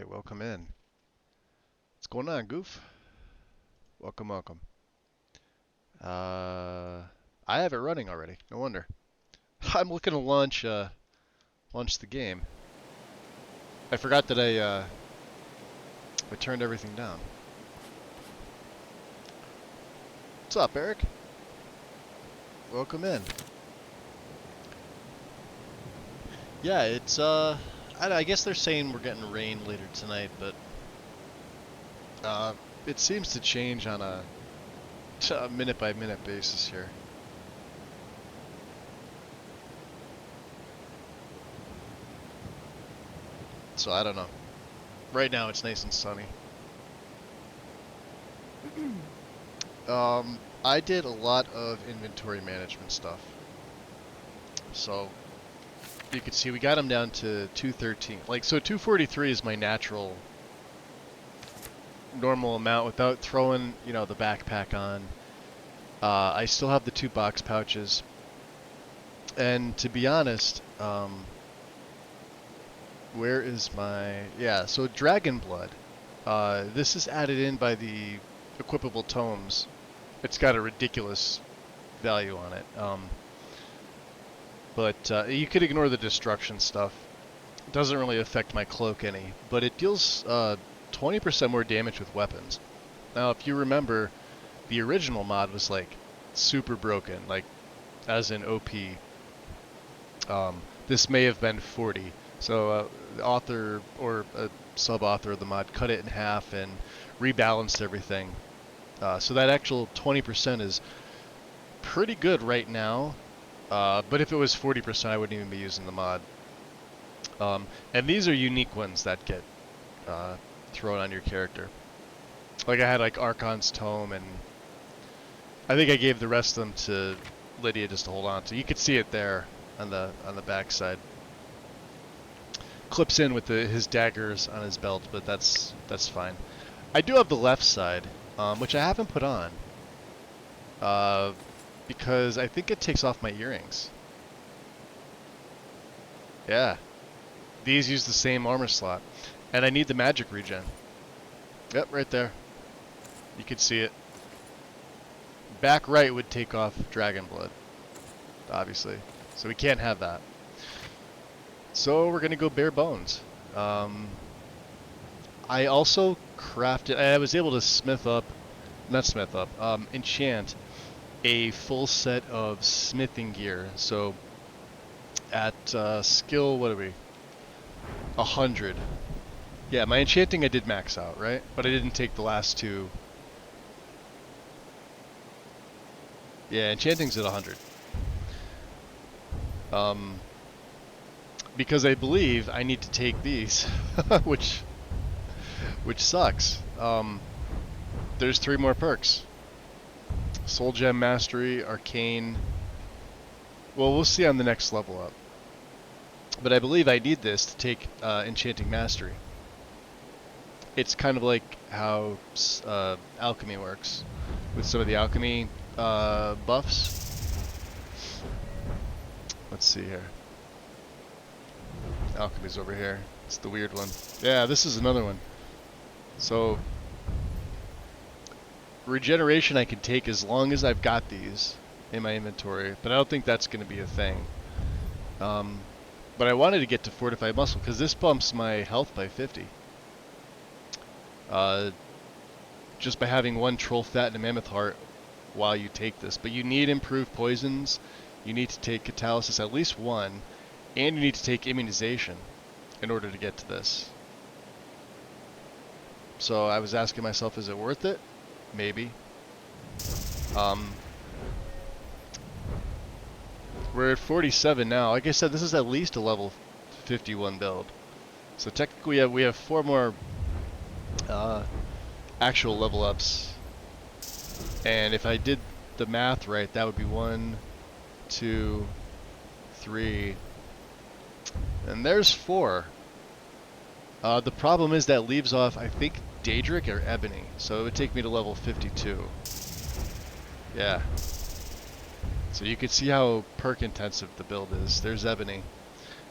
welcome in. What's going on, Goof? Welcome, welcome. Uh, I have it running already. No wonder. I'm looking to launch the game. I forgot that I turned everything down. What's up, Eric? Welcome in. Yeah, it's I guess they're saying we're getting rain later tonight, but it seems to change on a minute by minute basis here. So I don't know. Right now it's nice and sunny. I did a lot of inventory management stuff. So you can see we got them down to 213. So 243 is my natural normal amount without throwing, the backpack on. I still have the 2 box pouches. And to be honest, where is my... Yeah, so Dragon Blood. This is added in by the equipable tomes. It's got a ridiculous value on it. But you could ignore the destruction stuff. It doesn't really affect my cloak any. But it deals 20% more damage with weapons. Now, if you remember, the original mod was like super broken, like as in OP. This may have been 40. So the author or a sub-author of the mod cut it in half and rebalanced everything. So that actual 20% is pretty good right now. But if it was 40%, I wouldn't even be using the mod. And these are unique ones that get thrown on your character. Like I had like Archon's Tome, and I think I gave the rest of them to Lydia just to hold on to. You could see it there on the back side. Clips in with his daggers on his belt, but that's fine. I do have the left side, which I haven't put on, because I think it takes off my earrings. Yeah, these use the same armor slot, and I need the magic regen. Yep, right there. You could see it. Back right would take off Dragon Blood, obviously, so we can't have that. So we're gonna go bare bones. I also crafted. I was able to enchant a full set of smithing gear. So at skill, what are we? 100. Yeah, my enchanting I did max out, right? But I didn't take the last 2. Yeah, enchanting's at 100. Because I believe I need to take these, which sucks. There's 3 more perks. Soul Gem Mastery, Arcane. Well, we'll see on the next level up. But I believe I need this to take Enchanting Mastery. It's kind of like how alchemy works, with some of the alchemy buffs. Let's see here. Alchemy's over here. It's the weird one. Yeah, this is another one. So, regeneration I can take as long as I've got these in my inventory, but I don't think that's going to be a thing. But I wanted to get to Fortified Muscle, because this bumps my health by 50. Just by having 1 Troll Fat and a Mammoth Heart while you take this. But you need improved poisons, you need to take Catalysis at least 1, and you need to take Immunization in order to get to this. So I was asking myself, is it worth it? Maybe. We're at 47 now. Like I said, this is at least a level 51 build. So technically we have 4 more actual level ups. And if I did the math right, that would be 1, 2, 3, and there's 4. The problem is that leaves off, I think, Daedric or Ebony, so it would take me to level 52. Yeah. So you can see how perk intensive the build is. There's Ebony,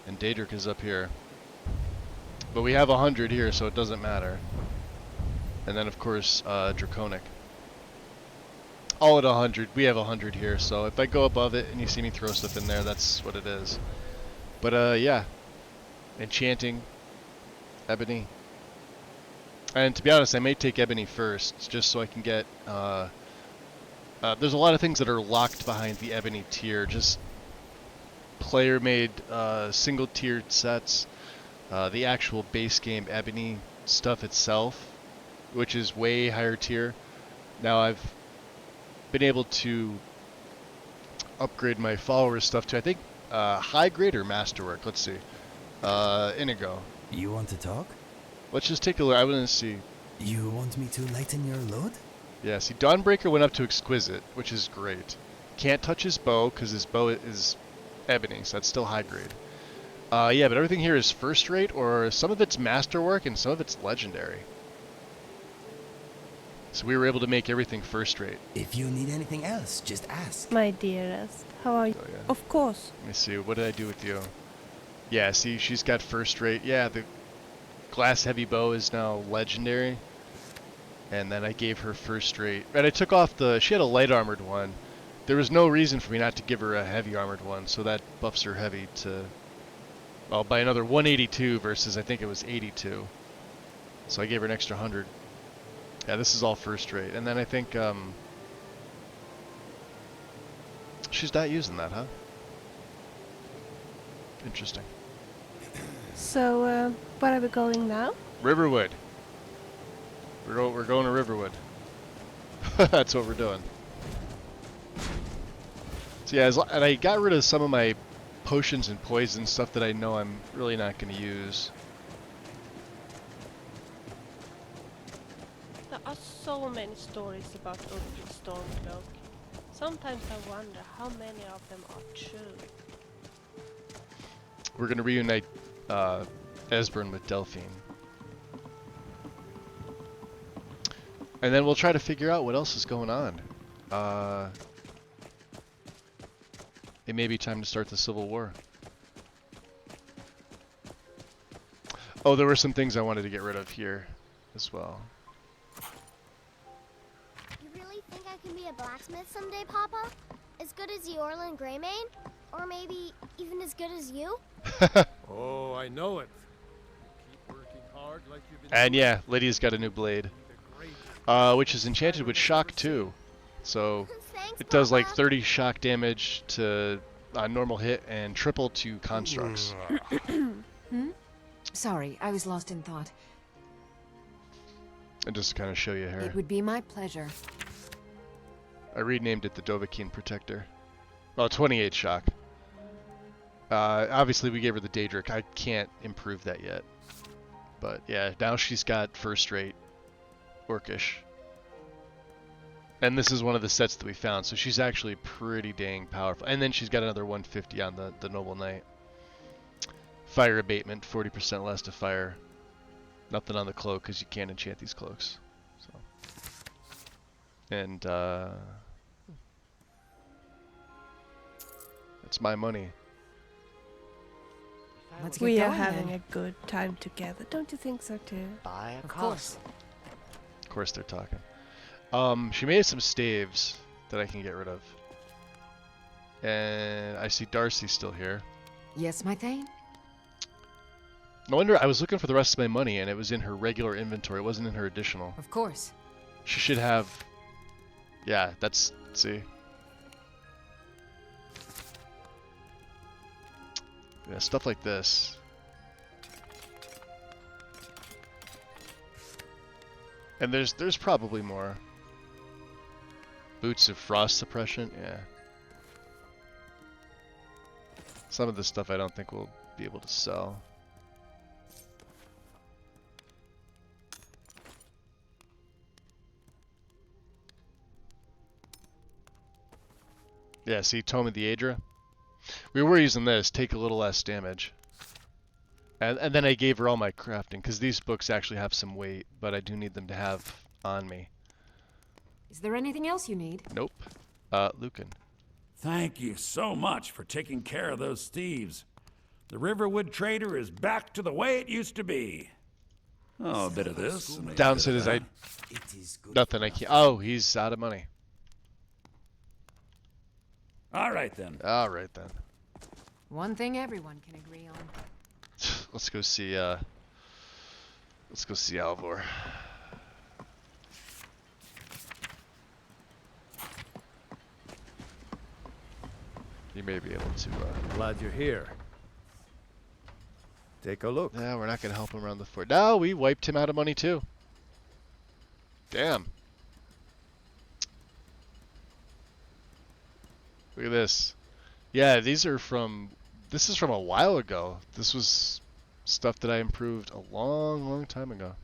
and Daedric is up here. But we have 100 here, so it doesn't matter. And then, of course, Draconic. All at 100. We have 100 here, so if I go above it and you see me throw stuff in there, that's what it is. But, yeah. Enchanting. Ebony. And to be honest, I may take Ebony first, just so I can get... there's a lot of things that are locked behind the Ebony tier. Just player-made single-tiered sets. The actual base game Ebony stuff itself, which is way higher tier. Now I've been able to upgrade my followers stuff to, I think, high grade or masterwork. Let's see. Inigo. You want to talk? Let's just take a look. I want to see. You want me to lighten your load? Yeah, see, Dawnbreaker went up to Exquisite, which is great. Can't touch his bow, because his bow is Ebony, so that's still high grade. Yeah, but everything here is first rate, or some of it's masterwork, and some of it's legendary. So we were able to make everything first rate. If you need anything else, just ask. My dearest, how are you? Oh, yeah. Of course. Let me see, what did I do with you? Yeah, see, she's got first rate. Yeah, the glass heavy bow is now legendary. And then I gave her first rate. And I took off she had a light armored one. There was no reason for me not to give her a heavy armored one, so that buffs her heavy to, well, by another 182 versus I think it was 82. So I gave her an extra 100. Yeah, this is all first rate. And then I think, she's not using that, huh? Interesting. So, where are we going now? Riverwood. We're going to Riverwood. That's what we're doing. So yeah, and I got rid of some of my potions and poison stuff that I know I'm really not going to use. There are so many stories about Ulfric Stormcloak. Sometimes I wonder how many of them are true. We're going to reunite Esbern with Delphine. And then we'll try to figure out what else is going on. It may be time to start the Civil War. Oh, there were some things I wanted to get rid of here as well. You really think I can be a blacksmith someday, Papa? As good as Eorlin Greymane? Or maybe even as good as you? Oh, I know it. Keep working hard like you've been And doing. yeah, Lydia's got a new blade. Which is enchanted with shock too. So Thanks, it does like Papa. 30 shock damage to normal hit and triple to constructs. Sorry, I was lost in thought. And just to kind of show you her. It would be my pleasure. I renamed it the Dovahkiin Protector. Oh, 28 shock. Obviously we gave her the Daedric. I can't improve that yet. But yeah, now she's got first rate Orcish. And this is one of the sets that we found, so she's actually pretty dang powerful. And then she's got another 150 on the Noble Knight. Fire abatement, 40% less to fire. Nothing on the cloak, because you can't enchant these cloaks. So. And, that's my money. Let's get We are going having then. a good time together, don't you think so too? Buy a Of castle. course. Of course they're talking. She made some staves that I can get rid of. And I see Darcy's still here. Yes, my Thane? No wonder I was looking for the rest of my money and it was in her regular inventory. It wasn't in her additional. Of course. She should have... Yeah, that's... See? Yeah, stuff like this. And there's probably more. Boots of frost suppression, yeah. Some of this stuff I don't think we'll be able to sell. Yeah, see, Tome of the Aedra? We were using this, take a little less damage. And then I gave her all my crafting, because these books actually have some weight, but I do need them to have on me. Is there anything else you need? Nope. Lucan. Thank you so much for taking care of those thieves. The Riverwood trader is back to the way it used to be. Oh, a bit of this. and a Downside bit is of I that. It is good nothing. for I us. can't. Oh, he's out of money. All right, then. All right then. One thing everyone can agree on. Let's go see. Let's go see Alvor. You may be able to. Glad you're here. Take a look. No, we're not gonna help him around the fort. No, we wiped him out of money too. Damn. Look at this. Yeah, these are from. This is from a while ago. This was stuff that I improved a long, long time ago.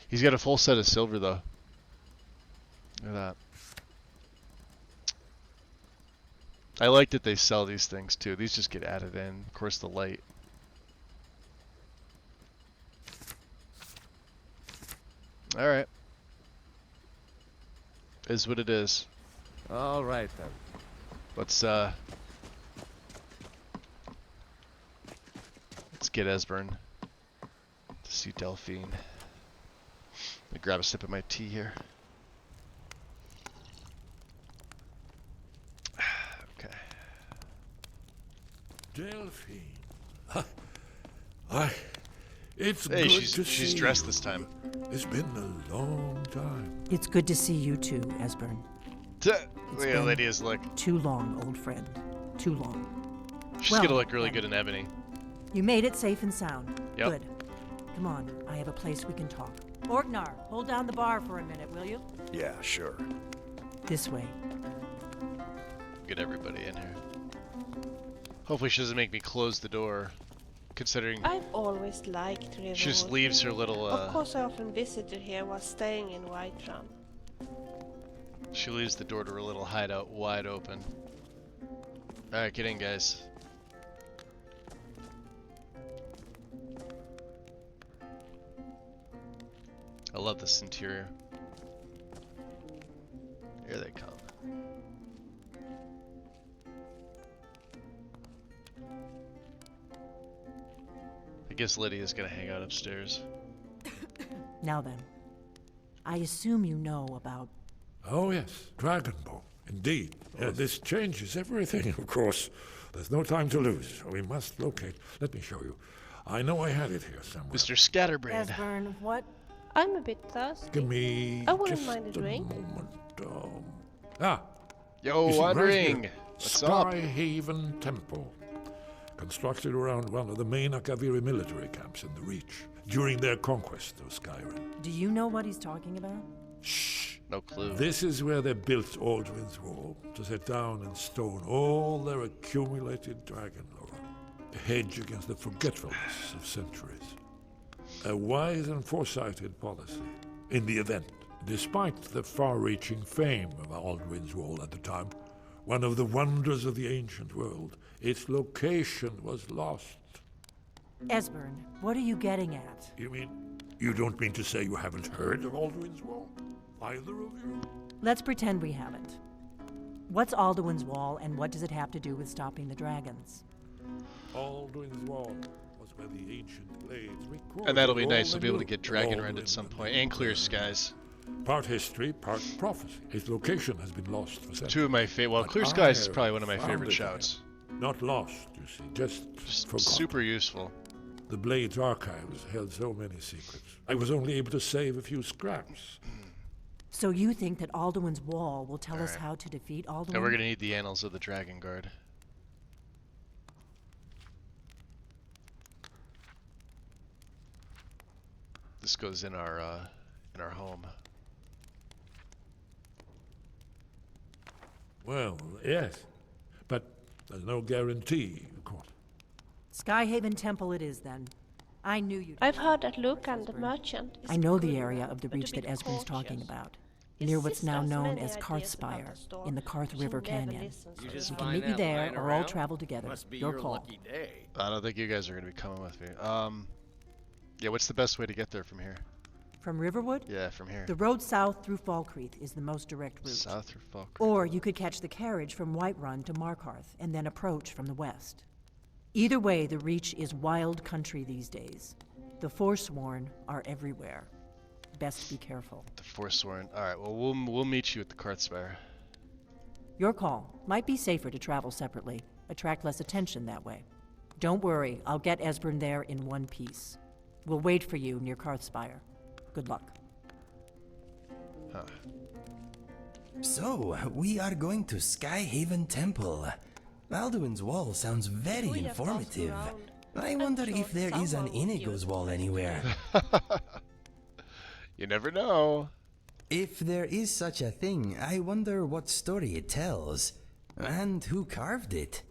He's got a full set of silver though. Look at that. I like that they sell these things too. These just get added in. Of course, the light. All right. Is what it is. All right then. Let's get Esbern to see Delphine. Let me grab a sip of my tea here. Okay. Delphine. It's Hey, good to she's see dressed you. this time. It's been a long time. It's good to see you too, Esbern. Look at been- Lydia's look. Too long, old friend. Too long. She's Well, gonna look really good in ebony. You made it safe and sound. Yep. Good. Come on, I have a place we can talk. Orgnar, hold down the bar for a minute, will you? Yeah, sure. This way. Get everybody in here. Hopefully she doesn't make me close the door, considering I've always liked Riverwood. she just leaves her little, Of course, I often visited here while staying in Whiterun. she leaves the door to her little hideout wide open. Alright, get in, guys. I love this interior. Here they come. I guess Lydia's gonna hang out upstairs. Now then. I assume you know about... Oh, yes. Dragonborn. Indeed. This changes everything, of course. There's no time to lose. We must locate. Let me show you. I know I had it here somewhere. Mr. Scatterbrain. Esbern, what? I'm a bit thirsty. Give me I wouldn't just mind a drink. moment. Ah, Yo, you see, right wondering. here. What's up? Skyhaven Temple. Constructed around one of the main Akaviri military camps in the Reach during their conquest of Skyrim. Do you know what he's talking about? Shh. No clue. This is where they built Aldrin's Wall to set down in stone all their accumulated dragon lore, a hedge against the forgetfulness of centuries. A wise and foresighted policy. In the event, despite the far-reaching fame of Aldrin's Wall at the time, one of the wonders of the ancient world, its location was lost. Esbern, what are you getting at? You mean, you don't mean to say you haven't heard of Aldrin's Wall? Either of you? Let's pretend we haven't. What's Alduin's Wall, and what does it have to do with stopping the dragons? Aldrin's Wall was where the ancient blades recorded And that'll be all nice. they We'll be able to knew get of Dragon Rend at Alduin some and point, the and Clear Emperor. Skies. Part history, part prophecy. Its location has been lost for centuries. Two of my favorite. Well, But Clear I Skies is have probably one of my found favorite it there. shouts. Not lost, you see, just forgotten. Super useful. The Blade's archives held so many secrets. I was only able to save a few scraps. So you think that Alduin's Wall will tell us Alright. how to defeat Alduin? And we're gonna need the Annals of the Dragon Guard. This goes in our home. Well, yes, but there's no guarantee, of course. Skyhaven Temple it is, then. I knew you'd... I've heard that Lucan the merchant is I know the good area enough, of the but to reach be that Esbern's talking cautious. about. His Near what's sister now has known many as ideas Karthspire, about the storm. in the Karth She River never Canyon. listens You to just me. We can find meet you that there, lying or all around? travel together. Must be Your your call. lucky day. I don't think you guys are gonna be coming with me. Yeah, what's the best way to get there from here? From Riverwood? Yeah, from here. The road south through Falkreath is the most direct route. South through Falkreath. Or you could catch the carriage from Whiterun to Markarth, and then approach from the west. Either way, the Reach is wild country these days. The Forsworn are everywhere. Best be careful. The Forsworn. All right. Well, we'll meet you at the Kartspire. Your call. Might be safer to travel separately. Attract less attention that way. Don't worry, I'll get Esbern there in one piece. We'll wait for you near Karthspire. Good luck. Huh. So, we are going to Skyhaven Temple. Alduin's Wall sounds very We have passed informative. around. I I'm wonder sure if there is an someone will give Inigo's us Wall a anywhere. You never know. If there is such a thing, I wonder what story it tells. And who carved it.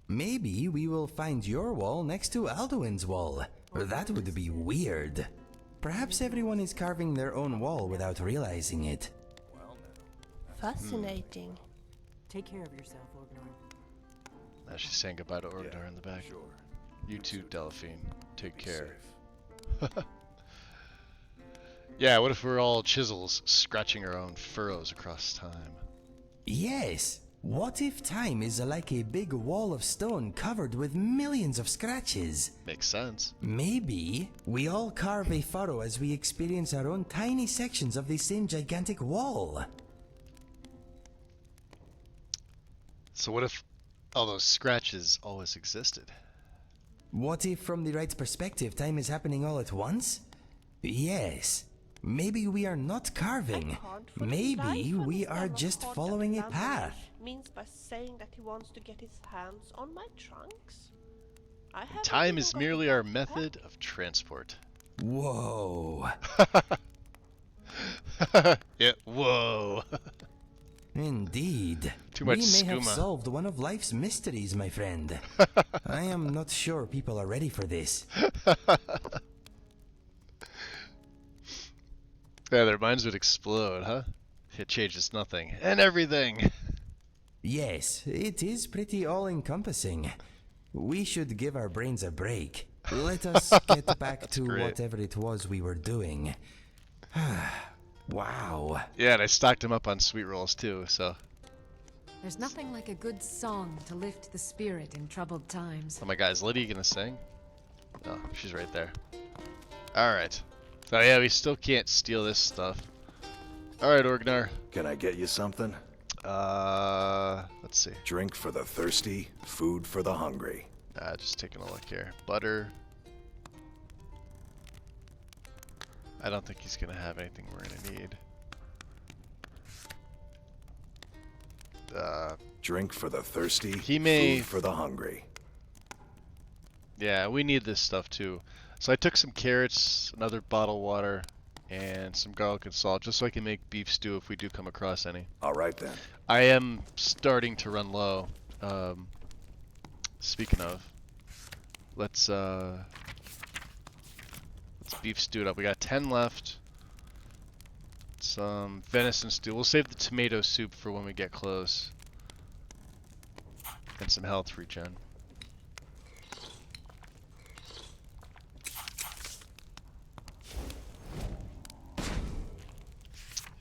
Maybe we will find your wall next to Alduin's wall. That would be weird. Perhaps everyone is carving their own wall without realizing it. Fascinating. Take care of yourself, Orgnar. Now she's saying goodbye to Orgnar in the back. Sure. You too, Delphine. Take Be care. safe. Yeah, what if we're all chisels scratching our own furrows across time? Yes. What if time is like a big wall of stone covered with millions of scratches? Makes sense. Maybe we all carve a furrow as we experience our own tiny sections of the same gigantic wall. So what if all those scratches always existed? What if from the right perspective time is happening all at once? Yes. Maybe we are not carving. Maybe we are just following a path. Means by saying that he wants to get his hands on my trunks. I haven't Time even is got merely a our backpack. method of transport. Whoa. Yeah, whoa. Indeed. Too much we may have skooma. solved one of life's mysteries, my friend. I am not sure people are ready for this. Yeah, their minds would explode, huh? It changes nothing and everything. Yes, it is pretty all-encompassing. We should give our brains a break. Let us get back to great. whatever it was we were doing. Wow. Yeah, and I stocked him up on sweet rolls too, so. There's nothing like a good song to lift the spirit in troubled times. Oh my god, is Lydia gonna sing? Oh, she's right there. Alright. So yeah, we still can't steal this stuff. Alright, Orgnar. Can I get you something? Let's see. Drink for the thirsty, food for the hungry. Just taking a look here. Butter. I don't think he's gonna have anything we're gonna need. Drink for the thirsty, He may- food for the hungry. Yeah, we need this stuff too. So I took some carrots, another bottle of water, and some garlic and salt, just so I can make beef stew if we do come across any. All right then. I am starting to run low. Speaking of, let's beef stew it up. We got 10 left. Some venison stew. We'll save the tomato soup for when we get close. And some health regen.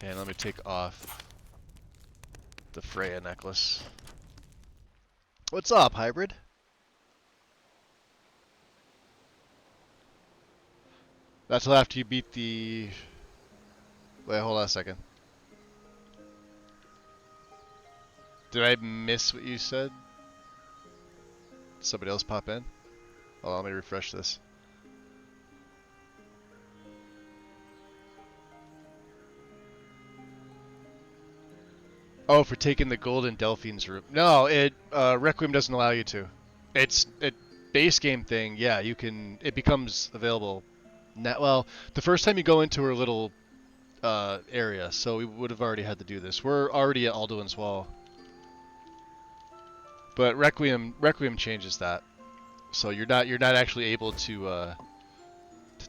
And let me take off the Freya necklace. What's up, hybrid? That's till after you beat the... Wait, hold on a second. Did I miss what you said? Did somebody else pop in? Hold on, let me refresh this. Oh, for taking the golden Delphine's room. No, Requiem doesn't allow you to. It's a base game thing. Yeah, you can. It becomes available. Well, the first time you go into her little area, so we would have already had to do this. We're already at Alduin's Wall, but Requiem changes that, so you're not actually able to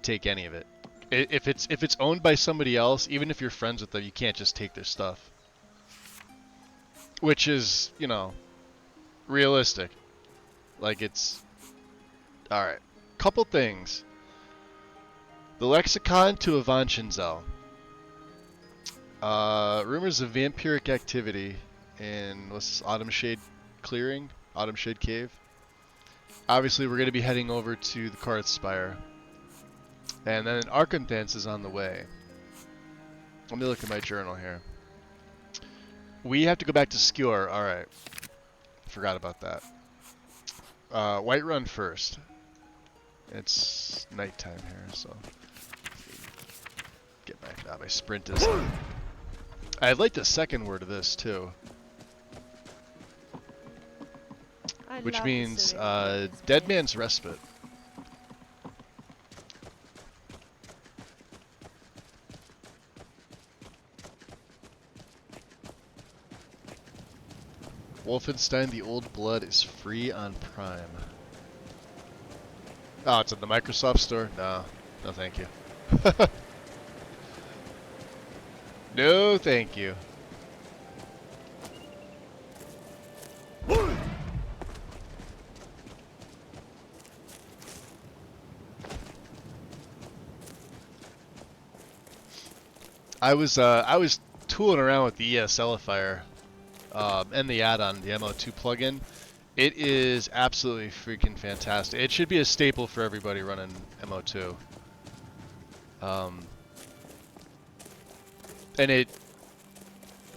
take any of it. If it's owned by somebody else, even if you're friends with them, you can't just take their stuff. Which is, you know, realistic. Like, it's... Alright. Couple things. The Lexicon to Avanchenzel. Rumors of vampiric activity in, what's this, Autumn Shade Clearing? Autumn Shade Cave. obviously we're going to be heading over to the Karth Spire. And then Arkham Dance is on the way. Let me look at my journal here. We have to go back to Skewer. Alright. Forgot about that. Whiterun first. It's nighttime here, so... Get back. My sprint is... I like the second word of this, too. I Which love means, the Dead Man's Respite. Wolfenstein The Old Blood is free on Prime. Oh, it's at the Microsoft Store? No. No, thank you. No, thank you. I was tooling around with the ESLifier and the add-on, the MO2 plugin. It is absolutely freaking fantastic. It should be a staple for everybody running MO2. And it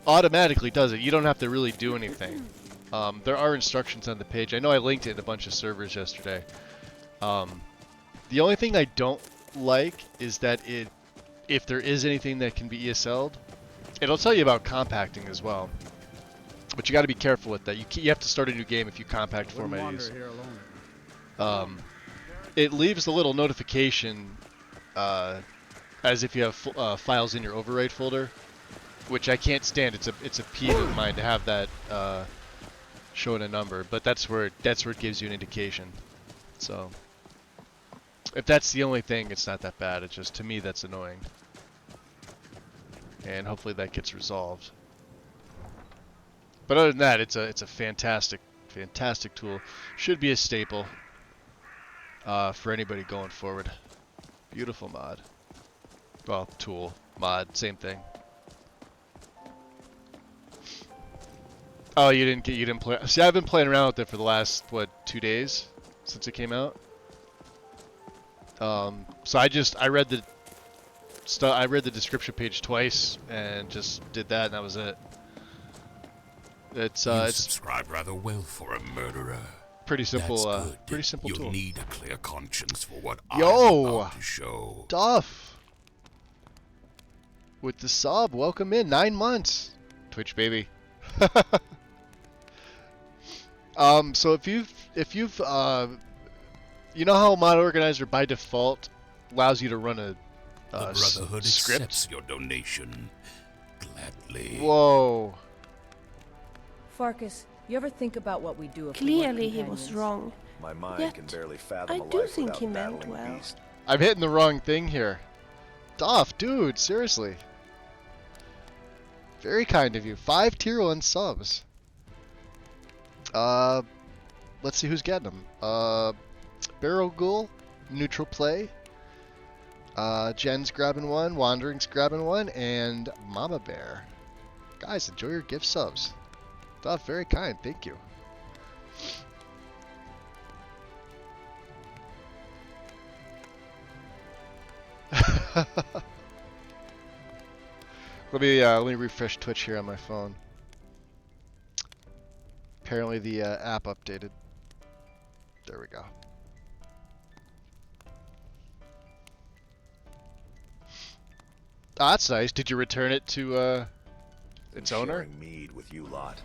automatically does it. You don't have to really do anything. There are instructions on the page. I know I linked it in a bunch of servers yesterday. The only thing I don't like is that if there is anything that can be ESL'd, it'll tell you about compacting as well. But you got to be careful with that. You have to start a new game if you compact format these. It leaves a little notification as if you have files in your override folder, which I can't stand. It's a peeve of mine to have that showing a number, but that's where it gives you an indication. So if that's the only thing, it's not that bad. It's just, to me, that's annoying. And hopefully that gets resolved. But other than that, it's a fantastic tool. Should be a staple for anybody going forward. Beautiful mod. Well, tool, mod, same thing. Oh, you didn't play. See, I've been playing around with it for the last 2 days since it came out. So I read the description page twice and just did that, and that was it. It's subscribe rather well for a murderer. Pretty simple. That's good. Pretty simple You'll tool. need a clear conscience for what Yo! I'm about to show. Duff with the sub. Welcome in. 9 months. Twitch baby. So if you've you know how Mod Organizer by default allows you to run a the Brotherhood script? accepts your donation gladly. Whoa. Farkas, you ever think about what we do if Clearly we he was wrong. My mind Yet, can barely fathom I a do life think without he meant battling well. beast. I'm hitting the wrong thing here. Duff, dude, seriously. Very kind of you. 5 tier 1 subs. Let's see who's getting them. Barrel Ghoul, Neutral Play. Jen's grabbing 1, Wandering's grabbing 1, and Mama Bear. Guys, enjoy your gift subs. Duff, very kind. Thank you. let me refresh Twitch here on my phone. Apparently the app updated. There we go. Ah, that's nice. Did you return it to its owner? Sharing mead with you lot.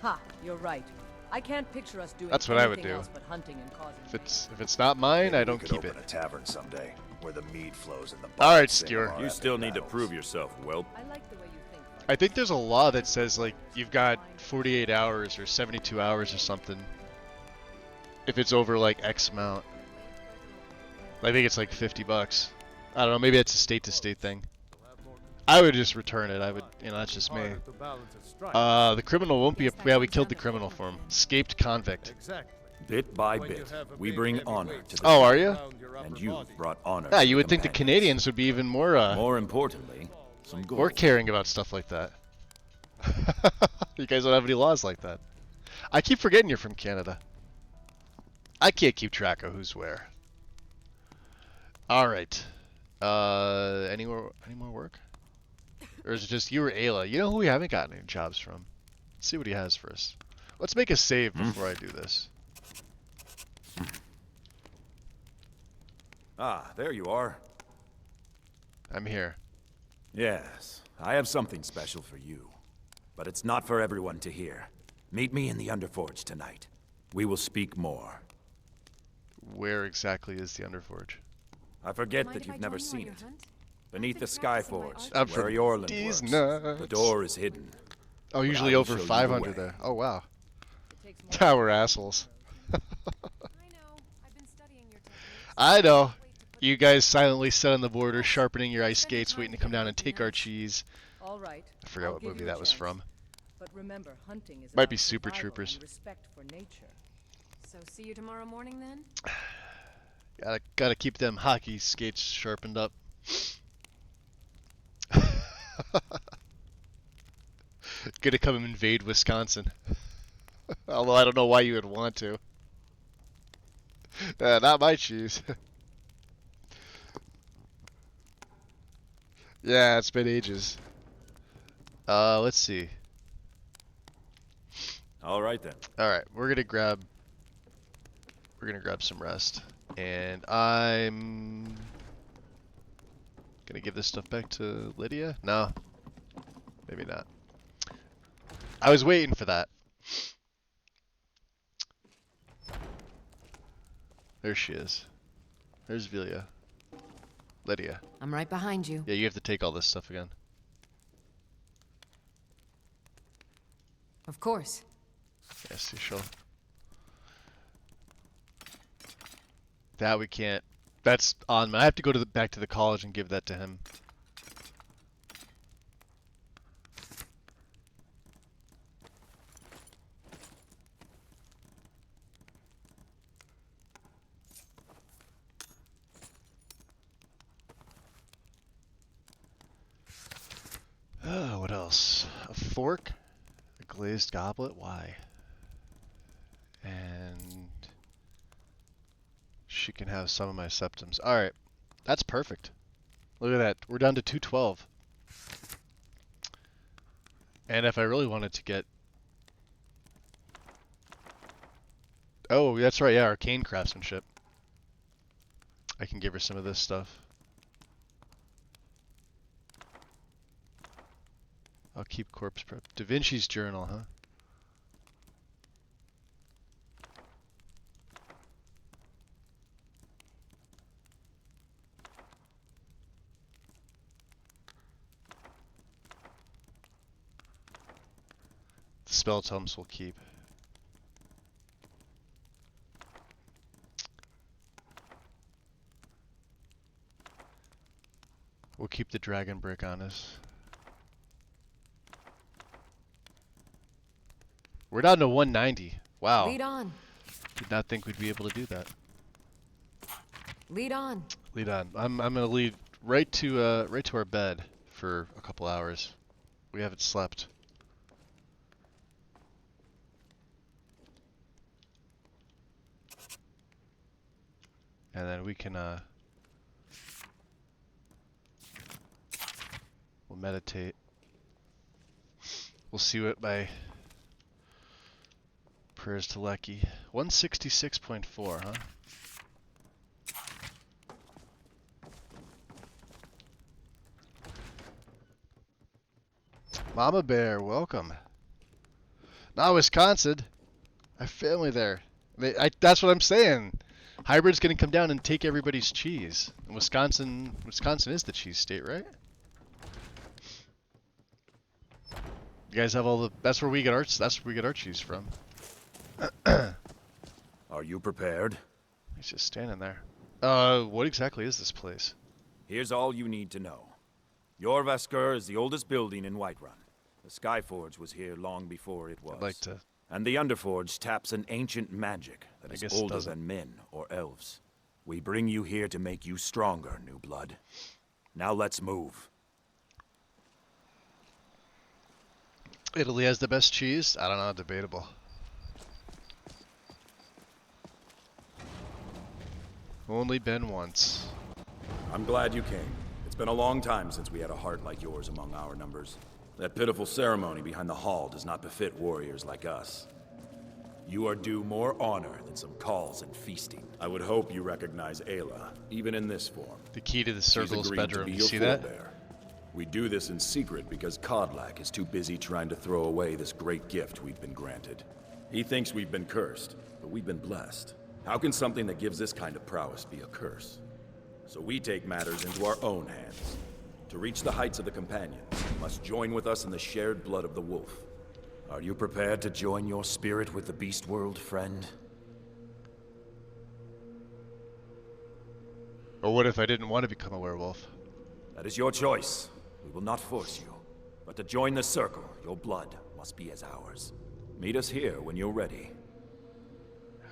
Ha, you're right. I can't picture us doing That's what I would anything do. else but hunting and causing If it's not mine, Maybe I we don't could keep open it. a tavern someday where the mead flows and the All right, bards sing Skewer. of our You still epic need to battles. prove yourself, whelp. I like the way you think. Farkas. I think there's a law that says like you've got 48 hours or 72 hours or something. If it's over like X amount. I think it's like $50. I don't know, maybe it's a state to state thing. I would just return it. I would, that's just me. The criminal won't be yeah, we killed the criminal for him. Escaped convict. Exactly. Bit by bit, we bring honor to the Oh, are you? and you brought honor. Yeah, to you would think the companions. Canadians would be even more More importantly, some gold. more caring about stuff like that. You guys don't have any laws like that. I keep forgetting you're from Canada. I can't keep track of who's where. All right. Any more work? Or is it just you or Ayla? You know who we haven't gotten any jobs from? Let's see what he has for us. Let's make a save before I do this. Ah, there you are. I'm here. Yes, I have something special for you. But it's not for everyone to hear. Meet me in the Underforge tonight. We will speak more. Where exactly is the Underforge? I forget that you've never seen it. Beneath the Skyforge, where Yorland works. The door is hidden. Oh, usually over 500 there. Oh, wow. Now we're assholes. I know. You guys silently sit on the border, sharpening your ice skates, waiting to come down and take our cheese. All right. I forgot what movie that was from. But remember, hunting is Might be about Super survival Troopers. and respect for nature. So see you tomorrow morning then? Gotta keep them hockey skates sharpened up. Gonna come and invade Wisconsin. Although I don't know why you would want to. Not my cheese. Yeah, it's been ages. Let's see. All right then. All right, we're gonna grab some rest, and I'm gonna give this stuff back to Lydia. No, maybe not. I was waiting for that. There she is. There's Velia. Lydia. I'm right behind you. Yeah, you have to take all this stuff again. Of course. Yes, you shall. That we can't. That's on. I have to go to back to the college and give that to him. What else? A fork? A glazed goblet? Why? And she can have some of my septums. Alright. That's perfect. Look at that. We're down to 212. And if I really wanted to get... Oh, that's right. Yeah, arcane craftsmanship. I can give her some of this stuff. I'll keep corpse prep. Da Vinci's journal, huh? The spell tomes will keep. We'll keep the dragon brick on us. We're down to 190. Wow. Lead on. Did not think we'd be able to do that. Lead on. Lead on. I'm gonna lead right to our bed for a couple hours. We haven't slept. And then we can we'll meditate. We'll see what my prayers to Lecky. 166.4, huh? Mama Bear, welcome. Not Wisconsin. I have family there. That's what I'm saying. Hybrid's gonna come down and take everybody's cheese. And Wisconsin is the cheese state, right? You guys have all the. That's where we get our cheese from. Are you prepared? He's just standing there. What exactly is this place? Here's all you need to know. Jorvaskr is the oldest building in Whiterun. The Skyforge was here long before it was. I'd like to. And the Underforge taps an ancient magic that I is older than men or elves. We bring you here to make you stronger, new blood. Now let's move. Italy has the best cheese? I don't know, debatable. Only been once. I'm glad you came. It's been a long time since we had a heart like yours among our numbers. That pitiful ceremony behind the hall does not befit warriors like us. You are due more honor than some calls and feasting. I would hope you recognize Ayla, even in this form. The key to the She's circle's agreed to bedroom. be You your see that? forebear. We do this in secret because Kodlak is too busy trying to throw away this great gift we've been granted. He thinks we've been cursed, but we've been blessed. How can something that gives this kind of prowess be a curse? So we take matters into our own hands. To reach the heights of the Companions, you must join with us in the shared blood of the wolf. Are you prepared to join your spirit with the beast world, friend? Or what if I didn't want to become a werewolf? That is your choice. We will not force you. But to join the circle, your blood must be as ours. Meet us here when you're ready.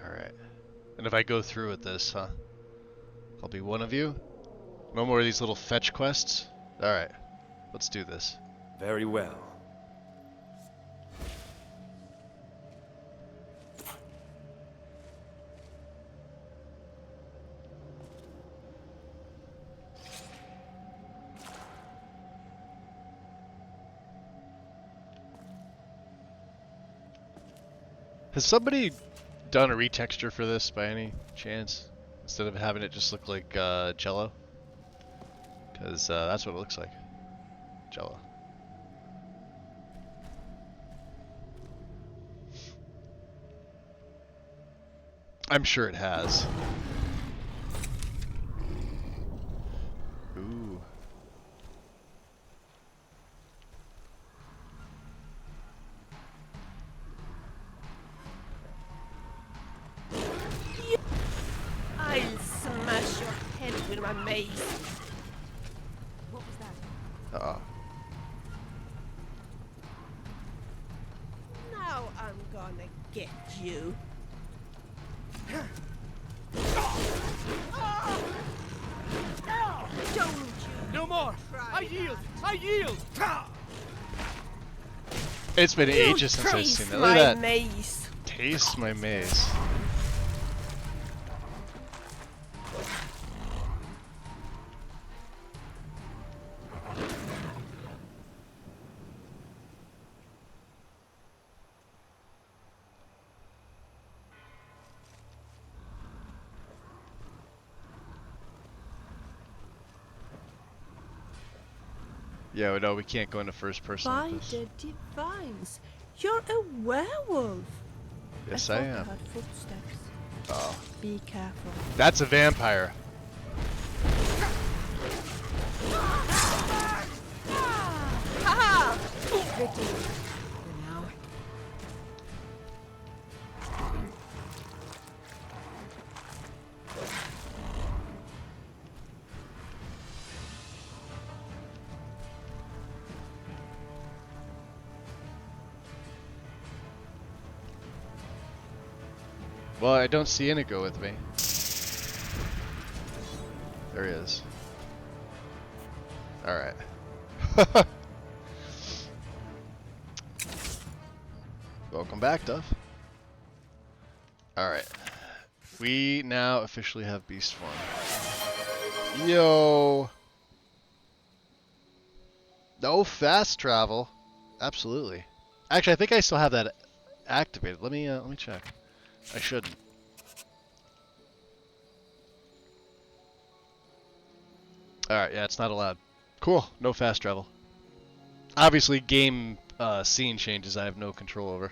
Alright. And if I go through with this, huh? I'll be one of you? No more of these little fetch quests? Alright. Let's do this. Very well. Has somebody done a retexture for this by any chance? Instead of having it just look like Jello? Because that's what it looks like. Jello. I'm sure it has. Ooh. I'll smash your head with my mace. What was that? Uh-oh. Now I'm gonna get you. Don't you? No more! I yield! I yield! It's been You ages since I've taste seen that. Look at my that. mace. Taste my maze. Yeah, no, we can't go into first person By with this. the divines, you're a werewolf. Yes, thought I am. heard footsteps. Oh. Be careful. That's a vampire. Haha! Victory. For now. Well, I don't see Inigo with me. There he is. Alright. Welcome back, Duff. Alright. We now officially have beast form. Yo! No fast travel. Absolutely. Actually, I think I still have that activated. Let me check. I shouldn't. Alright, yeah, it's not allowed. Cool, no fast travel. Obviously, game scene changes I have no control over.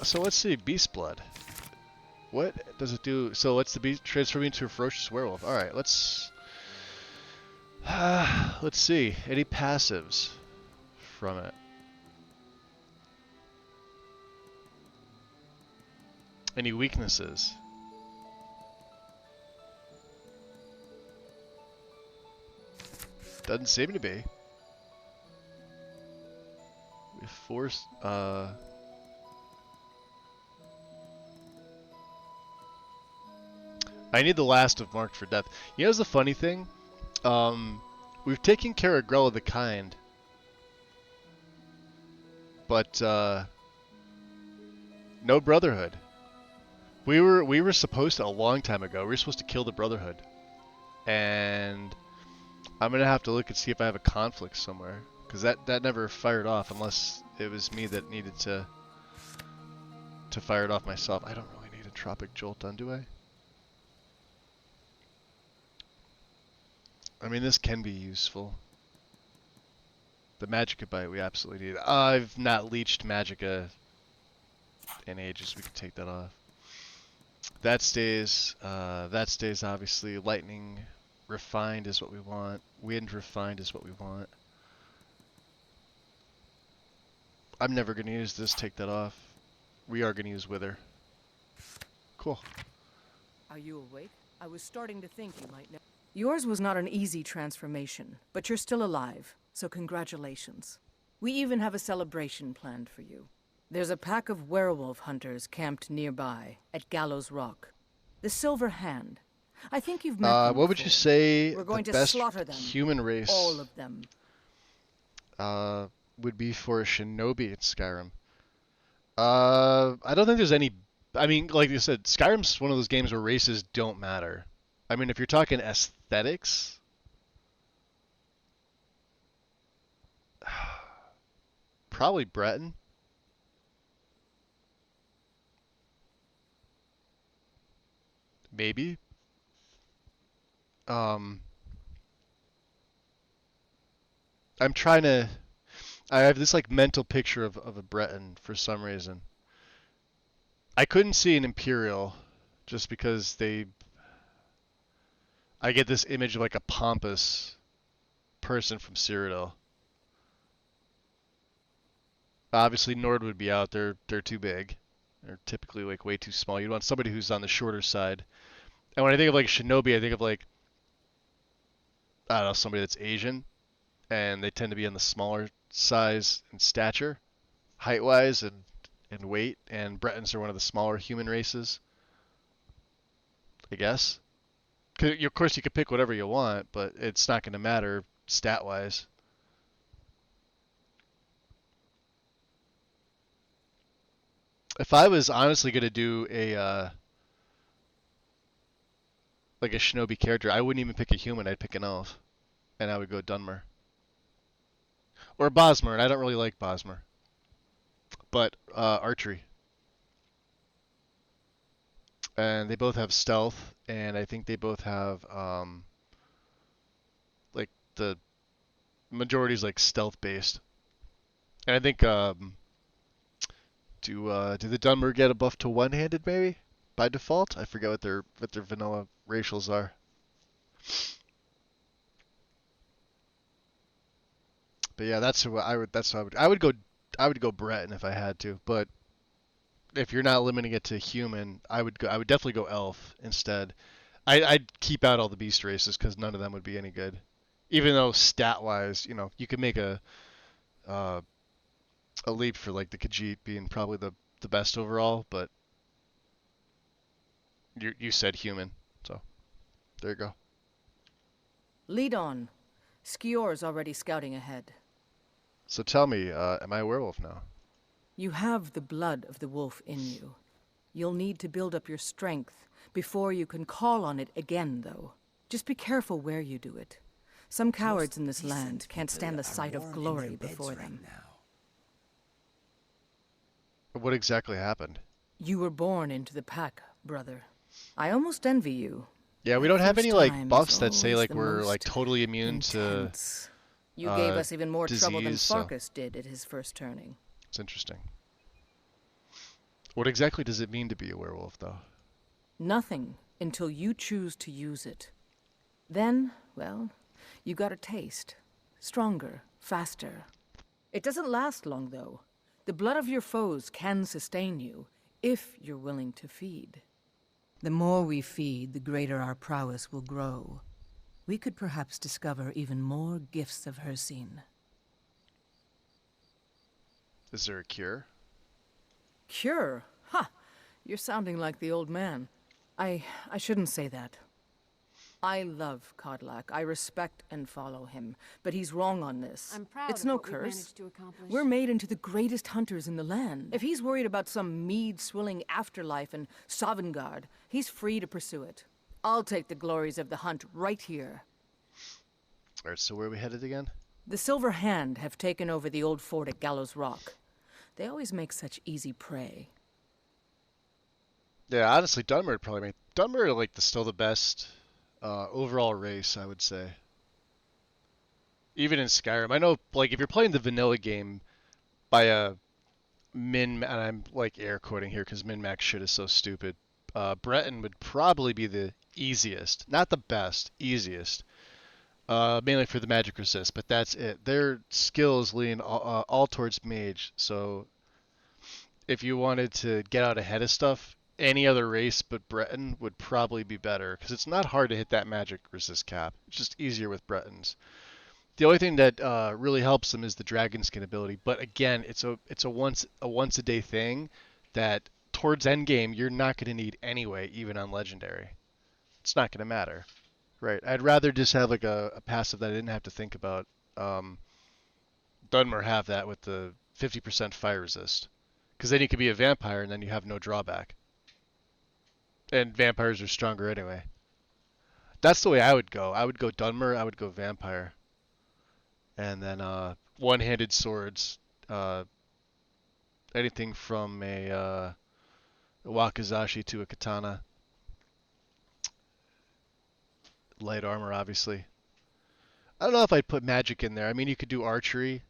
So let's see, Beast Blood. What does it do? So let's the beast transform me into a ferocious werewolf. Alright, let's see. Any passives from it? Any weaknesses? Doesn't seem to be. We force I need the last of Marked for Death. You know, the funny thing? We've taken care of Grella the Kind. But, No Brotherhood. We were supposed to, a long time ago, we were supposed to kill the Brotherhood. And I'm going to have to look and see if I have a conflict somewhere. Because that never fired off unless it was me that needed to fire it off myself. I don't really need a Tropic Jolt done, do I? I mean, this can be useful. The Magicka Bite we absolutely need. I've not leeched Magicka in ages. We can take that off. That stays obviously. Lightning Refined is what we want. Wind Refined is what we want. I'm never going to use this. Take that off. We are going to use Wither. Cool. Are you awake? I was starting to think you might know. Yours was not an easy transformation, but you're still alive, so congratulations. We even have a celebration planned for you. There's a pack of werewolf hunters camped nearby, at Gallows Rock. The Silver Hand. I think you've met them what would you say We're going the to best slaughter them. human race All of them. would be for a shinobi in Skyrim? I don't think there's any... I mean, like you said, Skyrim's one of those games where races don't matter. I mean, if you're talking aesthetics... probably Breton. Maybe. I'm trying to... I have this like mental picture of a Breton for some reason. I couldn't see an Imperial just because I get this image of like a pompous person from Cyrodiil. Obviously Nord would be out. They're too big. They're typically like way too small. You'd want somebody who's on the shorter side. And when I think of like Shinobi, I think of like, I don't know, somebody that's Asian, and they tend to be on the smaller size and stature, height-wise and weight, and Bretons are one of the smaller human races, I guess. Of course, you could pick whatever you want, but it's not going to matter stat-wise. If I was honestly going to do a like a shinobi character, I wouldn't even pick a human. I'd pick an elf, and I would go Dunmer or Bosmer, and I don't really like Bosmer, but archery. And they both have stealth, and I think they both have like the majority's like stealth based. And I think do the Dunmer get a buff to one-handed maybe by default? I forget what their vanilla racials are. But yeah, that's who I would. That's what I would go. I would go Breton if I had to. But if you're not limiting it to human, I would definitely go elf instead. I'd keep out all the beast races because none of them would be any good. Even though stat-wise, you know, you could make a leap for like the Khajiit being probably the best overall, but you said human, so there you go. Lead on. Skior's already scouting ahead. So tell me, am I a werewolf now? You have the blood of the wolf in you. You'll need to build up your strength before you can call on it again, though. Just be careful where you do it. Some cowards in this land can't stand the sight of glory before them. What exactly happened? You were born into the pack, brother. I almost envy you. Yeah, we don't have any like buffs that say like we're like totally immune intense. to You gave us even more trouble than disease, so Farkas did at his first turning. it's interesting. What exactly does it mean to be a werewolf, though? Nothing until you choose to use it. Then, well, you got a taste. Stronger, faster. It doesn't last long, though. The blood of your foes can sustain you, if you're willing to feed. The more we feed, the greater our prowess will grow. We could perhaps discover even more gifts of Hircine. Is there a cure? Cure? Ha! You're sounding like the old man. I shouldn't say that. I love Codlac. I respect and follow him. But he's wrong on this. I'm proud It's of no what we've curse. managed to accomplish. We're made into the greatest hunters in the land. If he's worried about some mead-swilling afterlife in Sovngarde, he's free to pursue it. I'll take the glories of the hunt right here. Alright, so where are we headed again? The Silver Hand have taken over the old fort at Gallows Rock. They always make such easy prey. Yeah, honestly, Dunmer would probably make... Dunmer, like, still the best overall race, I would say. Even in Skyrim. I know, like, if you're playing the vanilla game by a and I'm, like, air quoting here because min-max shit is so stupid, Breton would probably be the easiest. Not the best, easiest. Mainly for the magic resist, but that's it. Their skills lean all towards mage, so if you wanted to get out ahead of stuff, any other race but Breton would probably be better, because it's not hard to hit that magic resist cap. It's just easier with Bretons. The only thing that really helps them is the dragon skin ability, but again, it's a once a day thing that towards endgame you're not going to need anyway, even on legendary. It's not going to matter. Right. I'd rather just have like a passive that I didn't have to think about. Dunmer have that with the 50% fire resist. Because then you could be a vampire and then you have no drawback. And vampires are stronger anyway. That's the way I would go. I would go Dunmer, I would go vampire. And then one-handed swords. Anything from a wakizashi to a katana. Light armor, obviously. I don't know if I'd put magic in there. I mean, you could do archery.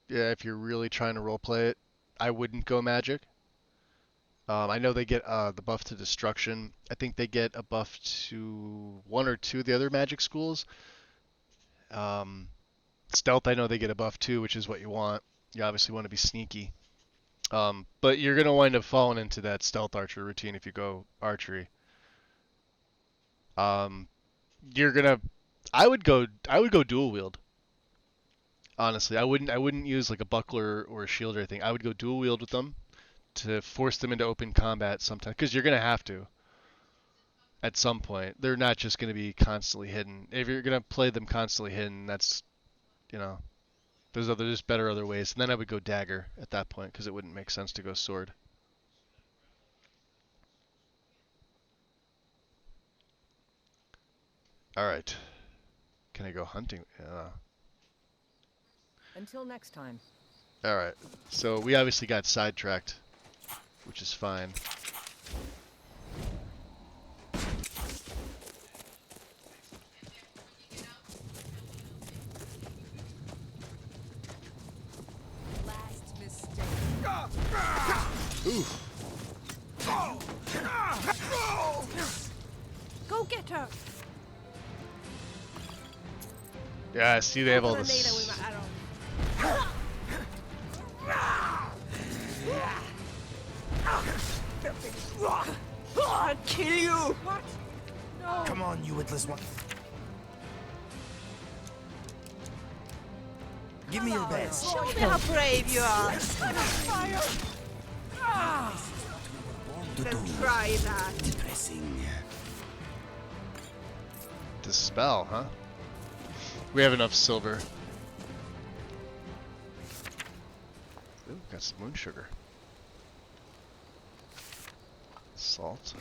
Yeah, if you're really trying to roleplay it. I wouldn't go magic. I know they get the buff to destruction. I think they get a buff to one or two of the other magic schools. Stealth, I know they get a buff too, which is what you want. You obviously want to be sneaky. But you're going to wind up falling into that stealth archer routine if you go archery. You're gonna I would go dual wield. Honestly, I wouldn't use like a buckler or a shield or anything. I would go dual wield with them to force them into open combat sometime, because you're gonna have to at some point. They're not just gonna be constantly hidden. If you're gonna play them constantly hidden, that's, you know, there's just better other ways. And then I would go dagger at that point, because it wouldn't make sense to go sword. All right. Can I go hunting? Until next time. All right. So we obviously got sidetracked, which is fine. Last mistake. Oof. Go get her! Yeah, see, they have all Grenade her this. with my arrow. I'll kill you! What? No. Come on, you witless one. Give me your best. Show me how brave you are. I'm on fire. Then try that. Depressing. Dispel, huh? We have enough silver. Ooh, got some moon sugar. Salt.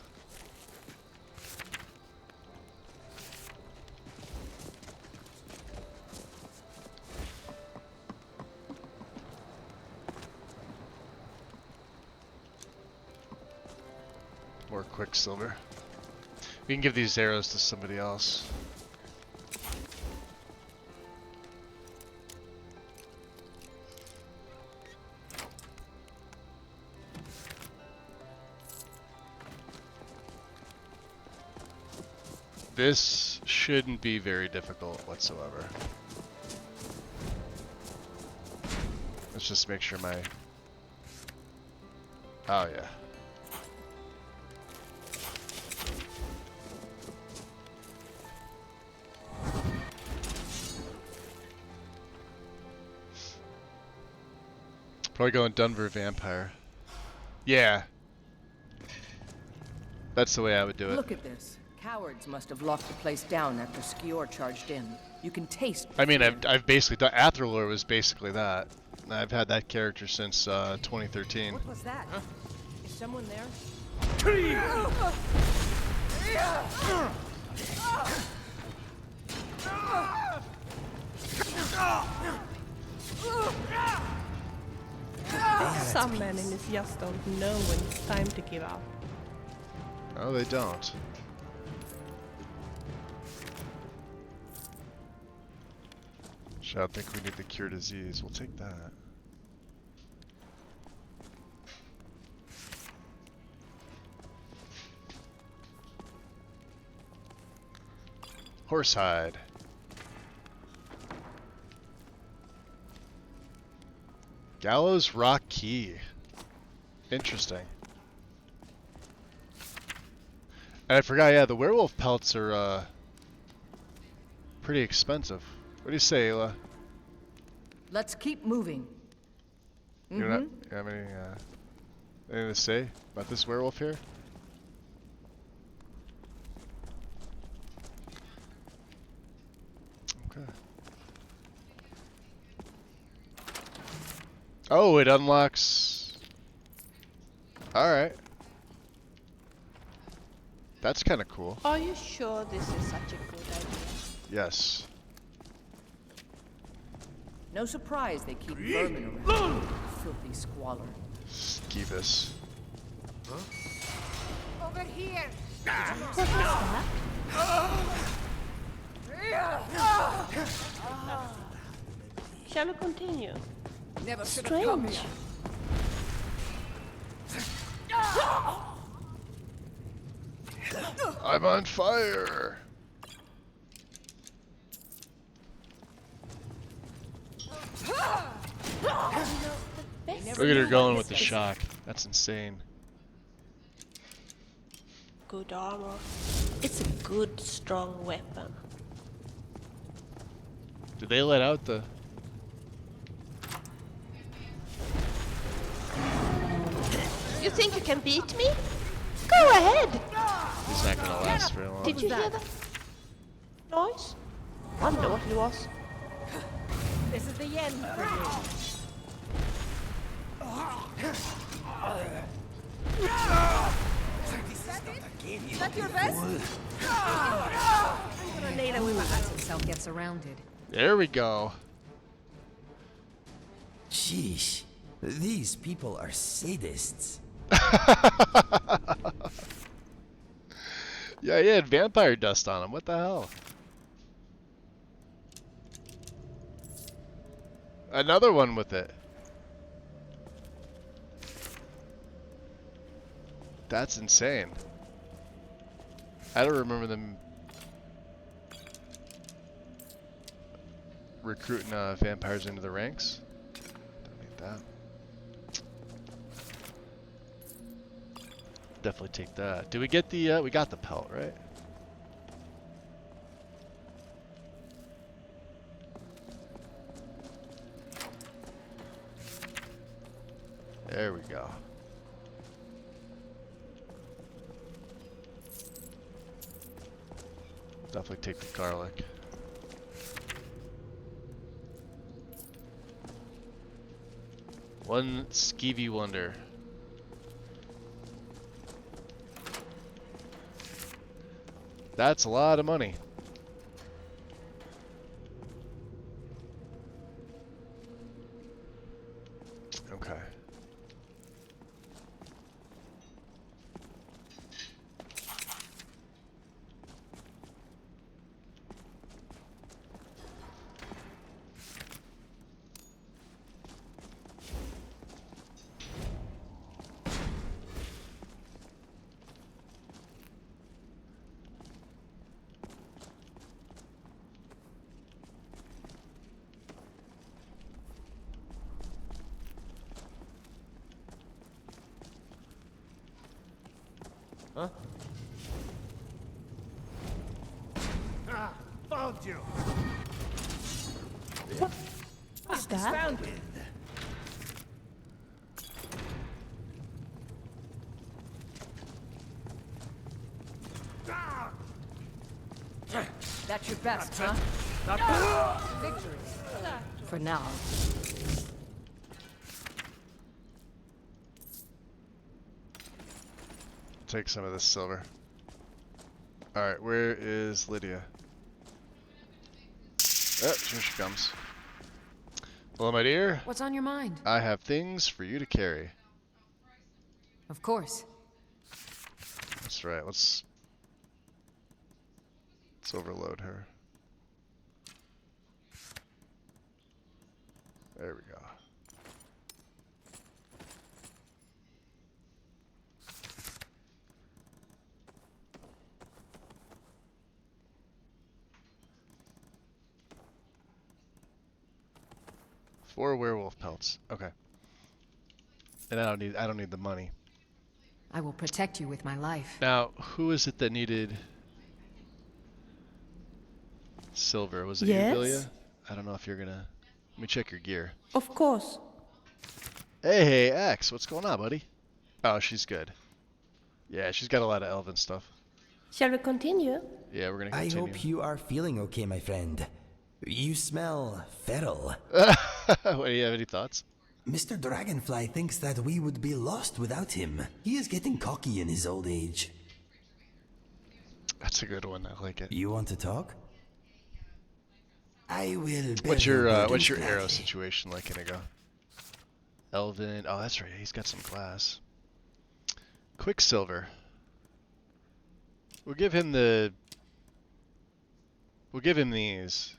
More quicksilver. We can give these arrows to somebody else. This shouldn't be very difficult whatsoever. Let's just make sure my... Oh yeah. Probably going Denver Vampire. Yeah. That's the way I would do it. Look at this. Cowards must have locked the place down after Skior charged in. You can taste. I mean, I've basically done Athralor was basically that. I've had that character since 2013. What was that? Is someone there? Some enemies just don't know when it's time to give up. Oh, they don't. I think we need to cure disease. We'll take that. Horsehide. Gallows Rock Key. Interesting. And I forgot, yeah, the werewolf pelts are pretty expensive. What do you say, Ayla? Let's keep moving. You have anything to say about this werewolf here? Okay. Oh, it unlocks. Alright. That's kind of cool. Are you sure this is such a good idea? Yes. No surprise they keep vermin around. Filthy squalor. Skeevis. Over here! What was that? Shall we continue? Never should have come Strange. here. I'm on fire. Look at her going with the shock. That's insane. Good armor. It's a good, strong weapon. Did they let out the... You think you can beat me? Go ahead! He's not gonna last very long. Did you hear that noise? Wonder what it was. This is the end for you. Is that your best? I'm gonna nail it with my axe himself gets surrounded. There we go. Sheesh. These people are sadists. Yeah, he had vampire dust on him. What the hell? Another one with it. That's insane. I don't remember them recruiting vampires into the ranks. Don't need that. Definitely take that. Did we get the, we got the pelt, right? There we go. Definitely take the garlic. One skeevy wonder. That's a lot of money. Okay. Huh? Ah, found you. What's that? That's your best, huh? Victory. For now. Take some of this silver. Alright, where is Lydia? Oh, here she comes. Hello, my dear. What's on your mind? I have things for you to carry. Of course. That's right. Let's overload her. There we go. Four werewolf pelts. Okay. And I don't need the money. I will protect you with my life. Now, who is it that needed silver? Was it Yes? you, Vilya? I don't know if you're gonna... Let me check your gear. Of course. Hey, X, what's going on, buddy? Oh, she's good. Yeah, she's got a lot of elven stuff. Shall we continue? Yeah, we're gonna I continue. hope you are feeling okay, my friend. You smell feral. What, do you have any thoughts? Mr. Dragonfly thinks that we would be lost without him. He is getting cocky in his old age. That's a good one. I like it. You want to talk? I will. What's your arrow situation like, Inigo? Elven. Oh, that's right. He's got some glass. Quicksilver. We'll give him the. We'll give him these.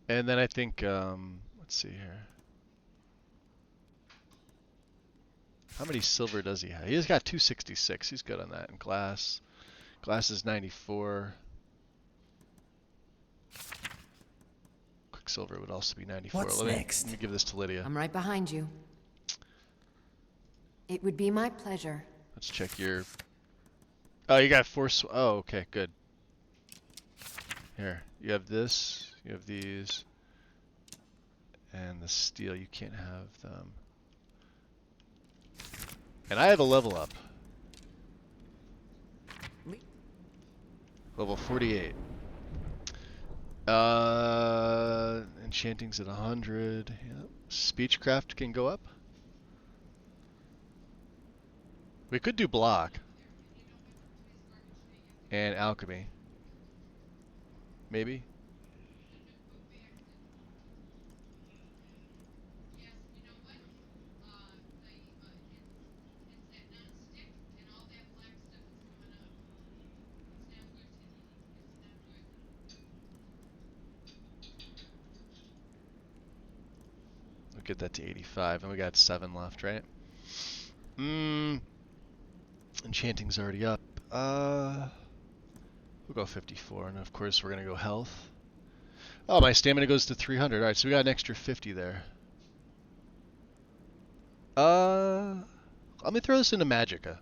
And then I think, let's see here. How many silver does he have? He's got 266. He's good on that. And glass. Glass is 94. Quicksilver would also be 94. What's next? Let me give this to Lydia. I'm right behind you. It would be my pleasure. Let's check your... Oh, you got four... Oh, okay, good. Here, you have this, you have these, and the steel. You can't have them. And I have a level up. Level 48. Enchanting's at 100. Yep. Speechcraft can go up. We could do block. And alchemy. Maybe. We'll get that to 85, and we got 7 left, right? Enchanting's already up. We'll go 54, and of course we're gonna go health. Oh, my stamina goes to 300. All right, so we got an extra 50 there. Let me throw this into Magicka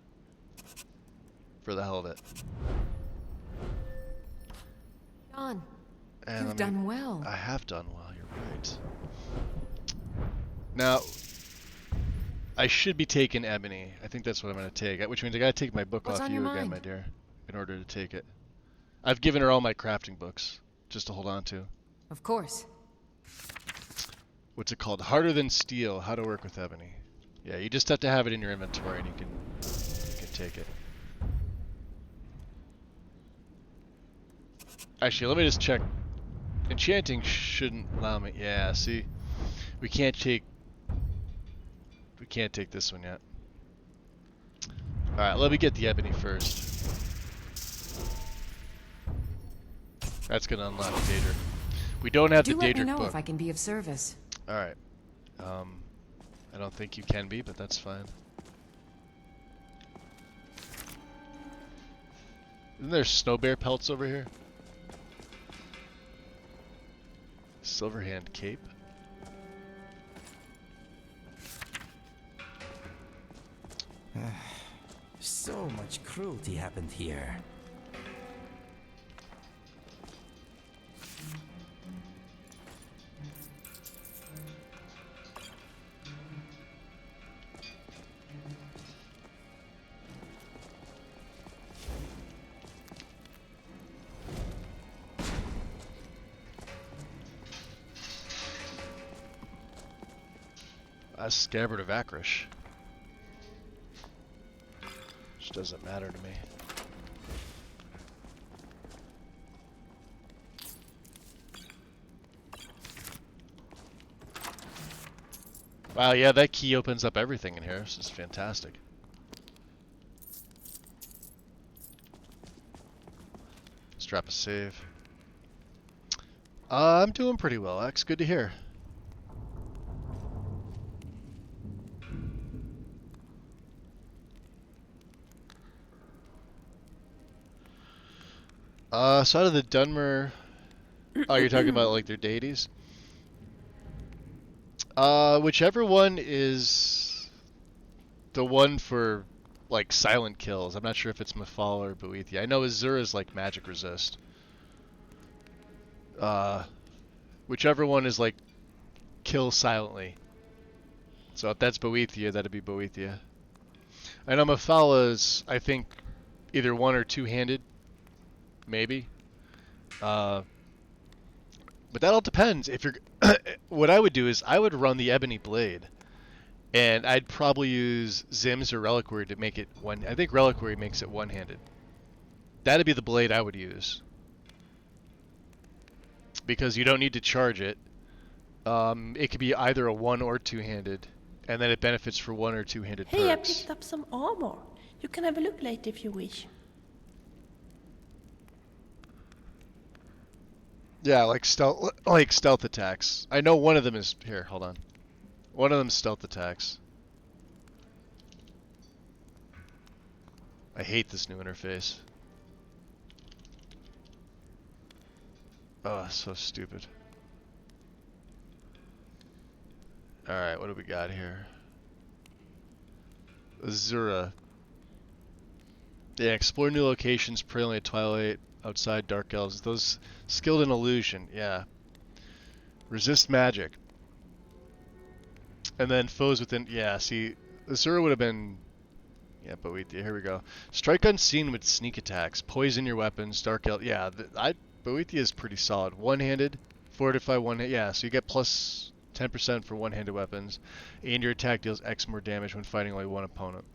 for the hell of it. John, And you've done well. I have done well. You're right. Now, I should be taking Ebony. I think that's what I'm gonna take. Which means I gotta take my book What's off on you your again, mind? my dear, in order to take it. I've given her all my crafting books just to hold on to. Of course. What's it called? Harder Than Steel, How to Work with Ebony. Yeah, you just have to have it in your inventory and you can take it. Actually, let me just check. Enchanting shouldn't allow me. Yeah, see? We can't take this one yet. Alright, let me get the Ebony first. That's gonna unlock Daedric. We don't have the Do let me Daedric know book. if I can be of service. Alright. I don't think you can be, but that's fine. Isn't there snow bear pelts over here? Silverhand cape. So much cruelty happened here. A scabbard of Akrish. Which doesn't matter to me. Wow, yeah, that key opens up everything in here. This is fantastic. Let's drop a save. I'm doing pretty well, X. Good to hear. So out of the Dunmer... Oh, you're talking about, like, their deities? Whichever one is the one for, like, silent kills. I'm not sure if it's Mephala or Boethia. I know Azura's, like, magic resist. Whichever one is, like, kill silently. So if that's Boethia, that'd be Boethia. I know Mephala's, I think, either one or two-handed. Maybe. But that all depends. If you're, what I would do is I would run the Ebony Blade, and I'd probably use Zims or Reliquary to make it one. I think Reliquary makes it one-handed. That'd be the blade I would use, because you don't need to charge it. It could be either a one or two-handed, and then it benefits for one or two-handed Hey, I perks. picked up some armor. You can have a look later if you wish. Yeah, like stealth attacks. I know one of them is here. Hold on. One of them is stealth attacks. I hate this new interface. Oh, so stupid. Alright, what do we got here? Azura. Yeah, explore new locations, prailing at twilight, outside dark elves. Those skilled in illusion, yeah. Resist magic. And then foes within, yeah, see, Azura would have been, yeah, Boethia, here we go. Strike unseen with sneak attacks, poison your weapons, dark elf, yeah, Boethia is pretty solid. One-handed, fortify one-handed, yeah, so you get plus 10% for one-handed weapons, and your attack deals X more damage when fighting only one opponent.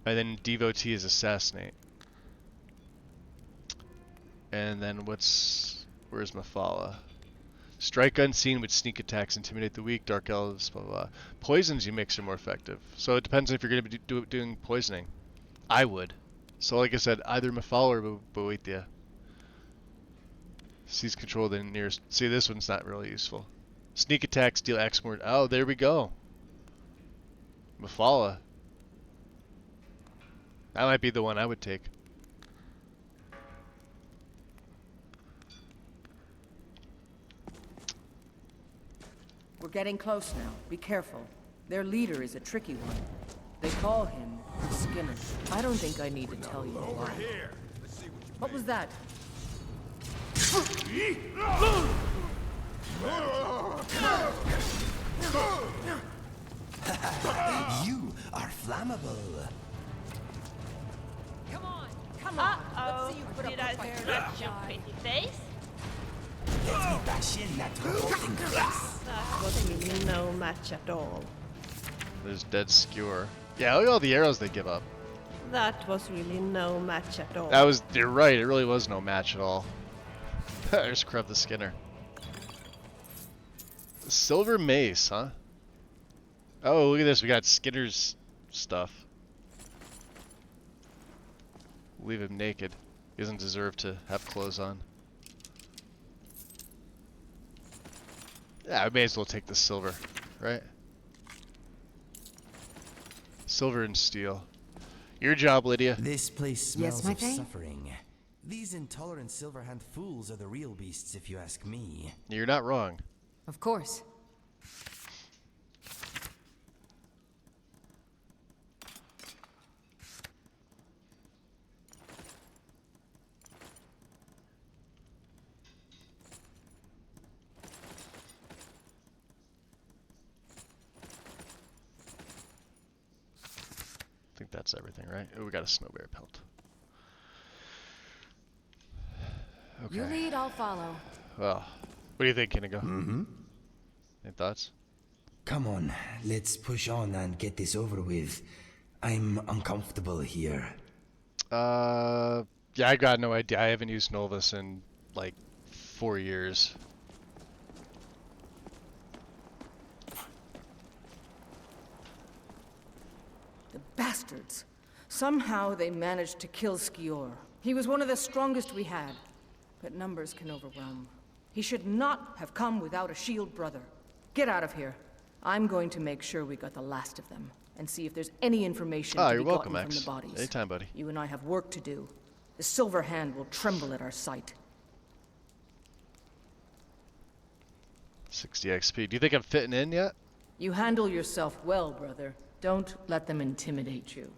And then Devotee is assassinate. And then where's Mephala? Strike unseen with sneak attacks, intimidate the weak, dark elves, blah blah blah. Poisons you mix are more effective. So it depends if you're going to be doing poisoning. I would. So like I said, either Mephala or Boethia. Seize control of the nearest. See, this one's not really useful. Sneak attacks deal X more. Oh, there we go. Mephala. That might be the one I would take. We're getting close now. Be careful. Their leader is a tricky one. They call him the Skinner. I don't think I need to tell you why. What was that? You are flammable. Come on, come on. Let's see you put Did up I a fight. scratch your pretty face? Let me bash in that revolting grace. That was really no match at all. There's dead skewer. Yeah, look at all the arrows they give up. That was really no match at all. That was, you're right, it really was no match at all. There's Crub the Skinner. Silver mace, huh? Oh, look at this, we got Skinner's stuff. Leave him naked. He doesn't deserve to have clothes on. Yeah, I may as well take the silver, right? Silver and steel. Your job, Lydia. This place Yes, smells my of thing? suffering. These intolerant Silverhand fools are the real beasts, if you ask me. You're not wrong. Of course. I think that's everything, right? Oh, we got a snow bear pelt. Okay. You lead, I'll follow. Well, what do you think, Kinigo? Mm-hmm. Any thoughts? Come on, let's push on and get this over with. I'm uncomfortable here. Yeah, I got no idea. I haven't used Novus in like 4 years. The bastards! Somehow they managed to kill Skior. He was one of the strongest we had. But numbers can overwhelm. He should not have come without a shield brother. Get out of here. I'm going to make sure we got the last of them, and see if there's any information to You're be welcome, gotten X. from the bodies. Anytime, buddy. You and I have work to do. The Silver Hand will tremble at our sight. 60 XP. Do you think I'm fitting in yet? You handle yourself well, brother. Don't let them intimidate you.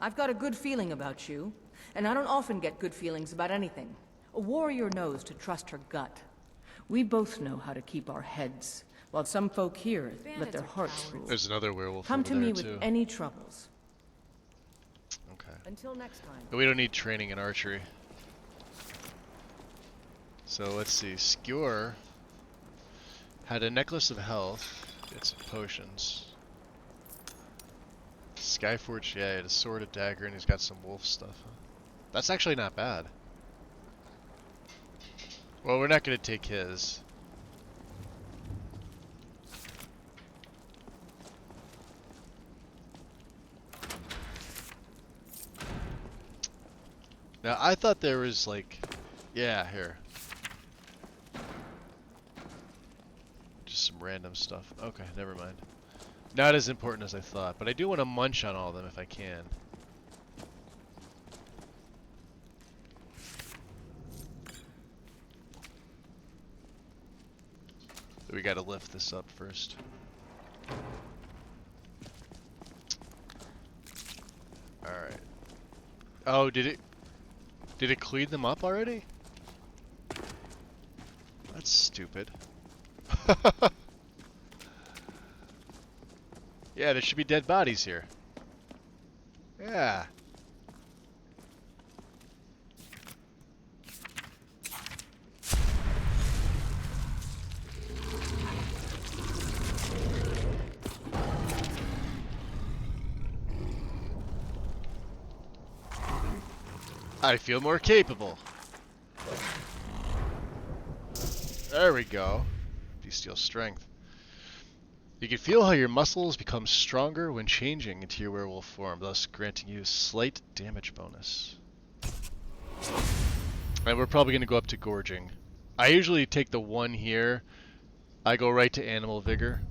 I've got a good feeling about you, and I don't often get good feelings about anything. A warrior knows to trust her gut. We both know how to keep our heads, while some folk here let their hearts rule. There's another werewolf Come over to me there, with too. any troubles. Okay. Until next time. But we don't need training in archery. So let's see. Skewer had a necklace of health. Get some potions. Skyforge, yeah, he had a sword, a dagger, and he's got some wolf stuff. Huh? That's actually not bad. Well, we're not going to take his. Now, I thought there was like... Yeah, here. Just some random stuff. Okay, never mind. Not as important as I thought, but I do want to munch on all of them if I can. We gotta lift this up first. Alright. Oh, did it clean them up already? That's stupid. Yeah, there should be dead bodies here. Yeah. I feel more capable. There we go. Bestial strength. You can feel how your muscles become stronger when changing into your werewolf form, thus granting you slight damage bonus. And we're probably going to go up to gorging. I usually take the one here. I go right to animal vigor.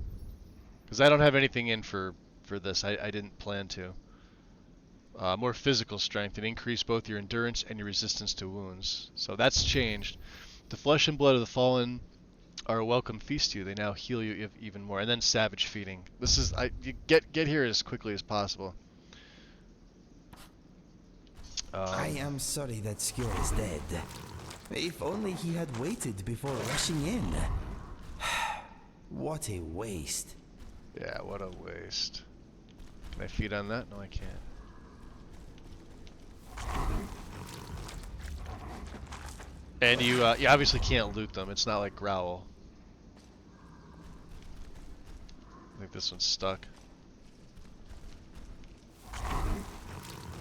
Because I don't have anything in for this. I didn't plan to. More physical strength and increase both your endurance and your resistance to wounds. So that's changed. The flesh and blood of the fallen are a welcome feast to you. They now heal you even more. And then savage feeding. This is you get here as quickly as possible. I am sorry that Skewer is dead. If only he had waited before rushing in. What a waste. Yeah, what a waste. Can I feed on that? No, I can't. And you obviously can't loot them. It's not like Growl. I think this one's stuck.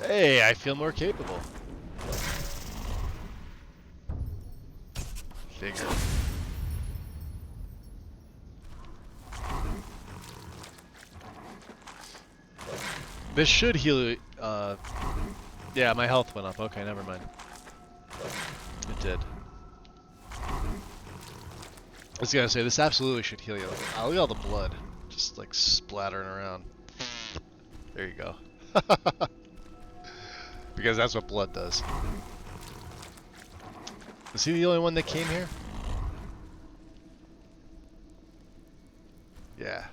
Hey, I feel more capable. Figure. This should heal. Yeah, my health went up. Okay, never mind. It did. I was gonna say, this absolutely should heal you. Look at all the blood just like splattering around. There you go. Because that's what blood does. Was he the only one that came here? Yeah.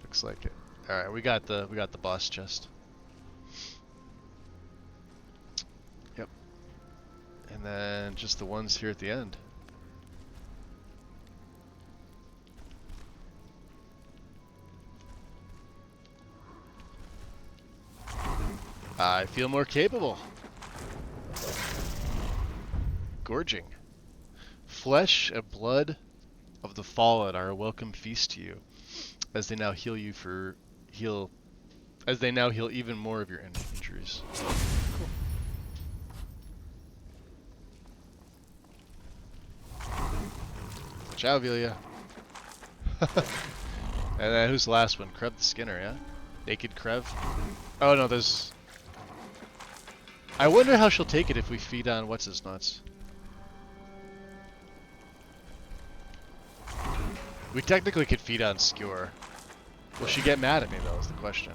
Looks like it. Alright, we got the boss chest. Yep. And then just the ones here at the end. I feel more capable. Gorging. Flesh and blood of the fallen are a welcome feast to you. as they now heal you for as they now heal even more of your injuries. Cool. Ciao, Velia. And then who's the last one? Krev the Skinner, yeah? Naked Krev? Oh no, there's... I wonder how she'll take it if we feed on what's-his-nuts. We technically could feed on Skewer. Will she get mad at me though, is the question.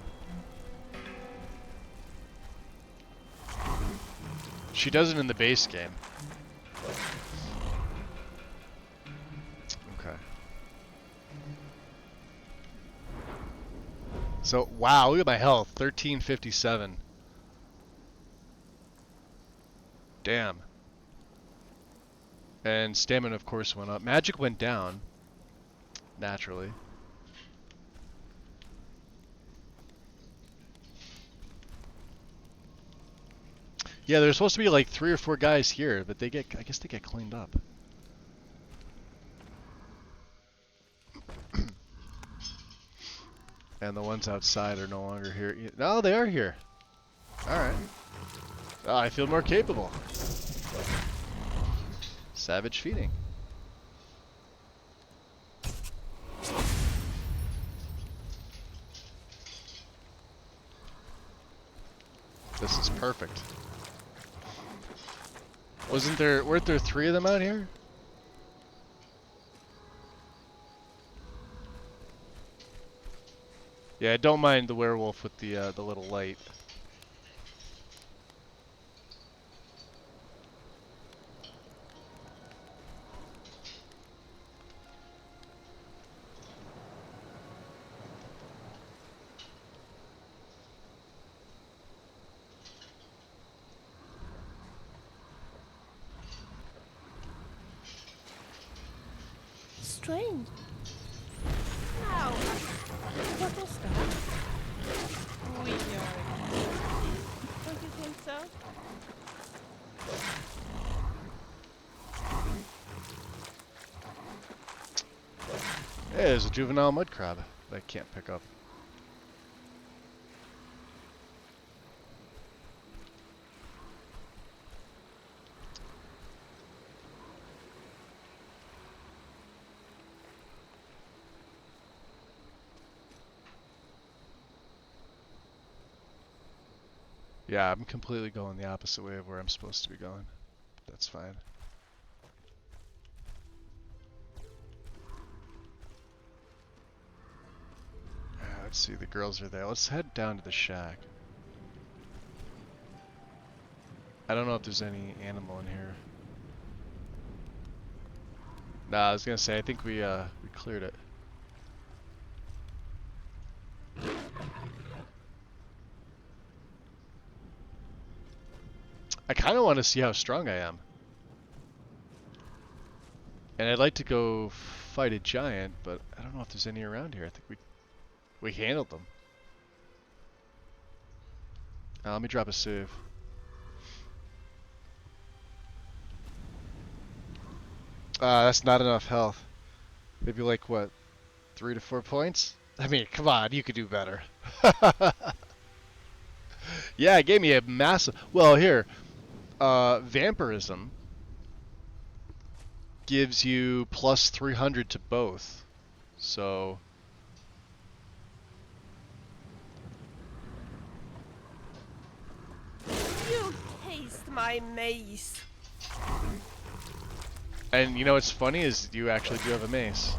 She doesn't in the base game. Okay. So, wow, look at my health. 1357. Damn. And stamina, of course, went up. Magic went down. Naturally. Yeah, there's supposed to be like 3 or 4 guys here, but I guess they get cleaned up. And the ones outside are no longer here. No, they are here. Alright. Oh, I feel more capable. Savage feeding. This is perfect. Weren't there 3 of them out here? Yeah, I don't mind the werewolf with the little light. Strange. Ow! What was that? Weird. Don't you think so? Hey, there's a juvenile mud crab that I can't pick up. Yeah, I'm completely going the opposite way of where I'm supposed to be going. That's fine. Let's see, the girls are there. Let's head down to the shack. I don't know if there's any animal in here. Nah, I was gonna say, I think we cleared it. I kind of want to see how strong I am. And I'd like to go fight a giant, but I don't know if there's any around here. I think we handled them. Let me drop a save. That's not enough health. Maybe like, what, 3 to 4 points? I mean, come on, you could do better. Yeah, it gave me a massive... Well, here, Vampirism gives you plus 300 to both. So... You taste my mace. And you know what's funny is you actually do have a mace.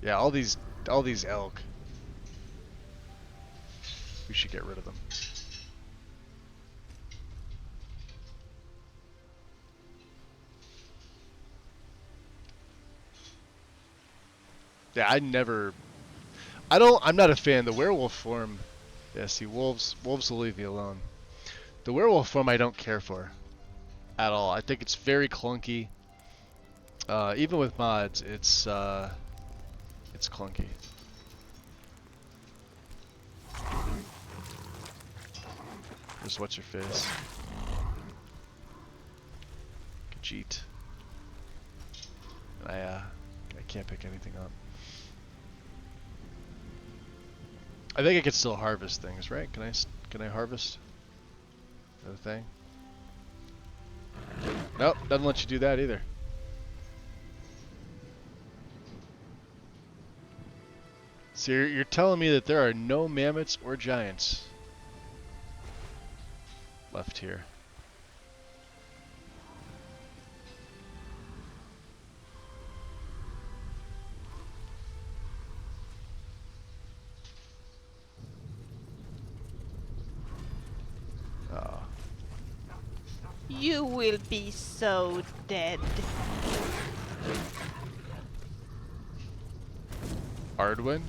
Yeah, all these elk. We should get rid of them. Yeah, I'm not a fan. The werewolf form, yeah, see, wolves will leave me alone. The werewolf form I don't care for at all. I think it's very clunky. Even with mods, it's clunky. Just what's your face? Khajiit. I can't pick anything up. I think I can still harvest things, right? Can I harvest? Is that a thing? Nope, doesn't let you do that either. So you're telling me that there are no mammoths or giants left here. Oh. You will be so dead. Ardwin?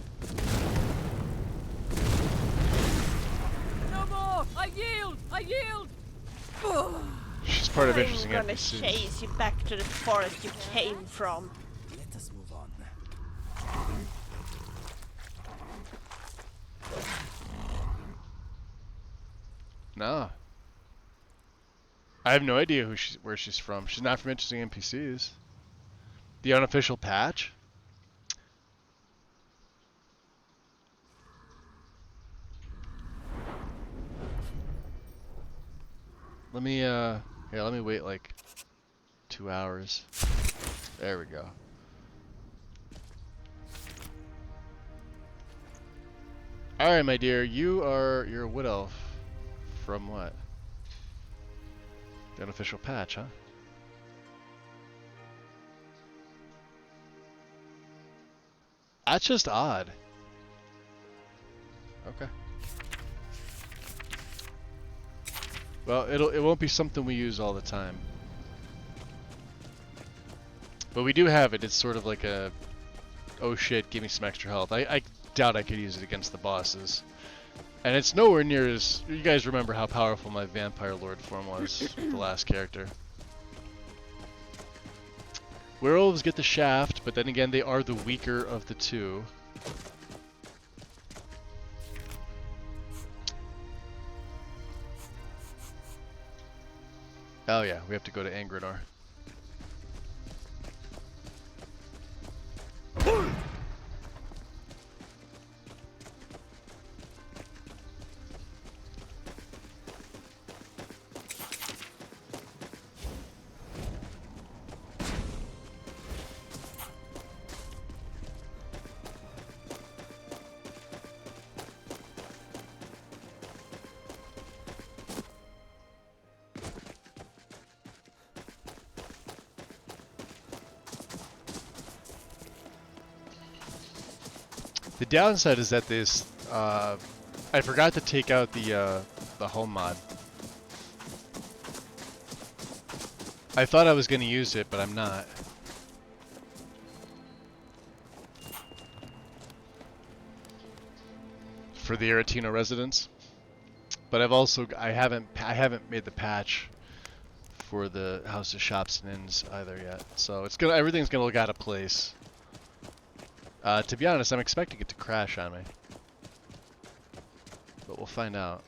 No more! I yield! I yield! She's part of interesting I'm gonna NPCs. chase you back to the forest you came from. Let us move on. No. I have no idea where she's from. She's not from Interesting NPCs. The unofficial patch? Let me here, let me wait like 2 hours. There we go. Alright, my dear, you're a wood elf. From what? The unofficial patch, huh? That's just odd. Okay. Well, it won't be something we use all the time. But we do have it. It's sort of like a, oh shit, give me some extra health. I doubt I could use it against the bosses. And it's nowhere near as... You guys remember how powerful my Vampire Lord form was with the last character. Werewolves get the shaft, but then again, they are the weaker of the two. Oh yeah, we have to go to Angranor. The downside is that this, I forgot to take out the home mod. I thought I was going to use it, but I'm not. For the Aretino residents. But I haven't made the patch for the House of Shops and Inns either yet. So everything's gonna look out of place. To be honest, I'm expecting it to crash on me. But we'll find out.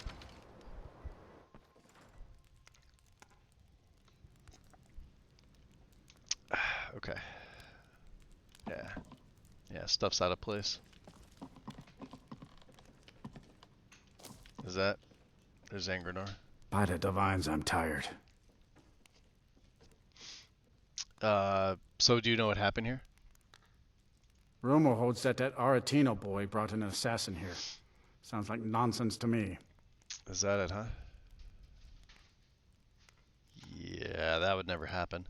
Okay. Yeah. Yeah, stuff's out of place. Is that... There's Angranor. By the divines, I'm tired. So do you know what happened here? Rumor holds that Aretino boy brought an assassin here. Sounds like nonsense to me. Is that it, huh? Yeah, that would never happen.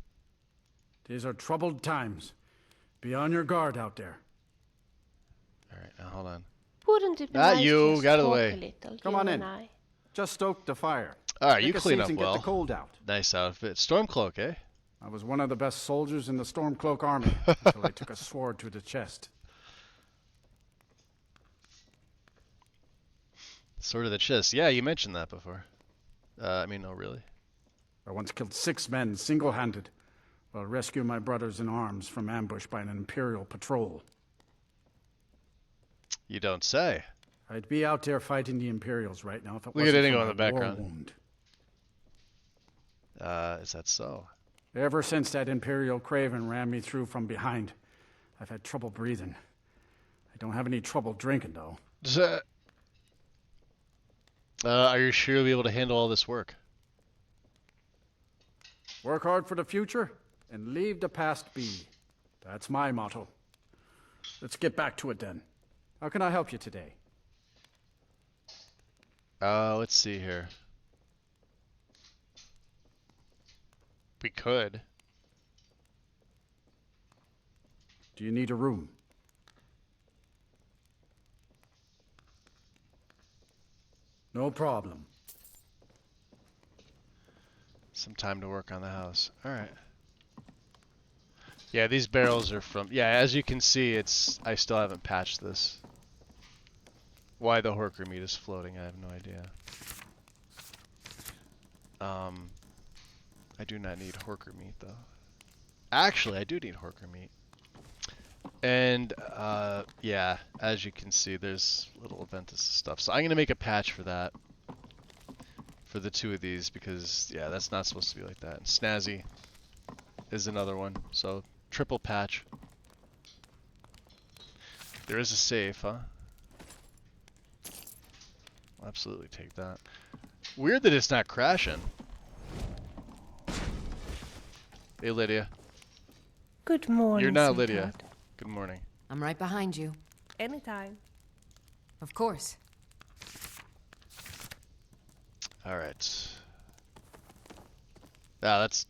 These are troubled times. Be on your guard out there. Alright, now hold on. Wouldn't it be Not nice you, to get out of the talk way. a little, Come you on and in. I? Just stoked the fire. Alright, you Take a clean seat up and well. Get the cold out. Nice outfit. Stormcloak, eh? I was one of the best soldiers in the Stormcloak army until I took a sword to the chest. Sword of the chest. Yeah, you mentioned that before. I mean, no, really. I once killed 6 men single-handed while rescuing my brothers in arms from ambush by an Imperial patrol. You don't say. I'd be out there fighting the Imperials right now if it Look at wasn't Inigo for in the my war background. wound. Is that so? Ever since that Imperial Craven ran me through from behind, I've had trouble breathing. I don't have any trouble drinking, though. Are you sure you'll be able to handle all this work? Work hard for the future and leave the past be. That's my motto. Let's get back to it then. How can I help you today? Let's see here. We could. Do you need a room? No problem. Some time to work on the house. Alright. Yeah, these barrels are from... Yeah, as you can see, I still haven't patched this. Why the Horker meat is floating, I have no idea. I do not need Horker meat, though. Actually, I do need Horker meat. And, yeah, as you can see, there's little Aventus stuff. So I'm going to make a patch for that. For the two of these, because, yeah, that's not supposed to be like that. And Snazzy is another one. So, triple patch. There is a safe, huh? I'll absolutely take that. Weird that it's not crashing. Hey, Lydia. Good morning, You're not sweetheart. Lydia. Good morning. I'm right behind you. Anytime. Of course. Alright. Ah, that's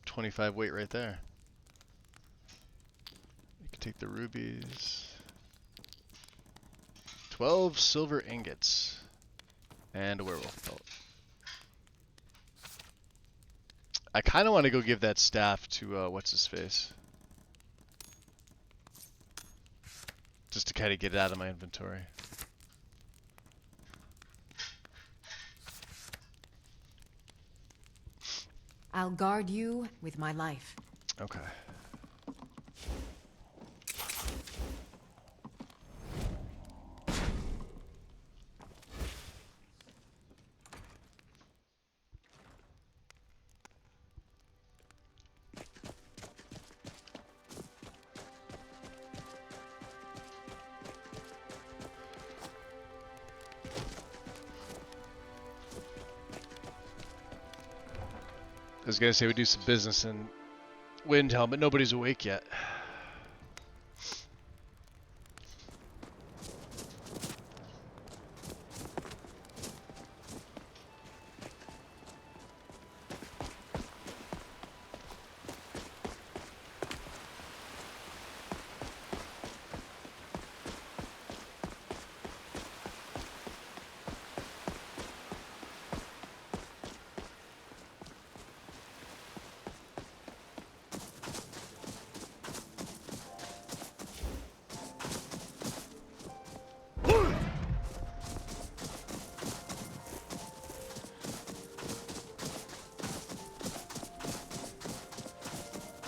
25 weight right there. You can take the rubies. 12 silver ingots. And a werewolf pelt. I kind of want to go give that staff to, what's-his-face. Just to kind of get it out of my inventory. I'll guard you with my life. Okay. I was gonna say we do some business in Windhelm, but nobody's awake yet.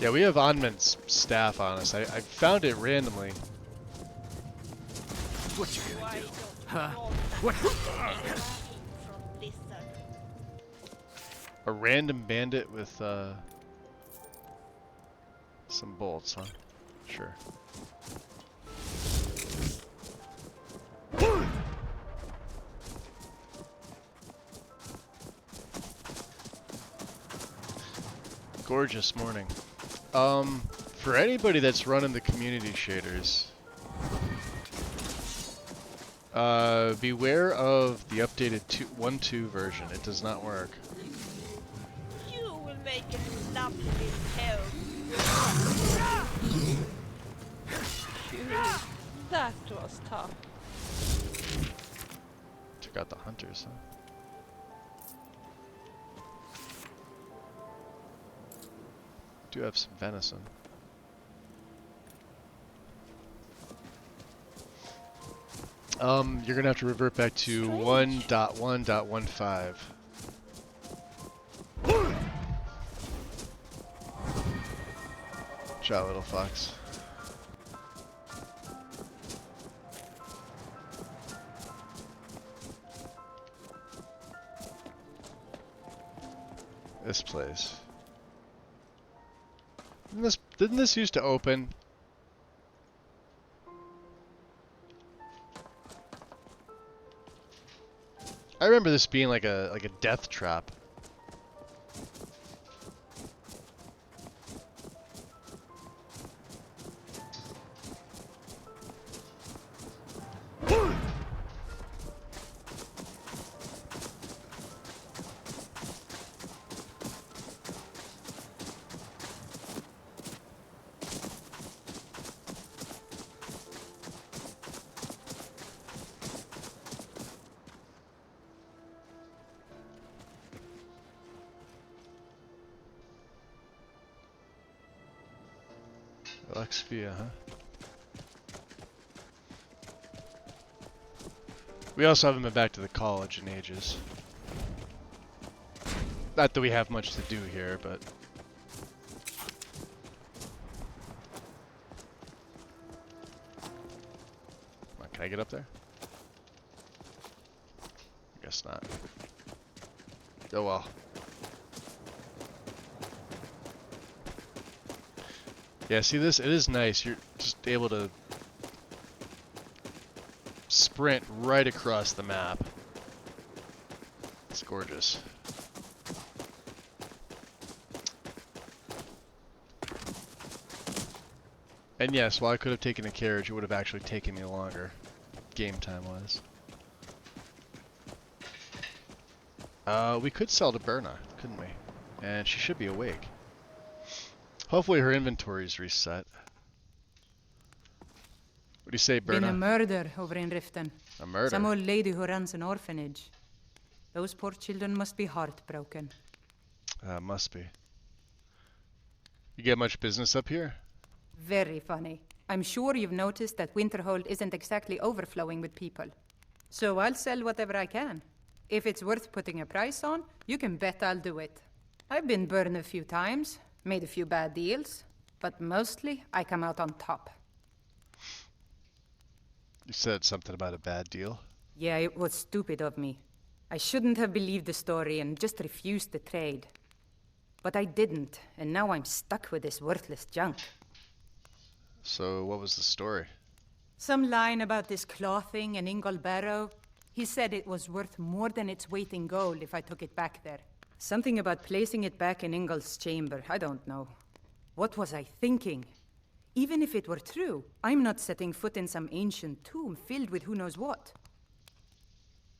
Yeah, we have Onman's staff on us. I found it randomly. What you gonna do? Huh? What? A random bandit with some bolts, huh? Sure. Gorgeous morning. For anybody that's running the community shaders, beware of the updated 1.2 version. It does not work. You will make it stop this hell. Phew, that was tough. Took out the hunters, huh? Do have some venison. You're gonna have to revert back to 1.1.15. Ciao, little fox. This place. Didn't this used to open? I remember this being like a death trap. Alexia, huh? We also haven't been back to the college in ages. Not that we have much to do here, but... Come on, can I get up there? I guess not. Oh well. Yeah, see this? It is nice. You're just able to sprint right across the map. It's gorgeous. And yes, while I could have taken a carriage, it would have actually taken me longer, game time-wise. We could sell to Berna, couldn't we? And she should be awake. Hopefully her inventory is reset. What do you say, Berna? Been a murder over in Riften. A murder? Some old lady who runs an orphanage. Those poor children must be heartbroken. Must be. You get much business up here? Very funny. I'm sure you've noticed that Winterhold isn't exactly overflowing with people. So I'll sell whatever I can. If it's worth putting a price on, you can bet I'll do it. I've been burned a few times, made a few bad deals, but mostly I come out on top. You said something about a bad deal. Yeah, it was stupid of me. I shouldn't have believed the story and just refused the trade. But I didn't, and now I'm stuck with this worthless junk. So what was the story? Some line about this clothing in Ingol Barrow. He said it was worth more than its weight in gold if I took it back there. Something about placing it back in Ingol's chamber, I don't know. What was I thinking? Even if it were true, I'm not setting foot in some ancient tomb filled with who knows what.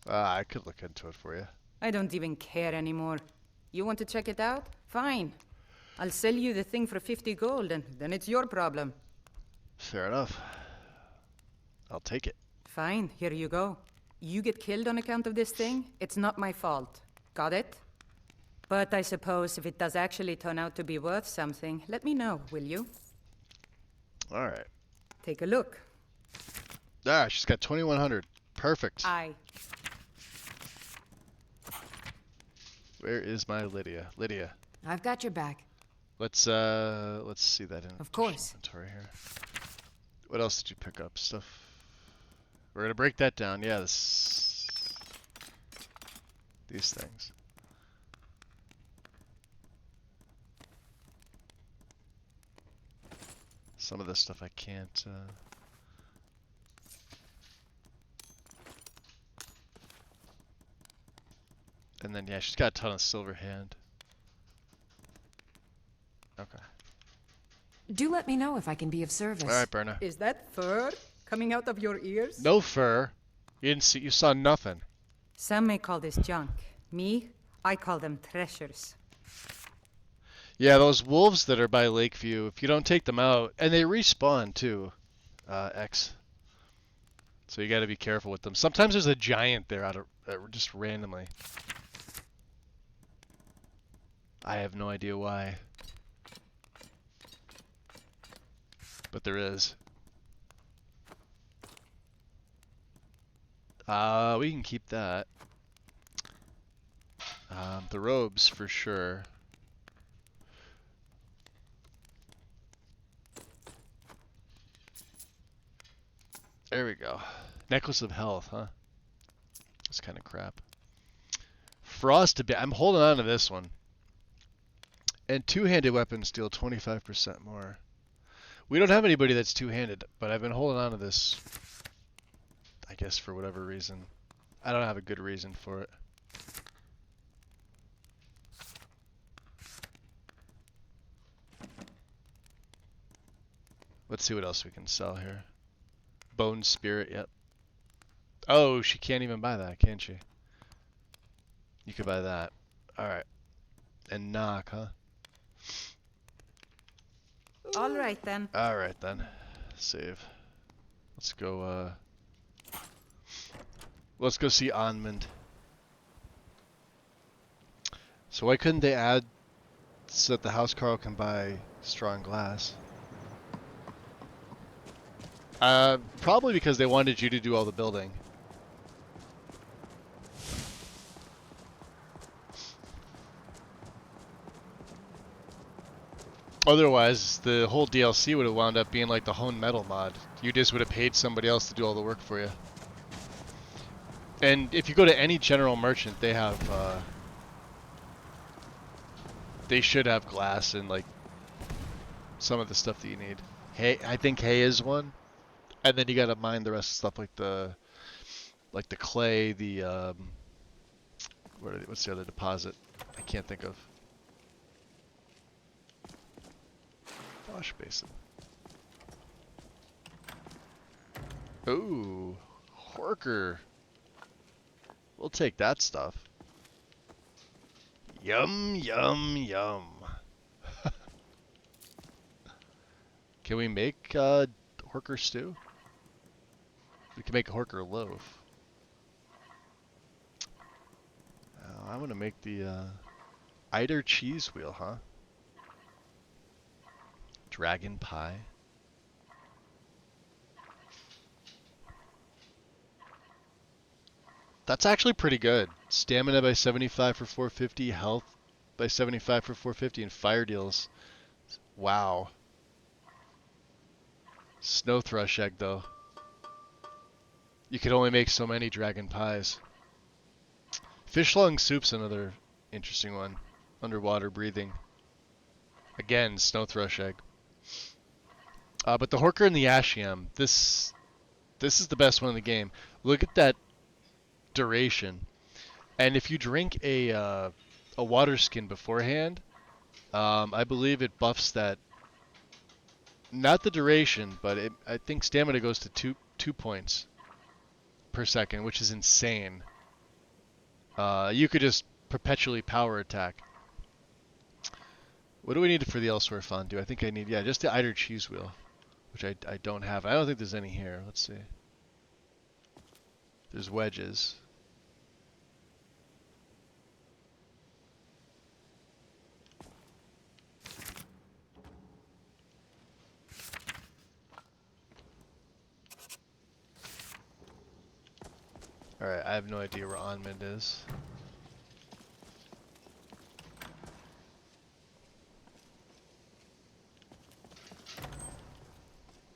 I could look into it for you. I don't even care anymore. You want to check it out? Fine. I'll sell you the thing for 50 gold, and then it's your problem. Fair enough. I'll take it. Fine, here you go. You get killed on account of this thing, it's not my fault. Got it? But I suppose if it does actually turn out to be worth something, let me know, will you? Alright. Take a look. Ah, she's got 2100. Perfect. Aye. Where is my Lydia? Lydia. I've got your back. Let's see that in Of course. inventory here. What else did you pick up? Stuff. We're gonna break that down. Yeah, these things. Some of this stuff I can't. And then yeah, she's got a ton of silver hand. Okay. Do let me know if I can be of service. All right, Berna. Is that fur coming out of your ears? No fur. You didn't see. You saw nothing. Some may call this junk. Me, I call them treasures. Yeah, those wolves that are by Lakeview. If you don't take them out, and they respawn too, X. So you got to be careful with them. Sometimes there's a giant there out of just randomly. I have no idea why. But there is. We can keep that. The robes for sure. There we go. Necklace of health, huh? That's kind of crap. Frost I'm holding on to this one. And two-handed weapons deal 25% more. We don't have anybody that's two-handed, but I've been holding on to this, I guess, for whatever reason. I don't have a good reason for it. Let's see what else we can sell here. Bone Spirit, yep. Oh, she can't even buy that, can she? You could buy that. Alright. And knock, huh? All right then. Alright then. Save. Let's go, let's go see Onmund. So why couldn't they add so that the housecarl can buy strong glass? Probably because they wanted you to do all the building. Otherwise, the whole DLC would have wound up being like the Hone Metal mod. You just would have paid somebody else to do all the work for you. And if you go to any general merchant, they have, they should have glass and like some of the stuff that you need. Hay, I think hay is one. And then you gotta mine the rest of stuff like the clay, the what's the other deposit? I can't think of. Wash basin. Ooh, Horker. We'll take that stuff. Yum, yum, yum. Can we make Horker stew? We can make a Horker loaf. I want to make the Eider cheese wheel, huh? Dragon pie. That's actually pretty good. Stamina by 75 for 450, health by 75 for 450, and fire deals. Wow. Snow thrush egg though. You could only make so many dragon pies. Fish lung soup's another interesting one. Underwater breathing. Again, snow thrush egg. But the Horker and the Ashiam, this is the best one in the game. Look at that duration. And if you drink a water skin beforehand, I believe it buffs that. Not the duration, but I think stamina goes to two points per second, which is insane. You could just perpetually power attack. What do we need for the Elsewhere fondue? I think I need, yeah, just the Eider cheese wheel, which I don't have. I don't think there's any here. Let's see. There's wedges. Alright, I have no idea where Onmund is.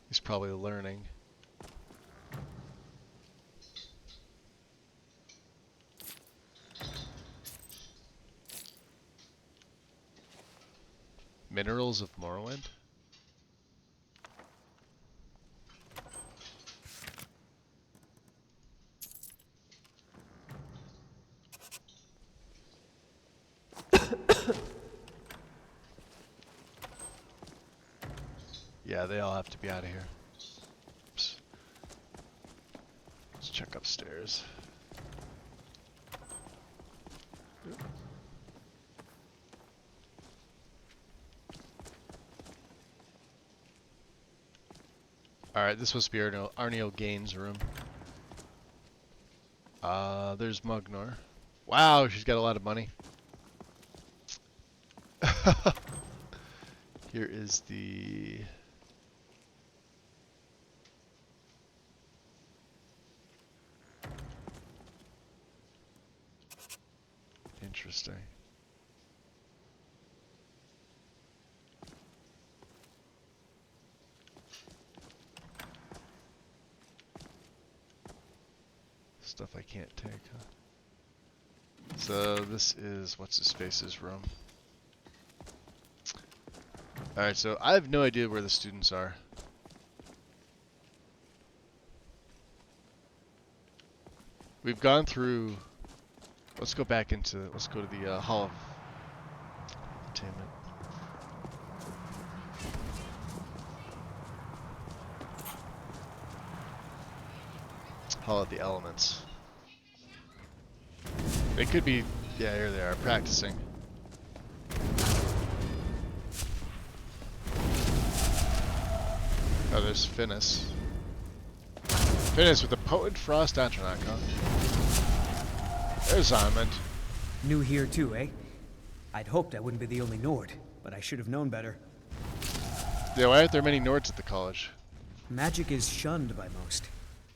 He's probably learning. Minerals of Morrowind? Yeah, they all have to be out of here. Oops. Let's check upstairs. Alright, this must be Arneo Gaines' room. There's Mugnor. Wow, she's got a lot of money. Here is the... Interesting. Stuff I can't take, huh? So this is what's his face's room. Alright, so I have no idea where the students are. we've gone through. Let's go back into. Let's go to the Hall of Entertainment. Hall of the Elements. They could be. Yeah, here they are practicing. Oh, there's Finis. Finis with the potent frost Atronach, huh? There's Amund. New here too, eh? I'd hoped I wouldn't be the only Nord, but I should have known better. Yeah, why aren't there many Nords at the college? Magic is shunned by most.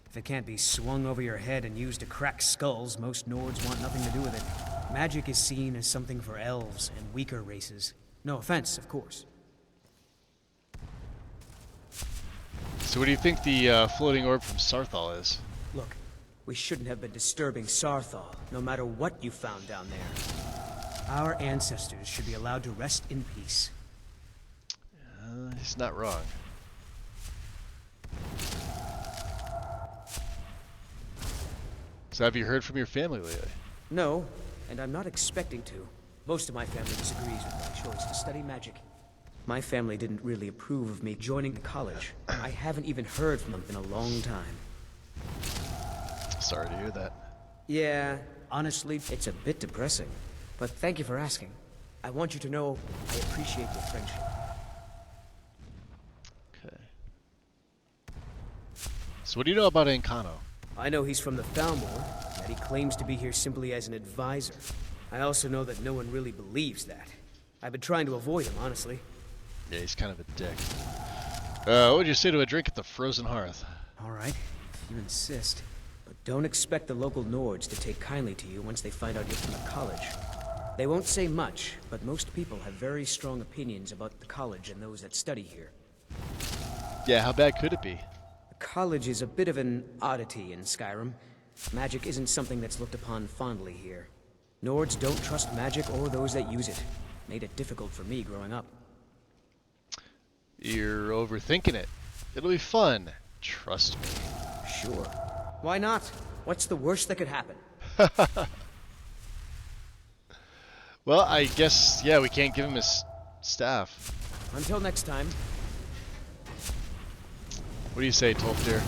If it can't be swung over your head and used to crack skulls, most Nords want nothing to do with it. Magic is seen as something for elves and weaker races. No offense, of course. So what do you think the floating orb from Sarthal is? Look, we shouldn't have been disturbing Sarthal, no matter what you found down there. Our ancestors should be allowed to rest in peace. He's not wrong. So have you heard from your family lately? No, and I'm not expecting to. Most of my family disagrees with my choice to study magic. My family didn't really approve of me joining the college. I haven't even heard from them in a long time. Sorry to hear that. Yeah, honestly, it's a bit depressing. But thank you for asking. I want you to know I appreciate your friendship. Okay. So what do you know about Ancano? I know he's from the Thalmor, that he claims to be here simply as an advisor. I also know that no one really believes that. I've been trying to avoid him, honestly. Yeah, he's kind of a dick. What would you say to a drink at the Frozen Hearth? All right, if you insist. But don't expect the local Nords to take kindly to you once they find out you're from the college. They won't say much, but most people have very strong opinions about the college and those that study here. Yeah, how bad could it be? The college is a bit of an oddity in Skyrim. Magic isn't something that's looked upon fondly here. Nords don't trust magic or those that use it. Made it difficult for me growing up. You're overthinking it. It'll be fun. Trust me. Sure. Why not? What's the worst that could happen? Well, I guess, yeah, we can't give him his staff. Until next time. What do you say, Tolfdir?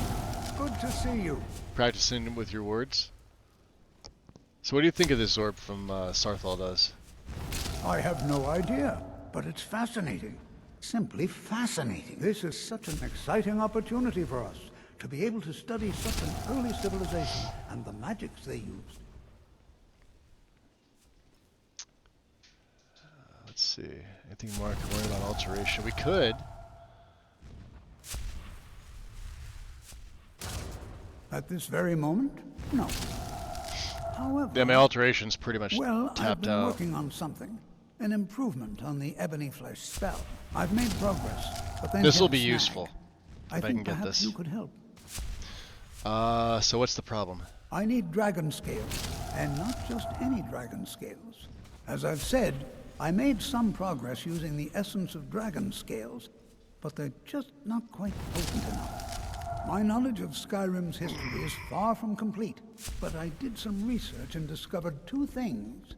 Good to see you. Practicing with your words? So what do you think of this orb from Sarthal does? I have no idea, but it's fascinating. Simply fascinating. This is such an exciting opportunity for us to be able to study such an early civilization and the magics they used. Let's see. Anything more I can learn about alteration? We could. At this very moment? No. However... Yeah, my alteration's pretty much Well, I've tapped been out. working on something. An improvement on the ebony flesh spell. I've made progress, but then This will hit a be snag. useful. I if I think can get perhaps this. you could help. So what's the problem? I need dragon scales, and not just any dragon scales. As I've said, I made some progress using the essence of dragon scales, but they're just not quite potent enough. My knowledge of Skyrim's history is far from complete, but I did some research and discovered two things.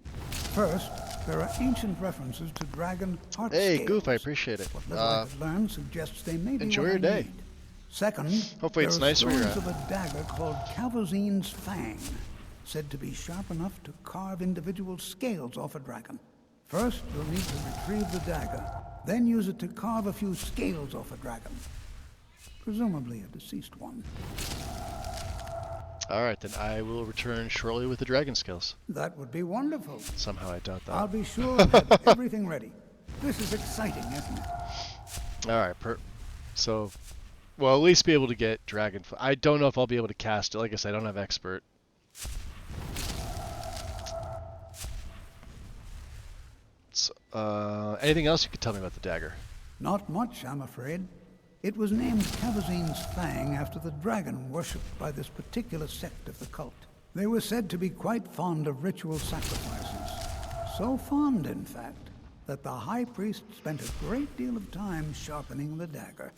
First, there are ancient references to dragon heart Hey, scales. Goof, I appreciate it. What little I could learn suggests they may be enjoy what your I day. need. Second, Hopefully there it's are nice where you're stories at. of a dagger called Calvazine's Fang, said to be sharp enough to carve individual scales off a dragon. First, you'll need to retrieve the dagger, then use it to carve a few scales off a dragon. Presumably a deceased one. Alright, then I will return shortly with the dragon skills. That would be wonderful. Somehow I doubt that. I'll be sure to have everything ready. This is exciting, isn't it? Alright, so, well, at least be able to get dragon. I don't know if I'll be able to cast it. Like I said, I don't have expert. So, anything else you could tell me about the dagger? Not much, I'm afraid. It was named Calvazine's Fang after the dragon worshipped by this particular sect of the cult. They were said to be quite fond of ritual sacrifices. So fond, in fact, that the high priest spent a great deal of time sharpening the dagger.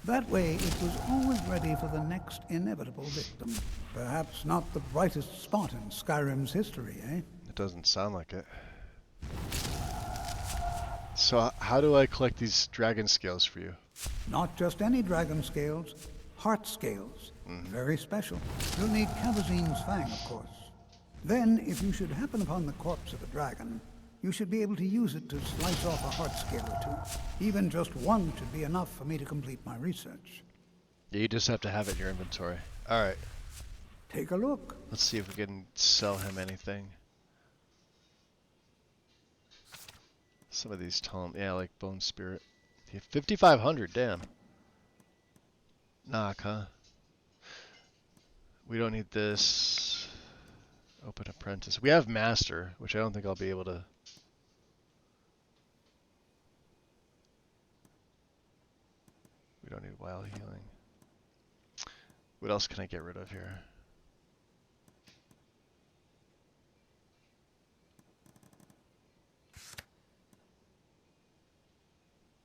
That way, it was always ready for the next inevitable victim. Perhaps not the brightest spot in Skyrim's history, eh? It doesn't sound like it. So how do I collect these dragon scales for you? Not just any dragon scales, heart scales. Very special. You'll need Kabazine's fang, of course. Then, if you should happen upon the corpse of a dragon, you should be able to use it to slice off a heart scale or two. Even just one should be enough for me to complete my research. Yeah, you just have to have it in your inventory. Alright. Take a look. Let's see if we can sell him anything. Some of these tell him, yeah, like Bone Spirit. 5,500, damn. Knock, huh? We don't need this. Open Apprentice. We have Master, which I don't think I'll be able to. We don't need Wild Healing. What else can I get rid of here?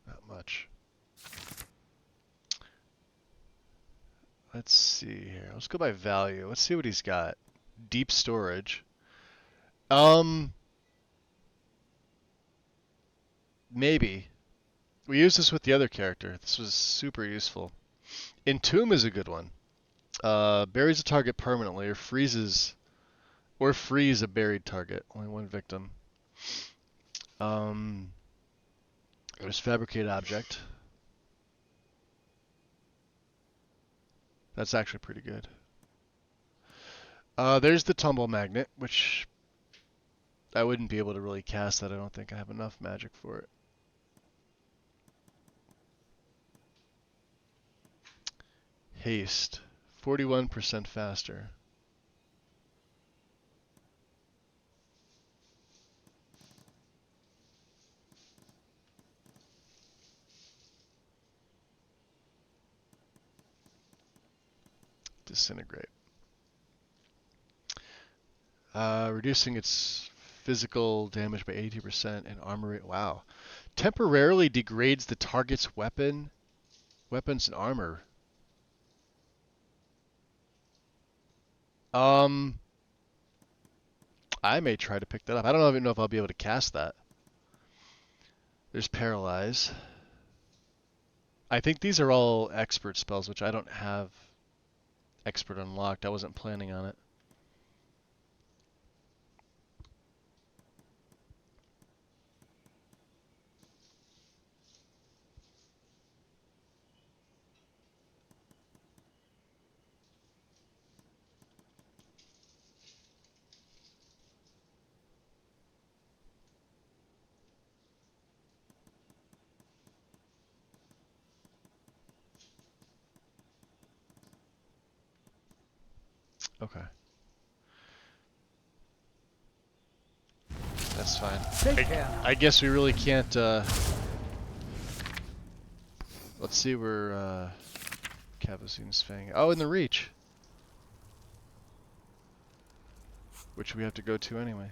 Not much. Let's see here. Let's go by value. Let's see what he's got. Deep storage. Maybe. We used this with the other character. This was super useful. Entomb is a good one. Buries a target permanently or frees a buried target. Only one victim. There's Fabricated Object. That's actually pretty good. There's the Tumble Magnet, which I wouldn't be able to really cast that. I don't think I have enough magic for it. Haste, 41% faster. Disintegrate. Reducing its physical damage by 80% and armor rate. Wow. Temporarily degrades the target's weapons and armor. I may try to pick that up. I don't even know if I'll be able to cast that. There's Paralyze. I think these are all expert spells, which I don't have expert unlocked. I wasn't planning on it. Okay. That's fine. I guess we really can't, let's see where, Cavazine's Fang. Oh, in the Reach. Which we have to go to anyway.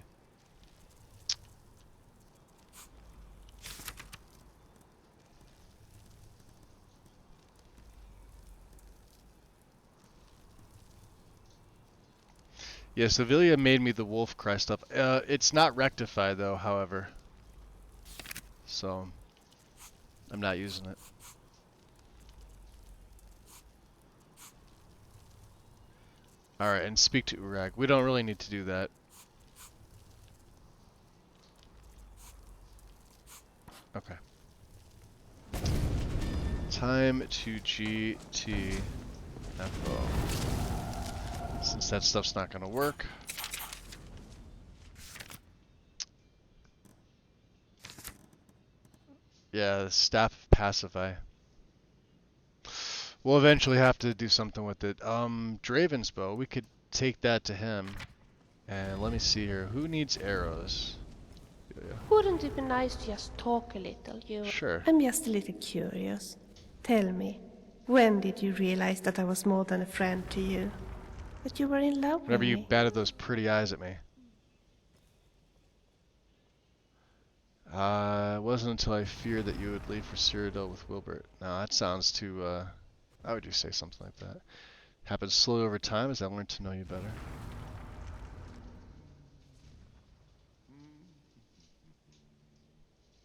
Yeah, Sevilla made me the wolf cry stuff. It's not rectified though, however. So, I'm not using it. Alright, and speak to Urag. We don't really need to do that. Okay. Time to GTFO. Since that stuff's not going to work. Yeah, the Staff of Pacify. We'll eventually have to do something with it. Draven's Bow, we could take that to him. And let me see here. Who needs arrows? Yeah. Wouldn't it be nice to just talk a little? Sure. I'm just a little curious. Tell me, when did you realize that I was more than a friend to you? That you were in love Whenever with you me? batted those pretty eyes at me. It wasn't until I feared that you would leave for Cyrodiil with Wilbert. No, that sounds too How would you say something like that? Happens slowly over time as I learn to know you better.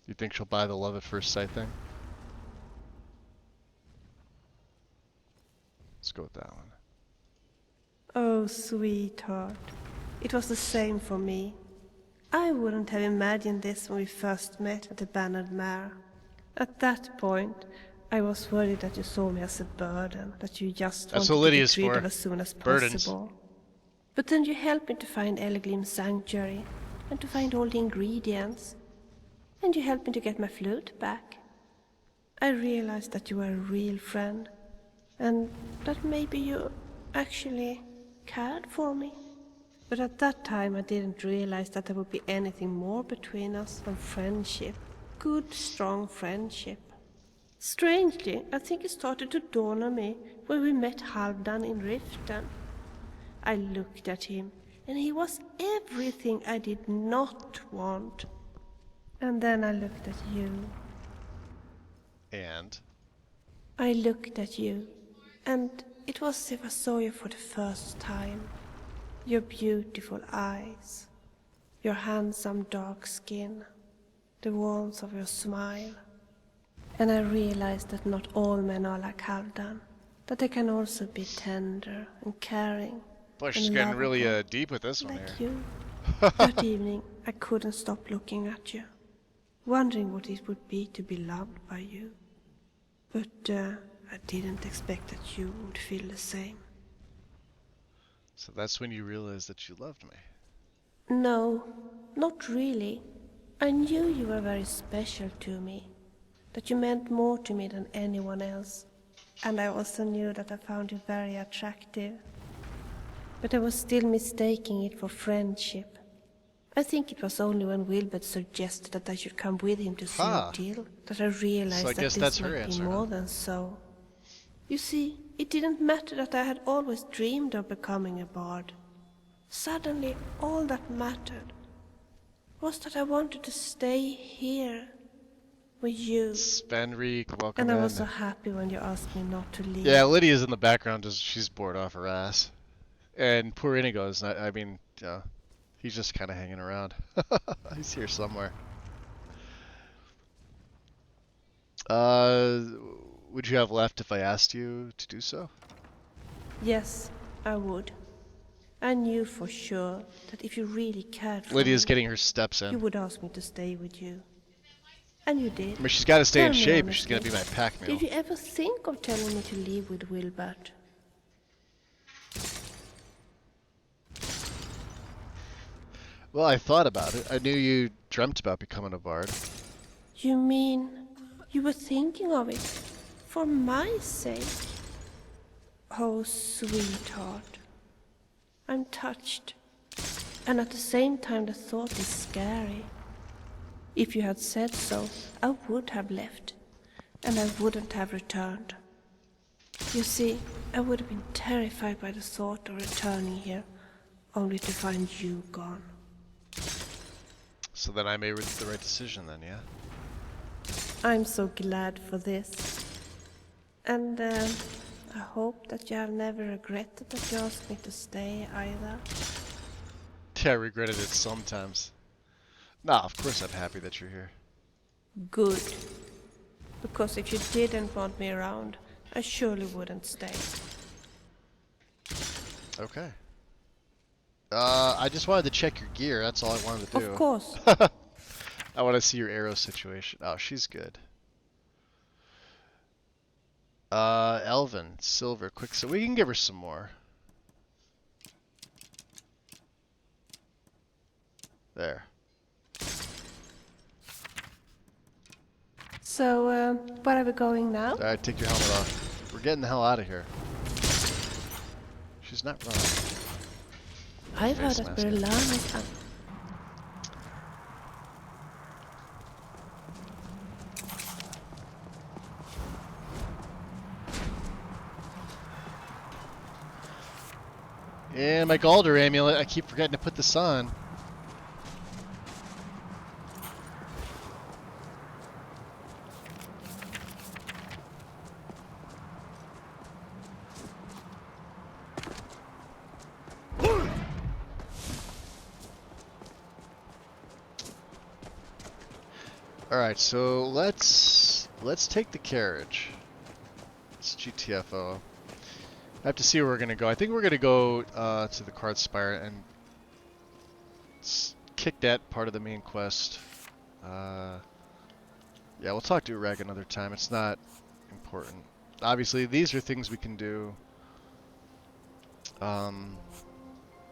You think she'll buy the love at first sight thing? Let's go with that one. Oh, sweetheart. It was the same for me. I wouldn't have imagined this when we first met at the Bannered Mare. At that point, I was worried that you saw me as a burden, that you just That's wanted what to Lydia's get rid for. of as soon as Burdens. possible. But then you helped me to find Elglim Sanctuary, and to find all the ingredients. And you helped me to get my flute back. I realized that you were a real friend, and that maybe you actually cared for me. But at that time I didn't realize that there would be anything more between us than friendship. Good, strong friendship. Strangely, I think it started to dawn on me when we met Halvdan in Riften. I looked at him, and he was everything I did not want. And then I looked at you. And? I looked at you, and it was as if I saw you for the first time. Your beautiful eyes, your handsome dark skin, the warmth of your smile. And I realized that not all men are like Halvdan, that they can also be tender and caring. Boy, she's and getting really lovable, deep with this one like here. you. That evening, I couldn't stop looking at you, wondering what it would be to be loved by you. But I didn't expect that you would feel the same. So that's when you realized that you loved me. No, not really. I knew you were very special to me, that you meant more to me than anyone else, and I also knew that I found you very attractive. But I was still mistaking it for friendship. I think it was only when Wilbert suggested that I should come with him to Ha! Till that I realized So I that guess this that's her might be answer, more huh? than so. You see, it didn't matter that I had always dreamed of becoming a bard. Suddenly, all that mattered was that I wanted to stay here with you. Svenrik, welcome And I in. was so happy when you asked me not to leave. Yeah, Lydia's in the background, just she's bored off her ass. And poor Inigo is not, I mean, he's just kind of hanging around. He's here somewhere. Would you have left if I asked you to do so? Yes, I would. I knew for sure that if you really cared for Lydia's me, getting her steps in. you would ask me to stay with you. And you did. I mean, she's got to stay Tell in me shape if she's going to honestly, be my pack mule. did you ever think of telling me to leave with Wilbert? Well, I thought about it. I knew you dreamt about becoming a bard. You mean you were thinking of it for my sake? Oh, sweetheart. I'm touched. And at the same time, the thought is scary. If you had said so, I would have left, and I wouldn't have returned. You see, I would have been terrified by the thought of returning here, only to find you gone. So then I made the right decision then, yeah? I'm so glad for this. And I hope that you have never regretted that you asked me to stay either. Yeah, I regretted it sometimes. Nah, of course I'm happy that you're here. Good. Because if you didn't want me around, I surely wouldn't stay. Okay. I just wanted to check your gear, that's all I wanted to do. Of course. I want to see your arrow situation. Oh, she's good. Elven, silver, quick, so we can give her some more. There. So, where are we going now? Alright, take your helmet off. We're getting the hell out of here. She's not running. I've heard Face that mask. Berlan is up. And my Galder amulet, I keep forgetting to put this on. All right, so let's take the carriage. It's GTFO. I have to see where we're gonna go. I think we're gonna go to the Card Spire and kick that part of the main quest. Yeah, we'll talk to Urag another time. It's not important. Obviously, these are things we can do.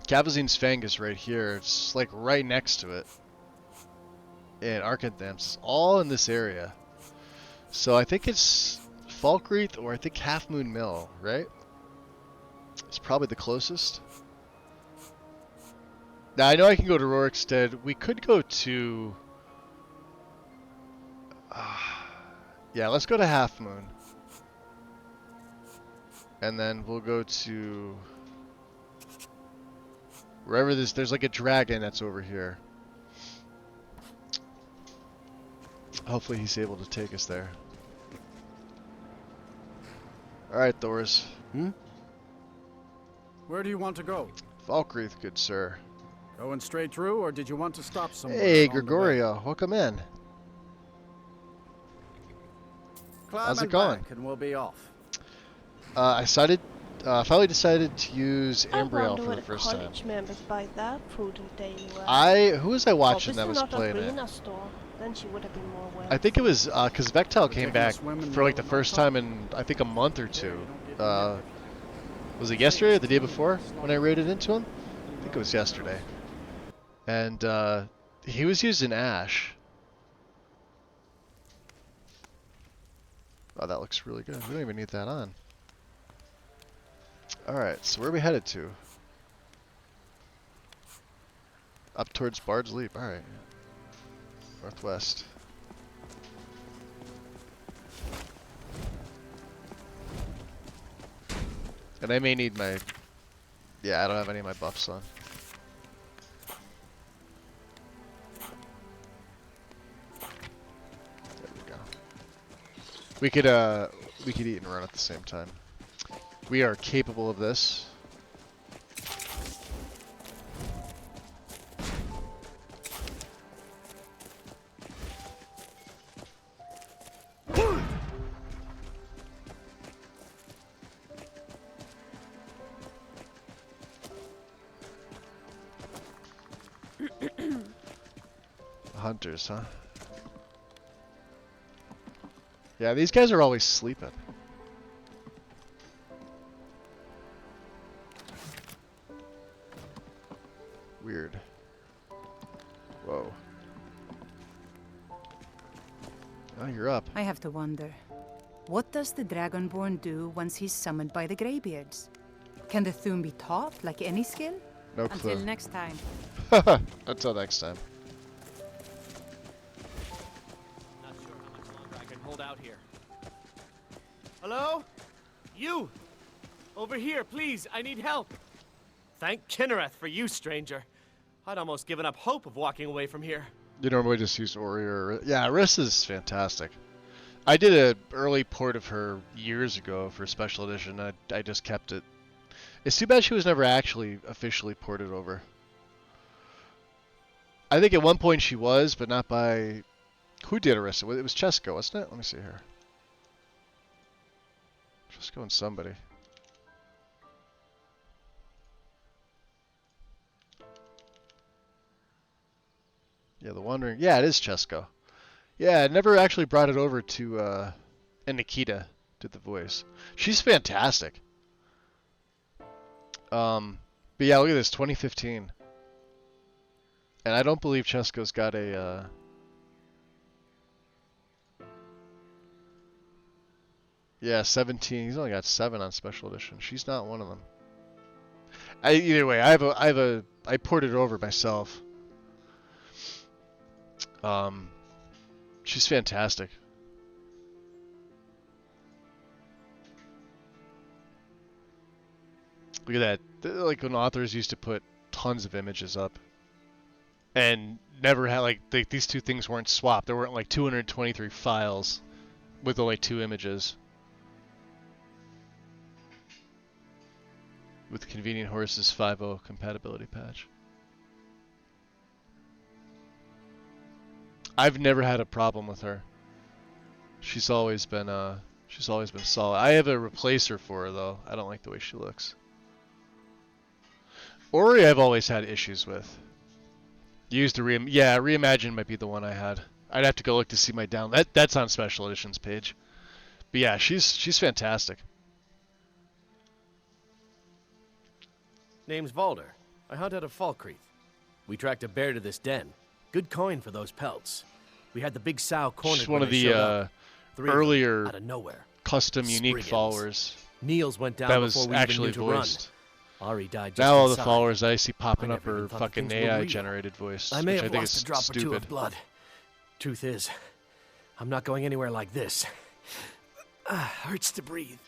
Cavazine's Fang is right here. It's like right next to it. And Arkantham's all in this area. So I think it's Falkreath or I think Half Moon Mill, right? It's probably the closest. Now I know I can go to Rorikstead. We could go to... yeah, let's go to Half Moon. And then we'll go to... wherever there's like a dragon that's over here. Hopefully he's able to take us there. Alright, Thors. Where do you want to go? Falkreath, good sir. Going straight through, or did you want to stop somewhere? Hey, along the way? Gregorio, welcome in. Climb How's it and going? back and we'll be off. I finally decided to use I Ambriel wonder for where the the first time. college members buy that food in daily wear. Who was I watching that was Obviously playing not it? Rena store. Then she would have been more well. I think it was because Vectel came taking a back swim in for like the the first time in I think a month or two. Was it yesterday or the day before when I raided into him? I think it was yesterday. And he was using Ash. Oh, that looks really good. We don't even need that on. Alright, so where are we headed to? Up towards Bard's Leap. Alright. Northwest. And I may need my... yeah, I don't have any of my buffs on. There we go. We could eat and run at the same time. We are capable of this. Hunters, huh? Yeah, these guys are always sleeping. Weird. Whoa. Oh, you're up. I have to wonder, what does the Dragonborn do once he's summoned by the Greybeards? Can the Thune be taught like any skill? No clue. Until next time. Until next time. Not sure how much longer I can hold out here. Hello? You! Over here, please, I need help. Thank Kinnereth for you, stranger. I'd almost given up hope of walking away from here. You normally just use Ori or... yeah, Riss is fantastic. I did an early port of her years ago for Special Edition. I just kept it. It's too bad she was never actually officially ported over. I think at one point she was, but not by... who did Orisa? It was Chesko, wasn't it? Let me see here. Chesko and somebody. Yeah, the Wandering... yeah, it is Chesko. Yeah, I never actually brought it over to... and Nikita did the voice. She's fantastic. But yeah, look at this, 2015. And I don't believe Chesko's got a... yeah, 17. He's only got 7 on Special Edition. She's not one of them. Either way, I ported it over myself. She's fantastic. Look at that. Like when authors used to put tons of images up. And never had, like, these two things weren't swapped. There weren't like 223 files with only 2 images. With Convenient Horses 5.0 compatibility patch. I've never had a problem with her. She's always been solid. I have a replacer for her though. I don't like the way she looks. Ori I've always had issues with. Used to Reimagine might be the one I had. I'd have to go look to see my that's on special editions page. But yeah, she's fantastic. Name's Valder. I hunt out of Falkreath. We tracked a bear to this den. Good coin for those pelts. We had the big sow cornered. She's one of the earlier out of nowhere. Custom unique Spriggans. followers. Niels went down that was before we actually even knew to voiced. Run. Ari died just now all the inside. followers I see popping I up never are even thought fucking things were AI real. generated voice, I may which have I think lost is a drop or two stupid. of blood. Truth is, I'm not going anywhere like this. Hurts to breathe.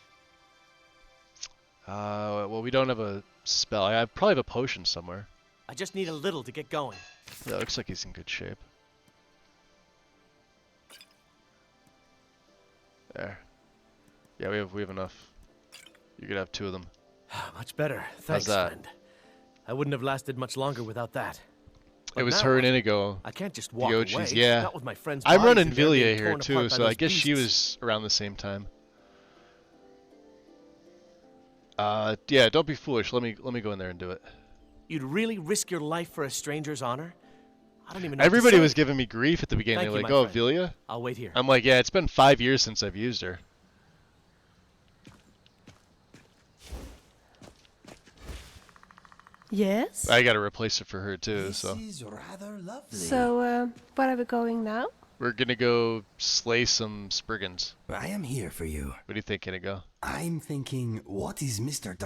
Well, we don't have a spell. I probably have a potion somewhere. I just need a little to get going. Yeah, looks like he's in good shape. There. Yeah, we have enough. You could have 2 of them. Much better. Thanks, that? friend. I wouldn't have lasted much longer without that. It But was now her and what? Inigo. I can't just the walk Ochis, away. yeah. Not with my friends' I'm bodies running in there being Villia here torn too, apart by so I those guess she beasts. was around the same time. Yeah, don't be foolish. Let me go in there and do it. You'd really risk your life for a stranger's honor? I don't even know what to Everybody say. was giving me grief at the beginning. Thank They're you, like, my "Oh, friend. Villia." I'll wait here. I'm like, "Yeah, it's been 5 years since I've used her." Yes? I got to replace it for her too. So This is rather lovely. So, where are we going now? we're gonna go slay some Spriggans. I am here for you. What do you think, Inigo? I'm thinking, what is Mr.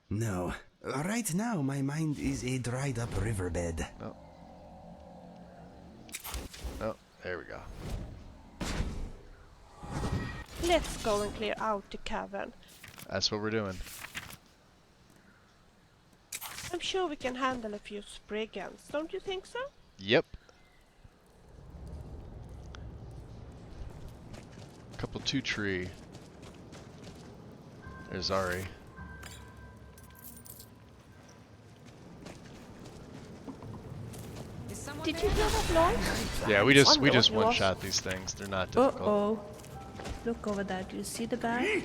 No. Right now, my mind is a dried up riverbed. Oh, there we go. Let's go and clear out the cavern. That's what we're doing. I'm sure we can handle a few Spriggans, don't you think so? Yep. Couple 2 tree. There's Ari. Did you hear that noise? Yeah, we just Wonder what it one was. shot these things. They're not difficult. Uh-oh. Look over there, do you see the guy?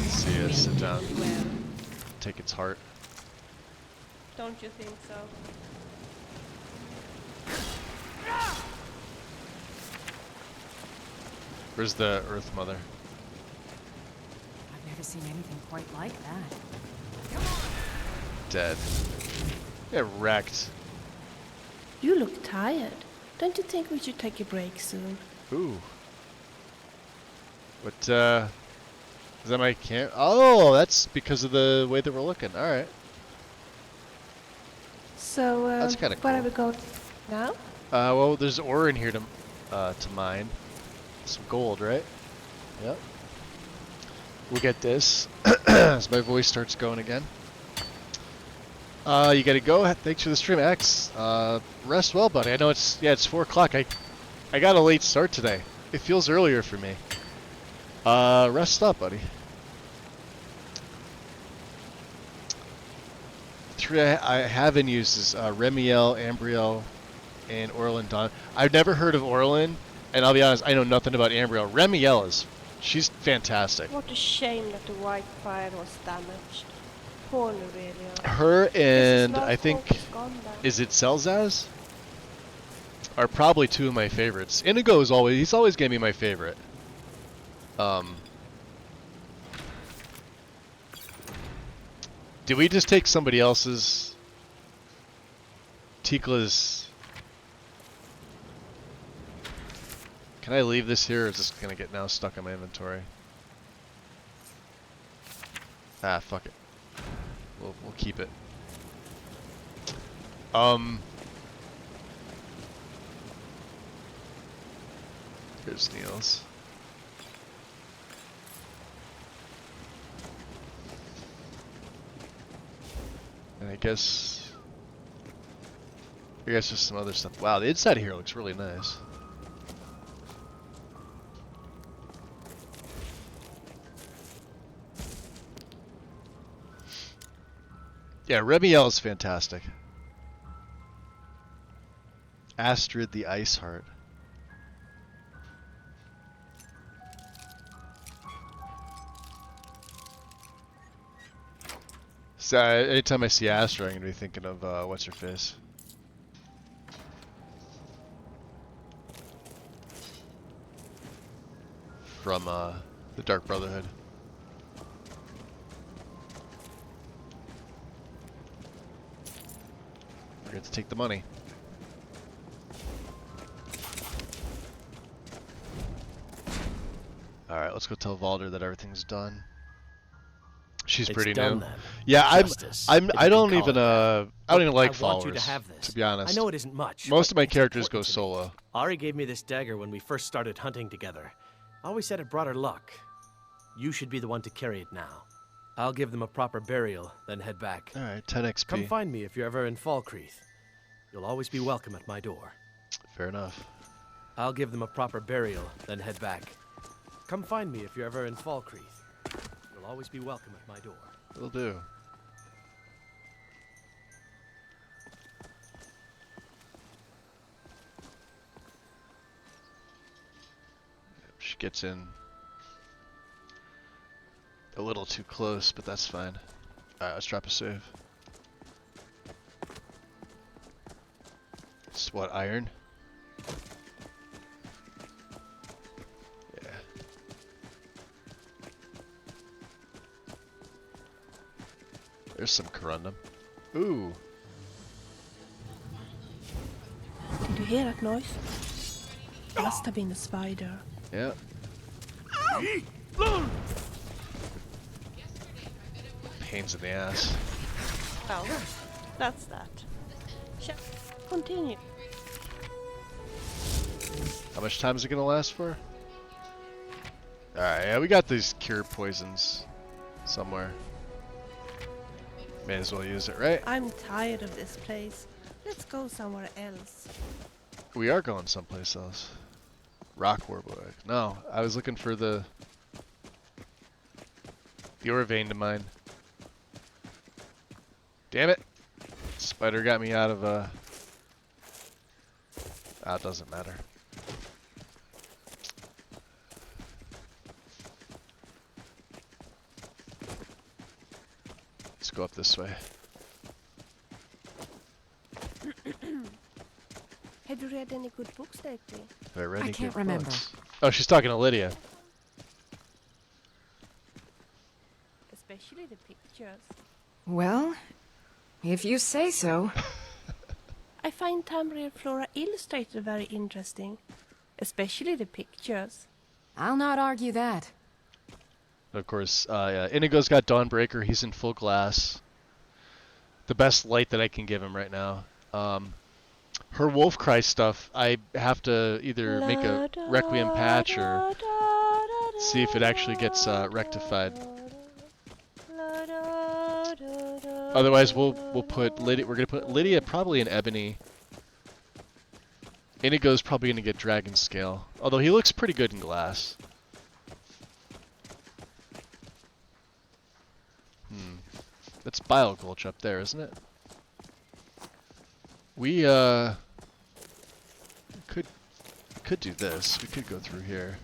See ya, sit down. Take its heart. Don't you think so? Where's the Earth Mother? I've never seen anything quite like that. Dead. Get wrecked. You look tired. Don't you think we should take a break soon? Ooh. What, is that my cam? Oh, that's because of the way that we're looking. Alright. So, That's kinda where are cool. we going now? Well, there's ore in here to mine. Some gold, right? Yep. We'll get this as my voice starts going again. You gotta go. Thanks for the stream, X. Rest well, buddy. I know it's 4 o'clock. I got a late start today. It feels earlier for me. Rest up, buddy. 3 I haven't used is Remiel, Ambriel, and Orlin Dawn. I've never heard of Orlin, and I'll be honest, I know nothing about Ambriel. Remiel she's fantastic. What a shame that the white fire was damaged. Poor Aurelia. Her and This is I think, hope is gone then. is it Selzaz? Are probably 2 of my favorites. Inigo is he's always gonna be my favorite. Did we just take somebody else's? Tikla's. Can I leave this here, or is this gonna get now stuck in my inventory? Ah, fuck it. We'll keep it. Here's Niels. And I guess just some other stuff. Wow, the inside here looks really nice. Yeah, Remiel is fantastic. Astrid the Ice Heart. So anytime I see Astrid, I'm gonna be thinking of what's her face. From the Dark Brotherhood. We're going to take the money. Alright, let's go tell Valder that everything's done. She's It's pretty done new. then. Yeah, Justice, I if you don't can call even it that. I don't even like I want followers, you to have this. to be honest. I know it isn't much. Most but of my it's characters go important to me. solo. Ari gave me this dagger when we first started hunting together. Always said it brought her luck. You should be the one to carry it now. I'll give them a proper burial, then head back. Alright, 10 XP. Come find me if you're ever in Falkreath. You'll always be welcome at my door. Fair enough. I'll give them a proper burial, then head back. Come find me if you're ever in Falkreath. You'll always be welcome at my door. Will do. She gets in a little too close, but that's fine. Alright, let's drop a save. It's what, iron? Yeah. There's some corundum. Ooh. Did you hear that noise? Must have been a spider. Yeah. Pains in the ass. Well, that's that. Continue. How much time is it gonna last for? Alright, yeah, we got these cure poisons somewhere. May as well use it, right? I'm tired of this place. Let's go somewhere else. We are going someplace else. Rock Warbler. No, I was looking for the ore vein to mine. Damn it! Spider got me out of Ah, it doesn't matter. Let's go up this way. Have you read any good books lately? Have I read I any can't good remember. books? Oh, she's talking to Lydia. Especially the pictures. Well, if you say so. I find Tamriel Flora Illustrated very interesting. Especially the pictures. I'll not argue that. Of course, yeah, Inigo's got Dawnbreaker. He's in full glass. The best light that I can give him right now. Her Wolfcry stuff, I have to either make a Requiem patch or see if it actually gets rectified. Otherwise, we'll put Lydia. We're gonna put Lydia probably in Ebony. Inigo's probably gonna get Dragon Scale, although he looks pretty good in glass. That's Bile Gulch up there, isn't it? We could do this. We could go through here.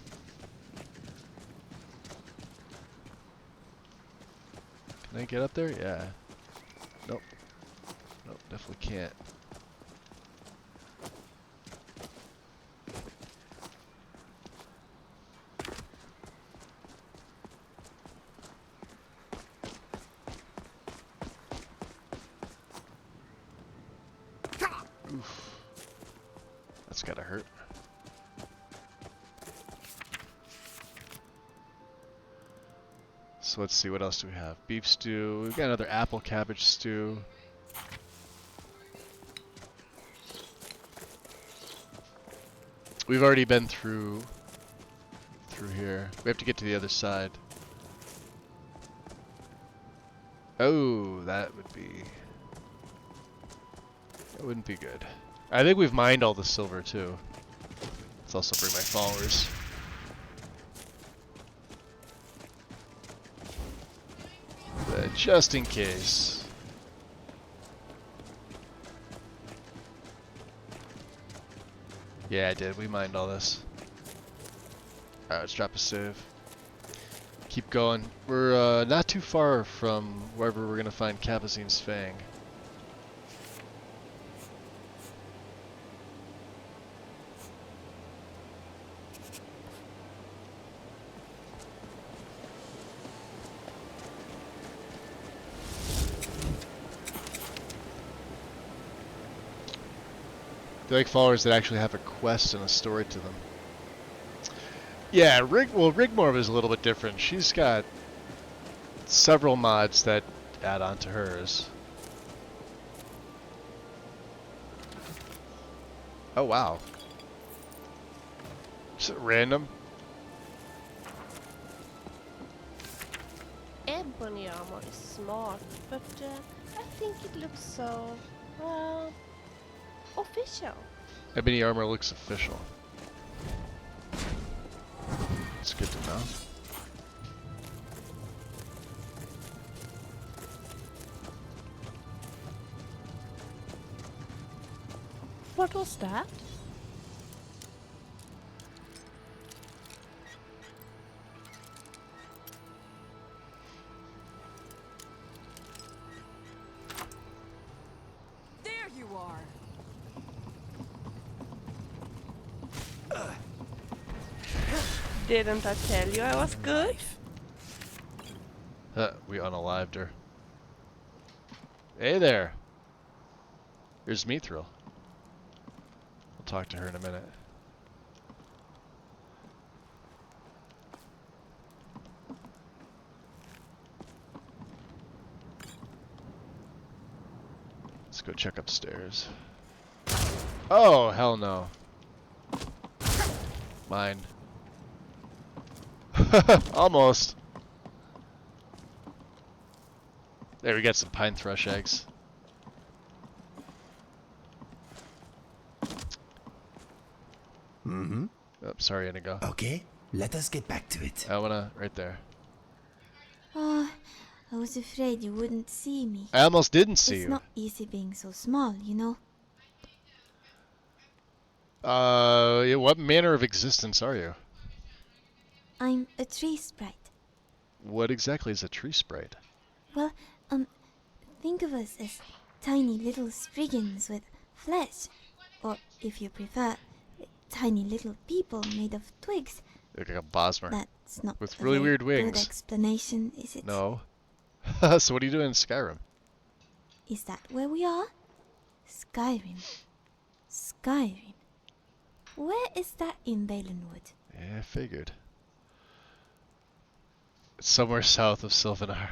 Can I get up there? Yeah. Nope. Nope, definitely can't. Oof. That's gotta hurt. So let's see, what else do we have? Beef stew. We've got another apple cabbage stew. We've already been through here. We have to get to the other side. Oh, that wouldn't be good. I think we've mined all the silver too. Let's also bring my followers. But just in case. Yeah, I did. We mined all this. Alright, let's drop a save. Keep going. We're not too far from wherever we're gonna find Kabazine's Fang. They're like followers that actually have a quest and a story to them. Yeah, Rigmore is a little bit different. She's got several mods that add on to hers. Oh wow. Is it random? Ebony armor is smart, but I think it looks so, official. Ebony armor looks official. It's good to know. What was that? There you are. Didn't I tell you I was good? We unalived her. Hey there. Here's Mithril. We'll talk to her in a minute. Let's go check upstairs. Oh, hell no. Mine. Almost. There, we got some pine thrush eggs. Mm-hmm. Oh, sorry, Inigo. Okay, let us get back to it. I wanna, right there. Oh, I was afraid you wouldn't see me. I almost didn't see you. It's not easy being so small, you know. Yeah, what manner of existence are you? I'm a tree sprite. What exactly is a tree sprite? Well, think of us as tiny little spriggans with flesh. Or, if you prefer, tiny little people made of twigs. Like a Bosmer. That's not with a really very weird wings. good explanation, is it? No. So what are you doing in Skyrim? Is that where we are? Skyrim. Skyrim. Where is that in Valenwood? Yeah, I figured. It's somewhere south of Sylvanar.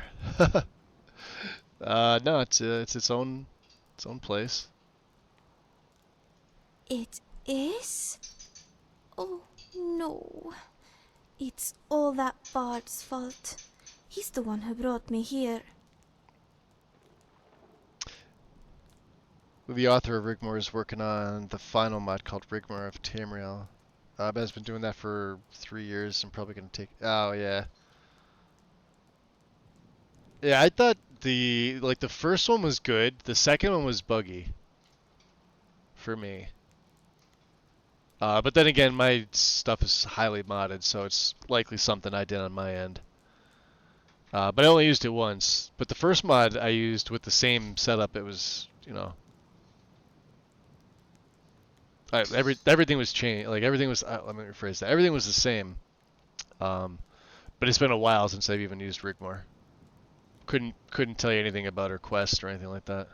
No, it's its own place. It is? Oh, no. It's all that Bard's fault. He's the one who brought me here. The author of Rigmore is working on the final mod called Rigmore of Tamriel. Ben's been doing that for 3 years and probably gonna take. Oh yeah. Yeah, I thought the first one was good. The second one was buggy. For me. But then again, my stuff is highly modded, so it's likely something I did on my end. But I only used it once. But the first mod I used with the same setup, it was, you know. Everything was changed. Like everything was. Let me rephrase that. Everything was the same. But it's been a while since I've even used Rigmore. Couldn't tell you anything about her quest or anything like that.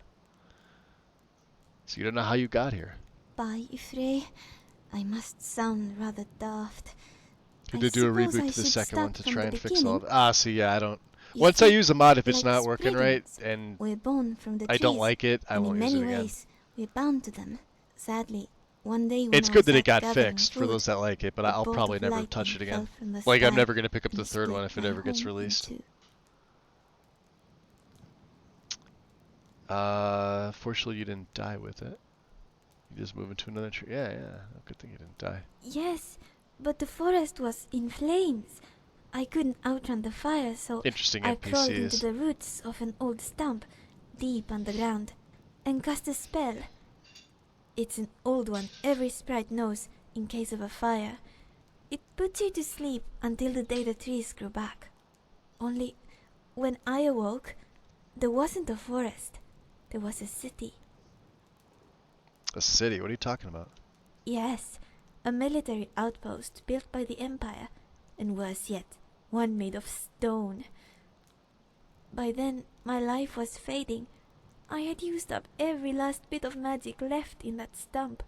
So you don't know how you got here. By Frey, I must sound rather daft. You did do a suppose I reboot to the should second one start to from try the and fix all of beginning. it. See, yeah, I don't. You Once I see, use a mod, if it's like not working right spriggans, and we're born from the I don't trees, like it, I and won't in use many it again. ways, we're bound to them. Sadly, one day when It's I good was that it out got gathering fixed for food, those that like it, but a I'll bolt probably of never lightning touch it again. fell from the Like I'm sky never gonna pick up the and third one split if it my ever gets home in released. two. Fortunately you didn't die with it. You just move into another tree. Yeah. Good thing you didn't die. Yes, but the forest was in flames. I couldn't outrun the fire, so Interesting I crawled NPCs. into the roots of an old stump, deep underground, and cast a spell. It's an old one every sprite knows in case of a fire. It puts you to sleep until the day the trees grew back. Only, when I awoke, there wasn't a forest. There was a city. A city? What are you talking about? Yes, a military outpost built by the Empire, and worse yet, one made of stone. By then, my life was fading. I had used up every last bit of magic left in that stump.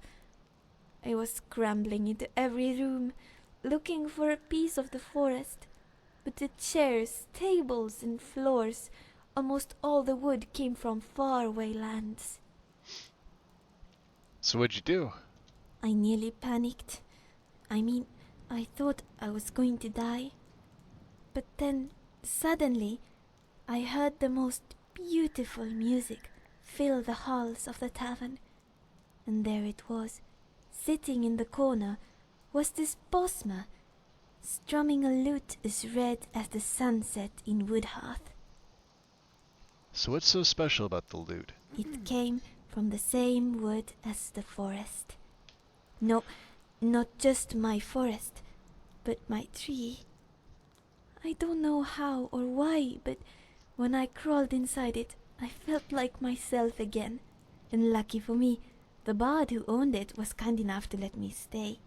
I was scrambling into every room, looking for a piece of the forest. But the chairs, tables, and floors, almost all the wood came from faraway lands. So what'd you do? I nearly panicked. I mean, I thought I was going to die. But then, suddenly, I heard the most beautiful music fill the halls of the tavern. And there it was, sitting in the corner, was this Bosma, strumming a lute as red as the sunset in Woodhearth. So what's so special about the lute? It came from the same wood as the forest. No, not just my forest, but my tree. I don't know how or why, but when I crawled inside it, I felt like myself again. And lucky for me, the bard who owned it was kind enough to let me stay.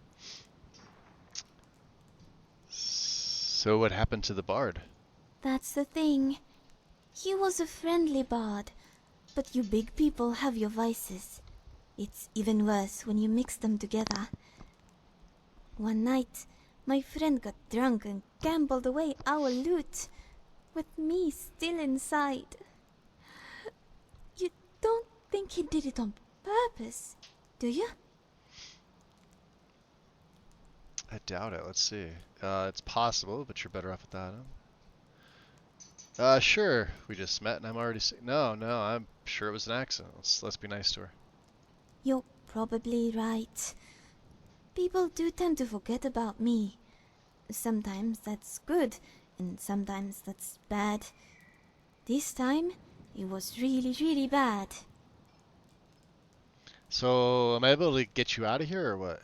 So what happened to the bard? That's the thing. He was a friendly bard, but you big people have your vices. It's even worse when you mix them together. One night, my friend got drunk and gambled away our loot, with me still inside. You don't think he did it on purpose, do you? I doubt it. Let's see. It's possible, but you're better off without him. Sure. We just met and I'm already No, I'm sure it was an accident. Let's be nice to her. You're probably right. People do tend to forget about me. Sometimes that's good, and sometimes that's bad. This time, it was really, really bad. So, am I able to get you out of here or what?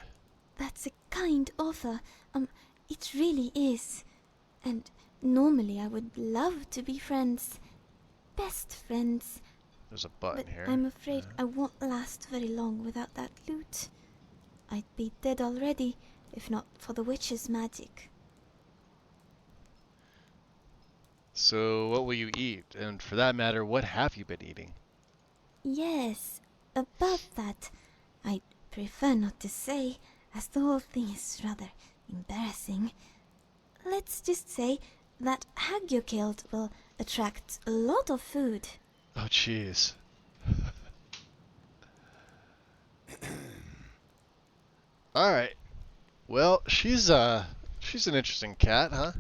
That's a kind offer. It really is. And normally I would love to be friends. Best friends. There's a button But here. I'm afraid I won't last very long without that loot. I'd be dead already, if not for the witch's magic. So, what will you eat? And for that matter, what have you been eating? Yes, about that, I'd prefer not to say, as the whole thing is rather embarrassing. Let's just say that hag you killed will attract a lot of food. Oh, jeez. Alright. Well, she's an interesting cat, huh?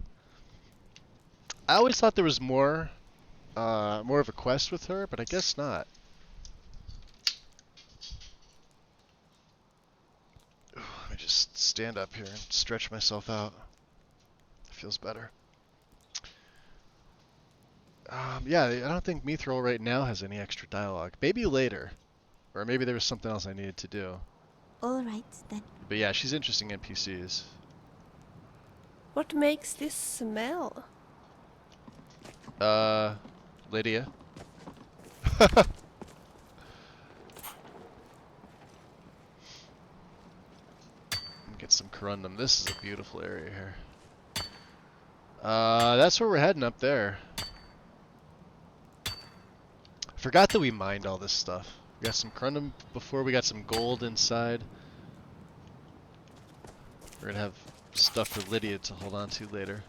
I always thought there was more of a quest with her, but I guess not. Ooh, let me just stand up here and stretch myself out. Feels better. Yeah, I don't think Mithril right now has any extra dialogue. Maybe later. Or maybe there was something else I needed to do. Alright then. But yeah, she's interesting NPCs. What makes this smell? Lydia. Get some corundum. This is a beautiful area here. That's where we're heading up there. Forgot that we mined all this stuff. We got some corundum before, we got some gold inside. We're gonna have stuff for Lydia to hold on to later.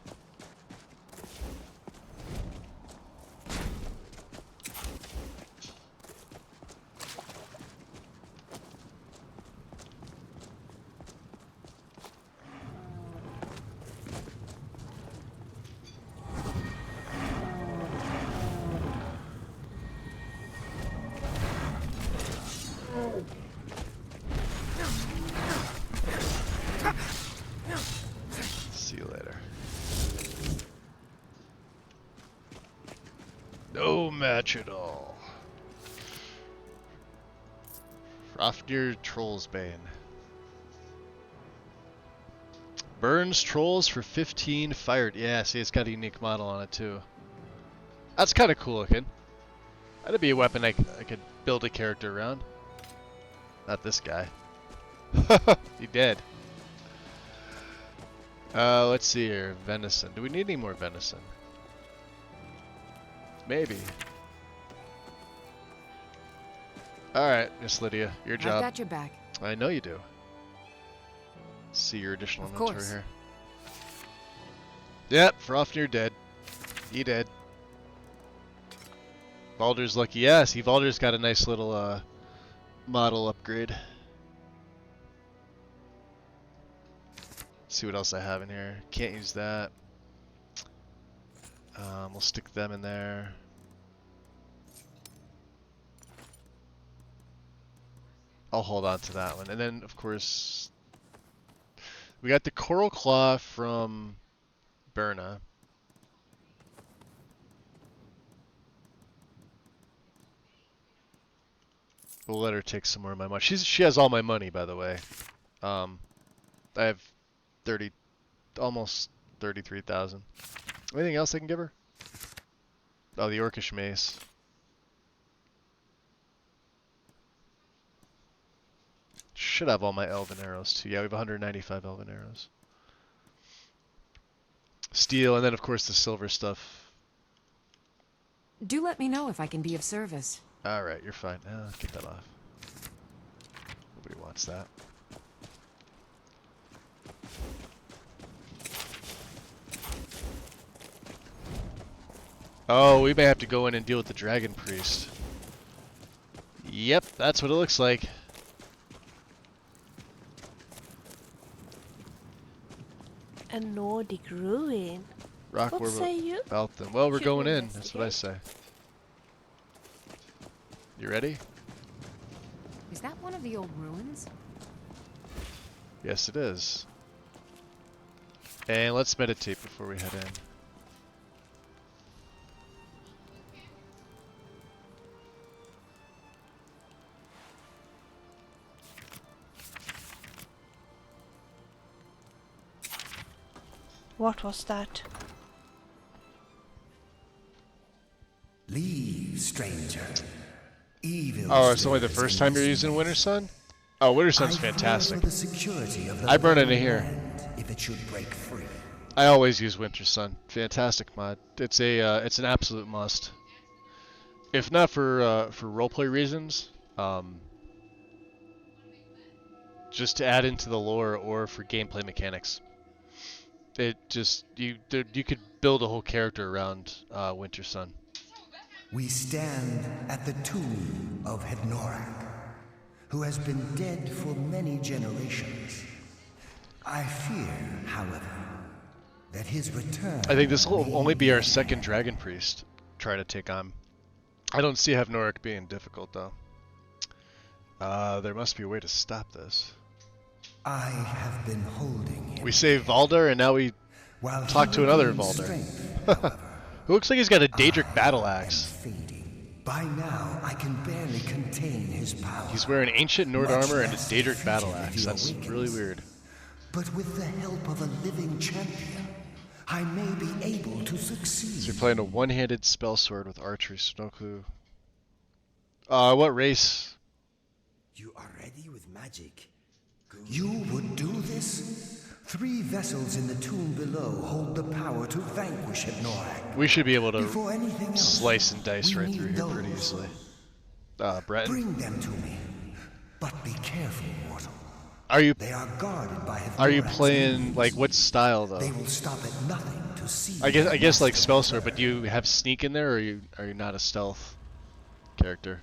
See you later. No match at all. Frofnir Troll's Bane. Burns trolls for 15 fired. Yeah, see, it's got a unique model on it too. That's kind of cool looking. That'd be a weapon I could build a character around. Not this guy. He dead. Let's see here. Venison. Do we need any more venison? Maybe. Alright, Miss Lydia, your job. I've got your back. I know you do. See your additional inventory here. Yep, Frofnir dead. He dead. Baldur's lucky. Yeah, see, Baldur's got a nice little model upgrade. Let's see what else I have in here. Can't use that. We'll stick them in there. I'll hold on to that one. And then, of course, we got the Coral Claw from Berna. We'll let her take some more of my money. She has all my money, by the way. I have almost 33,000. Anything else I can give her? Oh, the Orcish Mace. Should have all my Elven Arrows too. Yeah, we have 195 Elven Arrows. Steel, and then of course the silver stuff. Do let me know if I can be of service. Alright, you're fine. Get that off. Nobody wants that. Oh, we may have to go in and deal with the Dragon Priest. Yep, that's what it looks like. A Nordic ruin. Rock What say you? about them. Well, we're Should going we in. That's what I say. You ready? Is that one of the old ruins? Yes, it is. And let's meditate before we head in. What was that? Leave, stranger. Evil. Oh, it's only the first time you're using Winter Sun? Oh, Winter Sun's fantastic. I burn it in here. If it should break free. I always use Winter Sun. Fantastic mod. It's an absolute must. If not for roleplay reasons, just to add into the lore or for gameplay mechanics. It just you could build a whole character around Winter Sun. We stand at the tomb of Hednorak, who has been dead for many generations. I fear, however, that his return... I think this will only be our second Dragon Priest trying to take on. I don't see Hednorak being difficult, though. There must be a way to stop this. I have been holding him. We save Valdar, and now we talk to another Valdar. Who looks like he's got a Daedric battle axe. By now, I can barely contain his power. He's wearing ancient Nord armor and a Daedric battle axe. That's really weird. But with the help of a living champion, I may be able to succeed. So you're playing a one-handed spell sword with archery, no clue. What race? You are ready with magic. You would do this? 3 vessels in the tomb below hold the power to vanquish Hednorak. We should be able to slice and dice right through here pretty easily. Breton. Bring them to me, but be careful, mortal. They are guarded by Hednorak's Are you playing minions. like what style though? They will stop at nothing to see. I guess like spell sword, but do you have sneak in there, or are you not a stealth character?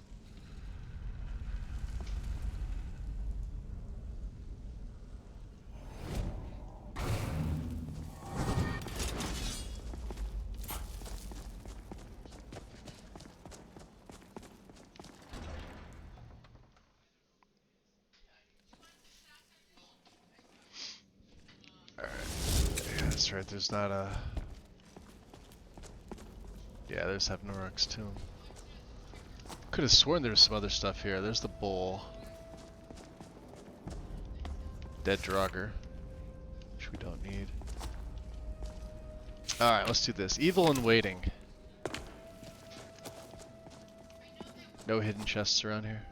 That's right, there's not a... Yeah, there's Hednorak's tomb. Could have sworn there was some other stuff here. There's the bowl. Dead Draugr, which we don't need. Alright, let's do this. Evil in Waiting. No hidden chests around here.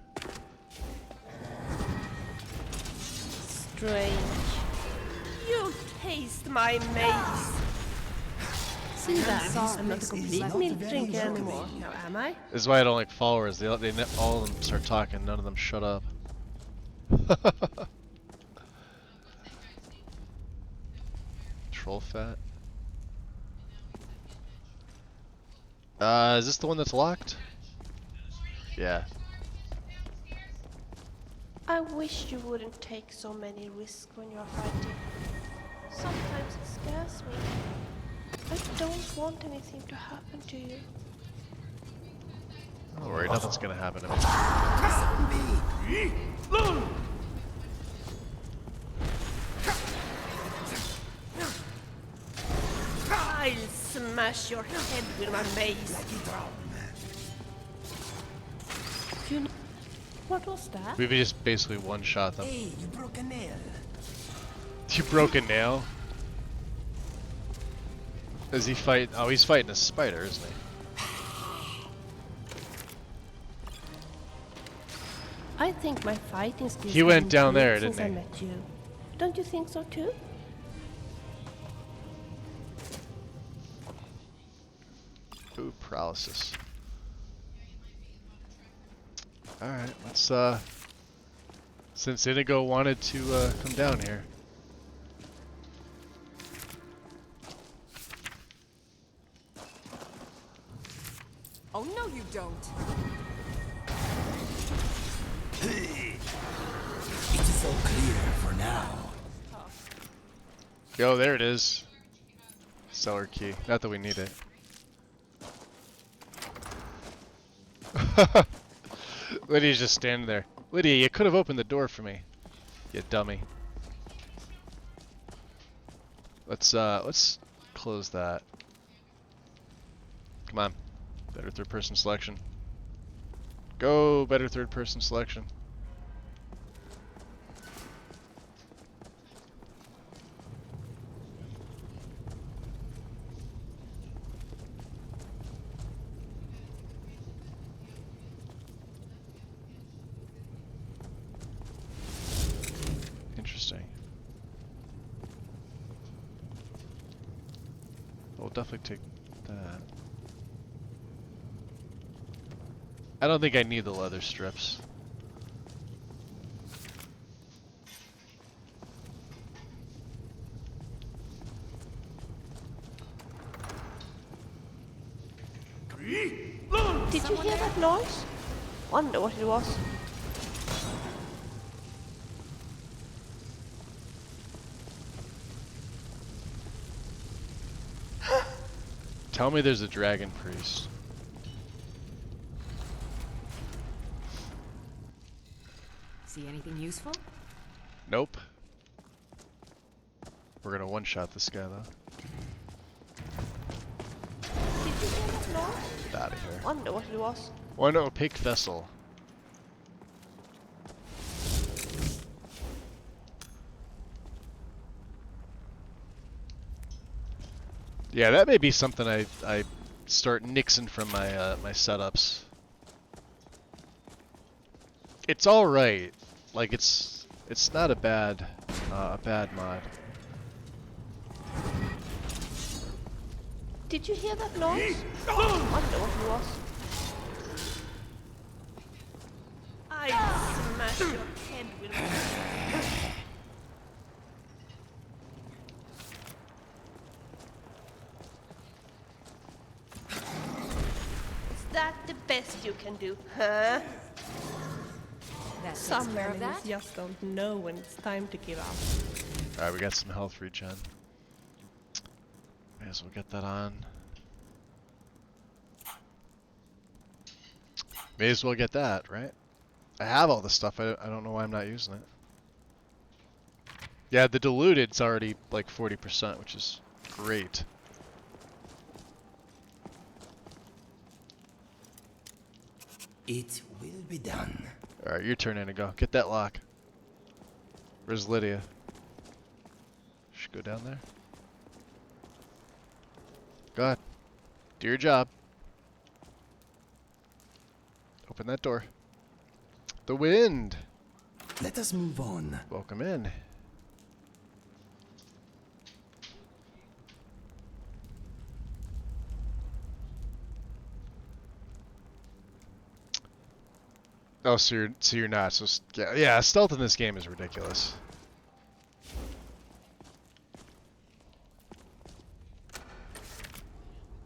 Strange. You taste my mace. See that? I'm not a complete milk drinker anymore, now am I? This is why I don't like followers. They all of them start talking. None of them shut up. Troll fat. Is this the one that's locked? Yeah. I wish you wouldn't take so many risks when you're fighting. Sometimes it scares me. I don't want anything to happen to you. Don't worry, nothing's gonna happen to me. I'll smash your head with my mace. You know, what was that? We just basically one-shot them. Hey, you broke a nail. You broke a nail? Is he fight? Oh, he's fighting a spider, isn't he? I think my fighting skills He went have down there, improved didn't since he? I met you. Don't you think so too? Ooh, paralysis. Alright, let's since Inigo wanted to come down here. Oh, no, you don't. It is all clear for now. Yo, there it is. Cellar key. Not that we need it. Lydia's just standing there. Lydia, you could have opened the door for me. You dummy. Let's close that. Come on. Better third person selection. Go, better third person selection. Interesting. We'll definitely take that. I don't think I need the leather strips. Did you hear that noise? Wonder what it was. Tell me there's a dragon priest. See anything useful? Nope. We're gonna one-shot this guy though. Did you hear that noise? Get out of here. Wonder what it was. One opaque vessel. Yeah, that may be something I start nixing from my my setups. It's all right. Like it's not a bad mod. Did you hear that noise? Wonder what it was. I smash your head with my... Is that the best you can do, huh? Some enemies just don't know when it's time to give up. Alright, we got some health regen. May as well get that on. May as well get that, right? I have all the stuff, I don't know why I'm not using it. Yeah, the diluted's already like 40%, which is great. It will be done. Alright, your turn, Inigo. Get that lock. Where's Lydia? Should go down there. Go ahead. Do your job. Open that door. The wind! Let us move on. Welcome in. Oh, so you're not. So yeah, stealth in this game is ridiculous.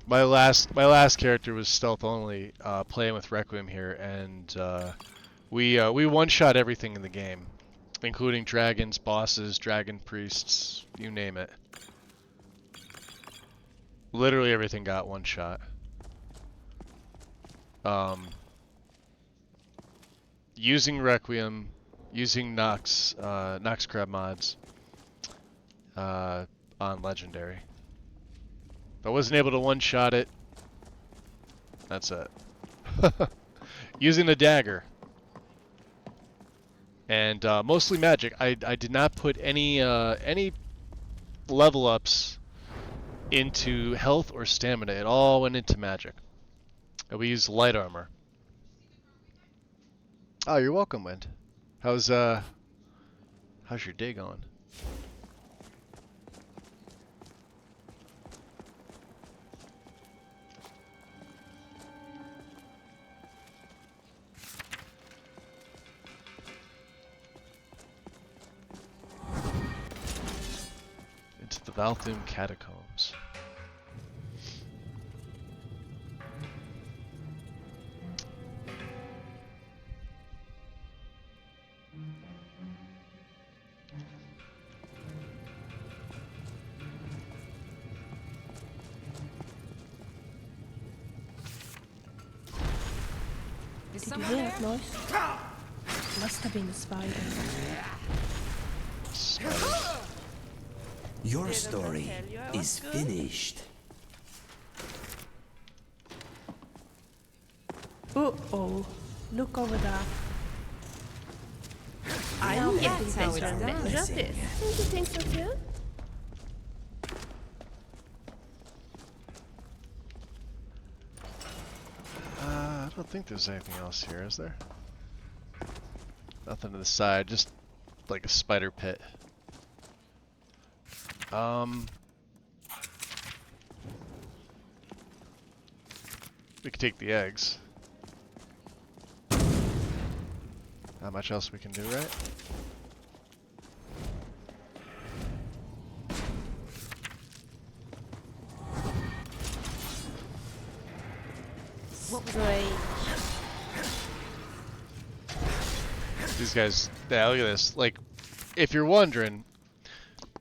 My last character was stealth only, playing with Requiem here, and we one-shot everything in the game, including dragons, bosses, dragon priests, you name it. Literally everything got one shot. Using Requiem, using Nox Crab mods on Legendary. If I wasn't able to one-shot it, that's it. Using a dagger. And mostly magic. I did not put any level ups into health or stamina. It all went into magic. And we used light armor. Oh, you're welcome, Wind. How's your day going? Into the Valthum Catacombs. Did you hear that noise? Must have been a spider. Your story is finished. Uh-oh. Look over there. I'm getting better and better at this. Don't you think so too? I don't think there's anything else here, is there? Nothing to the side, just like a spider pit. We could take the eggs. Not much else we can do, right? Great. These guys, yeah, look at this. Like, if you're wondering,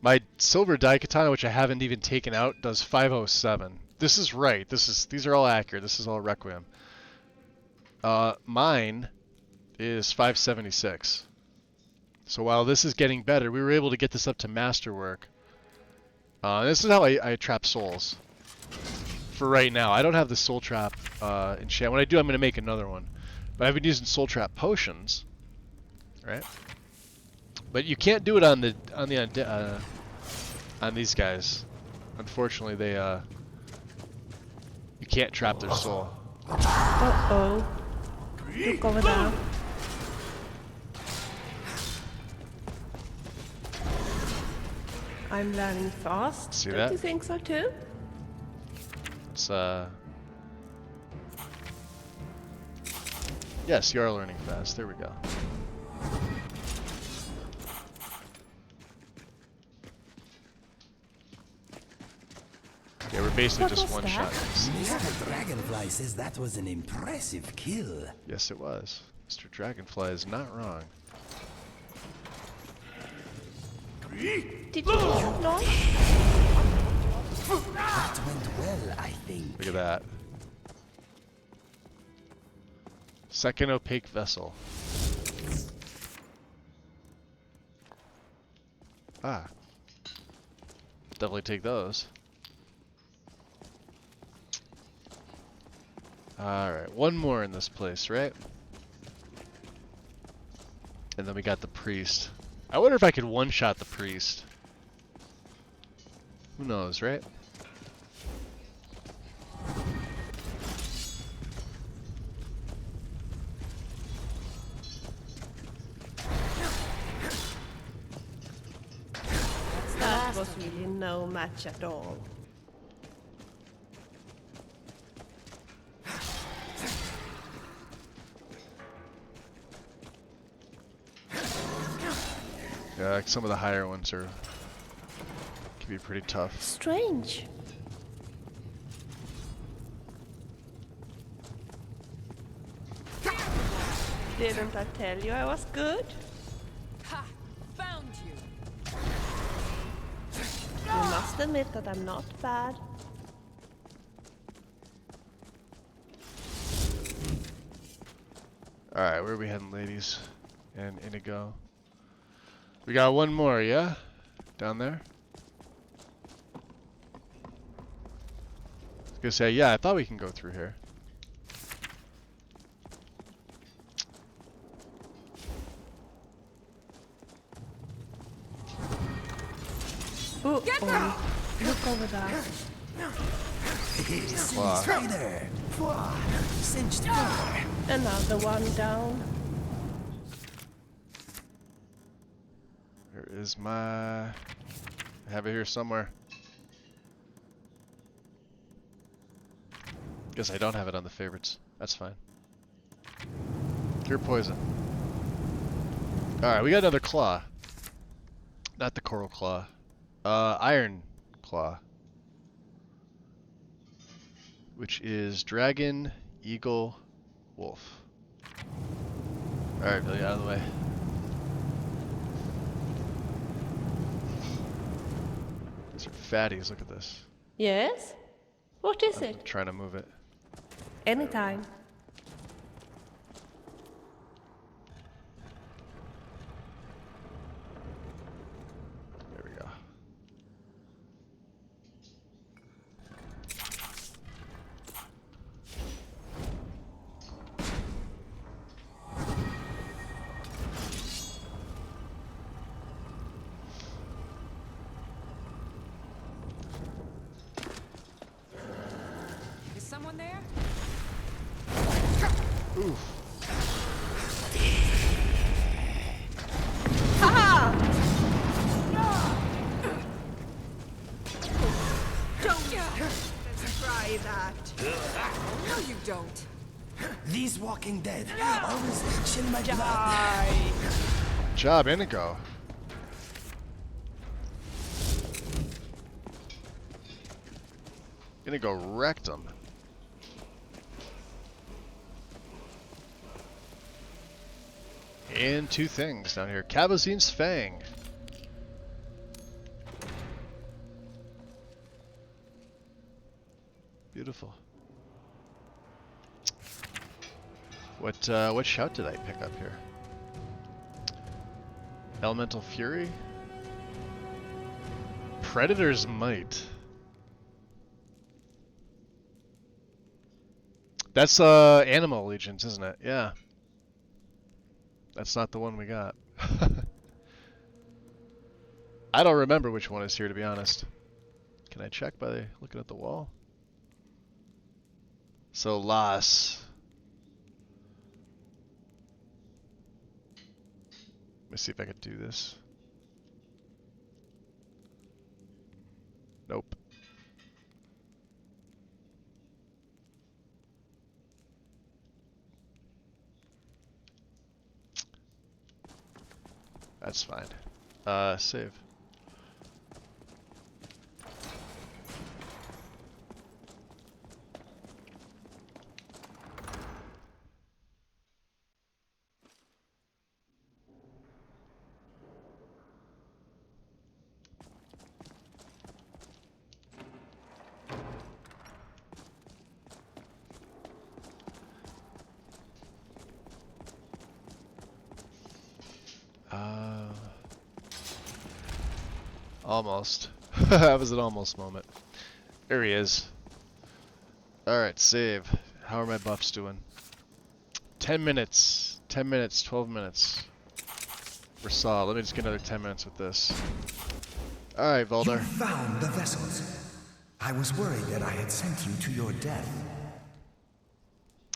my silver daikatana, which I haven't even taken out, does 507. This is right. These are all accurate. This is all Requiem. Mine is 576. So while this is getting better, we were able to get this up to masterwork. This is how I trap souls. For right now, I don't have the soul trap enchant. When I do, I'm going to make another one. But I've been using soul trap potions, right? But you can't do it on these guys. Unfortunately, they you can't trap their soul. Uh-oh. Look over there. I'm learning fast. See Don't that? you think so too? It's yes, you are learning fast. There we go. Yeah, we're basically just one shot. Mr. Dragonfly says that was an impressive kill. Yes, it was. Mr. Dragonfly is not wrong. Did you not? That went well, I think. Look at that. Second opaque vessel. Ah. Definitely take those. Alright, one more in this place, right? And then we got the priest. I wonder if I could one-shot the priest. Who knows, right? That was really no match at all. Yeah, like some of the higher ones can be pretty tough. Strange. Didn't I tell you I was good? Ha! Found you! You must admit that I'm not bad. Alright, where are we heading, ladies? And Inigo. We got one more, yeah? Down there? I was gonna say, yeah, I thought we can go through here. Get them! Look over there. Wow. Spider! Cinched fur! Another one down. Where is my... I have it here somewhere. Guess I don't have it on the favorites. That's fine. Cure poison. Alright, we got another claw. Not the coral claw. Iron claw. Which is dragon, eagle, wolf. Alright, Billy, out of the way. These are fatties, look at this. Yes? What is I'm it? trying to move it. Anytime. There we go. Is someone there? Oof. Haha! Don't try that. No, you don't. These walking dead always chill my blood. Die. Good job, Inigo. Inigo wrecked him. And two things down here. Cabozine's Fang. Beautiful. What shout did I pick up here? Elemental Fury? Predator's Might. That's Animal Allegiance, isn't it? Yeah. That's not the one we got. I don't remember which one is here, to be honest. Can I check by looking at the wall? So, Las. Let me see if I can do this. Nope. That's fine. Save. Almost. That was an almost moment. There he is. Alright, save. How are my buffs doing? 10 minutes. 10 minutes, 12 minutes. We're solid. Let me just get another 10 minutes with this. Alright, You Valdar. found the vessels. I was worried that I had sent you to your death.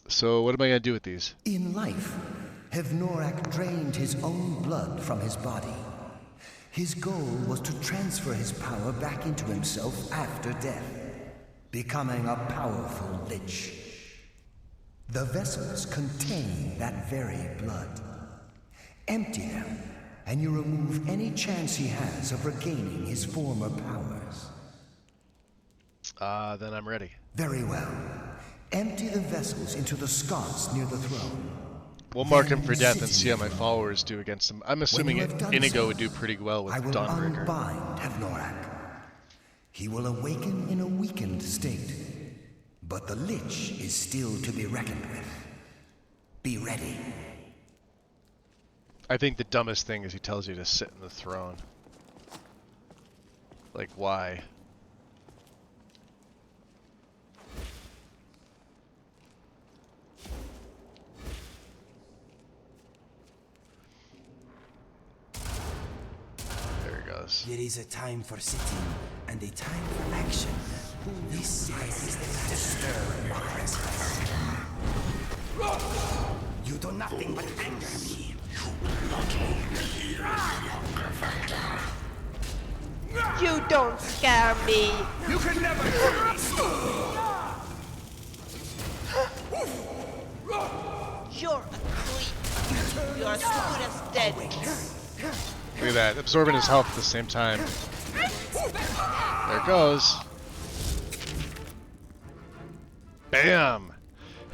So what am I going to do with these? In life, Hevnorak drained his own blood from his body. His goal was to transfer his power back into himself after death, becoming a powerful lich. The vessels contain that very blood. Empty them, and you remove any chance he has of regaining his former powers. Then I'm ready. Very well. Empty the vessels into the sconce near the throne. We'll mark him Then for death sit and in see how the my throne. followers do against him. I'm When assuming you have done Inigo so, would do pretty well with I will Dawnbreaker. unbind Hevnorak. He will awaken in a weakened state, but the Lich is still to be reckoned with. Be ready. I think the dumbest thing is he tells you to sit in the throne. Like, why? There he goes. There is a time for sitting and a time for action. This is the disturb my presence. You do nothing but anger me. You don't scare me. You can never hurt me. You're a creep. You're as good as dead. Look at that, absorbing his health at the same time. There it goes. Bam!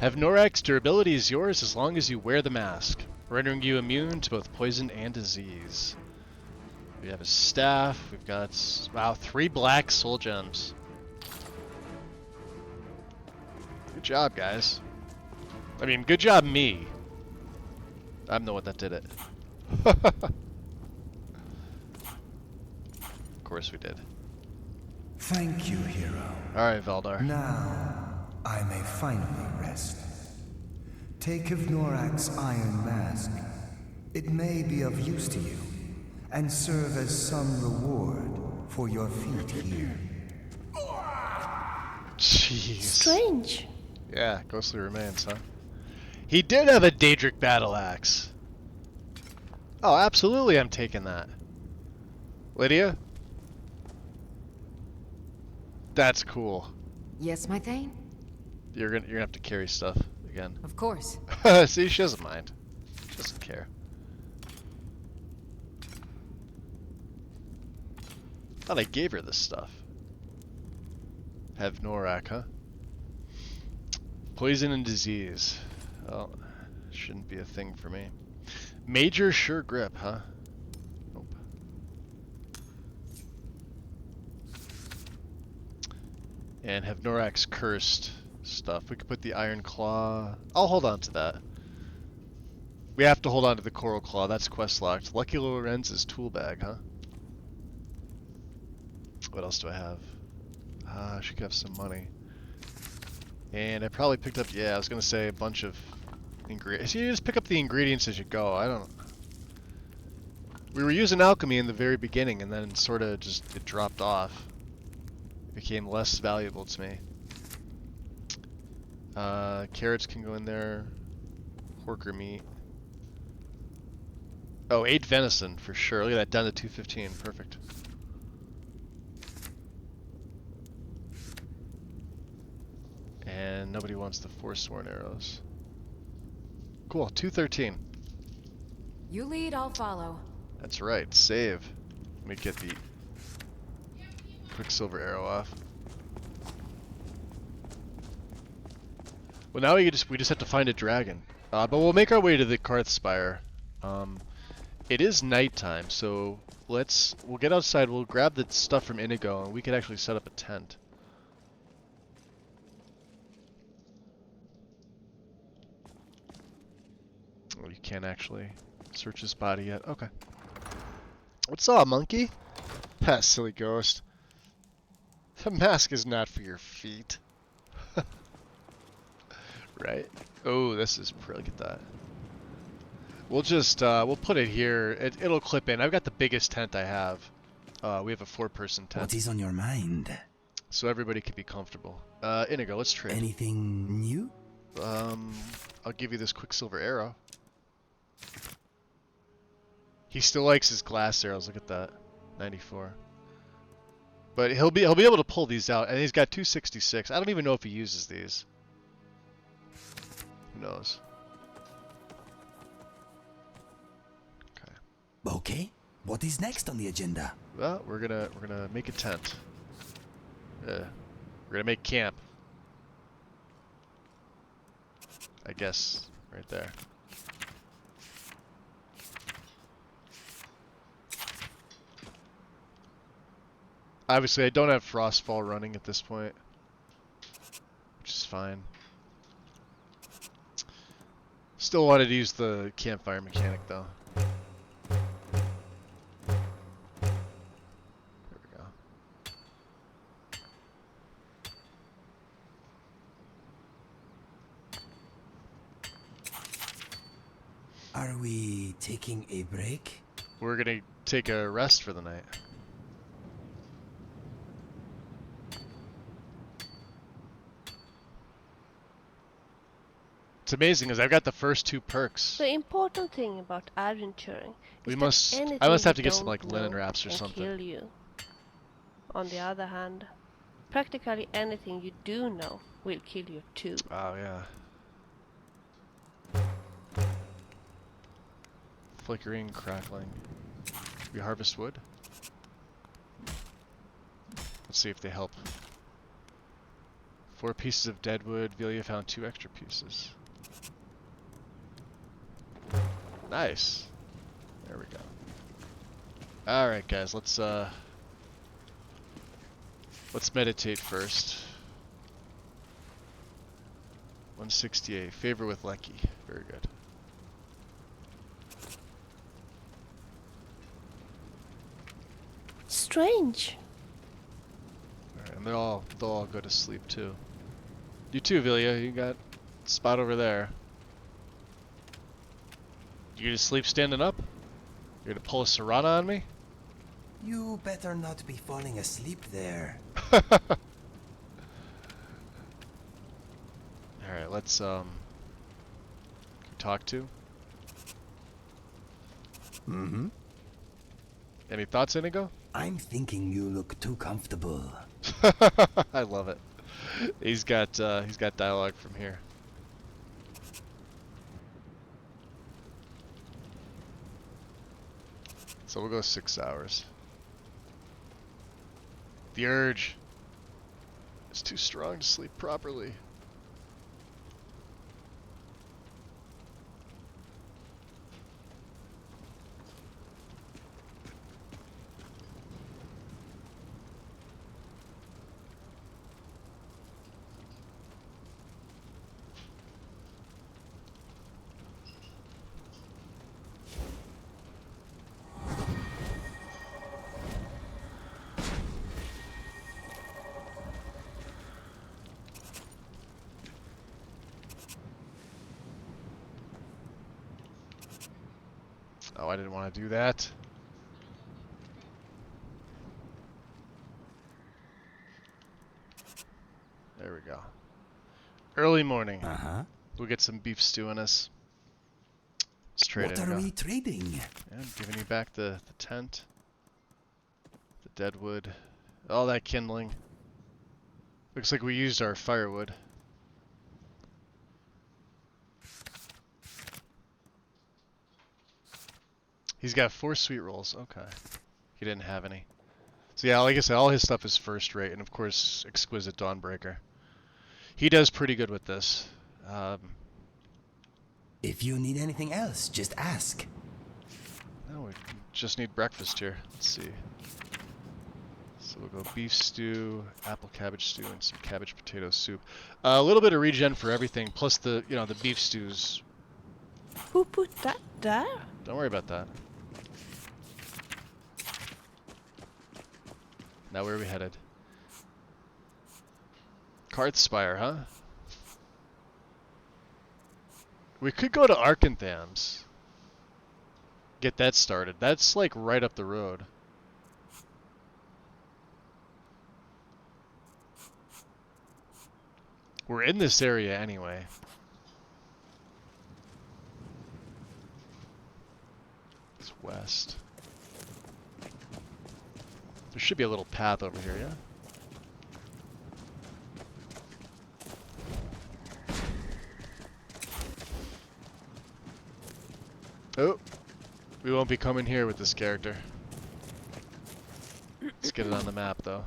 Hevnorak's durability is yours as long as you wear the mask, rendering you immune to both poison and disease. We have his staff, we've got, wow, 3 black soul gems. Good job, guys. I mean, good job me. I'm the one that did it. Of course we did. Thank you, hero. Alright, Valdar. Now, I may finally rest. Take Hevnorak's iron mask. It may be of use to you, and serve as some reward for your feat here. Jeez. Strange. Yeah, ghostly remains, huh? He did have a Daedric battle axe. Oh, absolutely, I'm taking that. Lydia? That's cool. Yes, my Thane? You're gonna have to carry stuff again. Of course. See, she doesn't mind. She doesn't care. Thought I gave her this stuff. Hevnorak, huh? Poison and disease. Well, shouldn't be a thing for me. Major sure grip, huh? Nope. And Hevnorak's cursed stuff. We could put the Iron Claw. I'll hold on to that. We have to hold on to the Coral Claw. That's quest locked. Lucky Lorenz's tool bag, huh? What else do I have? I should have some money. And I probably picked up, yeah, I was going to say a bunch of ingredients. You just pick up the ingredients as you go. I don't... We were using alchemy in the very beginning, and then sort of just it dropped off. It became less valuable to me. Carrots can go in there. Porker meat. Oh, 8 venison for sure. Look at that, down to 215. Perfect. And nobody wants the Forsworn arrows. Cool, 213. You lead, I'll follow. That's right, save. Let me get the Quicksilver arrow off. Well, now we just have to find a dragon. But we'll make our way to the Karthspire. It is nighttime, so we'll get outside, we'll grab the stuff from Inigo, and we can actually set up a tent. Oh, you can't actually search his body yet. Okay. What's up, monkey? Ha, silly ghost. The mask is not for your feet. Right? Oh, this is pretty. Look at that. We'll just we'll put it here. It'll clip in. I've got the biggest tent I have. We have a 4-person tent. What is on your mind? So everybody can be comfortable. Inigo, let's trade. Anything new? I'll give you this Quicksilver arrow. He still likes his glass arrows. Look at that, 94. But he'll be able to pull these out, and he's got 266. I don't even know if he uses these. Who knows? Okay. What is next on the agenda? Well, we're gonna make a tent. We're gonna make camp. I guess right there. Obviously, I don't have Frostfall running at this point, which is fine. Still wanted to use the campfire mechanic though. Are we taking a break? We're gonna take a rest for the night. It's amazing because I've got the first 2 perks. The important thing about adventuring I is must that have to you get some don't like linen know wraps or can something. kill you. On the other hand, practically anything you do know will kill you too. Oh yeah. Flickering, crackling. We harvest wood. Let's see if they help. 4 pieces of dead wood. Velia found 2 extra pieces. Nice. There we go. All right, guys. Let's meditate first. 168. Favor with Lecky. Very good. Strange. Alright, and they'll all go to sleep too. You too, Vilya. You got a spot over there. You gonna sleep standing up? You're gonna pull a Serrana on me? You better not be falling asleep there. Alright, let's talk to. Mm-hmm. Any thoughts, Inigo? I'm thinking you look too comfortable. I love it. He's got dialogue from here. So we'll go 6 hours. The urge is too strong to sleep properly. Oh, I didn't want to do that. There we go. Early morning. Uh-huh. We'll get some beef stew in us. Let's trade it. What are we trading? Yeah, I'm giving you back the tent. The dead wood. All that kindling. Looks like we used our firewood. He's got 4 sweet rolls. Okay. He didn't have any. So yeah, like I said, all his stuff is first rate, and of course, exquisite Dawnbreaker. He does pretty good with this. If you need anything else, just ask. No, we just need breakfast here. Let's see. So we'll go beef stew, apple cabbage stew, and some cabbage potato soup. A little bit of regen for everything, plus the the beef stews. Who put that there? Don't worry about that. Now where are we headed? Karthspire, huh? We could go to Arkantham's. Get that started. That's like right up the road. We're in this area anyway. It's west. There should be a little path over here, yeah? Oh, we won't be coming here with this character. Let's get it on the map, though.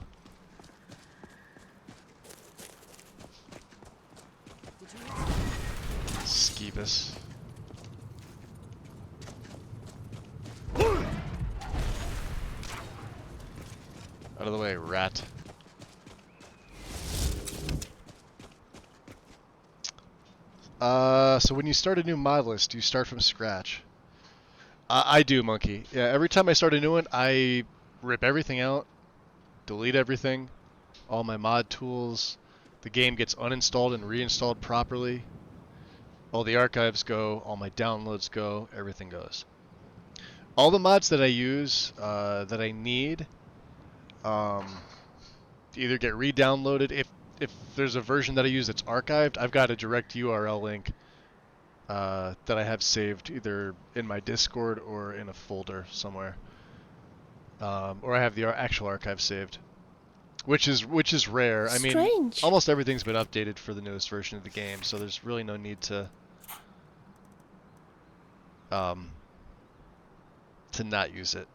Skeebus. Out of the way, rat. So when you start a new mod list, do you start from scratch? I do, Monkey. Yeah, every time I start a new one, I rip everything out, delete everything, all my mod tools. The game gets uninstalled and reinstalled properly. All the archives go, all my downloads go, everything goes. All the mods that I use, that I need, either get re-downloaded. If there's a version that I use that's archived, I've got a direct URL link that I have saved either in my Discord or in a folder somewhere, or I have the actual archive saved, which is rare. I mean, Strange. almost everything's been updated for the newest version of the game, so there's really no need to not use it.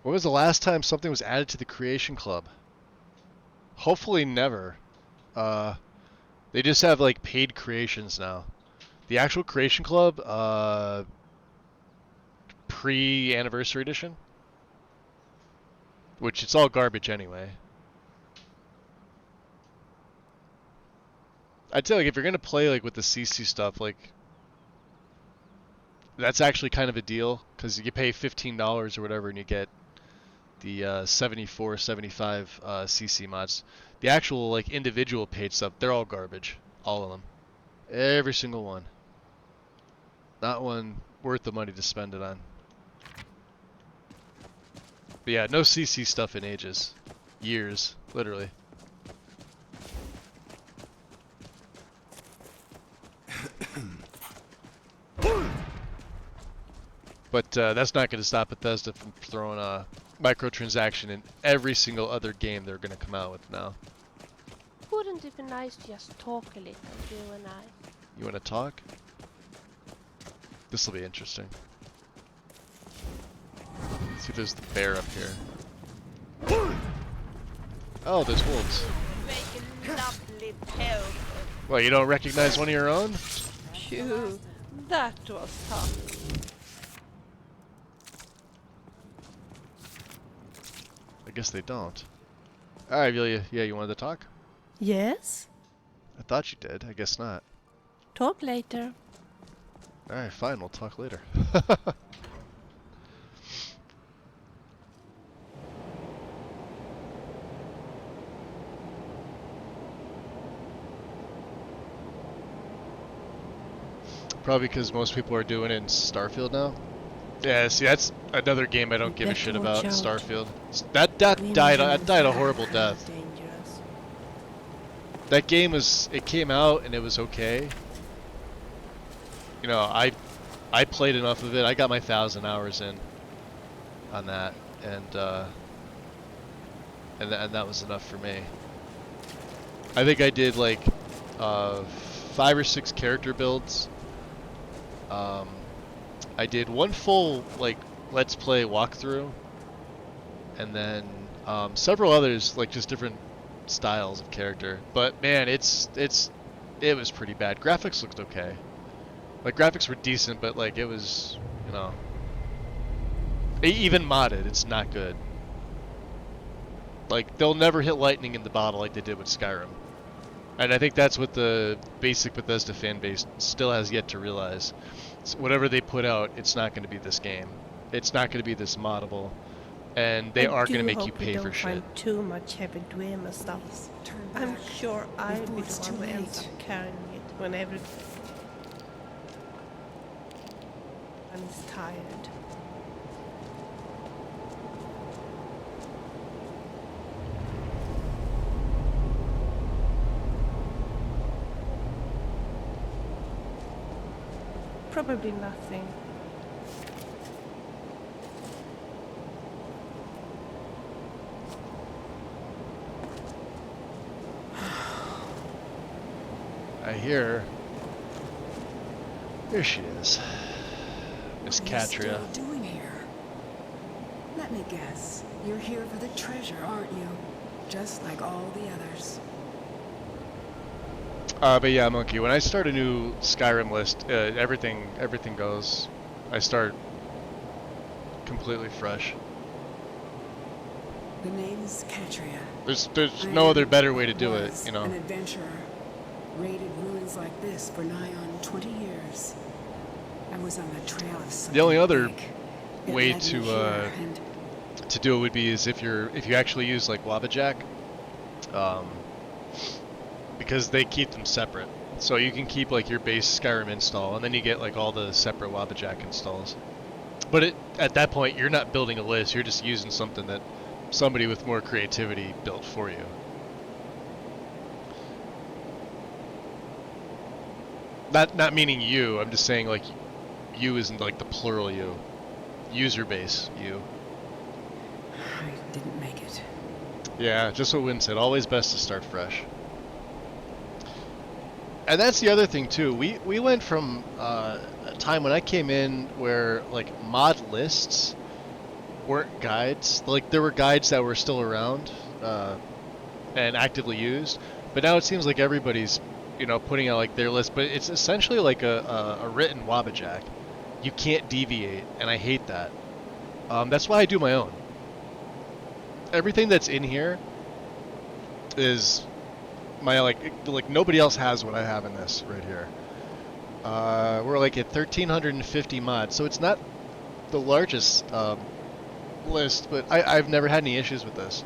When was the last time something was added to the Creation Club? Hopefully never. They just have like paid creations now. The actual Creation Club, pre-anniversary edition, which it's all garbage anyway. I'd say like if you're gonna play like with the CC stuff, like that's actually kind of a deal because you pay $15 or whatever and you get the 74, 75 CC mods. The actual like individual paid stuff, they're all garbage, all of them, every single one. Not one worth the money to spend it on. But yeah, no CC stuff in ages, years, literally. But that's not going to stop Bethesda from throwing a microtransaction in every single other game they're going to come out with now. Wouldn't it be nice to just talk a little, you and I? You want to talk? This will be interesting. See, there's the bear up here. Oh, there's wolves. Make a lovely pelt. Well, you don't recognize one of your own? Phew, that was tough. I guess they don't. Alright, Amelia. Yeah, you wanted to talk? Yes? I thought you did. I guess not. Talk later. Alright, fine. We'll talk later. Probably because most people are doing it in Starfield now. Yeah, see, that's another game I don't give a shit about. Starfield. That died a horrible death. That game it came out and it was okay. You know, I played enough of it. I got my 1,000 hours in on that, and that was enough for me. I think I did like 5 or 6 character builds. I did one full like let's play walkthrough, and then several others like just different styles of character. But man, it was pretty bad. Graphics looked okay. Like graphics were decent, but like it was, you know, even modded, it's not good. Like they'll never hit lightning in the bottle like they did with Skyrim. And I think that's what the basic Bethesda fan base still has yet to realize. So whatever they put out, it's not going to be this game. It's not going to be this moddable. And they are going to make you pay for shit. I do hope you don't find too much heavy Dwemer stuff. I'm sure I'll be the one who ends up carrying it whenever I'm tired. Probably nothing. I hear. Here she is. Miss What are you Catria. still doing here? Let me guess. You're here for the treasure, aren't you? Just like all the others. But yeah, Monkey, when I start a new Skyrim list, everything goes. I start completely fresh. The name's Catria. There's no other better way to do it, you know. An adventurer. Raided ruins like this for nigh on 20 years. I was on the trail of something The only other big. way It led me here, and to do it would be is if you actually use like Wabajack, because they keep them separate. So you can keep like your base Skyrim install, and then you get like all the separate Wabajack installs. But at that point, you're not building a list. You're just using something that somebody with more creativity built for you. Not meaning you. I'm just saying like you isn't like the plural you. User base you. I didn't make it. Yeah, just what Wynn said. Always best to start fresh. And that's the other thing too. We went from a time when I came in where like mod lists weren't guides. Like there were guides that were still around and actively used, but now it seems like everybody's putting out like their list. But it's essentially like a written Wabajack. You can't deviate, and I hate that. That's why I do my own. Everything that's in here is my like nobody else has what I have in this right here. We're like at 1,350 mods, so it's not the largest list, but I've never had any issues with this.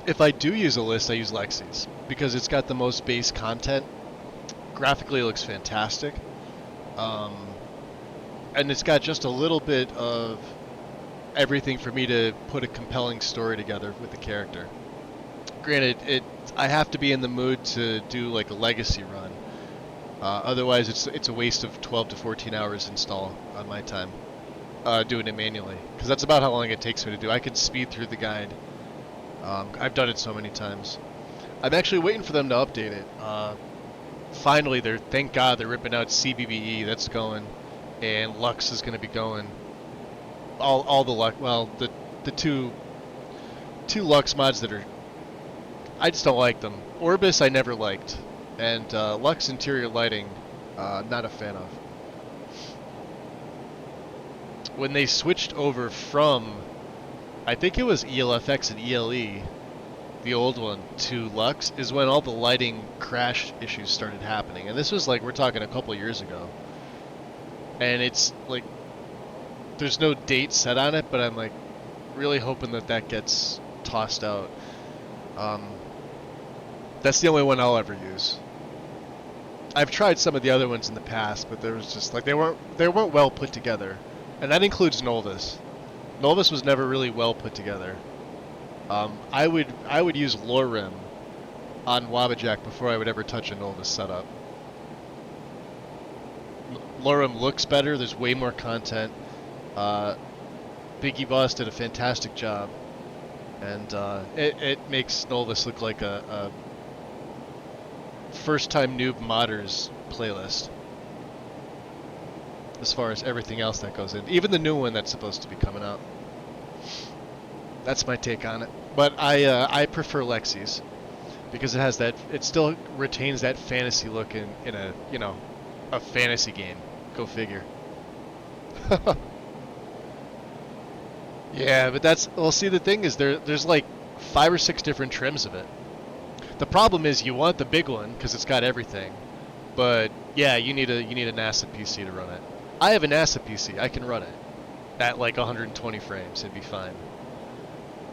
If I do use a list, I use Lexi's because it's got the most base content. Graphically, it looks fantastic. And it's got just a little bit of everything for me to put a compelling story together with the character. Granted, I have to be in the mood to do like a legacy run. Otherwise, it's a waste of 12 to 14 hours install on my time doing it manually, because that's about how long it takes me to do. I could speed through the guide. I've done it so many times. I'm actually waiting for them to update it. Finally, thank God they're ripping out CBBE. That's going, and Lux is going to be going. All the Lux. Well, the two Lux mods that are. I just don't like them. Orbis I never liked, and Lux interior lighting, not a fan of. When they switched over from, I think it was ELFX and ELE, the old one, to Lux, is when all the lighting crash issues started happening. And this was like, we're talking a couple years ago. And it's like, there's no date set on it, but I'm like really hoping that gets tossed out. That's the only one I'll ever use. I've tried some of the other ones in the past, but there was just like they weren't well put together. And that includes Nolvis. Nolvis was never really well put together. I would use Lorem on Wabajack before I would ever touch a Nolvis setup. Lorem looks better. There's way more content. Biggie Boss did a fantastic job, and it makes Nolvis look like a first-time noob modders playlist. As far as everything else that goes in, even the new one that's supposed to be coming out. That's my take on it. But I prefer Lexi's because it still retains that fantasy look in a fantasy game. Go figure. Yeah, but see, the thing is there's like 5 or 6 different trims of it. The problem is you want the big one because it's got everything. But yeah, you need a NASA PC to run it. I have a NASA PC. I can run it at like 120 frames. It'd be fine.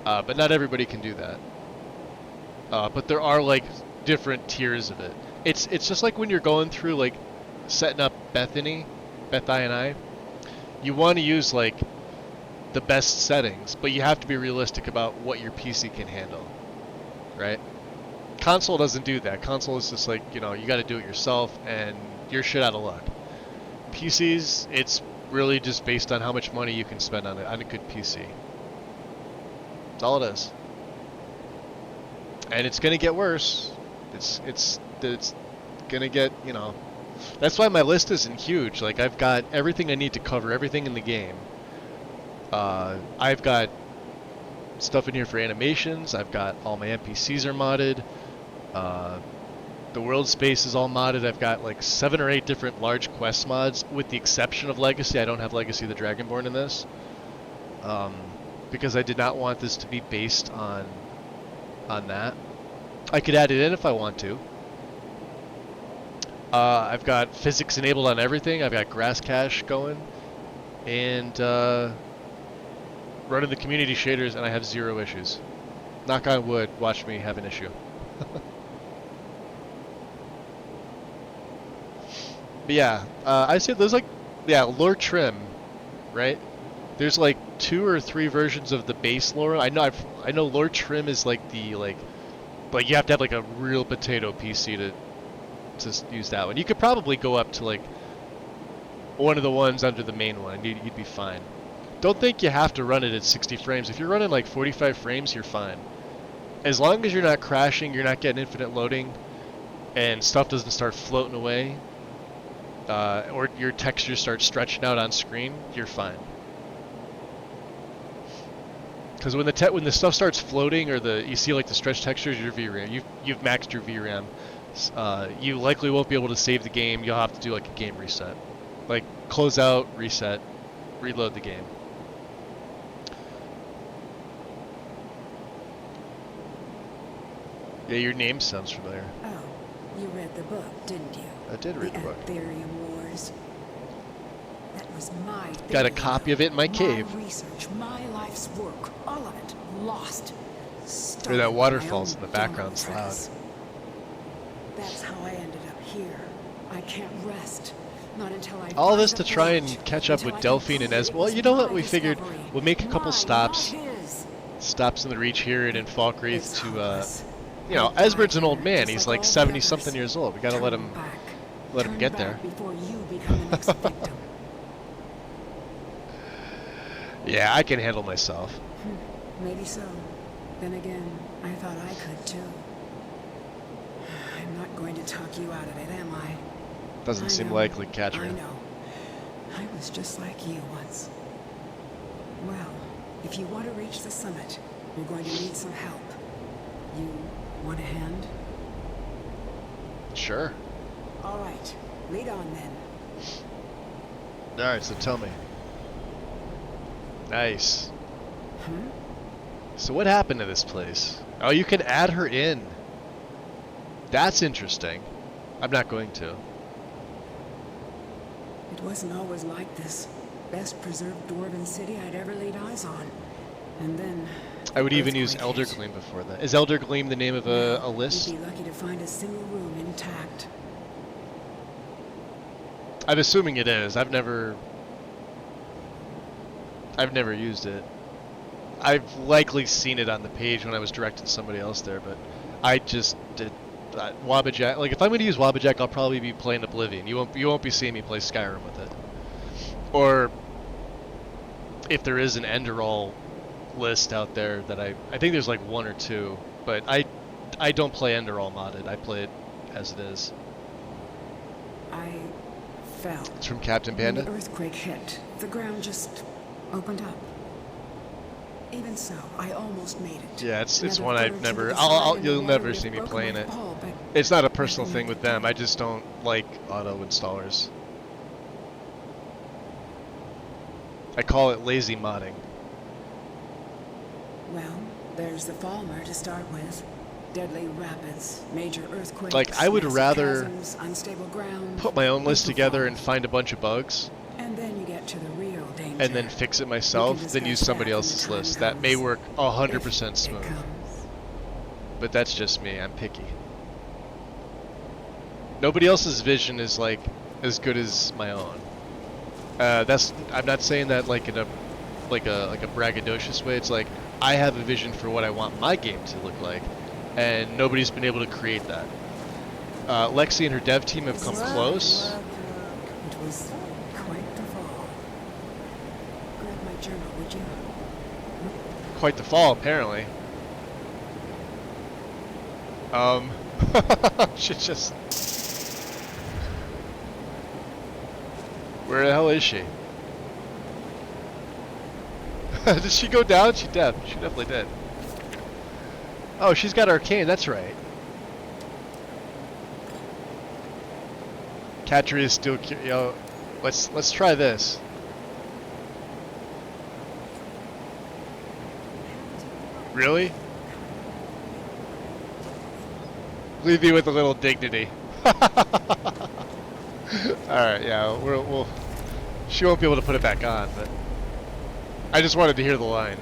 But not everybody can do that. But there are like different tiers of it. It's just like when you're going through like setting up Beth I. You want to use like the best settings, but you have to be realistic about what your PC can handle, right? Console doesn't do that. Console is just like, you know, you got to do it yourself, and you're shit out of luck. PCs, it's really just based on how much money you can spend on a good PC. That's all it is. And it's gonna get worse. It's gonna get, you know. That's why my list isn't huge. Like, I've got everything I need to cover everything in the game. I've got stuff in here for animations. I've got all my NPCs are modded. The world space is all modded. I've got like 7 or 8 different large quest mods, with the exception of Legacy. I don't have Legacy of the Dragonborn in this, because I did not want this to be based on that. I could add it in if I want to. I've got physics enabled on everything. I've got grass cache going, and running the community shaders, and I have 0 issues. Knock on wood, watch me have an issue. But yeah, I said there's like, yeah, lore trim, right? There's like 2 or 3 versions of the base lore. I know lore trim is like the like you have to have like a real potato PC to use that one. You could probably go up to like one of the ones under the main one, and you'd be fine. Don't think you have to run it at 60 frames. If you're running like 45 frames, you're fine. As long as you're not crashing, you're not getting infinite loading, and stuff doesn't start floating away, or your textures start stretching out on screen, you're fine. Because when the stuff starts floating, or you see like the stretch textures, your VRAM, you've maxed your VRAM. You likely won't be able to save the game. You'll have to do like a game reset, like close out, reset, reload the game. Yeah, your name sounds familiar. Oh, you read the book, didn't you? I did read the book. Ethereum Wars. That was my thing. Got a copy of it in my cave. My research, my life's work, all of it, lost. Or that waterfall's in the background's loud. That's how I ended up here. I can't rest. Not until I all this to try and catch up with Delphine and Esbern. Well, you know what? We figured we'll make a couple stops in the Reach here and in Falkreath to, you know, Esbern's an old man. He's like 70-something years old. We gotta let him get there. Before you become the next victim. Yeah, I can handle myself. Maybe so. Then again, I thought I could too. I'm not going to talk you out of it, am I? Doesn't seem likely, Katrin. I know. I was just like you once. Well, if you want to reach the summit, you're going to need some help. You want a hand? Sure. All right. Lead on then. All right, so tell me. Nice. So what happened to this place? Oh, you can add her in. That's interesting. I'm not going to. It wasn't always like this. Best preserved dwarven city I'd ever laid eyes on. And then... I would even use Elder Gleam before that. Is Elder Gleam the name of a list? You'd be lucky to find a single room intact. I'm assuming it is. I've never used it. I've likely seen it on the page when I was directing somebody else there, but I just did Wabbajack. Like, if I'm going to use Wabbajack, I'll probably be playing Oblivion. You won't be seeing me play Skyrim with it. Or if there is an Enderall list out there that I think there's like 1 or 2, but I don't play Enderall modded. I play it as it is. I fell. It's from Captain Panda. When the earthquake hit, the ground just opened up. Even so, I almost made it. Yeah, it's Another one I've third never. to the side and You'll the water never would see have me broken playing my it. fall, but It's not a personal thing with them. I just don't like auto installers. I call it lazy modding. Well, there's the Falmer to start with. Deadly rapids, major earthquakes, Like, I would massive rather chasms, unstable ground, put my own list coastal together and falls. find a bunch of bugs, And then you get to the real danger. and then fix it myself, then use somebody else's list. That may work 100% smooth. But that's just me. I'm picky. Nobody else's vision is like as good as my own. I'm not saying that like in a like a braggadocious way. It's like I have a vision for what I want my game to look like, and nobody's been able to create that. Lexi and her dev team have come close. It was quite the fall. Grab my journal, would you? Quite the fall, apparently. Shit just... Where the hell is she? Did she go down? She dead. She definitely did. Oh, she's got arcane, that's right. Catcher is still yo. Let's try this. Really? Leave me with a little dignity. Alright, yeah, we'll... She won't be able to put it back on, but... I just wanted to hear the line.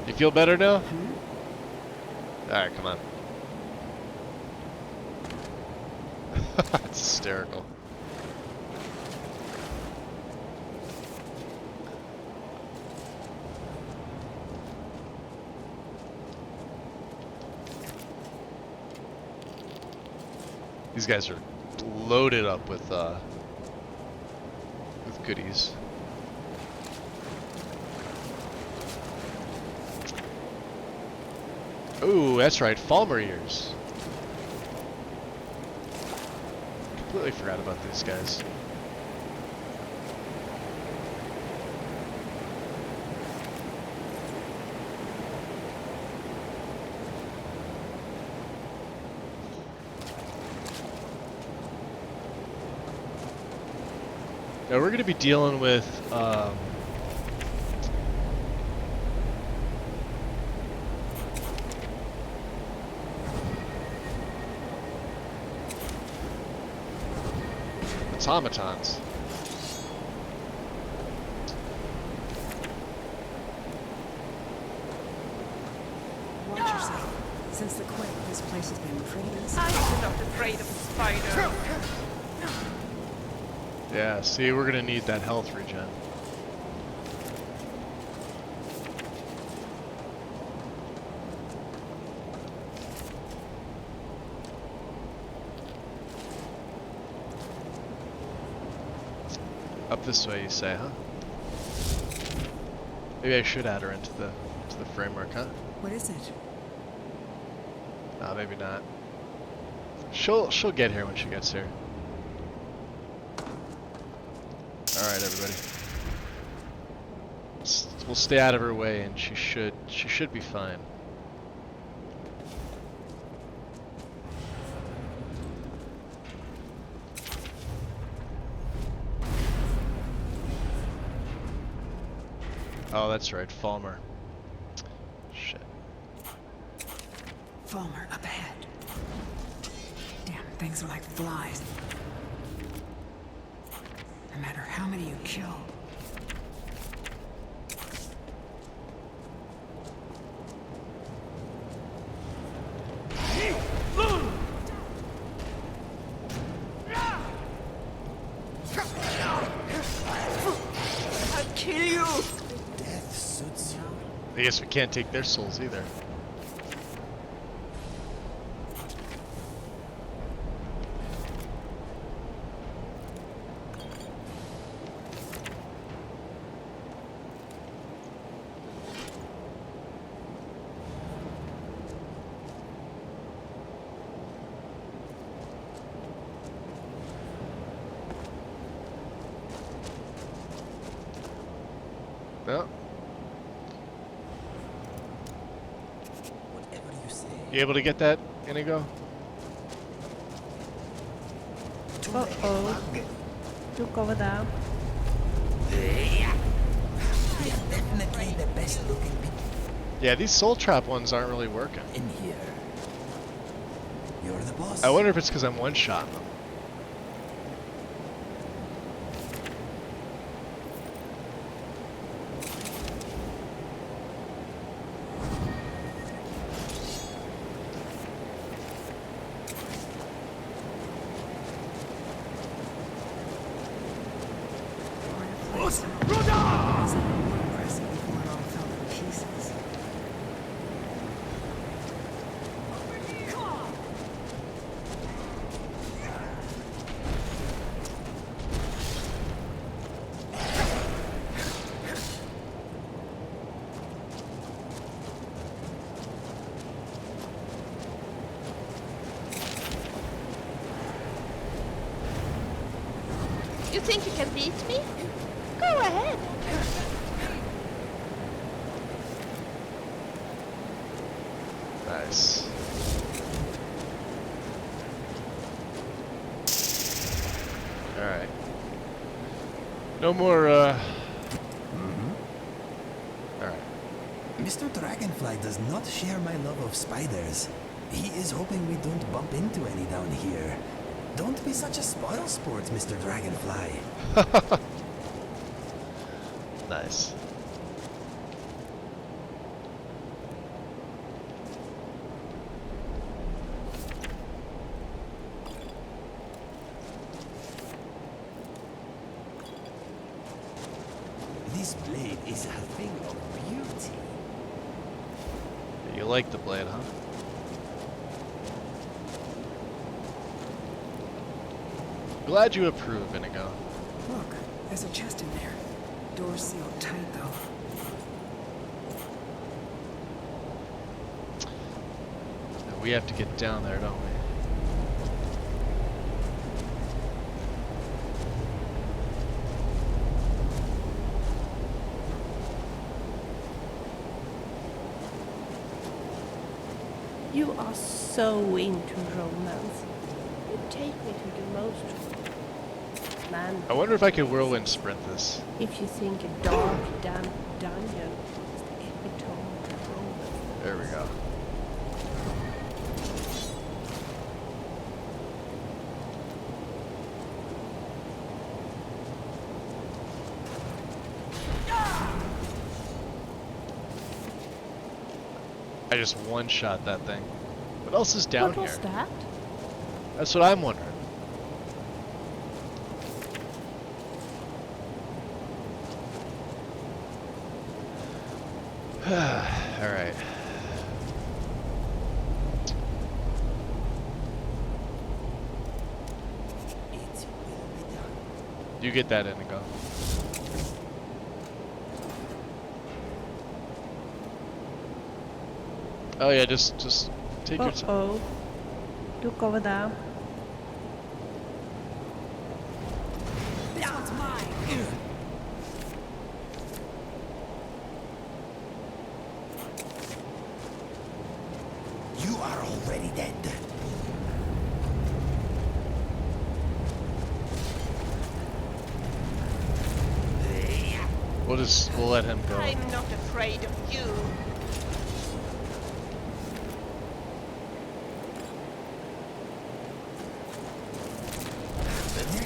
You feel better now? Alright, come on. That's hysterical. These guys are loaded up with goodies. Ooh, that's right, Falmer ears. Completely forgot about these guys. Now we're going to be dealing with automatons. Watch yourself. Since the quake, this place has been pretty easy. I'm not afraid of spiders. Yeah, see, we're gonna need that health regen. Up this way, you say, huh? Maybe I should add her into the framework, huh? What is it? No, maybe not. She'll get here when she gets here. Alright, everybody. We'll stay out of her way, and she should be fine. Oh, that's right, Falmer. Shit. Falmer, up ahead. Damn, things are like flies. No matter how many you kill. I'll kill you! Death suits you. I guess we can't take their souls either. No. Whatever you say. You able to get that, Inigo? Uh-oh. Took over there. Definitely the best looking people Yeah, these soul trap ones aren't really working. in here. You're the boss. I wonder if it's because I'm one-shotting them. Place think you can beat me? Go ahead. Nice. Alright. No more, Alright. Mr. Dragonfly does not share my love of spiders. He is hoping we don't bump into any down here. Don't be such a spoilsport, Mr. Dragonfly. Nice. This blade is a thing of beauty. You like the blade, huh? Glad you approve, Inigo. Look, there's a chest in there. Door's sealed tight, though. We have to get down there, don't we? You are so into romance. You take me to the most man. I wonder if I could whirlwind sprint this. If you think a dark, damp dungeon is the epitome of romance. There we go. I just one-shot that thing. What else is down here? What was that? That's what I'm wondering. Alright. You get that, Inigo. Oh yeah, just take your time. Uh-oh. Look over there. This one's mine. You are already dead. We'll let him go. I'm not afraid of you.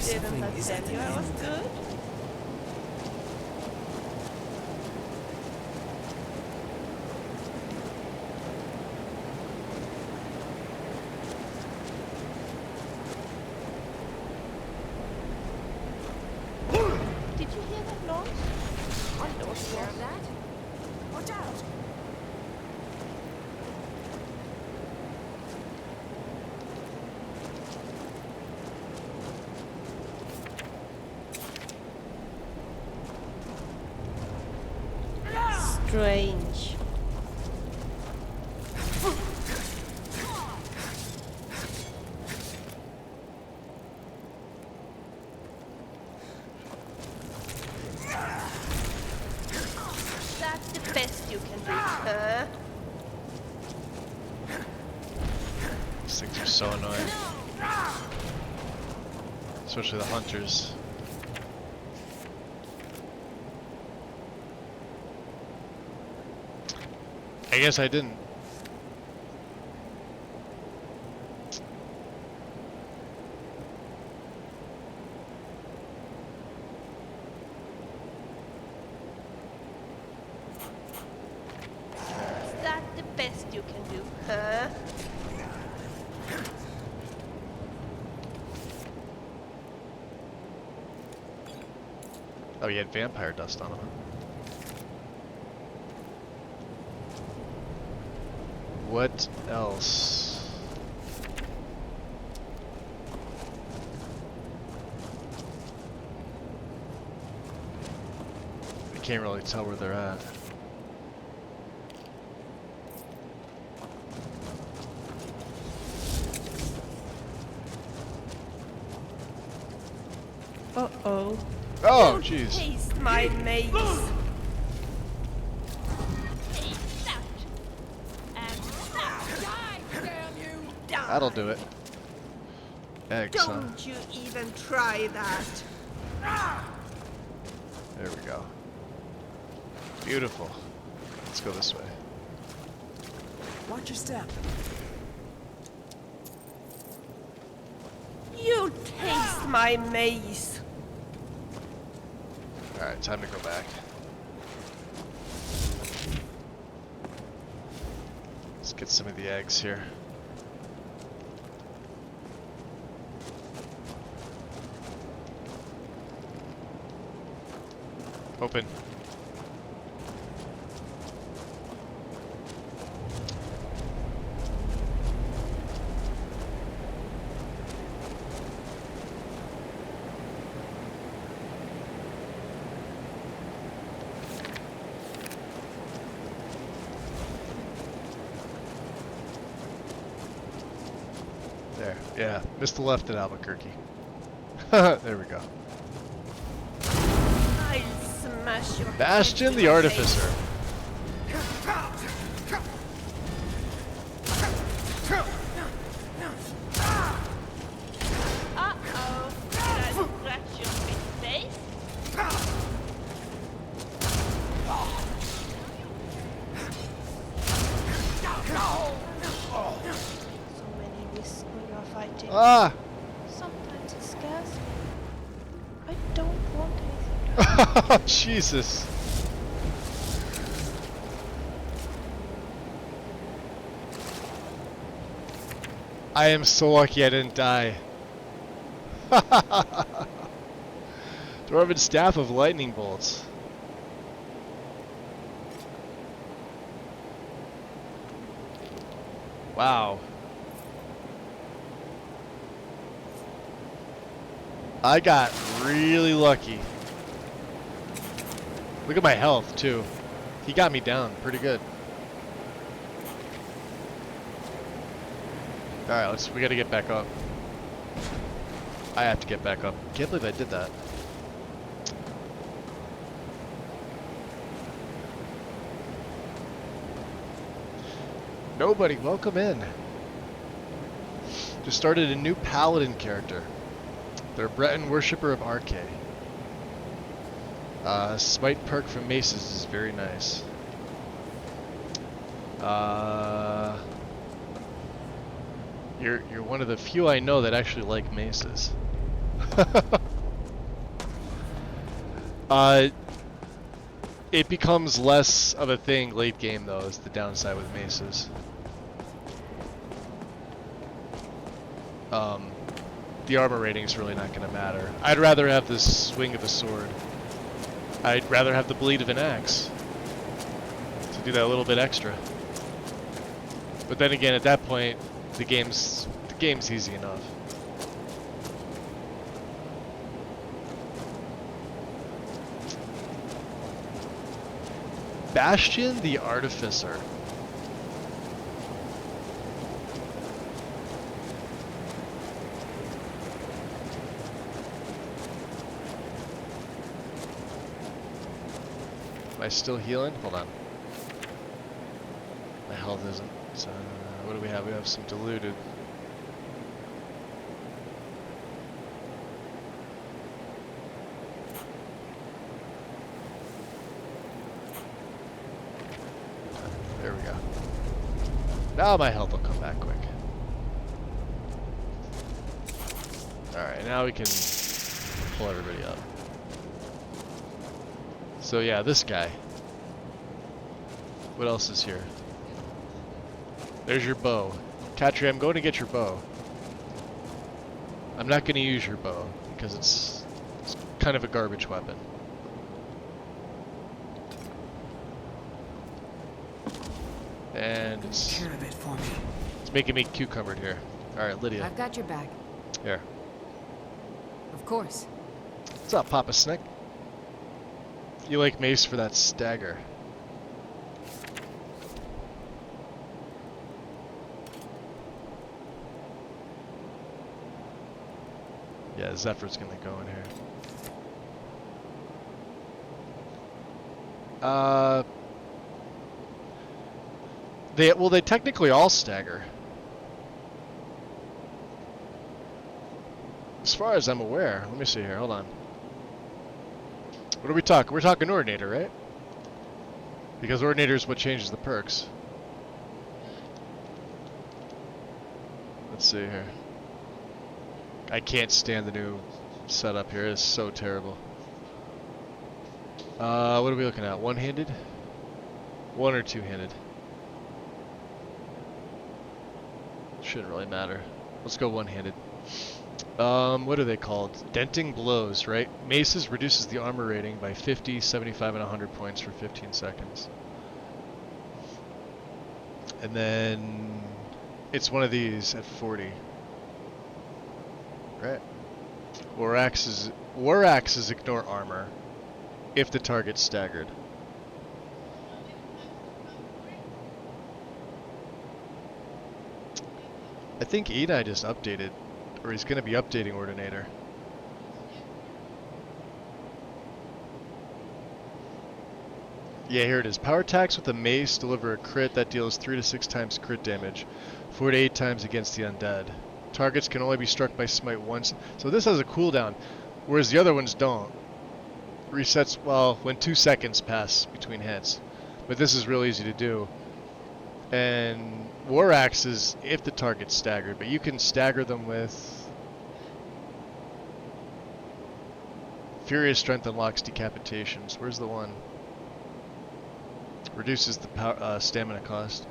Didn't I tell you I was good? Did you hear that noise? I don't hear that. Watch out! Strange. That's the best you can do, huh? These things are so annoying. Especially the hunters. I guess I didn't. Is that the best you can do, huh? Oh, he had vampire dust on him. What else? I can't really tell where they're at. Uh-oh. Oh, You jeez. taste my mace. That'll do it. Eggs, huh? Don't you even try that. There we go. Beautiful. Let's go this way. Watch your step. You taste my mace. Alright, time to go back. Let's get some of the eggs here. Open. There. Yeah, missed the left at Albuquerque. There we go. I'll smash your Bastion head the in Artificer. Uh-oh. Did I scratch your face? So many risks when you're fighting. Ah! Sometimes it scares me. I don't want anything. Jesus. I am so lucky I didn't die. Dwarven Staff of Lightning Bolts. Wow. I got really lucky. Look at my health, too. He got me down pretty good. Alright, we gotta get back up. I have to get back up. Can't believe I did that. Nobody, welcome in. Just started a new paladin character. They're a Breton worshipper of Arche. Smite perk from maces is very nice. You're one of the few I know that actually like maces. It becomes less of a thing late game though, is the downside with maces. The armor rating is really not going to matter. I'd rather have the swing of a sword. I'd rather have the bleed of an axe to do that a little bit extra. But then again, at that point, the game's easy enough. Bastion the Artificer. Am I still healing? Hold on. My health isn't. So, what do we have? We have some diluted. There we go. Now my health will come back quick. Alright, now we can pull everybody up. So yeah, this guy. What else is here? There's your bow. Katri, I'm going to get your bow. I'm not going to use your bow because it's kind of a garbage weapon. And it's making me cucumbered here. Alright, Lydia. I've got your back. Here. Of course. What's up, Papa Snick? You like mace for that stagger. Yeah, Zephyr's gonna go in here. They technically all stagger. As far as I'm aware. Let me see here, hold on. What are we talking? We're talking Ordinator, right? Because Ordinator is what changes the perks. Let's see here. I can't stand the new setup here. It's so terrible. What are we looking at? One-handed? One or two-handed? Shouldn't really matter. Let's go one-handed. What are they called? Denting blows, right? Maces reduces the armor rating by 50, 75, and 100 points for 15 seconds. And then it's one of these at 40. Right. War axes ignore armor if the target's staggered. I think Eni just updated, or he's going to be updating Ordinator. Yeah, here it is. Power attacks with a mace deliver a crit that deals 3 to 6 times crit damage, 4 to 8 times against the undead. Targets can only be struck by smite once. So this has a cooldown, whereas the other ones don't. Resets, well, when 2 seconds pass between hits. But this is real easy to do. And War Axe is if the target's staggered, but you can stagger them with... Furious Strength unlocks decapitations. Where's the one? Reduces the power, stamina cost.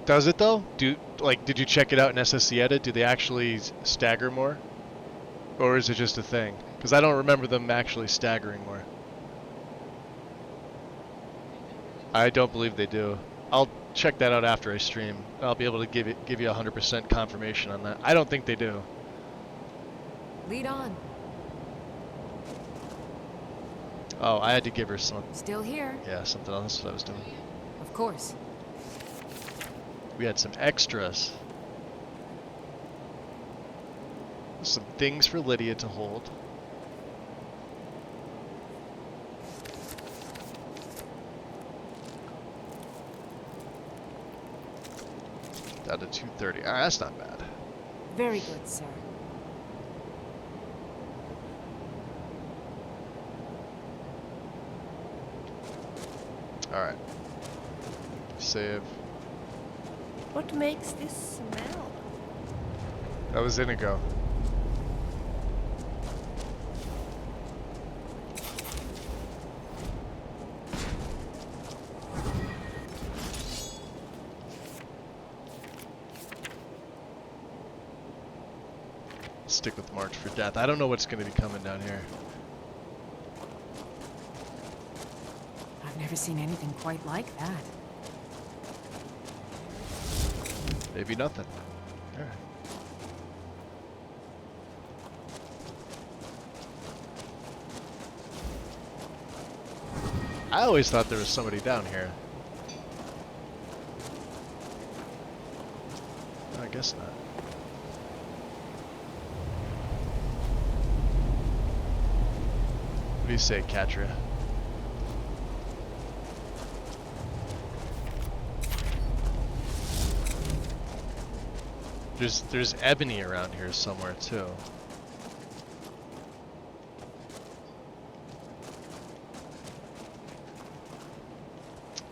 Does it though? Did you check it out in SSC Edit? Do they actually stagger more? Or is it just a thing? Because I don't remember them actually staggering more. I don't believe they do. I'll check that out after I stream. I'll be able to give you 100% confirmation on that. I don't think they do. Lead on. Oh, I had to give her some. Still here. Yeah, something else. That's what I was doing. Of course. We had some extras. Some things for Lydia to hold. Down to 230. Alright, that's not bad. Very good, sir. Alright. Save. What makes this smell? That was Inigo. Stick with March for Death. I don't know what's going to be coming down here. I've never seen anything quite like that. Maybe nothing. Alright. I always thought there was somebody down here. I guess not. What do you say, Katria? There's ebony around here somewhere too.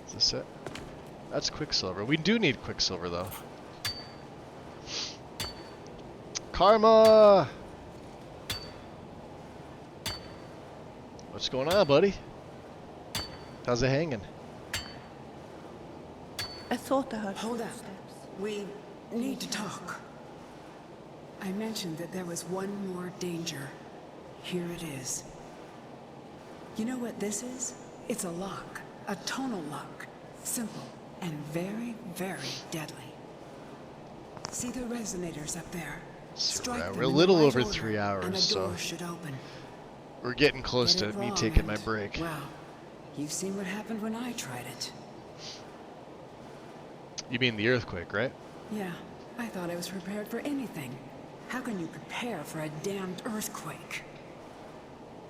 Is this it? That's Quicksilver. We do need Quicksilver though. Karma! What's going on, buddy? How's it hanging? I thought I heard Hold up. footsteps. We need to talk. I mentioned that there was one more danger. Here it is. You know what this is? It's a lock. A tonal lock. Simple and very, very deadly. See the resonators up there? Strike them We're a in little the right over order, 3 hours, and a so door should open. we're getting close Get to it me wrong taking my and, break. Well, you've seen what happened when I tried it. You mean the earthquake, right? Yeah, I thought I was prepared for anything. How can you prepare for a damned earthquake?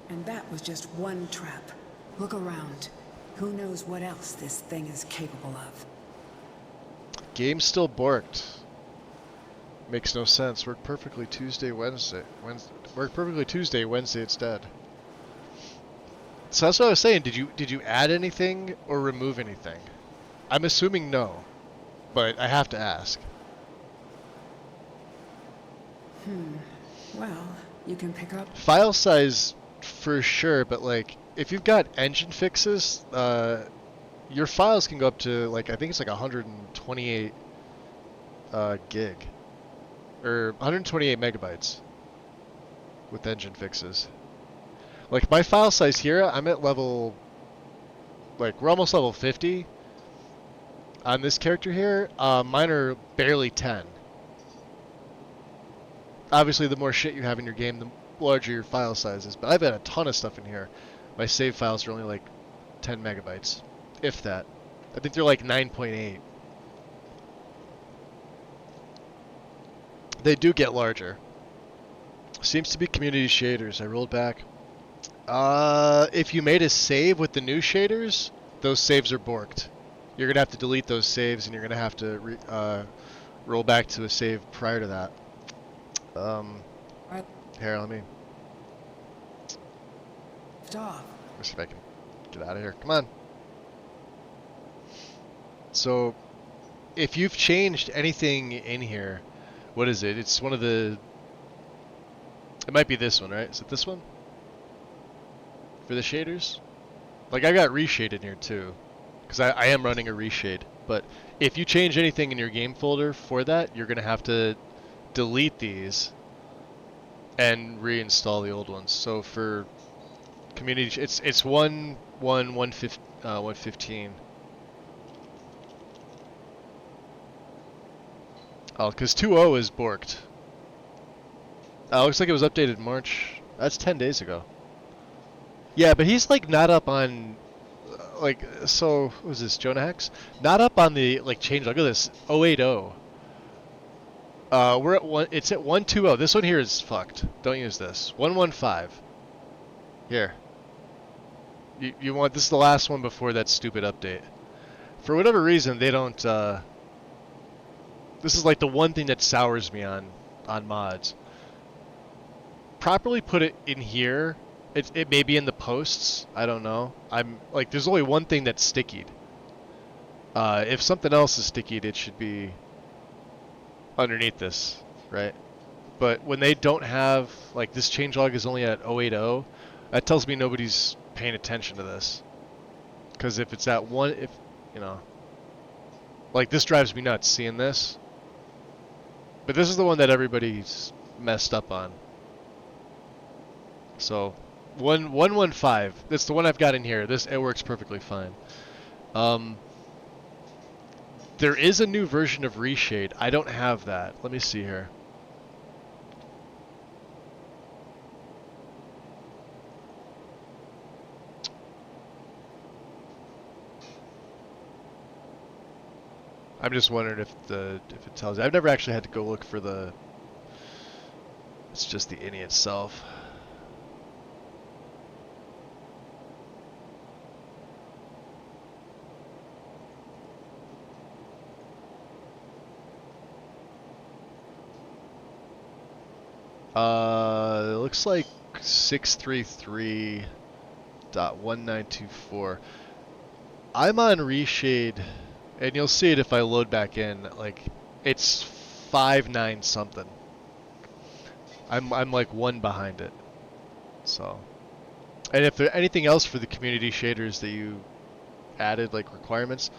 And that was just one trap. Look around. Who knows what else this thing is capable of? Game's still borked. Makes no sense. Worked perfectly Tuesday, Wednesday. Worked perfectly Tuesday, Wednesday it's dead. So that's what I was saying. Did you add anything or remove anything? I'm assuming no, but I have to ask. Well, you can pick up... File size for sure, but like if you've got engine fixes, your files can go up to like I think it's like 128 gig or 128 megabytes with engine fixes. Like my file size here, I'm at level, like we're almost level 50 on this character here. Mine are barely 10. Obviously, the more shit you have in your game, the larger your file size is. But I've got a ton of stuff in here. My save files are only like 10 megabytes, if that. I think they're like 9.8. They do get larger. Seems to be community shaders. I rolled back. If you made a save with the new shaders, those saves are borked. You're gonna have to delete those saves, and you're gonna have to roll back to a save prior to that. Here, let me Stop. see if I can get out of here. Come on. So, if you've changed anything in here, what is it? It's one of the... It might be this one, right? Is it this one? For the shaders? Like, I got reshade in here, too. Because I am running a reshade. But if you change anything in your game folder for that, you're going to have to delete these and reinstall the old ones. So for community, it's 1.1.1.1.1.15. Oh, because 2.0 is borked. Looks like it was updated March. That's 10 days ago. Yeah, but he's like not up on, like, so what was this, Jonah Hex? Not up on the like change. Look at this, 0.80. We're at one. It's at 1.2.0. This one here is fucked. Don't use this. 1.1.5. Here. You want this is the last one before that stupid update. For whatever reason, they don't. This is like the one thing that sours me on mods. Properly put it in here. It may be in the posts. I don't know. I'm like, there's only one thing that's stickied. If something else is stickied, it should be underneath this, right? But when they don't have, like, this changelog is only at 0.80, that tells me nobody's paying attention to this. Because if it's at one, if, you know, like, this drives me nuts seeing this. But this is the one that everybody's messed up on. So, 1.1.5, that's the one I've got in here. It works perfectly fine. There is a new version of Reshade. I don't have that. Let me see here. I'm just wondering if it tells you. I've never actually had to go look for the... It's just the INI itself. It looks like 633.1924. I'm on Reshade, and you'll see it if I load back in. Like, it's 5.9 something. I'm like one behind it. So, and if there anything else for the community shaders that you added, like requirements,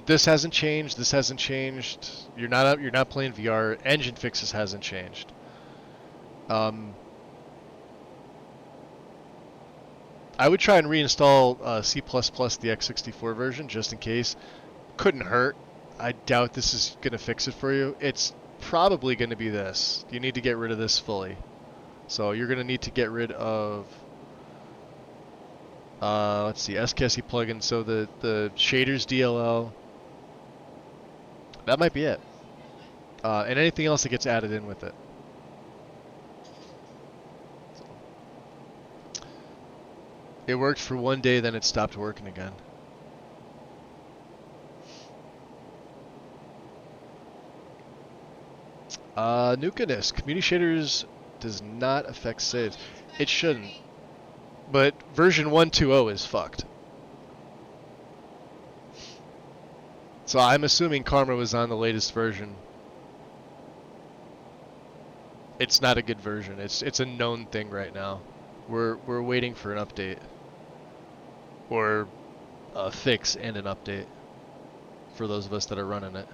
this hasn't changed. This hasn't changed. You're not playing VR. Engine fixes hasn't changed. I would try and reinstall C++ the x64 version just in case. Couldn't hurt. I doubt this is gonna fix it for you. It's probably gonna be this. You need to get rid of this fully. So you're gonna need to get rid of. Let's see, SKSE plugin. So the shaders DLL. That might be it. And anything else that gets added in with it. It worked for one day, then it stopped working again. Nukiness. Community shaders does not affect saves. It shouldn't. But version 1.2.0 is fucked. So I'm assuming Karma was on the latest version. It's not a good version. It's a known thing right now. We're waiting for an update. Or a fix and an update for those of us that are running it.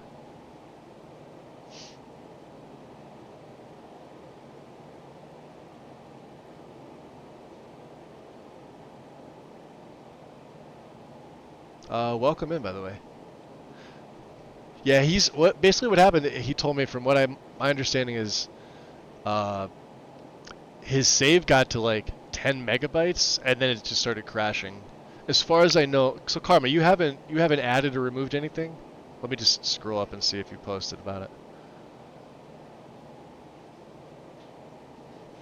Welcome in, by the way. Yeah, basically what happened. He told me, from what my understanding is, his save got to like 10 megabytes, and then it just started crashing. As far as I know, so Karma, you haven't added or removed anything? Let me just scroll up and see if you posted about it.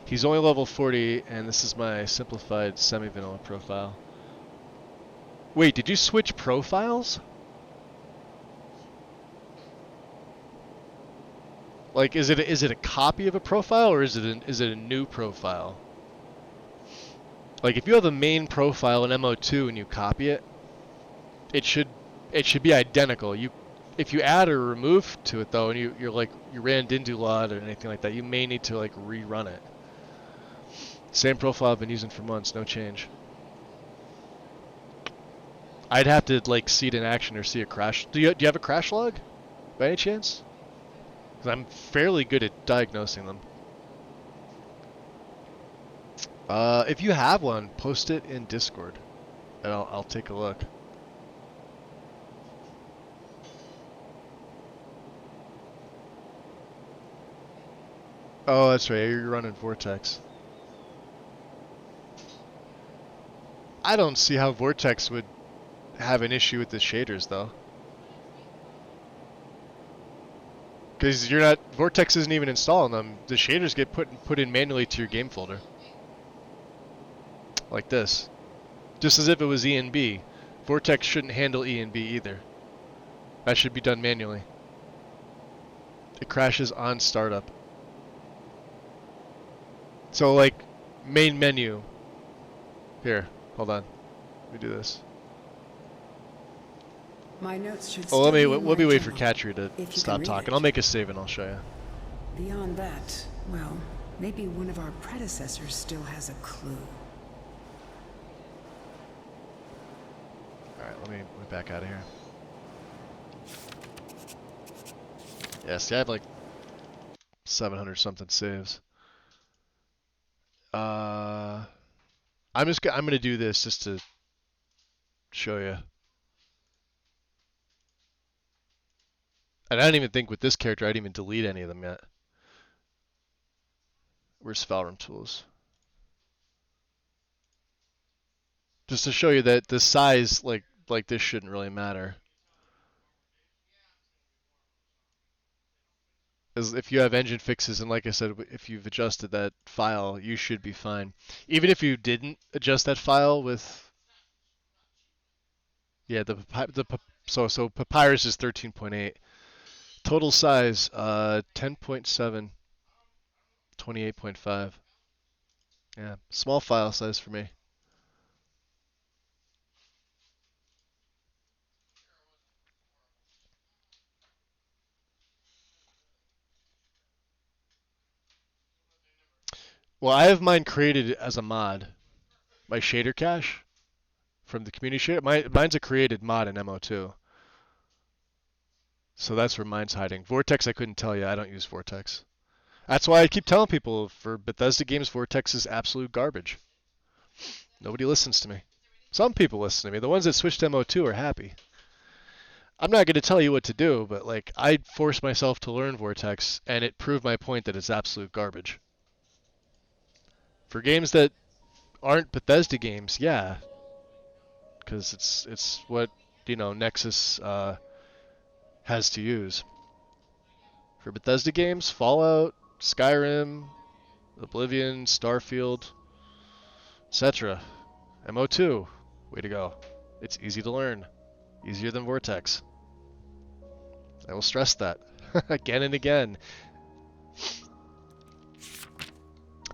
He's only level 40, and this is my simplified semi-vanilla profile. Wait, did you switch profiles? Like, is it a copy of a profile, or is it a new profile? Like, if you have a main profile in MO2 and you copy it, it should be identical. If you add or remove to it though, and you ran Dindulad or anything like that, you may need to like rerun it. Same profile I've been using for months, no change. I'd have to like see it in action or see a crash. Do you have a crash log by any chance? Because I'm fairly good at diagnosing them. If you have one, post it in Discord, and I'll take a look. Oh, that's right. You're running Vortex. I don't see how Vortex would have an issue with the shaders, though. Because Vortex isn't even installing them. The shaders get put in manually to your game folder. Like this. Just as if it was ENB. Vortex shouldn't handle ENB either. That should be done manually. It crashes on startup. So like, main menu. Here, hold on. Let me do this. My notes should Oh, let me wait for journal, Katri to stop talking. I'll make a save and I'll show you. Beyond that, well, maybe one of our predecessors still has a clue. Alright, let me back out of here. Yeah, see, I have like 700 something saves. I'm gonna do this just to show you. And I don't even think with this character I'd even delete any of them yet. Where's Valorem tools? Just to show you that the size like this shouldn't really matter. As if you have engine fixes, and like I said, if you've adjusted that file, you should be fine. Even if you didn't adjust that file with, yeah, so Papyrus is 13.8. Total size 10.7, 28.5. Yeah, small file size for me. Well, I have mine created as a mod. My shader cache from the community shader. Mine's a created mod in MO2. So that's where mine's hiding. Vortex, I couldn't tell you. I don't use Vortex. That's why I keep telling people, for Bethesda games, Vortex is absolute garbage. Nobody listens to me. Some people listen to me. The ones that switched to MO2 are happy. I'm not going to tell you what to do, but like I forced myself to learn Vortex, and it proved my point that it's absolute garbage. For games that aren't Bethesda games, yeah, because it's what Nexus has to use. For Bethesda games, Fallout, Skyrim, Oblivion, Starfield, etc. MO2, way to go. It's easy to learn. Easier than Vortex. I will stress that again and again.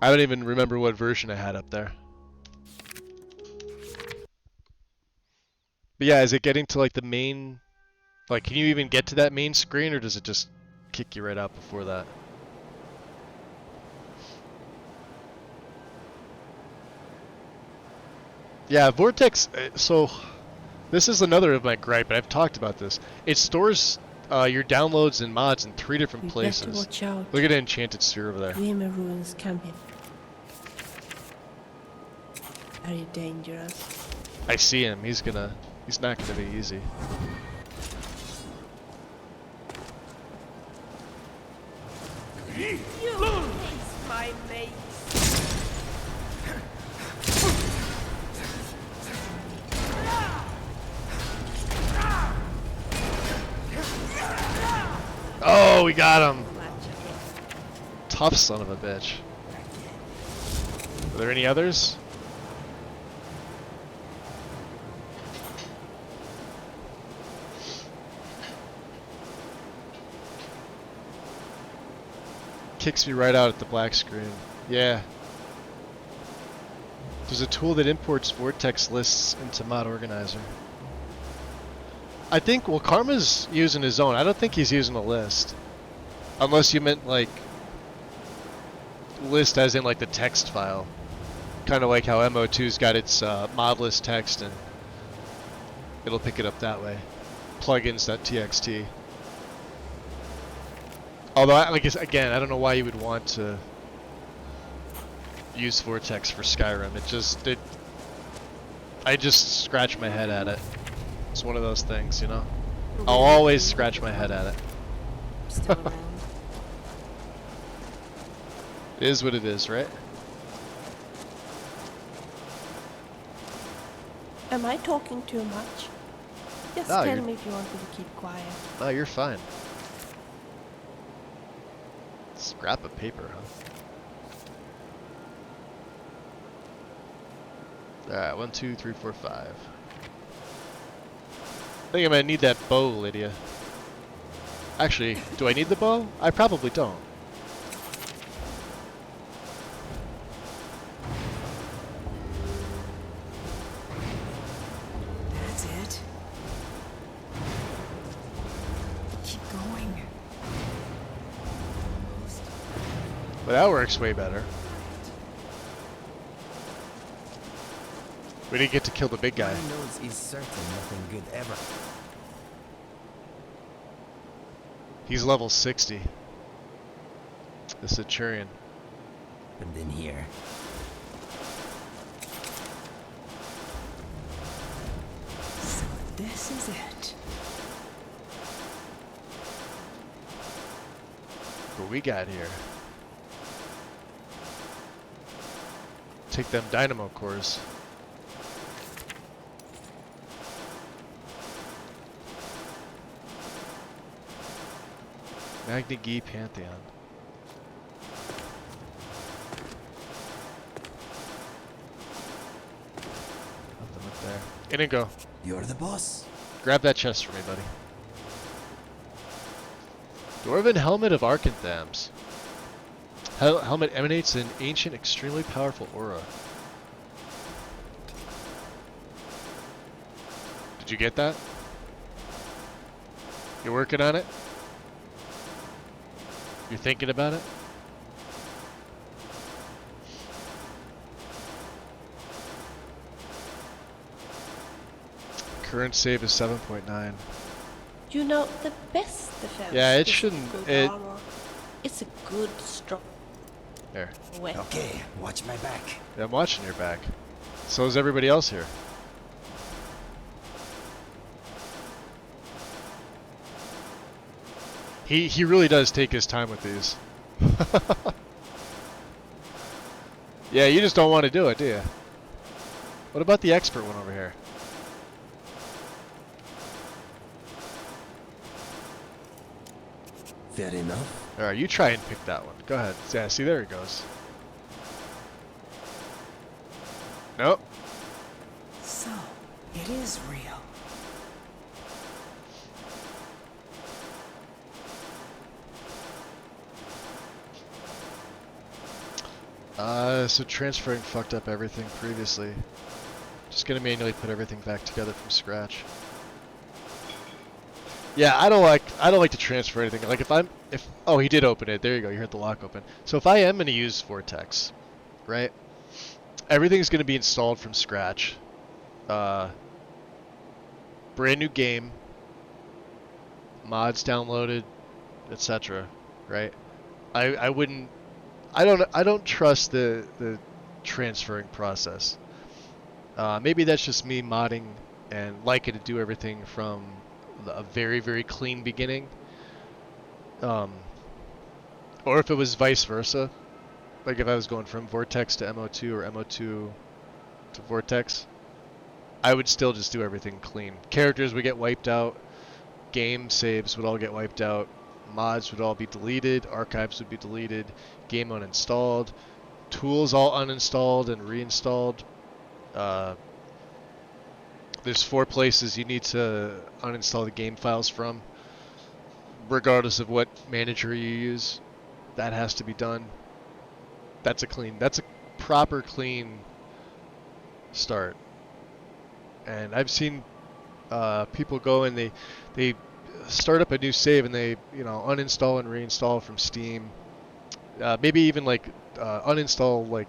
I don't even remember what version I had up there. But yeah, is it getting to like the main, like can you even get to that main screen or does it just kick you right out before that? Yeah, Vortex, so this is another of my gripe, but I've talked about this. It stores your downloads and mods in 3 different places. Better watch out. Look at an enchanted sphere over there. Glimmer ruins can be very dangerous. I see him. He's not gonna be easy. You taste my mate. Oh, we got him! Tough son of a bitch. Are there any others? Kicks me right out at the black screen. Yeah. There's a tool that imports Vortex lists into Mod Organizer. I think, well, Karma's using his own. I don't think he's using a list. Unless you meant, like, list as in, like, the text file. Kind of like how MO2's got its mod list text, and it'll pick it up that way. Plugins.txt. Although, again, I don't know why you would want to use Vortex for Skyrim. I just scratch my head at it. It's one of those things, you know? I'll always scratch my head at it. Still around. It is what it is, right? Am I talking too much? Just No, tell me if you want me to keep quiet. Oh, you're fine. Scrap of paper, huh? Alright, 1, 2, 3, 4, 5. I think I'm gonna need that bow, Lydia. Actually, do I need the bow? I probably don't. That's it. Keep going. But that works way better. We didn't get to kill the big guy. My nose is certain nothing good ever. He's level 60. The Centurion. And in here. So this is it. What we got here? Take them dynamo cores. Magna Gi Pantheon. Nothing up there. In and go. You're the boss. Grab that chest for me, buddy. Dwarven Helmet of Arcanthams. Helmet emanates an ancient, extremely powerful aura. Did you get that? You're working on it? You're thinking about it? Current save is 7.9. You know, the best defense. Yeah, it is shouldn't. good armor. It's a good, strong. There. Weapon. Okay, watch my back. Yeah, I'm watching your back. So is everybody else here. He really does take his time with these. Yeah, you just don't want to do it, do you? What about the expert one over here? Fair enough. Alright, you try and pick that one. Go ahead. Yeah, see, there it goes. Nope. So, it is real. So transferring fucked up everything previously. Just gonna manually put everything back together from scratch. Yeah, I don't like to transfer anything. Like oh, he did open it. There you go. You heard the lock open. So if I am gonna use Vortex, right? Everything's gonna be installed from scratch. Brand new game, mods downloaded, etc. Right? I don't trust the transferring process. Maybe that's just me modding and liking to do everything from a very, very clean beginning. Or if it was vice versa, like if I was going from Vortex to MO2 or MO2 to Vortex, I would still just do everything clean. Characters would get wiped out, game saves would all get wiped out, mods would all be deleted, archives would be deleted, game uninstalled, tools all uninstalled and reinstalled. There's 4 places you need to uninstall the game files from, regardless of what manager you use. That has to be done. That's a proper clean start. And I've seen people go and they start up a new save and they uninstall and reinstall from Steam. Maybe even like uninstall like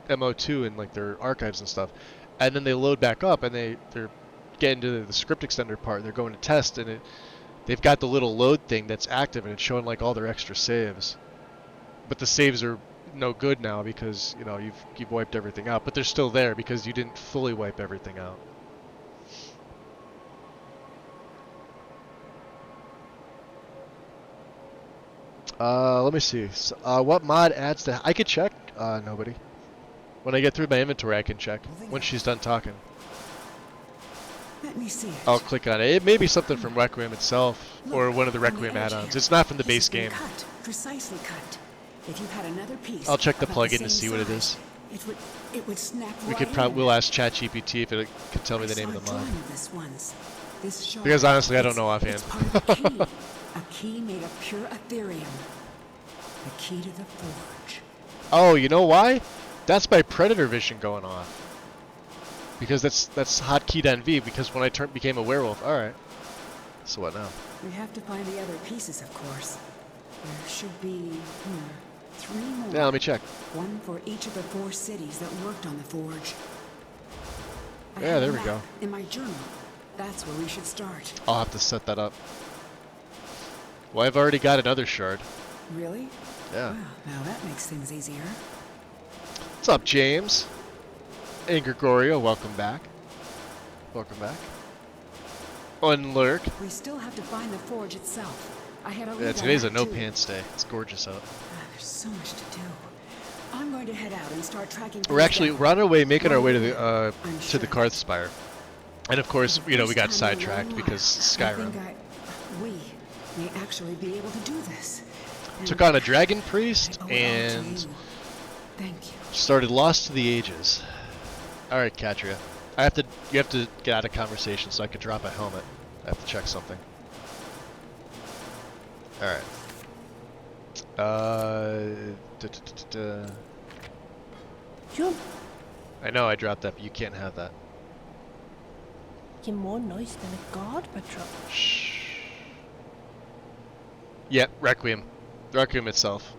MO2 and like their archives and stuff, and then they load back up and they're getting to the script extender part. They're going to test and they've got the little load thing that's active and it's showing like all their extra saves, but the saves are no good now because you've wiped everything out, but they're still there because you didn't fully wipe everything out. Let me see. So, what mod adds to... I could check. Nobody. When I get through my inventory, I can check. When she's done talking. Let me see it. I'll click on it. It may be something from Requiem itself, or one of the Requiem add-ons. It's not from the base game. Cut, precisely cut. If you had another piece, I'll check the about plugin same to see what it size, is. It would snap We right could in. we'll ask ChatGPT if it can tell me the name of the mod. This once. This shard, Because honestly, I don't know offhand. It's part of a key. A key made of pure Ethereum. The key to the forge. Oh, you know why? That's my Predator vision going off. Because that's hotkeyed on V. Because when I became a werewolf. All right. So what now? We have to find the other pieces, of course. There should be 3 more. Yeah, let me check. One for each of the 4 cities that worked on the forge. I Yeah, have there a we map go. In my journal. That's where we should start. I'll have to set that up. Well, I've already got another shard. Really? Yeah. Well, now that makes things easier. What's up, James? And Gregorio, welcome back. Welcome back. Unlurk. We still have to find the forge itself. I had a lead Yeah, on today's a that, no too. pants day. It's gorgeous out. There's so much to do. I'm going to head out and start tracking. We're on our way, making our way to the Karth Spire. And of course, we got sidetracked because Skyrim. We may actually be able to do this. Took on a dragon priest and Thank you. started Lost to the Ages. All right, Katria. You have to get out of conversation so I could drop a helmet. I have to check something. All right. Jump. I know I dropped that, but you can't have that. You're more noise than a guard patrol. Yep, Requiem. Requiem itself.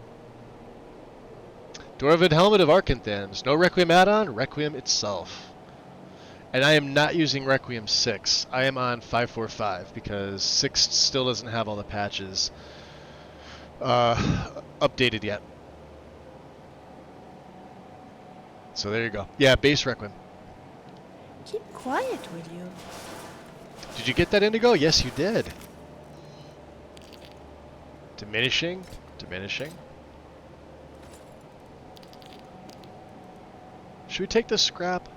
Dwarven Helmet of Arcanthans. No Requiem add-on, Requiem itself. And I am not using Requiem 6. I am on 545 because 6 still doesn't have all the patches updated yet. So there you go. Yeah, base Requiem. Keep quiet, will you? Did you get that, Indigo? Yes, you did. Diminishing. Diminishing. Should we take the scrap?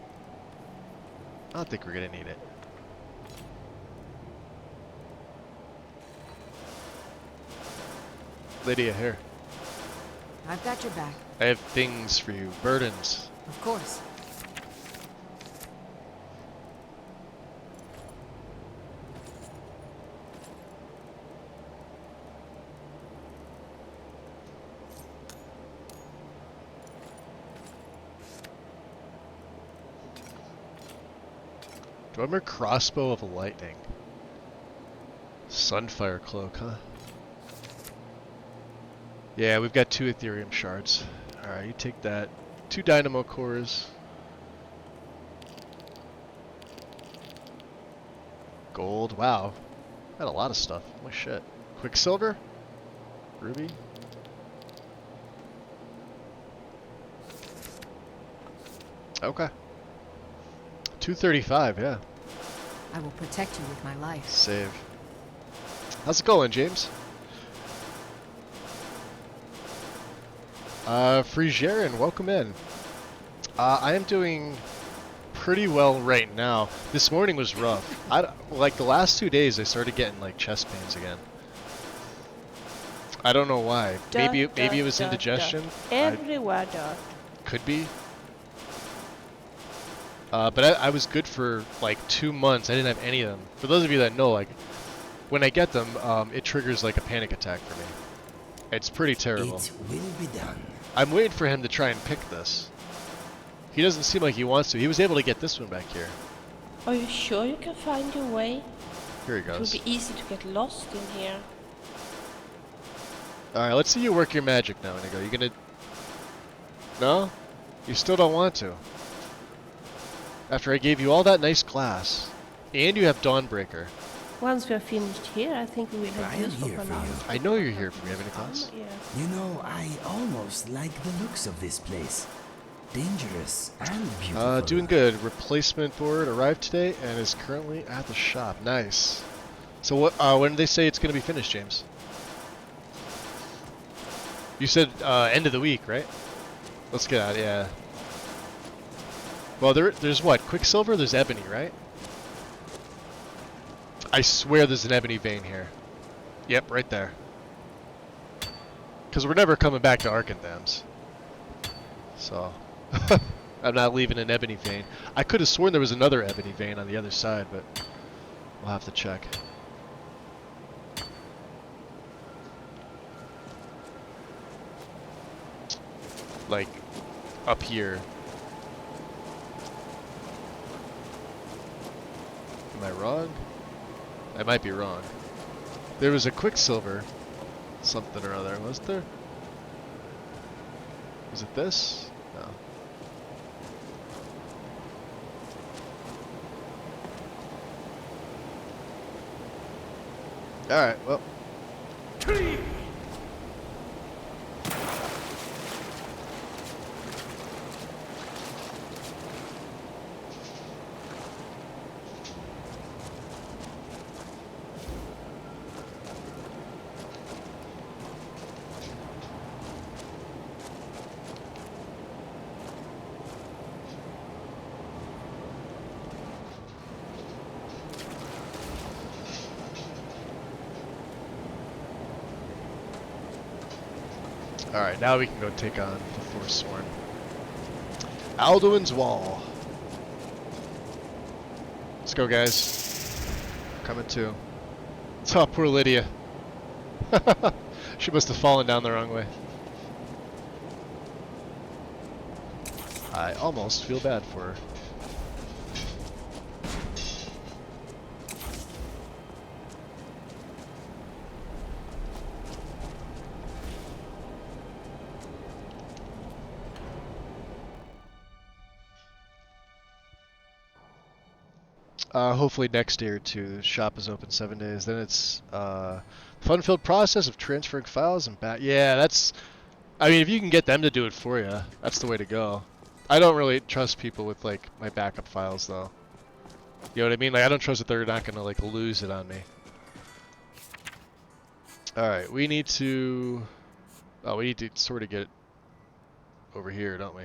I don't think we're gonna need it. Lydia, here. I've got your back. I have things for you. Burdens. Of course. Drummer crossbow of lightning. Sunfire cloak, huh? Yeah, we've got 2 Ethereum shards. Alright, you take that. 2 dynamo cores. Gold, wow. Got a lot of stuff. Holy shit. Quicksilver? Ruby? Okay. 235, yeah. I will protect you with my life. Save. How's it going, James? Frigerin, welcome in. I am doing pretty well right now. This morning was rough. Like the last 2 days, I started getting like chest pains again. I don't know why. Maybe it was indigestion. Everywhere dot. Could be. But I was good for like 2 months. I didn't have any of them. For those of you that know, like when I get them, it triggers like a panic attack for me. It's pretty terrible. It will be done. I'm waiting for him to try and pick this. He doesn't seem like he wants to. He was able to get this one back here. Are you sure you can find your way? Here he goes. It would be easy to get lost in here. Alright, let's see you work your magic now, Inigo. You gonna... No? You still don't want to? After I gave you all that nice glass. And you have Dawnbreaker. Once we are finished here, I think we will have use for Polaris. I know you're here for me. Have any thoughts? You know, I almost like the looks of this place. Dangerous and beautiful. Doing good. Replacement board arrived today and is currently at the shop. Nice. So what? When did they say it's going to be finished, James? You said end of the week, right? Let's get out. Yeah. Well, there's what? Quicksilver. There's ebony, right? I swear there's an ebony vein here. Yep, right there. Because we're never coming back to Arkandams. So, I'm not leaving an ebony vein. I could have sworn there was another ebony vein on the other side, but we'll have to check. Like, up here. Am I wrong? I might be wrong. There was a Quicksilver something or other, wasn't there? Was it this? No. Alright, well. Alright, now we can go take on the Forsworn. Alduin's Wall. Let's go, guys. Coming too. Oh, poor Lydia. She must have fallen down the wrong way. I almost feel bad for her. Hopefully next day or two. The shop is open 7 days. Then it's fun-filled process of transferring files and back. Yeah, that's. I mean, if you can get them to do it for you, that's the way to go. I don't really trust people with like my backup files though. You know what I mean? Like I don't trust that they're not gonna like lose it on me. All right, we need to. Oh, we need to sort of get over here, don't we?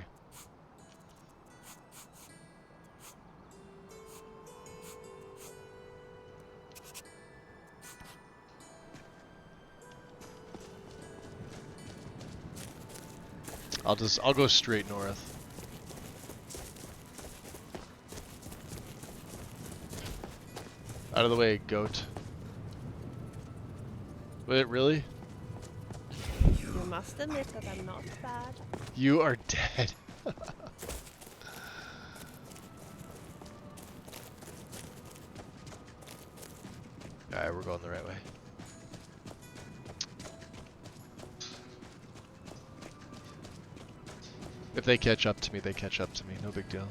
I'll go straight north. Out of the way, goat. Wait, really? You must admit that I'm not bad. You are dead. Alright, we're going the right way. If they catch up to me, they catch up to me. No big deal.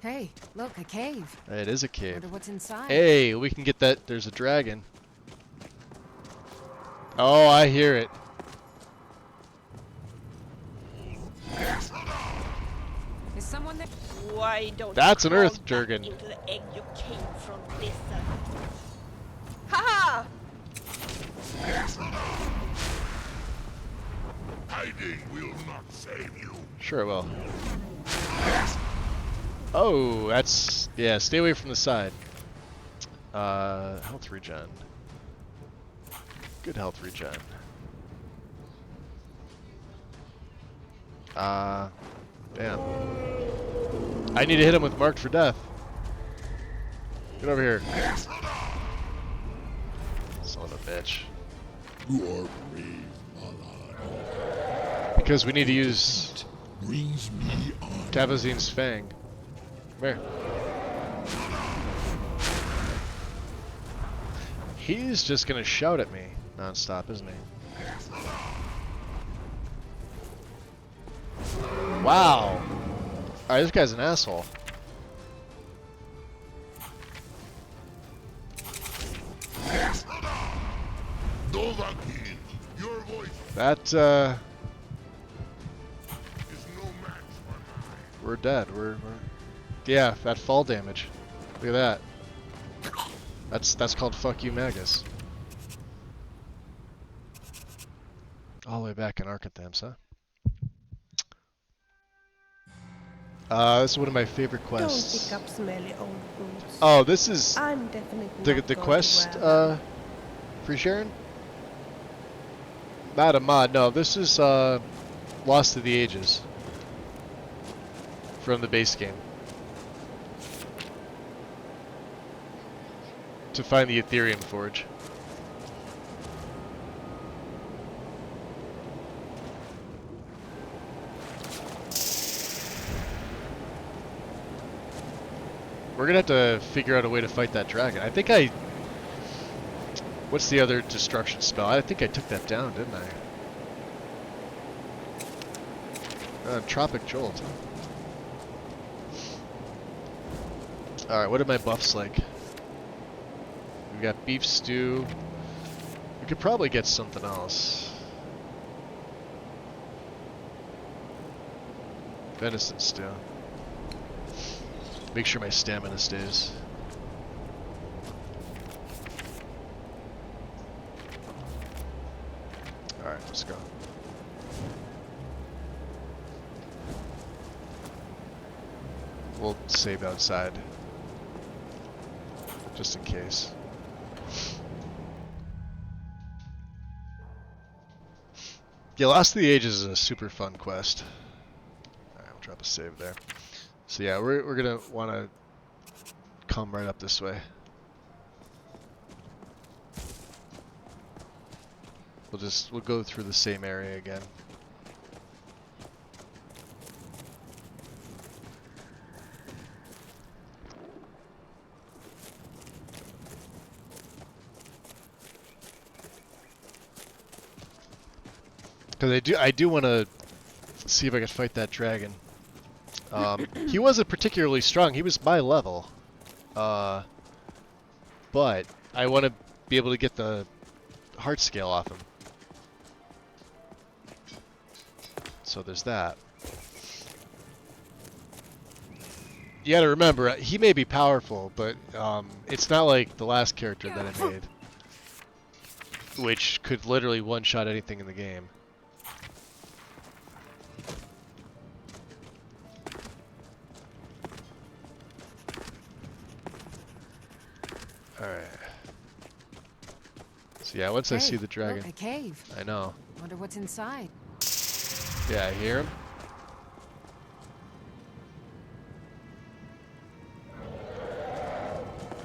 Hey, look, a cave. It is a cave. Wonder what's inside. Hey, we can get that. There's a dragon. Oh, I hear it. Is someone there? Why don't That's you an crawl earth back dragon. into the egg you came from, lizard? Ha Hiding will not save you. Sure it will. Oh, that's... Yeah, stay away from the side. Health regen. Good health regen. Damn. I need to hit him with Marked for Death. Get over here. Son of a bitch. You are brave, Malad. Because we need to use Brings me on. Tavazine's Fang. Come here. He's just gonna shout at me non-stop, isn't he? Wow. Alright, this guy's an asshole. Dovahkiin, your voice That, is no match for mine. we're dead. We're yeah, that fall damage. Look at that. That's called fuck you, Magus. All the way back in Arkathams, huh? This is one of my favorite quests. Don't pick up smelly old boots. Oh, this is I'm definitely the not going quest, to wear them. Free Sharon? Not a mod, no, this is Lost to the Ages from the base game. To find the Ethereum Forge. We're gonna have to figure out a way to fight that dragon. I think I... What's the other destruction spell? I think I took that down, didn't I? Tropic Jolt. Alright, what are my buffs like? We got beef stew. We could probably get something else. Venison stew. Make sure my stamina stays. Alright, let's go. We'll save outside. Just in case. Yeah, Lost to the Ages is a super fun quest. Alright, we'll drop a save there. So yeah, we're gonna wanna come right up this way. We'll go through the same area again. Because I do want to see if I can fight that dragon. He wasn't particularly strong. He was my level. But I want to be able to get the heart scale off him. So there's that. You gotta remember, he may be powerful, but it's not like the last character that I made, which could literally one-shot anything in the game. Alright. So yeah, once I see the dragon... Look, a cave. I know. Wonder what's inside. Yeah, I hear him.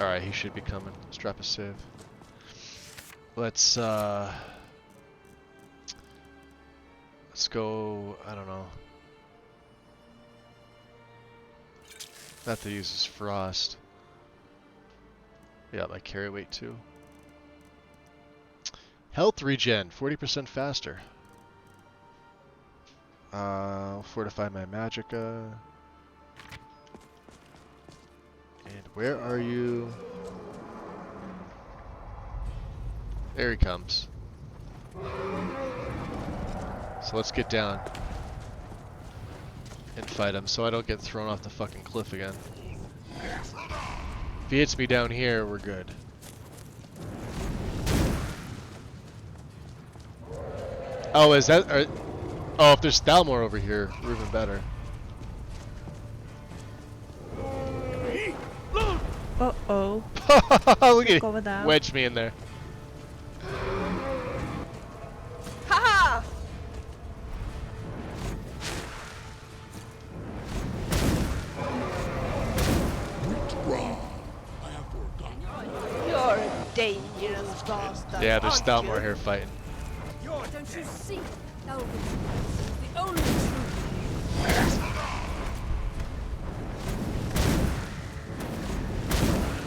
Alright, he should be coming. Let's drop a save. Let's go, I don't know. Not to use his frost. Yeah, my carry weight too. Health regen, 40% faster. I'll fortify my magicka. And where are you? There he comes. So let's get down and fight him so I don't get thrown off the fucking cliff again. If he hits me down here, we're good. Oh, is that... oh, if there's Thalmor over here, we're even better. Uh-oh. Look at Go it. down. Wedged me in there. Ha-ha! You're a dangerous bastard. Yeah, there's aren't Thalmor you? here fighting. Don't you see? The only truth.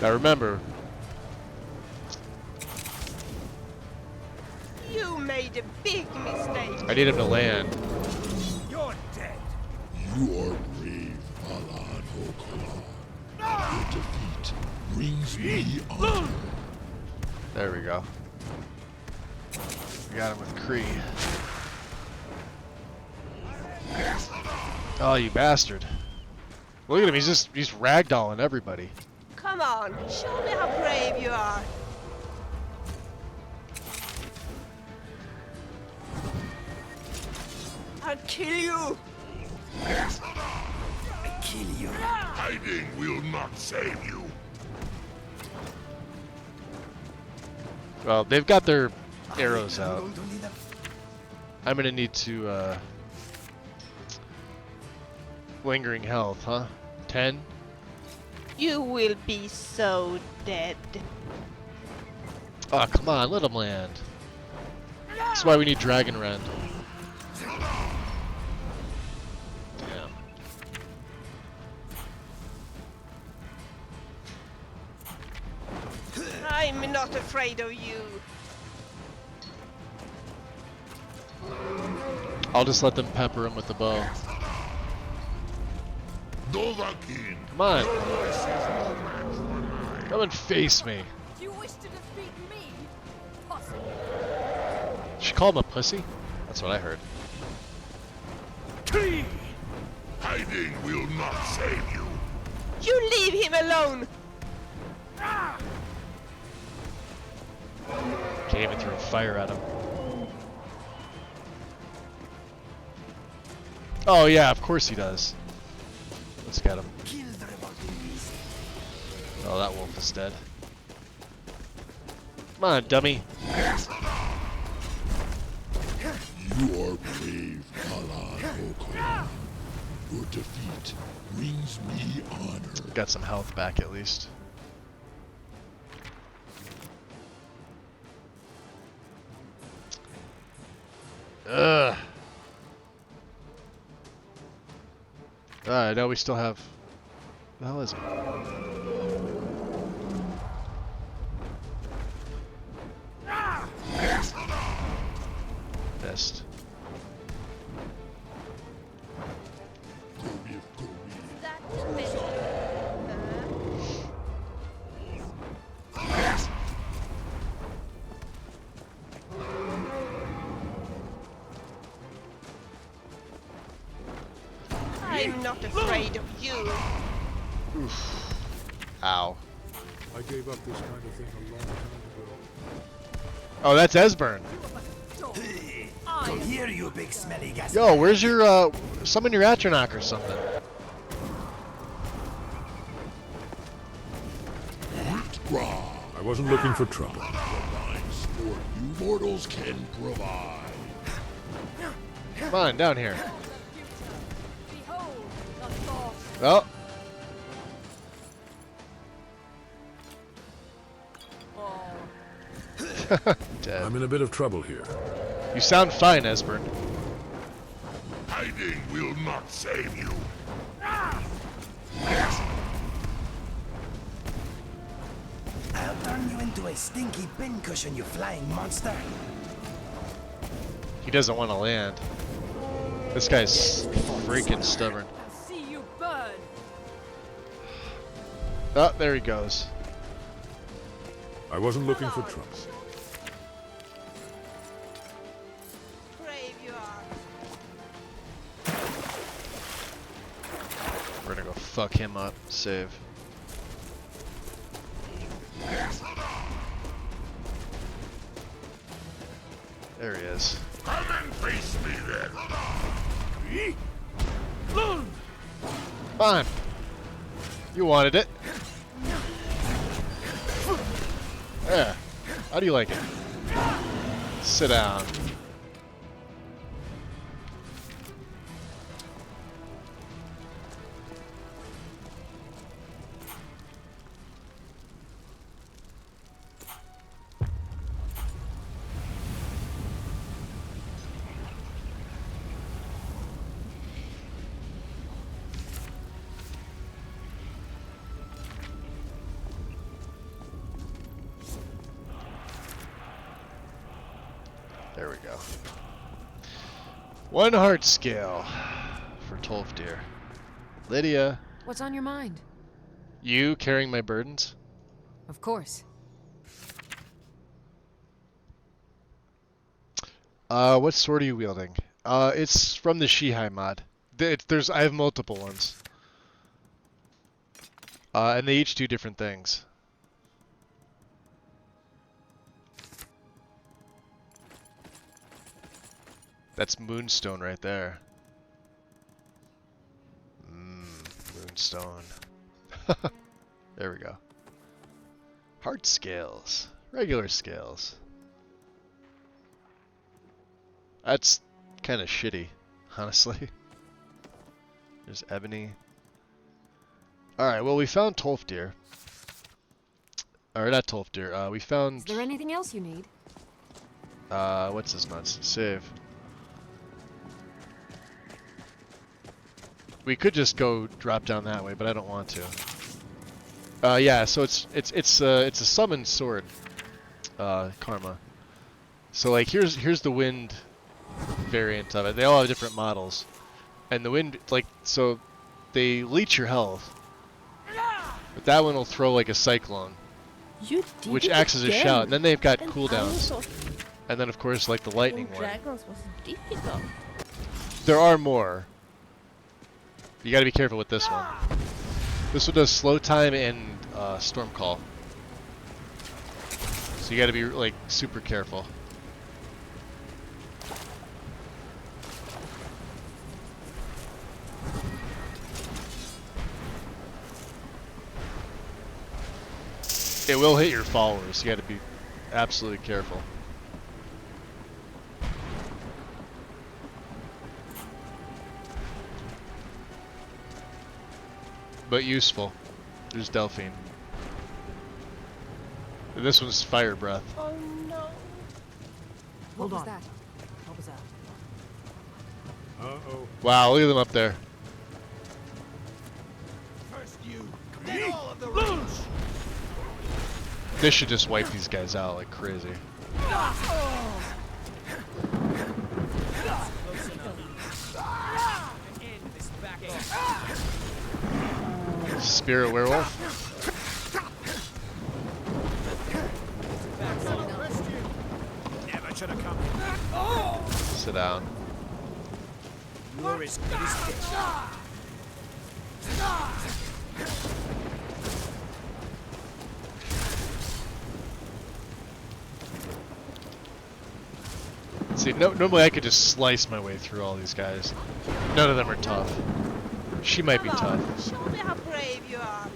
Now remember, You made a big mistake. I need him to land. You're dead. You are brave, Alan Hokola. Your defeat brings me honor. There we go. We got him with Kree. Oh, you bastard. Look at him, he's ragdolling everybody. Come on, show me how brave you are. I'll kill you. I kill you. Hiding will not save you. Well, they've got their arrows out. I'm gonna need to, lingering health, huh? 10? You will be so dead. Oh, come on, let him land. That's why we need Dragon Rend. Damn. I'm not afraid of you. I'll just let them pepper him with the bow. Dovahkiin. Come on. Your voice is no match for mine. Come and face me. You wish to defeat me? Possible. She called him a pussy? That's what I heard. Hiding will not save you. You leave him alone. Can't even throw fire at him. Oh yeah, of course he does. Let's get him. Oh, that wolf is dead. Come on, dummy. You are brave, Alan Hokola. Your defeat brings me honor. Got some health back at least. Ugh. I know we still have... What the hell is it? Missed. I'm not afraid of you. Oof. Ow. I gave up this kind of thing a long time ago. Oh, that's Esbern. Come here, you big smelly gas. Yo, where's your, summon your Atronach or something? Withdraw. I wasn't looking for trouble. Sport you mortals can provide. Come on, down here. Oh. Dead. I'm in a bit of trouble here. You sound fine, Esbern. Hiding will not save you. I'll turn you into a stinky pincushion, you flying monster. He doesn't want to land. This guy's freaking stubborn. See you burn. Oh, there he goes. I wasn't looking for trouble. Brave you are. We're gonna go fuck him up. Save. There he is. Come and face me then. Fine. You wanted it. There. How do you like it? Sit down. There we go. 1 heart scale for Tolfdir. Lydia. What's on your mind? You carrying my burdens? Of course. What sword are you wielding? It's from the Shihai mod. I have multiple ones. And they each do different things. That's Moonstone right there. Moonstone. There we go. Heart scales. Regular scales. That's kind of shitty, honestly. There's Ebony. Alright, well we found Tolfdir. Or not Tolfdir, we found... Is there anything else you need? What's this nuts? Save. We could just go drop down that way, but I don't want to. Yeah, so it's a summoned sword, Karma. So like here's the wind variant of it. They all have different models, and the wind so they leech your health, but that one will throw like a cyclone, which acts as a shout, and then they've got cooldowns, and then of course like the lightning one. Dragons was difficult. There are more. You gotta be careful with this one. This one does slow time and storm call. So you gotta be like super careful. It will hit your followers, you gotta be absolutely careful. But useful. There's Delphine. And this one's Fire Breath. Oh no. What was that? What was that? Uh-oh. Wow, look at them up there. First you, then all of the rage. This should just wipe these guys out like crazy. Spirit werewolf. Never should have come. Sit down. You're as good as dead. See, normally I could just slice my way through all these guys. None of them are tough. She might be tough. Show me how brave you are.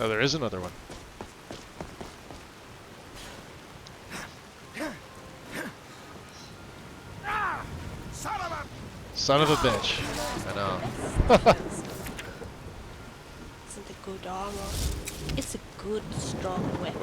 Oh, there is another one. Son of a bitch. I know. Isn't a good armor. It's a good, strong weapon.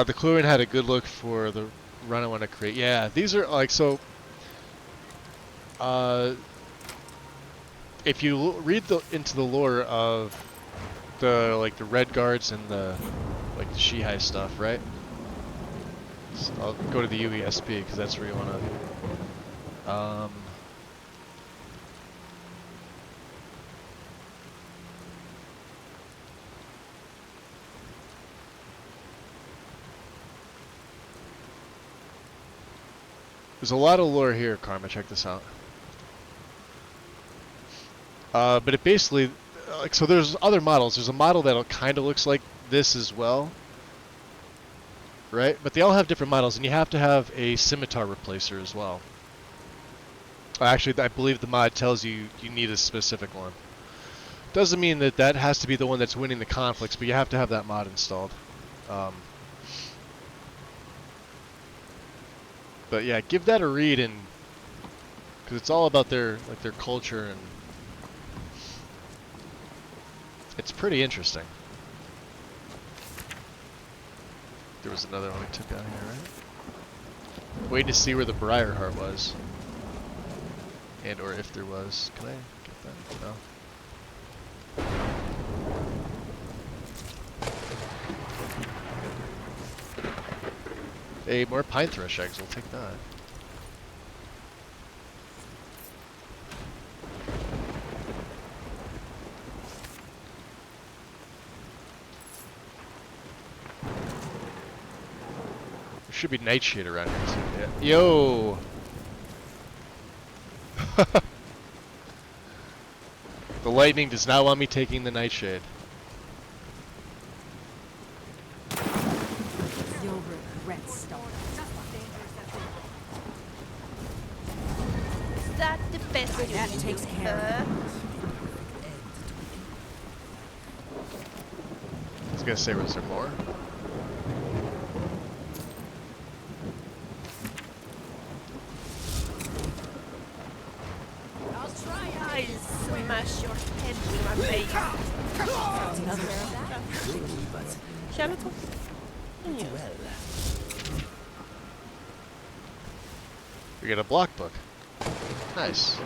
The Clurin had a good look for the run I want to create. Yeah, these are like so. If you read into the lore of the the Red Guards and the the Shihai stuff, right? So I'll go to the UESP because that's where you want to. There's a lot of lore here, Karma. Check this out. But it basically, so there's other models. There's a model that kind of looks like this as well, right? But they all have different models, and you have to have a scimitar replacer as well. Actually, I believe the mod tells you you need a specific one. Doesn't mean that that has to be the one that's winning the conflicts, but you have to have that mod installed. But yeah, give that a read, and because it's all about their their culture, and it's pretty interesting. There was another one we took out here, right? Waiting to see where the Briarheart was, and or if there was. Can I get that? No. Hey, more pine thrush eggs. We'll take that. There should be nightshade around here too. Yeah. Yo. The lightning does not want me taking the nightshade. Is that the best you That can takes do, care I was gonna say, was there more? I'll try. I smash your head with my blade. Shall we talk? We get a block book. Nice.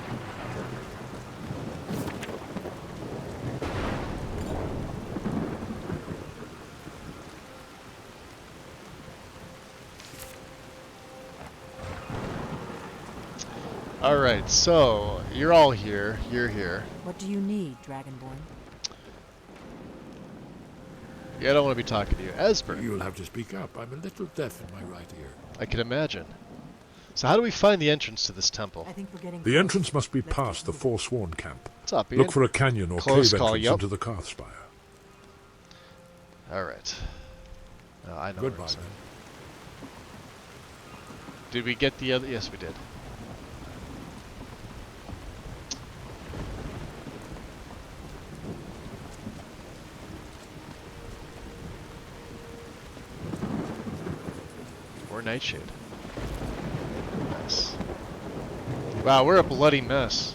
Alright, so you're all here. You're here. What do you need, Dragonborn? Yeah, I don't want to be talking to you. Esper. You'll have to speak up. I'm a little deaf in my right ear. I can imagine. So how do we find the entrance to this temple? I think we're getting The entrance must be past the Forsworn camp. What's up, Ian? Look for a canyon or Close cave call, entrance yep. into the Karthspire. Alright. I know. Goodbye, then. then. Did we get the other? Yes, we did. Or Nightshade. Nice. Wow, we're a bloody mess.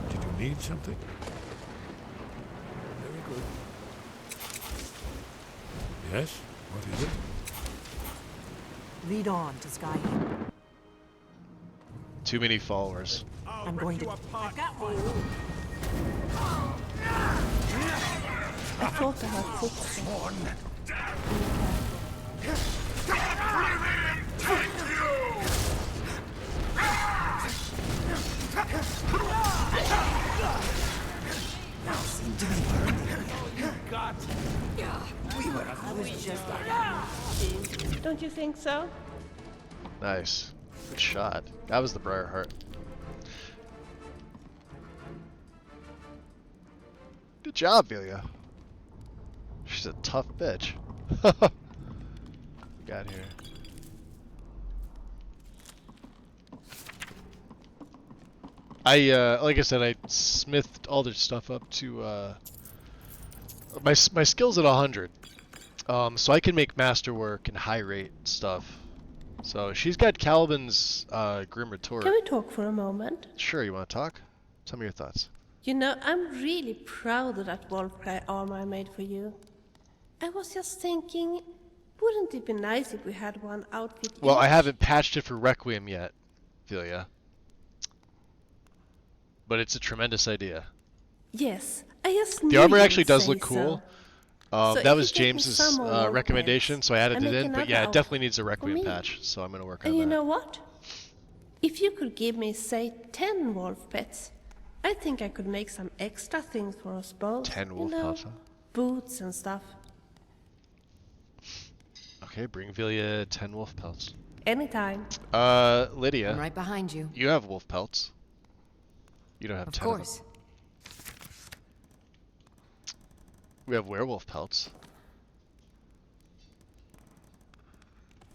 Did you need something? Very good. Yes? What is it? Lead on to Skyhaven. Too many followers. I'm going to. I got one. I thought I had footsteps. Don't you think so? Nice. Good shot. That was the Briarheart. Good job, Velia. She's a tough bitch. Got here. Like I said, I smithed all their stuff up to my skills at 100. So I can make masterwork and high rate stuff. So she's got Caliban's Grim Retort. Can we talk for a moment? Sure, you want to talk? Tell me your thoughts. You know, I'm really proud of that Wolfcry armor I made for you. I was just thinking, wouldn't it be nice if we had one outfit Well, each? I haven't patched it for Requiem yet, Philia. But it's a tremendous idea. Yes, I just The knew armor you actually would does say look cool. So That if was you get me James's some more Wolf recommendation, pets, so I added and it make in. But another yeah, it outfit definitely needs a for Requiem me. patch, so I'm going to work on And you that. know what? If you could give me, say, 10 wolf pets, I think I could make some extra things for us both. 10 wolf you know, pets, huh? boots and stuff. Okay, bring Philia 10 wolf pelts. Anytime. Lydia. I'm right behind you. You have wolf pelts. You don't have Of 10 course. of them. We have werewolf pelts.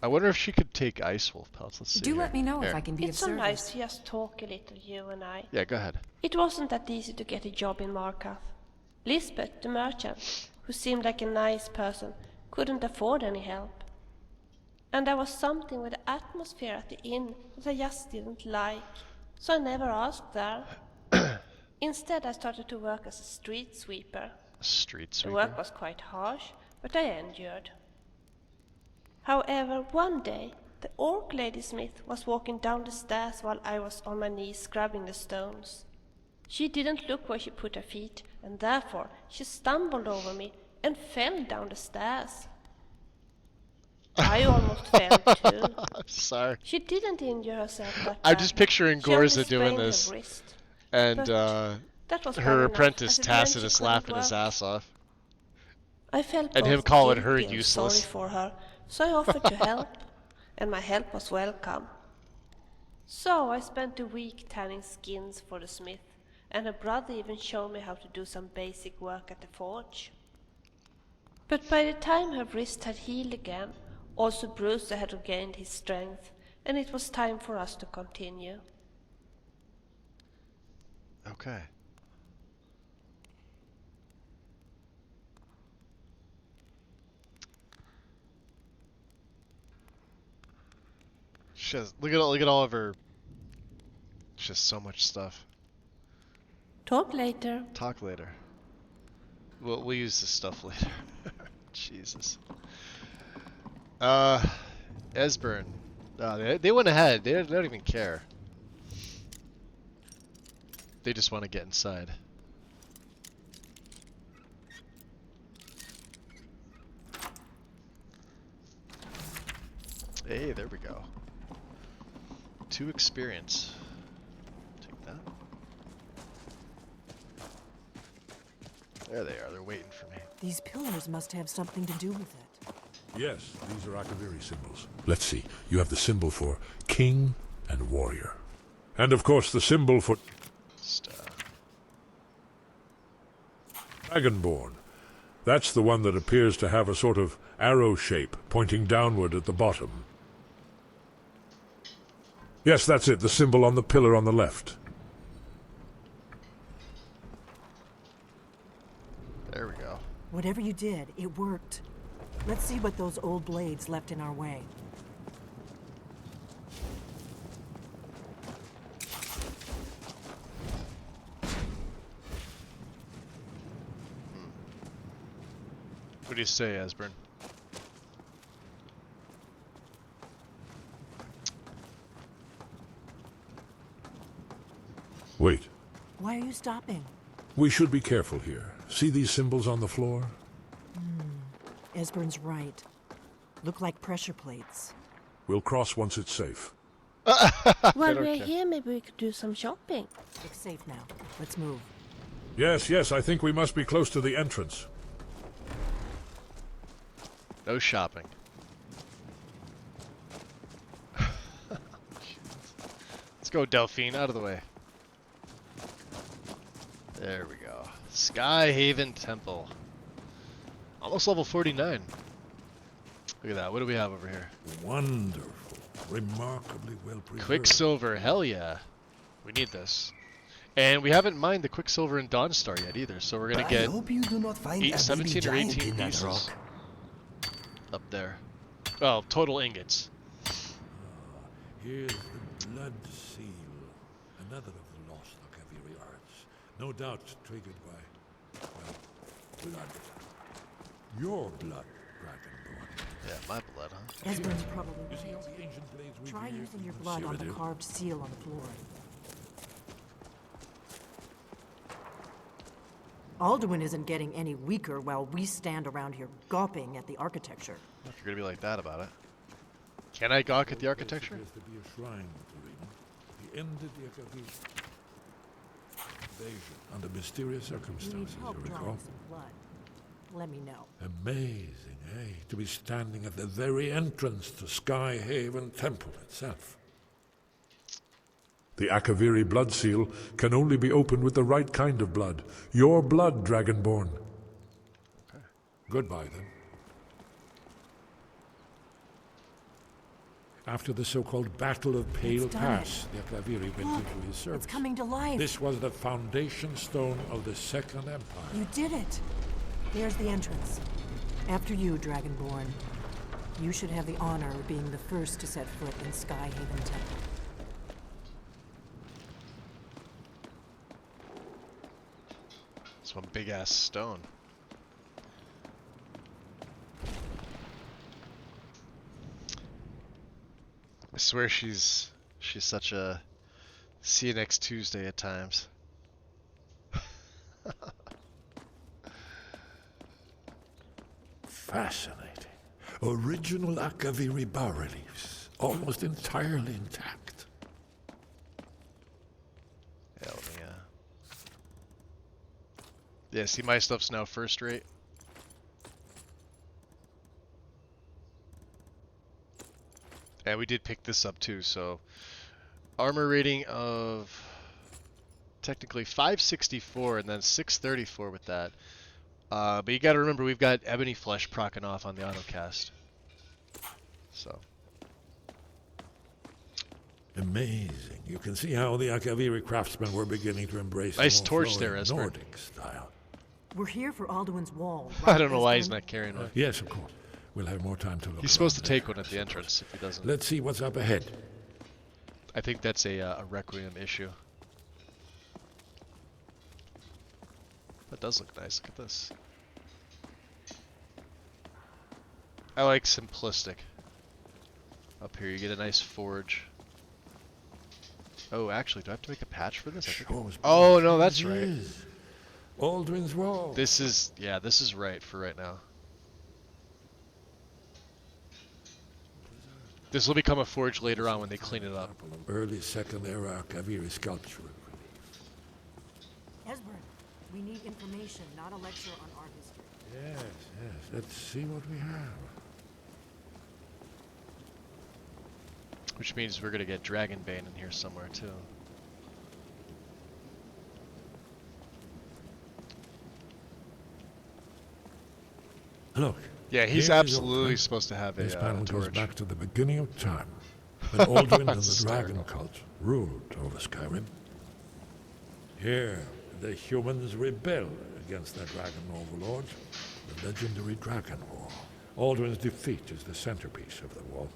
I wonder if she could take ice wolf pelts. Let's see. Do here. let me know if Here. I can be It's of so nice service. to just talk a little, you and I. Yeah, go ahead. It wasn't that easy to get a job in Markarth. Lisbeth, the merchant, who seemed like a nice person, couldn't afford any help. And there was something with the atmosphere at the inn that I just didn't like, so I never asked there. Instead, I started to work as a street sweeper. Street The sweeper. work was quite harsh, but I endured. However, one day, the orc lady Smith was walking down the stairs while I was on my knees scrubbing the stones. She didn't look where she put her feet, and therefore she stumbled over me and fell down the stairs. I almost fell too. Sorry. She didn't injure herself that I'm bad. just picturing She only Gorza doing sprained her this, wrist. and But that was bad her enough, apprentice as it meant she Tacitus couldn't laughing his work. ass off. I felt And him both calling her guilty and useless. sorry for her, so I offered to help, and my help was welcome. So I spent a week tanning skins for the smith, and her brother even showed me how to do some basic work at the forge. But by the time her wrist had healed again, also Brewster had regained his strength, and it was time for us to continue. Okay. She has, look at all of her. Just so much stuff. Talk later. Talk later. We'll use this stuff later. Jesus. Esbern. They went ahead. They don't even care. They just want to get inside. Hey, there we go. 2 experience. Take that. There they are. They're waiting for me. These pillars must have something to do with it. Yes, these are Akaviri symbols. Let's see. You have the symbol for king and warrior. And of course the symbol for Dragonborn. That's the one that appears to have a sort of arrow shape pointing downward at the bottom. Yes, that's it, the symbol on the pillar on the left. There we go. Whatever you did, it worked. Let's see what those old blades left in our way. What do you say, Esbern? Wait. Why are you stopping? We should be careful here. See these symbols on the floor? Esbern's right. Look like pressure plates. We'll cross once it's safe. While we're here, maybe we could do some shopping. It's safe now. Let's move. Yes, I think we must be close to the entrance. No shopping. Let's go, Delphine. Out of the way. There we go. Sky Haven Temple. Almost level 49. Look at that. What do we have over here? Wonderful. Remarkably well preserved. Quicksilver. Hell yeah. We need this. And we haven't mined the Quicksilver in Dawnstar yet either, so we're gonna get I hope you do not find a baby 17 or giant 18 in that pieces rock. up there. Well, total ingots. Here's the blood seal. Another of the lost Akaviri arts. No doubt triggered by, well, blood. Your blood, Dragonborn. Yeah, my blood, huh? Esbern's probably You see right. all the ancient blades we Try revered using from your the blood on the Cyrodiil? carved seal on the floor. Alduin isn't getting any weaker while we stand around here gawping at the architecture. If you're gonna be like that about it. Can I gawk at the architecture? There appears to be a shrine to Regan. He ended the Akaviri invasion under mysterious You need circumstances, help you drawing recall? some blood. Let me know. Amazing, eh? To be standing at the very entrance to Sky Haven Temple itself. The Akaviri blood seal can only be opened with the right kind of blood. Your blood, Dragonborn. Okay. Goodbye, then. After the so-called Battle of Pale It's done Pass, the Akaviri went Look, into his service. it's coming to life. This was the foundation stone of the Second Empire. You did it. There's the entrance. After you, Dragonborn. You should have the honor of being the first to set foot in Sky Haven Temple. It's one big ass stone. I swear she's such a see you next Tuesday at times. Fascinating. Original Akaviri bas-reliefs, almost entirely intact. Hell yeah. Yeah, see my stuff's now first rate. And we did pick this up too, so armor rating of technically 564 and then 634 with that. But you gotta remember we've got Ebony Flesh procking off on the autocast. So. Amazing. You can see how the Akaviri craftsmen were beginning to embrace Nice the more torch there, flowing Esper. Nordic style. We're here for Alduin's wall. I don't know why he's not carrying one. Yes, of course. We'll have more time to look. He's supposed to around take one at the entrance if he doesn't. Let's see what's up ahead. I think that's a Requiem issue. That does look nice. Look at this. I like simplistic. Up here you get a nice forge. Oh, actually, do I have to make a patch for this? I think oh, no, that's right. Aldrin's Wall. This is, yeah, this is right for right now. This will become a forge later on when they clean it up. Early Second Era Akaviri sculpture. Esbern, we need information, not a lecture on art history. Yes, yes. Let's see what we have. Which means we're gonna get Dragonbane in here somewhere too. Look. Yeah, he's here is absolutely Aldrin. supposed to have This a panel goes torch. back to the beginning of time, when Aldrin and the Hysterical. dragon cult ruled over Skyrim. Here, the humans rebel against their dragon overlords, the legendary Dragon War. Aldrin's defeat is the centerpiece of the war.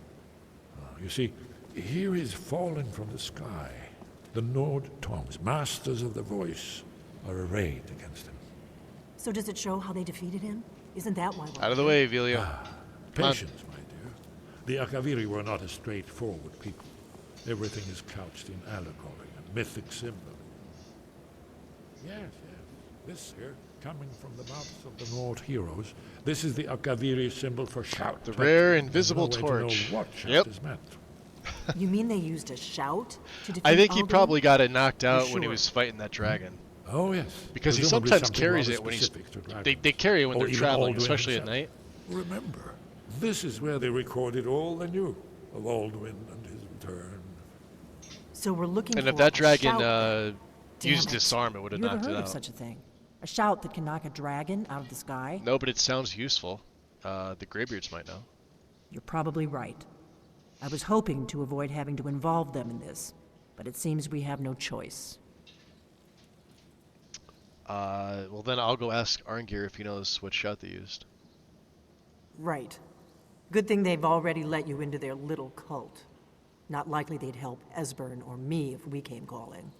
You see, here is fallen from the sky. The Nord tongues, masters of the voice, are arrayed against him. So does it show how they defeated him? Isn't that why we're Out of the way, Vilio. Patience, my dear. The Akaviri were not a straightforward people. Everything is couched in allegory and mythic symbol. Yes, yes. This here, coming from the mouths of the Nord heroes, this is the Akaviri symbol for shout. The rare There's invisible no way to torch. know what shout Yep. is meant. You mean they used a shout to defeat I think he Alduin? probably got it knocked out when he sure? was fighting that dragon. Oh, yes. Because he Presumably sometimes something carries rather it when he's... specific to dragons. They carry it when Or they're even traveling, Alduin especially at himself. night. Remember, this is where they recorded all they knew of Alduin and his return. So we're looking And for if that a dragon shout then. used Damn it. disarm, it would have You ever knocked heard it of out. such a thing? A shout that can knock a dragon out of the sky? No, but it sounds useful. The Greybeards might know. You're probably right. I was hoping to avoid having to involve them in this, but it seems we have no choice. Well then I'll go ask Arngir if he knows what shot they used. Right. Good thing they've already let you into their little cult. Not likely they'd help Esbern or me if we came calling.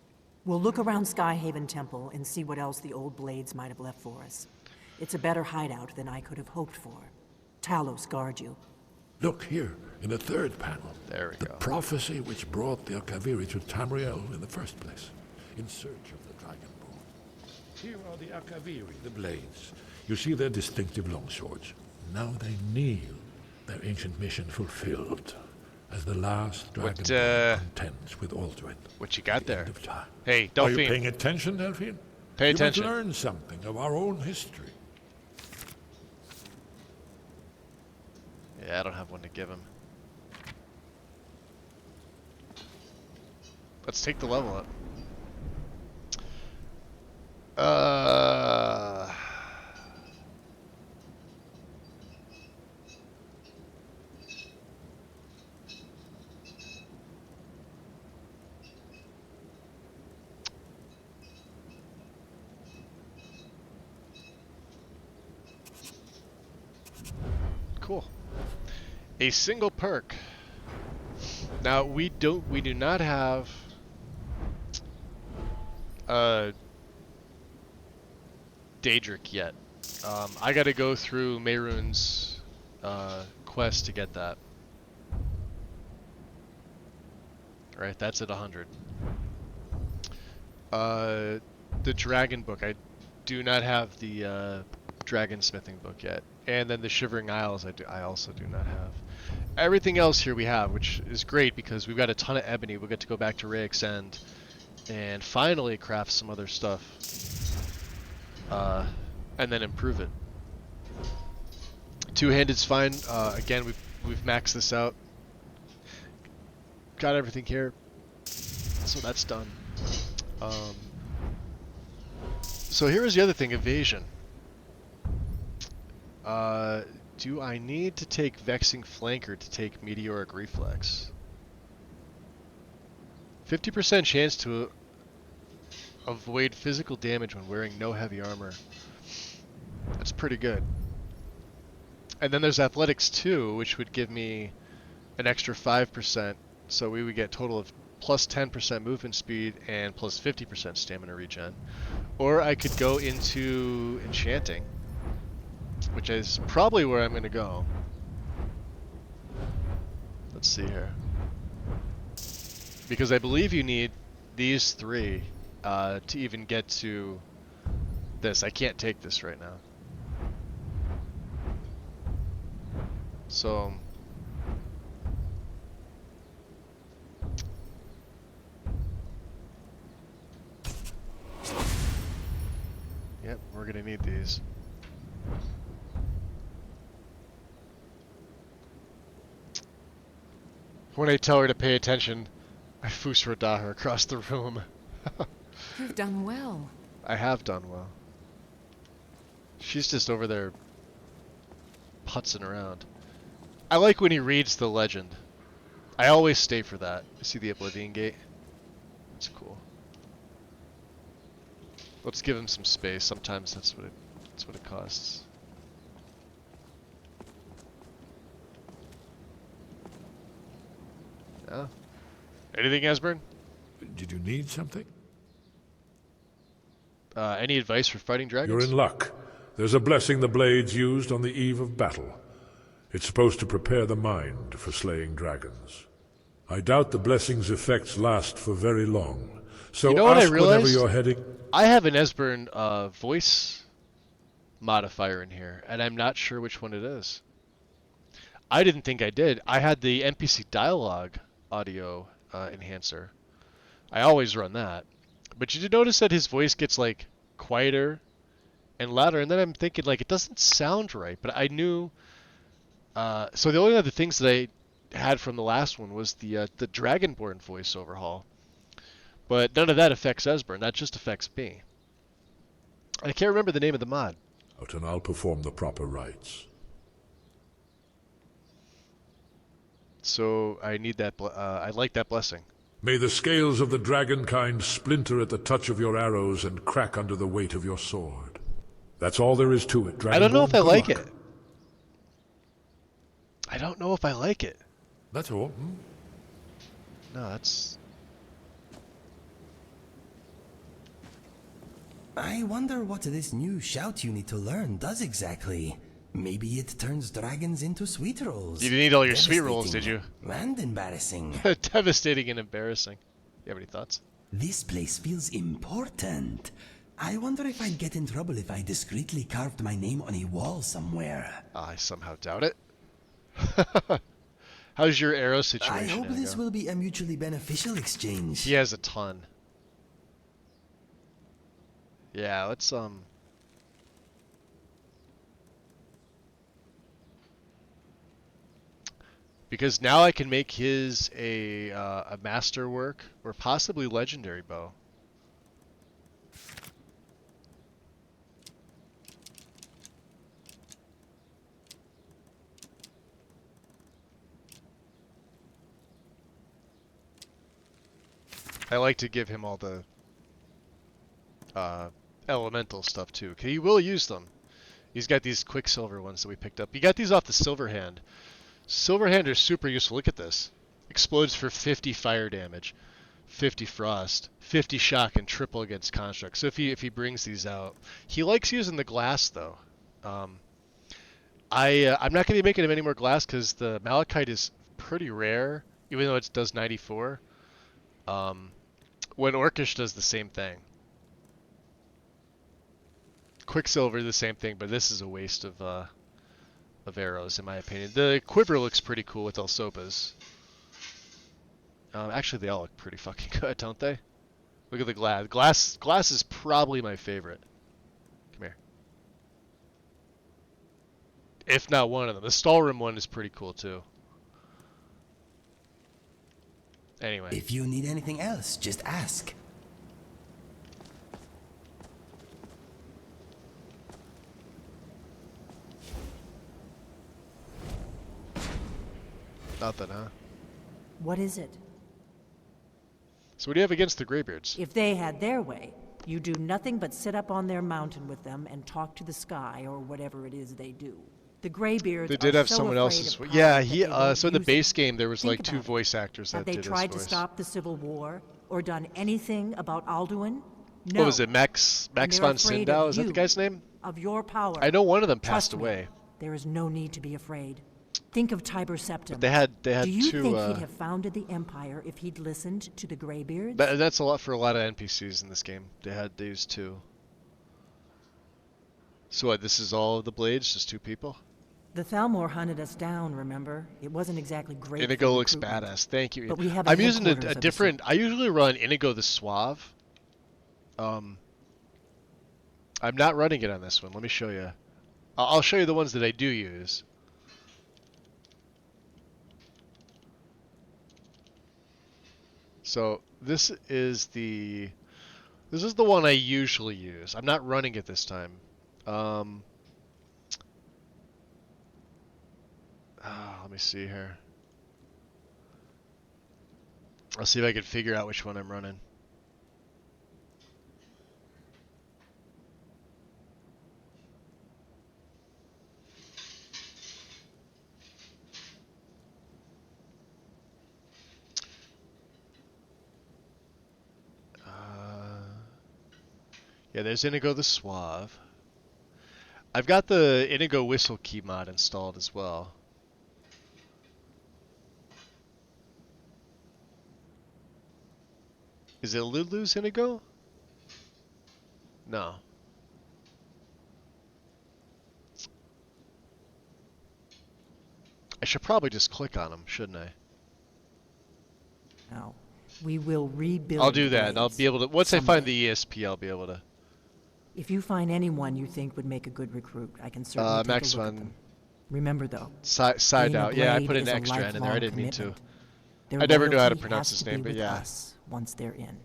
We'll look around Skyhaven Temple and see what else the old blades might have left for us. It's a better hideout than I could have hoped for. Talos guard you. Look here, in the third panel. There we go. The prophecy which brought the Akaviri to Tamriel in the first place, in search of the Dragonborn. Here are the Akaviri, the blades. You see their distinctive longswords. Now they kneel, their ancient mission fulfilled, as the last Dragonborn contends with Alduin. What you got there? End of time. Hey, Delphine. Are you paying attention, Delphine? Pay attention. You must learn something of our own history. Yeah, I don't have one to give him. Let's take the level up. Cool. A single perk. Now we do not have Daedric yet. I got to go through Mehrunes' quest to get that. Right, that's at 100. The Dragon Book. I do not have the Dragon Smithing Book yet. And then the Shivering Isles I also do not have. Everything else here we have, which is great because we've got a ton of ebony. We'll get to go back to Rayek's End and finally craft some other stuff. And then improve it. Two-handed's fine. Again, we've maxed this out. Got everything here. So that's done. So here is the other thing, evasion. Do I need to take Vexing Flanker to take Meteoric Reflex? 50% chance to avoid physical damage when wearing no heavy armor. That's pretty good. And then there's Athletics 2, which would give me an extra 5%, so we would get a total of plus 10% movement speed and plus 50% stamina regen. Or I could go into Enchanting, which is probably where I'm going to go. Let's see here. Because I believe you need these three to even get to this. I can't take this right now. So... Yep, we're going to need these. When I tell her to pay attention, I Fusroda her across the room. You've done well. I have done well. She's just over there putzing around. I like when he reads the legend. I always stay for that. You see the Oblivion Gate? It's cool. Let's give him some space. Sometimes that's what it costs. Yeah. Anything, Esbern? Did you need something? Any advice for fighting dragons? You're in luck. There's a blessing the blades used on the eve of battle. It's supposed to prepare the mind for slaying dragons. I doubt the blessing's effects last for very long. So you know what ask I realized? whenever you're heading... I have an Esbern voice modifier in here, and I'm not sure which one it is. I didn't think I did. I had the NPC dialogue audio enhancer. I always run that. But you did notice that his voice gets like quieter and louder, and then I'm thinking like it doesn't sound right, but I knew so the only other things that I had from the last one was the Dragonborn voice overhaul. But none of that affects Esbern, that just affects me. I can't remember the name of the mod. Out and I'll perform the proper rites. So I need that. I like that blessing. May the scales of the dragonkind splinter at the touch of your arrows and crack under the weight of your sword. That's all there is to it, Dragonborn. I don't know if I Good like luck. it. I don't know if I like it. That's all. Hmm? No, that's... I wonder what this new shout you need to learn does exactly. Maybe it turns dragons into sweet rolls. You didn't need all your sweet rolls, did you? And embarrassing. Devastating and embarrassing. You have any thoughts? This place feels important. I wonder if I'd get in trouble if I discreetly carved my name on a wall somewhere. I somehow doubt it. How's your arrow situation? I hope this will be a mutually beneficial exchange. He has a ton. Yeah, let's because now I can make his a masterwork or possibly legendary bow. I like to give him all the elemental stuff too. He will use them. He's got these Quicksilver ones that we picked up. He got these off the Silverhand. Silverhand are super useful. Look at this. Explodes for 50 fire damage, 50 frost, 50 shock, and triple against construct. So if he brings these out, he likes using the glass though. I'm not going to be making him any more glass because the malachite is pretty rare, even though it does 94. When Orcish does the same thing. Quicksilver, the same thing, but this is a waste of arrows, in my opinion. The quiver looks pretty cool with Elsopa's. Actually, they all look pretty fucking good, don't they? Look at the glass. Glass is probably my favorite. Come here. If not one of them. The Stahlrim one is pretty cool, too. Anyway. If you need anything else, just ask. Nothing, huh? What is it? So what do you have against the Greybeards? If they had their way, you do nothing but sit up on their mountain with them and talk to the sky or whatever it is they do. The Greybeards They did are have so someone afraid else's. of power Yeah, that he. they won't So in the use base it. game, there was Think like two about it. voice actors Have that they did tried his to voice. stop the Civil War or done anything about Alduin? No. What was it, Max And they're von afraid Sydow? of Is that the you, guy's name? Of your power. I know one of them passed Trust me, away. there is no need to be afraid. Think of Tiber Septim. But they had Do you two. think he'd have founded the Empire if he'd listened to the Greybeards? That's a lot for a lot of NPCs in this game. They used two. So what? This is all of the blades, just two people. The Thalmor hunted us down, remember? It wasn't exactly great. Inigo for looks recruitment. badass. Thank you. But we have I'm using headquarters a of the different. I usually run Inigo the Suave. I'm not running it on this one. Let me show you. I'll show you the ones that I do use. So this is the one I usually use. I'm not running it this time. Let me see here. I'll see if I can figure out which one I'm running. Yeah, there's Inigo the Suave. I've got the Inigo Whistle Key mod installed as well. Is it Lulu's Inigo? No. I should probably just click on them, shouldn't I? No. We will rebuild. I'll do the that, and I'll blades be able to. Once someday. I find the ESP, I'll be able to. If you find anyone you think would make a good recruit, I can certainly take Max a look at von them. Remember though, side being a out. Yeah, I blade put an is a extra N in there. I lifelong didn't mean to. commitment. Their I never knew how to loyalty pronounce has his to name, be but with yeah. us once they're in.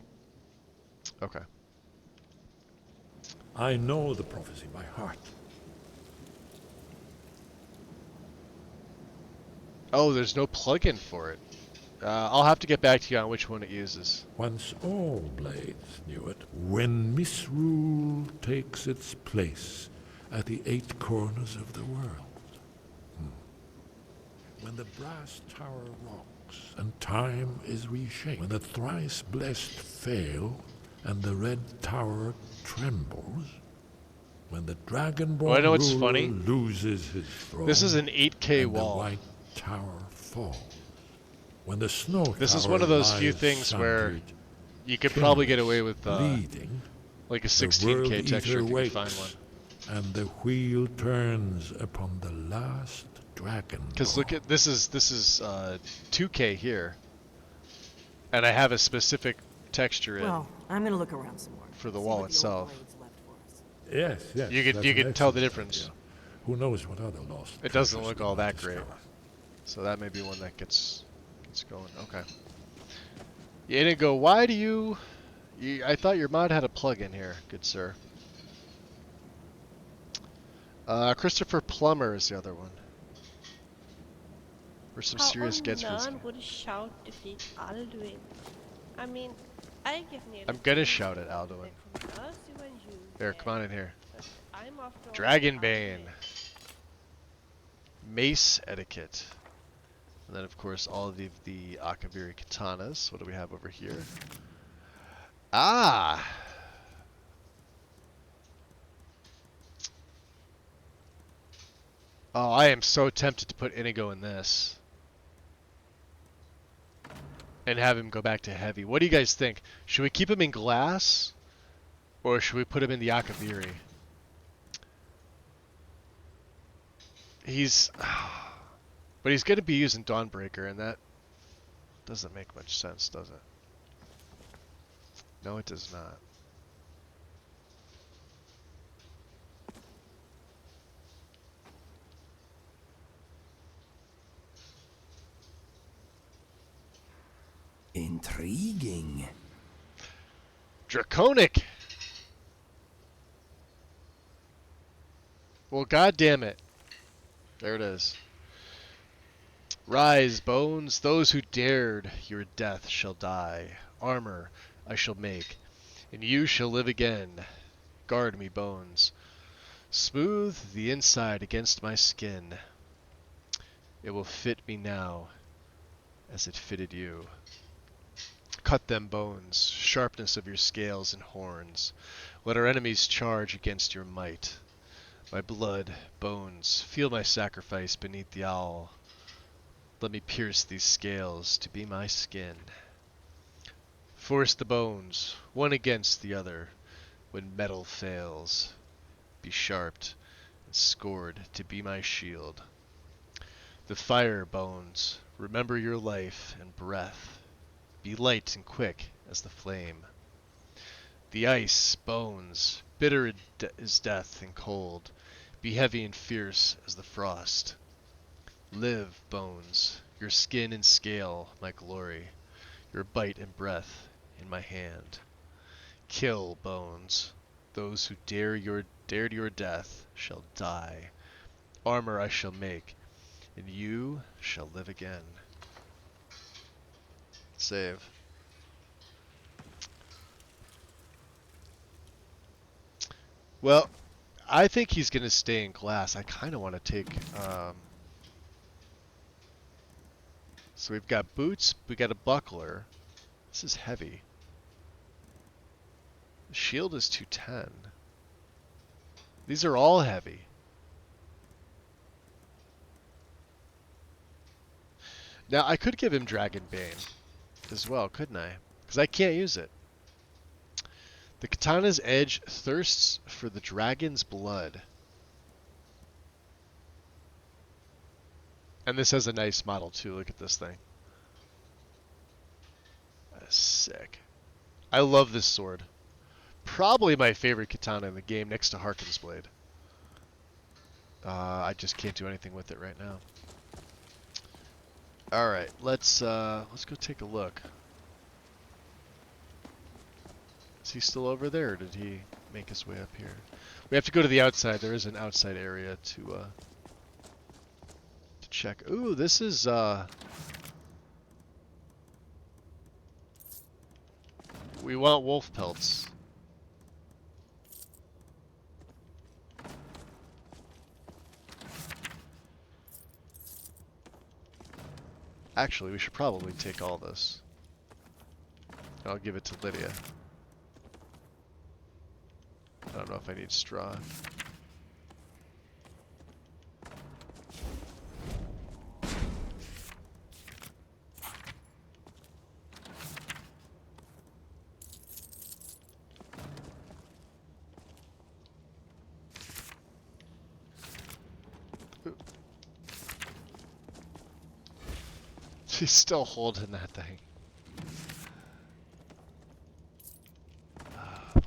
Okay. I know the prophecy by heart. Oh, there's no plugin for it. I'll have to get back to you on which one it uses. Once all blades knew it, when misrule takes its place at the 8 corners of the world. When the brass tower rocks and time is reshaped, when the thrice blessed fail and the red tower trembles, when the dragonborn I know what's ruler funny? loses his throne, This is an 8K and wall. the white tower falls, when the snow This tower is one of those few lies things where sundered, you could probably get kinless, away with bleeding, like a the world 16K texture eater if you can find wakes, one. and the wheel turns upon the last dragon. Because look at this is 2K here, and I have a specific texture in Well, I'm gonna look around some more. for the See wall what the old itself. blades left for us. Yes. You that's could an tell the excellent difference. idea. Who knows what other lost It doesn't treasures look we all might that great. discover. So that may be one that gets going. Okay. Yeah, Inigo, why do you? I thought your mod had a plug-in here, good sir. Christopher Plummer is the other one. For some serious gets for this. None would shout defeat Alduin. I mean, I get nearly. I'm gonna shout at Alduin. There, come on in here. Dragonbane. Mace etiquette. And then, of course, all of the Akaviri katanas. What do we have over here? Ah! Oh, I am so tempted to put Inigo in this. And have him go back to heavy. What do you guys think? Should we keep him in glass? Or should we put him in the Akaviri? He's... But he's going to be using Dawnbreaker, and that doesn't make much sense, does it? No, it does not. Intriguing. Draconic! Well, goddamn it. There it is. Rise, bones, those who dared your death shall die. Armor I shall make, and you shall live again. Guard me, bones. Smooth the inside against my skin. It will fit me now, as it fitted you. Cut them, bones, sharpness of your scales and horns. Let our enemies charge against your might. My blood, bones, feel my sacrifice beneath the owl. Let me pierce these scales to be my skin. Force the bones, one against the other, when metal fails. Be sharped and scored to be my shield. The fire, bones, remember your life and breath. Be light and quick as the flame. The ice, bones, bitter as death and cold. Be heavy and fierce as the frost. Live, bones, your skin and scale, my glory, your bite and breath in my hand. Kill, bones, those who dared your death shall die. Armor I shall make, and you shall live again. Save. Well, I think he's going to stay in glass. I kind of want to take... So we've got boots, we got a buckler. This is heavy. The shield is 210. These are all heavy. Now, I could give him Dragonbane as well, couldn't I? Because I can't use it. The katana's edge thirsts for the dragon's blood. And this has a nice model too. Look at this thing. That's sick. I love this sword. Probably my favorite katana in the game next to Harken's Blade. I just can't do anything with it right now. Alright, let's go take a look. Is he still over there, or did he make his way up here? We have to go to the outside. There is an outside area to check check. Ooh, this is we want wolf pelts. Actually, we should probably take all this. I'll give it to Lydia. I don't know if I need straw. She's still holding that thing. Oh, boy.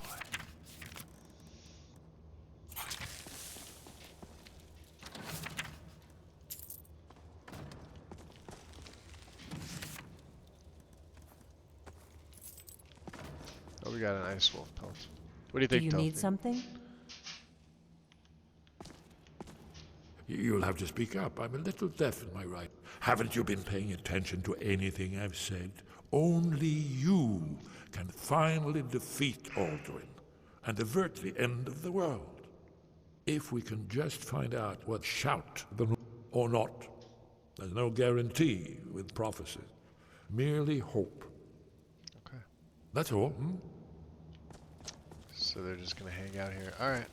Oh, we got an ice wolf pelt. What do you think, Do you Delphi? need something? You'll have to speak up. I'm a little deaf in my right. Haven't you been paying attention to anything I've said? Only you can finally defeat Alduin and avert the end of the world. If we can just find out what shout the or not. There's no guarantee with prophecy. Merely hope. Okay. That's all. Hmm? So they're just gonna hang out here. All right.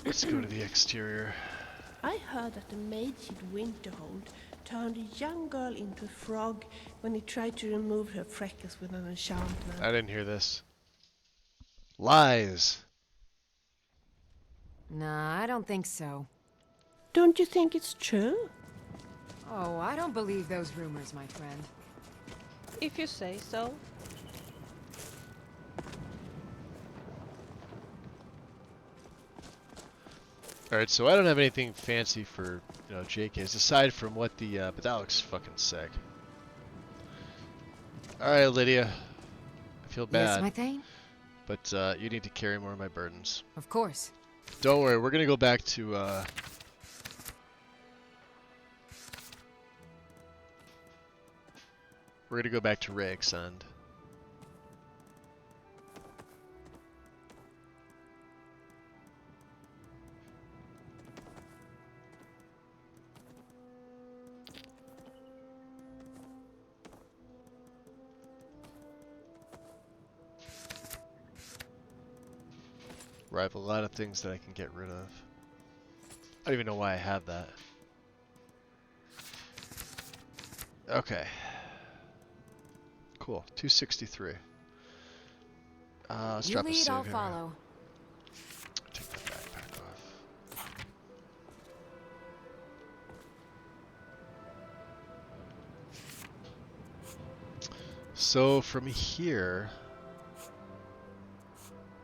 Let's go to the exterior. I heard that the mage in Winterhold turned a young girl into a frog when he tried to remove her freckles with an enchantment. I didn't hear this. Lies. Nah, I don't think so. Don't you think it's true? Oh, I don't believe those rumors, my friend. If you say so. Alright, so I don't have anything fancy for, JKs, aside from what the, but that looks fucking sick. Alright, Lydia. I feel bad. Yes, my thing? But, you need to carry more of my burdens. Of course. Don't worry, we're gonna go back to, we're gonna go back to Rake's End. Where I have a lot of things that I can get rid of. I don't even know why I have that. Okay. Cool. 263. Let's You drop a lead, save I'll here. follow. Take that backpack off. So from here,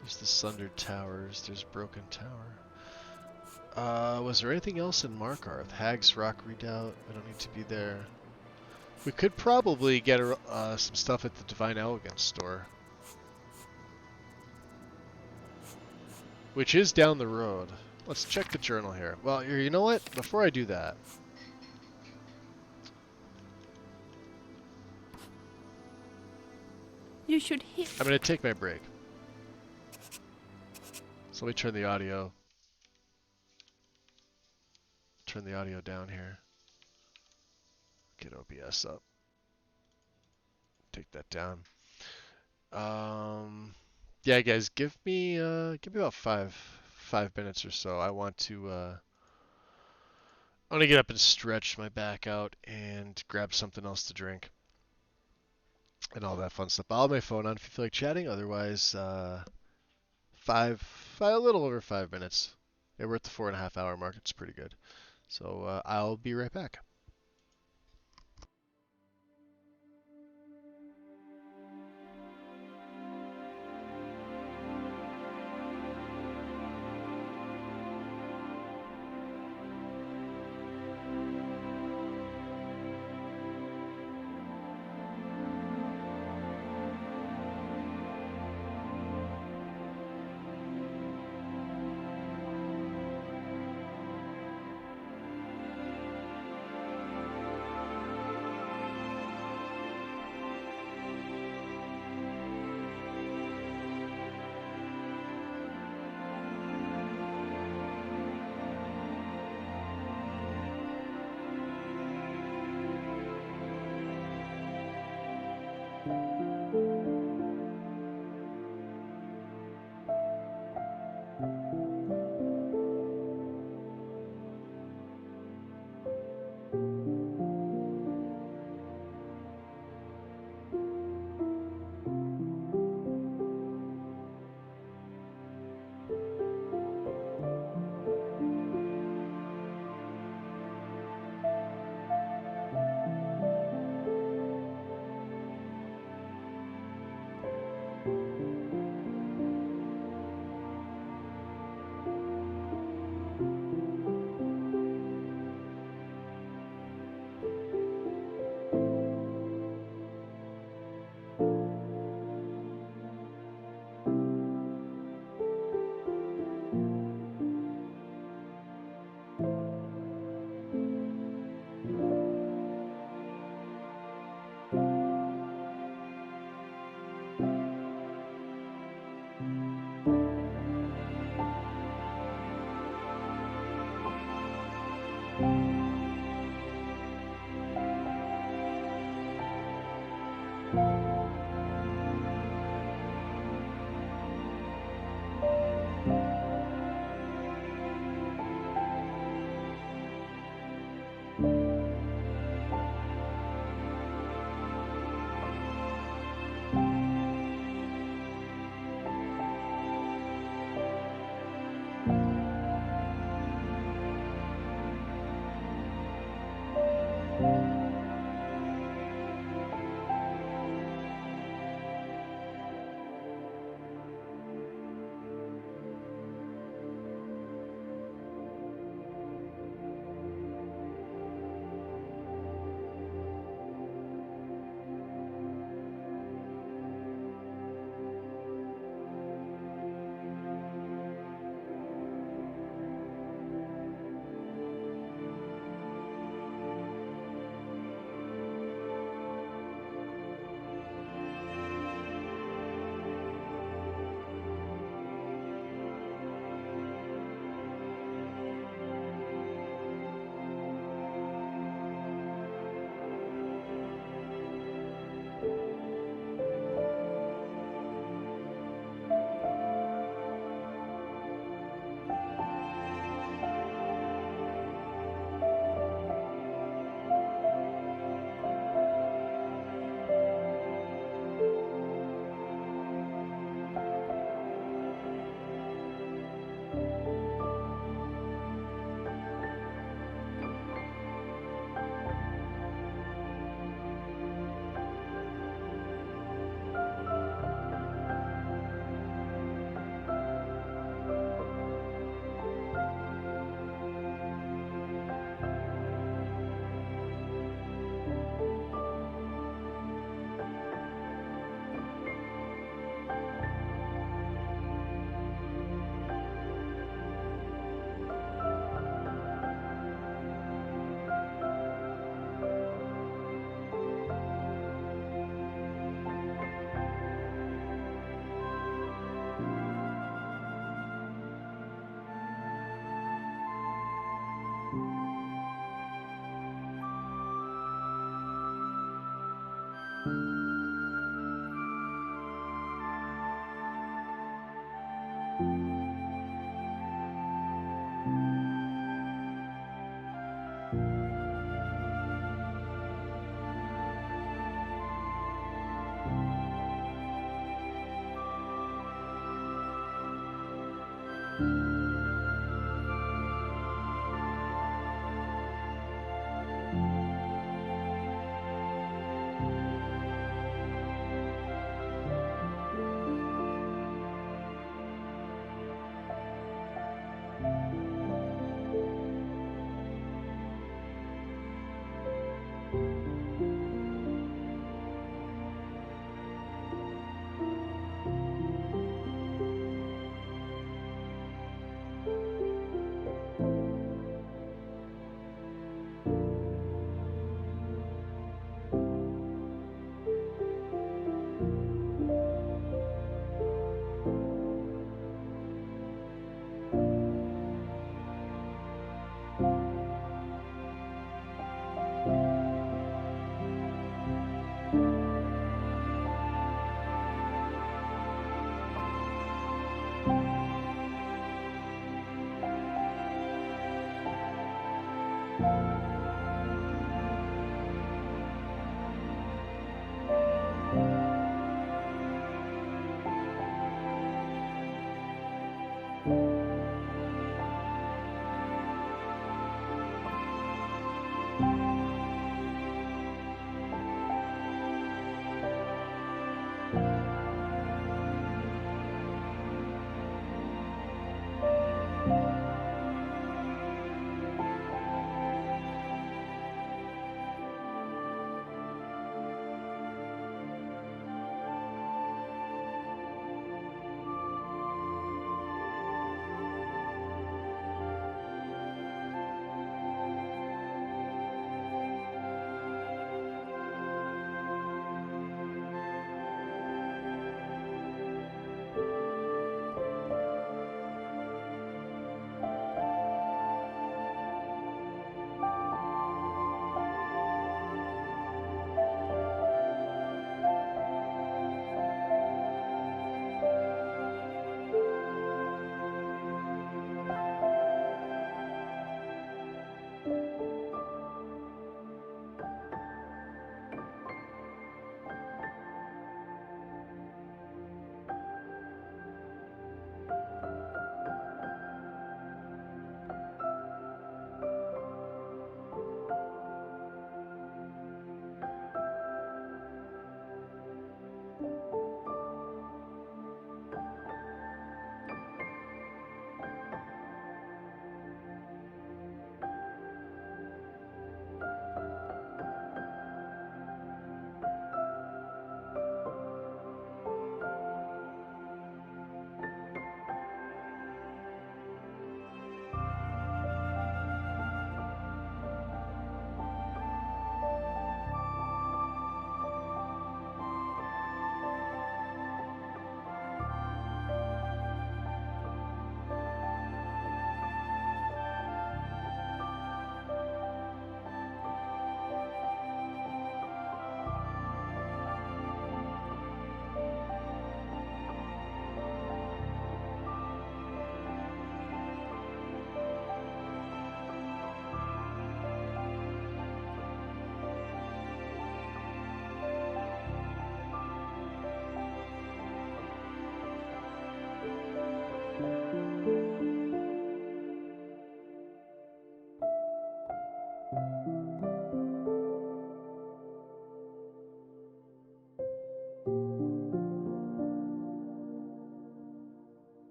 there's the Sundered Towers. There's Broken Tower. Was there anything else in Markarth? Hag's Rock Redoubt. I don't need to be there. We could probably get some stuff at the Divine Elegance store, which is down the road. Let's check the journal here. Well, you know what? Before I do that, You should hear. I'm going to take my break. So let me turn the audio. Turn the audio down here. Get OBS up. Take that down. Yeah, guys, give me about five minutes or so. I want to get up and stretch my back out and grab something else to drink and all that fun stuff. I'll have my phone on if you feel like chatting. Otherwise, a little over 5 minutes. Yeah, we're at the 4.5 hour mark. It's pretty good. So I'll be right back.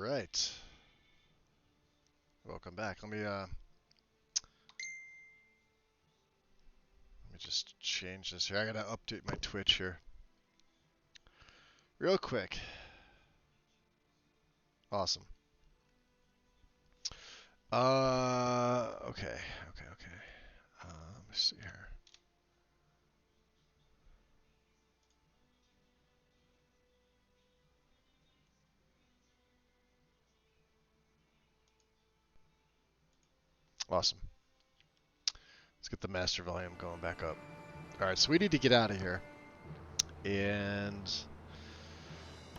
right. Welcome back. Let me just change this here. I gotta update my Twitch here. Real quick. Awesome. Okay. Let me see here. Awesome. Let's get the master volume going back up. Alright, so we need to get out of here. And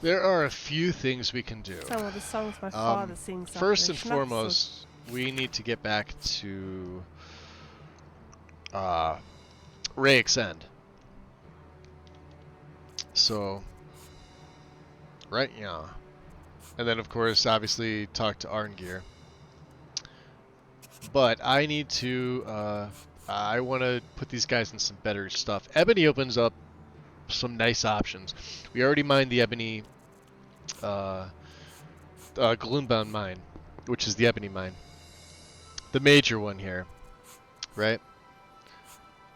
there are a few things we can do. Some of the songs my father sings. First and foremost, we need to get back to Rayek's End. So, right, yeah. And then, of course, obviously talk to Arngeir. But I need to, I want to put these guys in some better stuff. Ebony opens up some nice options. We already mined the Ebony Gloombound mine, which is the Ebony mine. The major one here, right?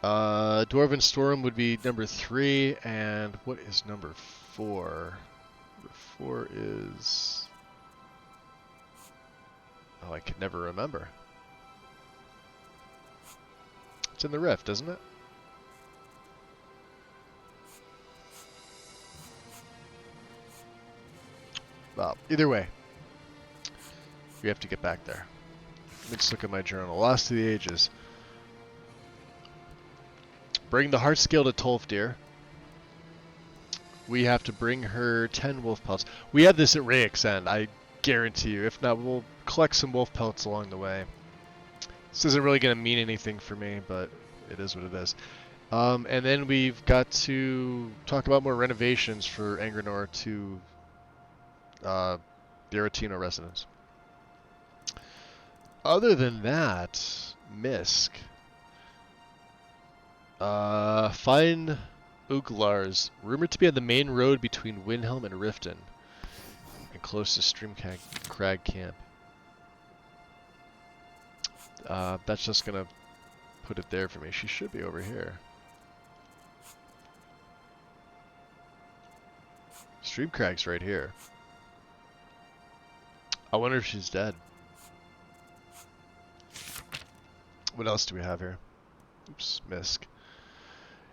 Dwarven Storm would be number 3, and what is number 4? Number 4 is... Oh, I could never remember. It's in the Rift, isn't it? Well, either way, we have to get back there. Let's look at my journal. Lost to the Ages. Bring the heart scale to Tolfdir. We have to bring her 10 wolf pelts. We have this at Rayek's End, I guarantee you. If not, we'll collect some wolf pelts along the way. This isn't really going to mean anything for me, but it is what it is. And then we've got to talk about more renovations for Angranor to the Aretino residence. Other than that, Misk. Find Uglars, rumored to be on the main road between Windhelm and Riften, and close to Streamcrag Camp. That's just gonna put it there for me. She should be over here. Streamcrag's right here. I wonder if she's dead. What else do we have here? Oops, Misk.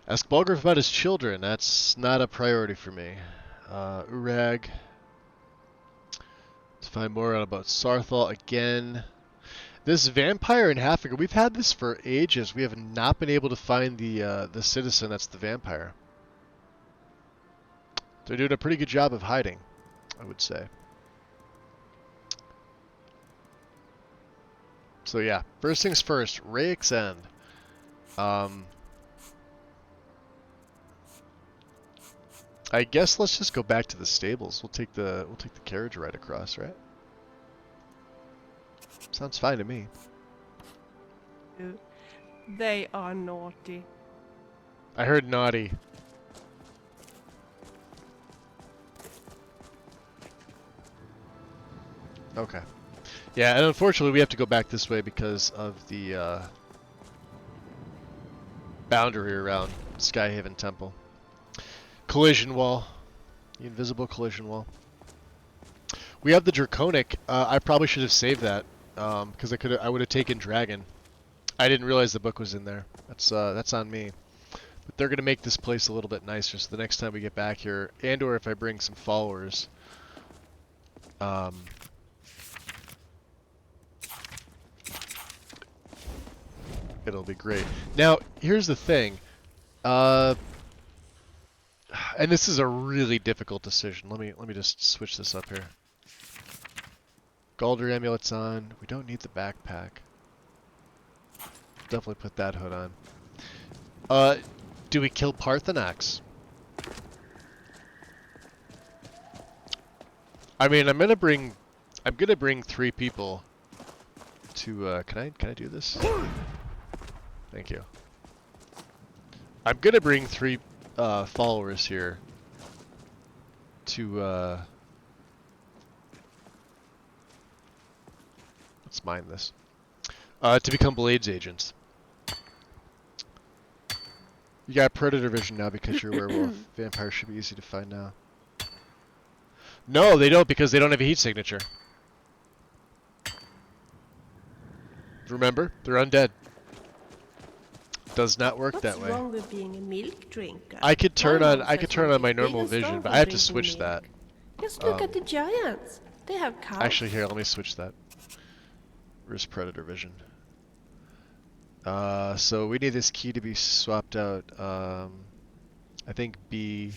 Ask Balgruuf about his children. That's not a priority for me. Urag. To find more out about Sarthal again. This vampire in Hafniga, we've had this for ages. We have not been able to find the citizen that's the vampire. They're doing a pretty good job of hiding, I would say. So yeah, first things first, Rayek's End. I guess let's just go back to the stables. We'll take the carriage ride across, right? Sounds fine to me. They are naughty. I heard naughty. Okay. Yeah, and unfortunately we have to go back this way because of the boundary around Skyhaven Temple. Collision wall. The invisible collision wall. We have the Draconic. I probably should have saved that because I would have taken Dragon. I didn't realize the book was in there. That's on me. But they're gonna make this place a little bit nicer. So the next time we get back here, and/or if I bring some followers, it'll be great. Now, here's the thing. And this is a really difficult decision. Let me just switch this up here. Galder amulet's on. We don't need the backpack. Definitely put that hood on. Do we kill Parthenax? I mean, I'm gonna bring 3 people to can I do this? Thank you. I'm gonna bring 3 followers here to Let's mine this. To become Blades agents. You got predator vision now because you're a werewolf. Vampires should be easy to find now. No, they don't because they don't have a heat signature. Remember? They're undead. Does not work that way. What's wrong with being a milk drinker? I could turn My on mom I could says turn we're on my big normal and vision, strong but from I have to drinking switch milk. that. Just look at the giants. They have cows. Actually, here, let me switch that. Where's predator vision? So we need this key to be swapped out. I think B.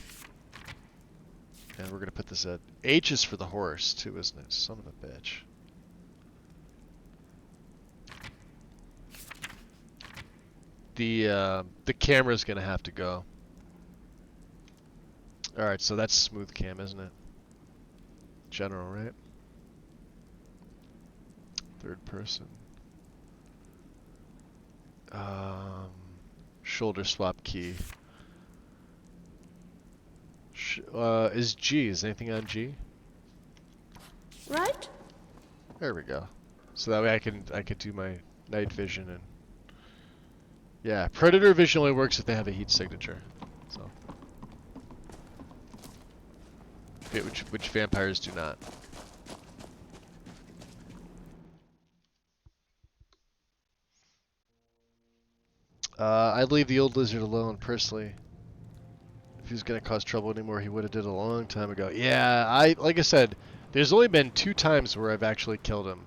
And we're gonna put this at H is for the horse too, isn't it? Son of a bitch. The camera's gonna have to go. All right, so that's smooth cam, isn't it? General, right? Third person. Shoulder swap key. Is G? Is anything on G? Right? There we go. So that way I could do my night vision and yeah, predator vision only works if they have a heat signature. So which vampires do not. I'd leave the old lizard alone personally. If he was gonna cause trouble anymore, he would have did it a long time ago. Yeah, like I said, there's only been 2 times where I've actually killed him,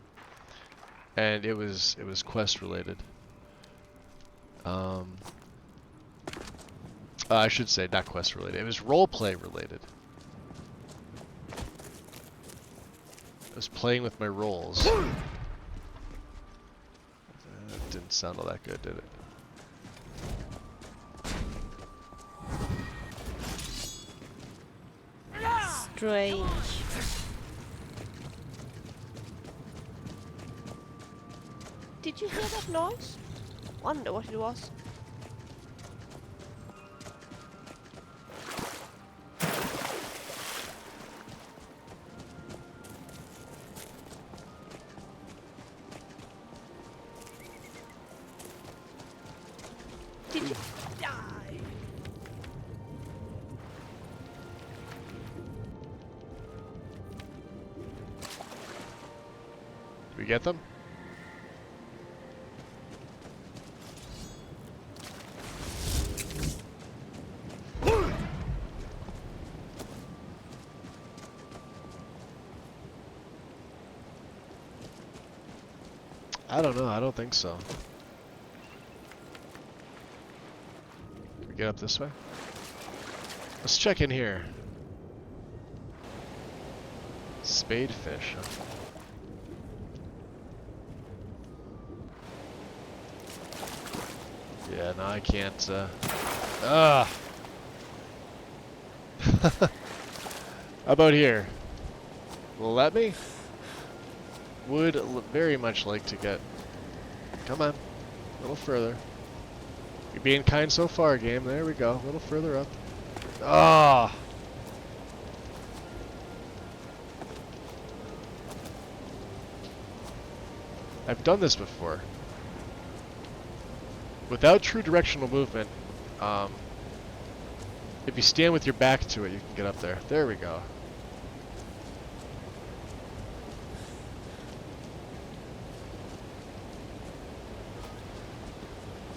and it was quest related. I should say not quest related. It was roleplay related. I was playing with my roles. That didn't sound all that good, did it? Strange. Did you hear that noise? Wonder what it was. Did you die? Did we get them? I don't know. I don't think so. Can we get up this way? Let's check in here. Spadefish. Huh? Yeah, no, I can't. How about here? Will let me? Would very much like to get. Come on, a little further. You're being kind so far, game. There we go. A little further up. Ah. I've done this before. Without true directional movement, if you stand with your back to it, you can get up there. There we go.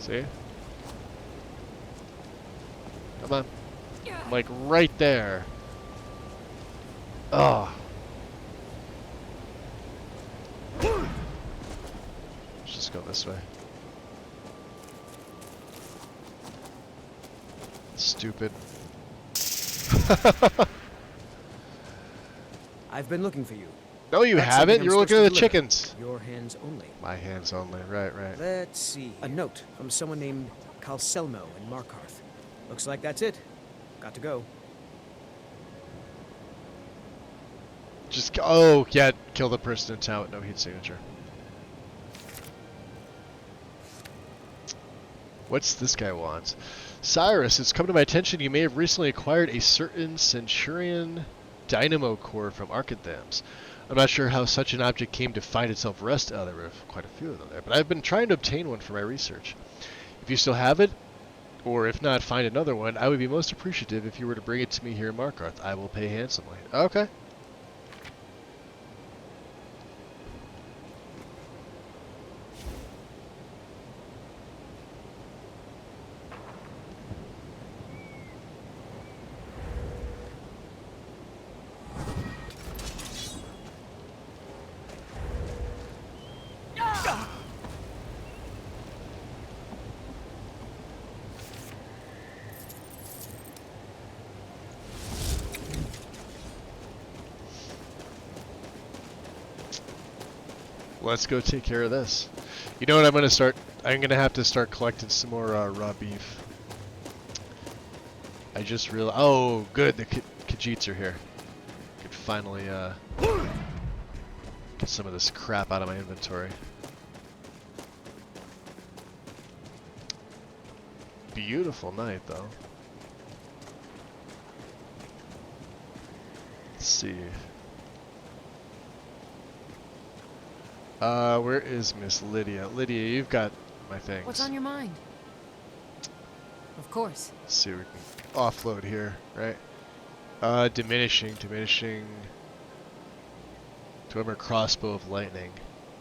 See? Come on. I'm like right there. Oh. Let's just go this way. Stupid. I've been looking for you. No, you That's haven't. something You're I'm looking at the supposed to deliver. chickens. Your hands only. My hands only. Right, right. Let's see. A note from someone named Calselmo in Markarth. Looks like that's it. Got to go. Just oh yeah, kill the person in town with no heat signature. What's this guy want? Cyrus, it's come to my attention you may have recently acquired a certain Centurion Dynamo core from Arcanthams. I'm not sure how such an object came to find itself rest. Oh, there were quite a few of them there. But I've been trying to obtain one for my research. If you still have it, or if not, find another one, I would be most appreciative if you were to bring it to me here in Markarth. I will pay handsomely. Okay. Let's go take care of this. You know what I'm going to start? I'm going to have to start collecting some more raw beef. I just realized... Oh, good. The Khajiits are here. I could finally get some of this crap out of my inventory. Beautiful night, though. Let's see. Where is Miss Lydia? Lydia, you've got my things. What's on your mind? Of course. Let's see, we can offload here, right? Diminishing. Dwemer crossbow of lightning.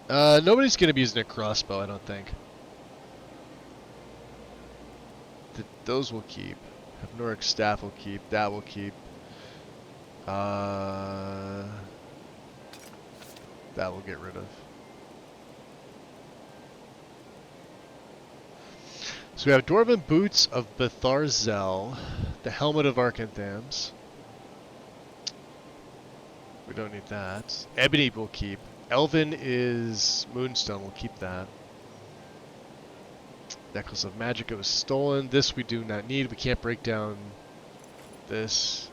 Nobody's gonna be using a crossbow, I don't think. Those will keep. Hypnoric staff will keep. That will keep. That will get rid of. So we have Dwarven Boots of Betharzel, the Helmet of Arcanthams. We don't need that. Ebony will keep. Elven is Moonstone, we'll keep that. Necklace of Magicka was stolen. This we do not need. We can't break down this.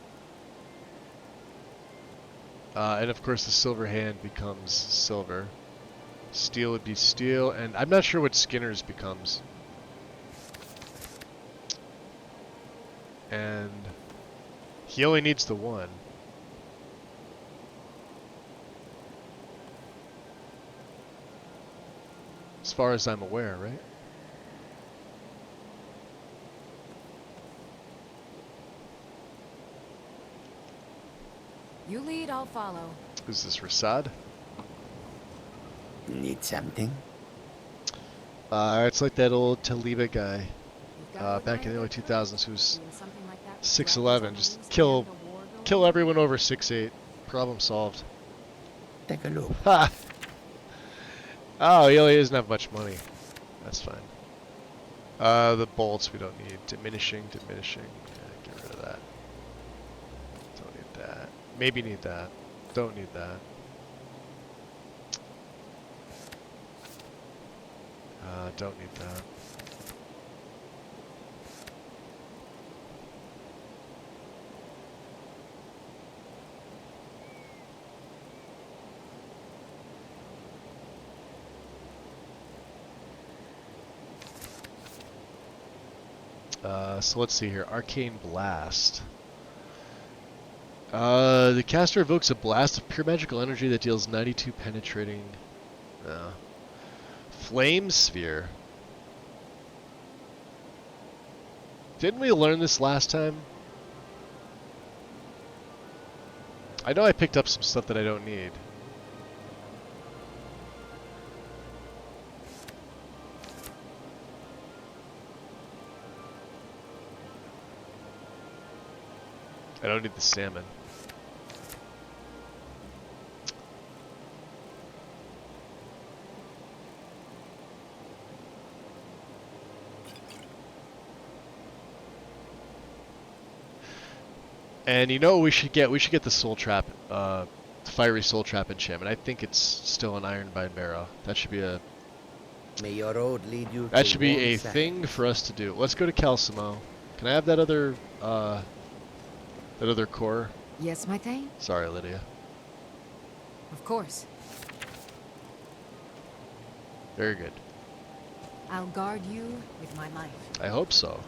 And of course the silver hand becomes silver. Steel would be steel, and I'm not sure what Skinner's becomes. And he only needs the one. As far as I'm aware, right? You lead, I'll follow. Who's this, Rasad? Need something? It's like that old Taliba guy back in the early 2000s who's 6'11", just kill everyone over 6'8". Problem solved. Take a look. Ha! Oh, he only doesn't have much money. That's fine. The bolts we don't need. Diminishing. Yeah, get rid of that. Don't need that. Maybe need that. Don't need that. Don't need that. So let's see here. Arcane Blast. The caster evokes a blast of pure magical energy that deals 92 penetrating. Flame Sphere. Didn't we learn this last time? I know I picked up some stuff that I don't need. I don't need the salmon. And you know what we should get? We should get the soul trap, fiery soul trap enchantment. I think it's still an Ironbind Barrow. That should be a. May your road lead you. That should be a thing for us to do. Let's go to Calcimo. Can I have that other core? Yes, my thane? Sorry, Lydia. Of course. Very good. I'll guard you with my life. I hope so.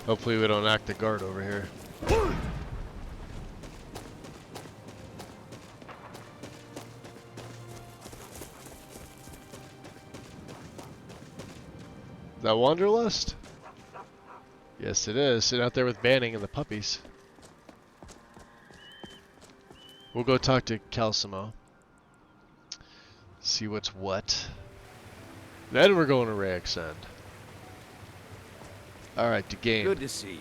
Hopefully we don't act the guard over here. That Wanderlust? Yes, it is. Sitting out there with Banning and the puppies. We'll go talk to Calcimo. See what's what. Then we're going to Rexend. Alright, to game. Good to see you.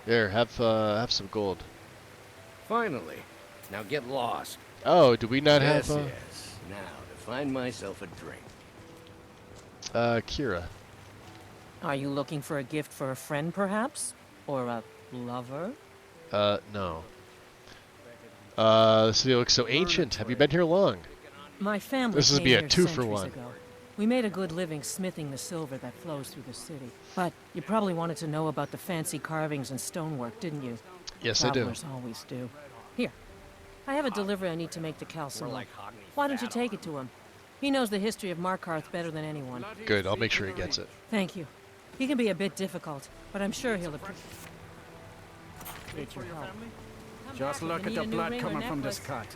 Here, have some gold. Finally. Now get lost. Oh, do we not yes, have... Yes, now to find myself a drink. Kira. Are you looking for a gift for a friend, perhaps? Or a lover? No. The city looks so ancient. Have you been here long? My family This would came be a here 2-for-1. centuries ago. We made a good living smithing the silver that flows through the city. But you probably wanted to know about the fancy carvings and stonework, didn't you? Yes, I do. Travelers always do. Here, I have a delivery I need to make to Calcimo. Why don't you take it to him? He knows the history of Markarth better than anyone. Good, I'll make sure he gets it. Thank you. He can be a bit difficult, but I'm sure he'll appreciate your help. Just look at the blood coming from this cut.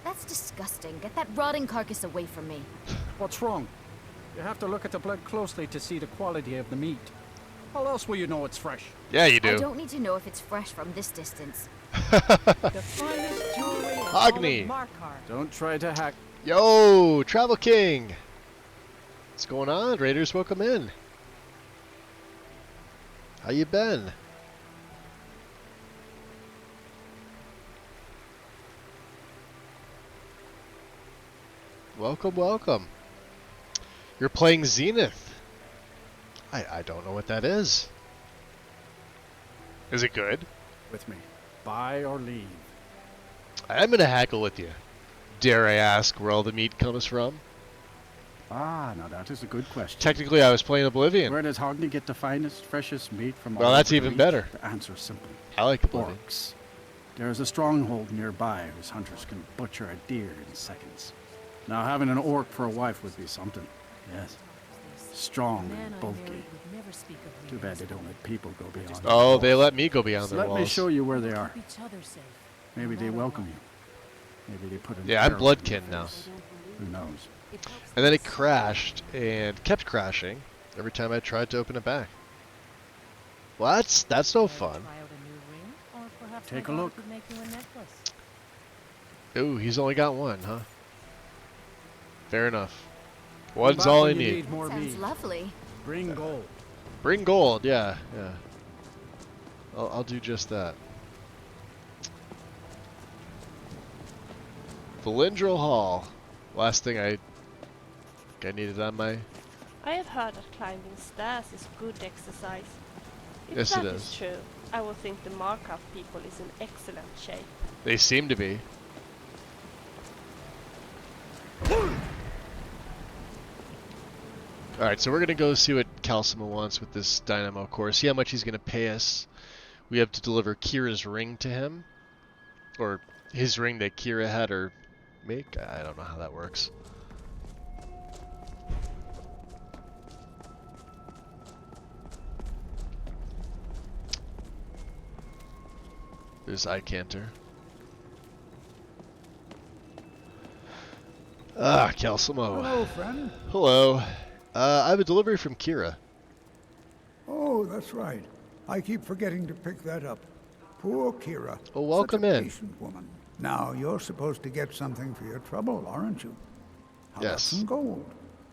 That's disgusting. Get that rotting carcass away from me. What's wrong? You have to look at the blood closely to see the quality of the meat. How else will you know it's fresh? Yeah, you do. I don't need to know if it's fresh from this distance. The finest jewelry in all of Agni. Markarth. Don't try to hack. Yo, Travel King. What's going on, Raiders? Welcome in. How you been? Welcome, welcome. You're playing Zenith. I don't know what that is. Is it good? With me. Buy or leave. I'm gonna hackle with you. Dare I ask where all the meat comes from? Ah, now that is a good question. Technically, I was playing Oblivion. Where does Hogni get the finest, freshest meat from? Well, all that's over the even reach? better. The answer is simple. I like Oblivion. Orcs. There is a stronghold nearby whose hunters can butcher a deer in seconds. Now, having an orc for a wife would be something. Yes. Strong and bulky. Too bad they don't let people go beyond. Oh, they let me go beyond their Let walls. me show you where they are. Maybe they welcome you. Maybe they put in. Yeah, I'm Bloodkin now. Who knows? And then it crashed and kept crashing every time I tried to open it back. Well, that's no fun. Take a look. Ooh, he's only got one, huh? Fair enough. One's all I need. Sounds lovely. Bring gold. Bring gold, yeah, yeah. I'll do just that. Valindril Hall. Last thing I needed on my... I have heard that climbing stairs is good exercise. If Yes, that it is is. true, I will think the Markarth people is in excellent shape. They seem to be. Alright, so we're going to go see what Calcimo wants with this Dynamo core. See how much he's going to pay us. We have to deliver Kira's ring to him. Or his ring that Kira had her make. I don't know how that works. There's Icanter. Ah, Calcimo. Hello, friend. Hello. I have a delivery from Kira. Oh, that's right. I keep forgetting to pick that up. Poor Kira. Oh, welcome Such a in. patient woman. Now, you're supposed to get something for your trouble, aren't you? How about Yes. some gold?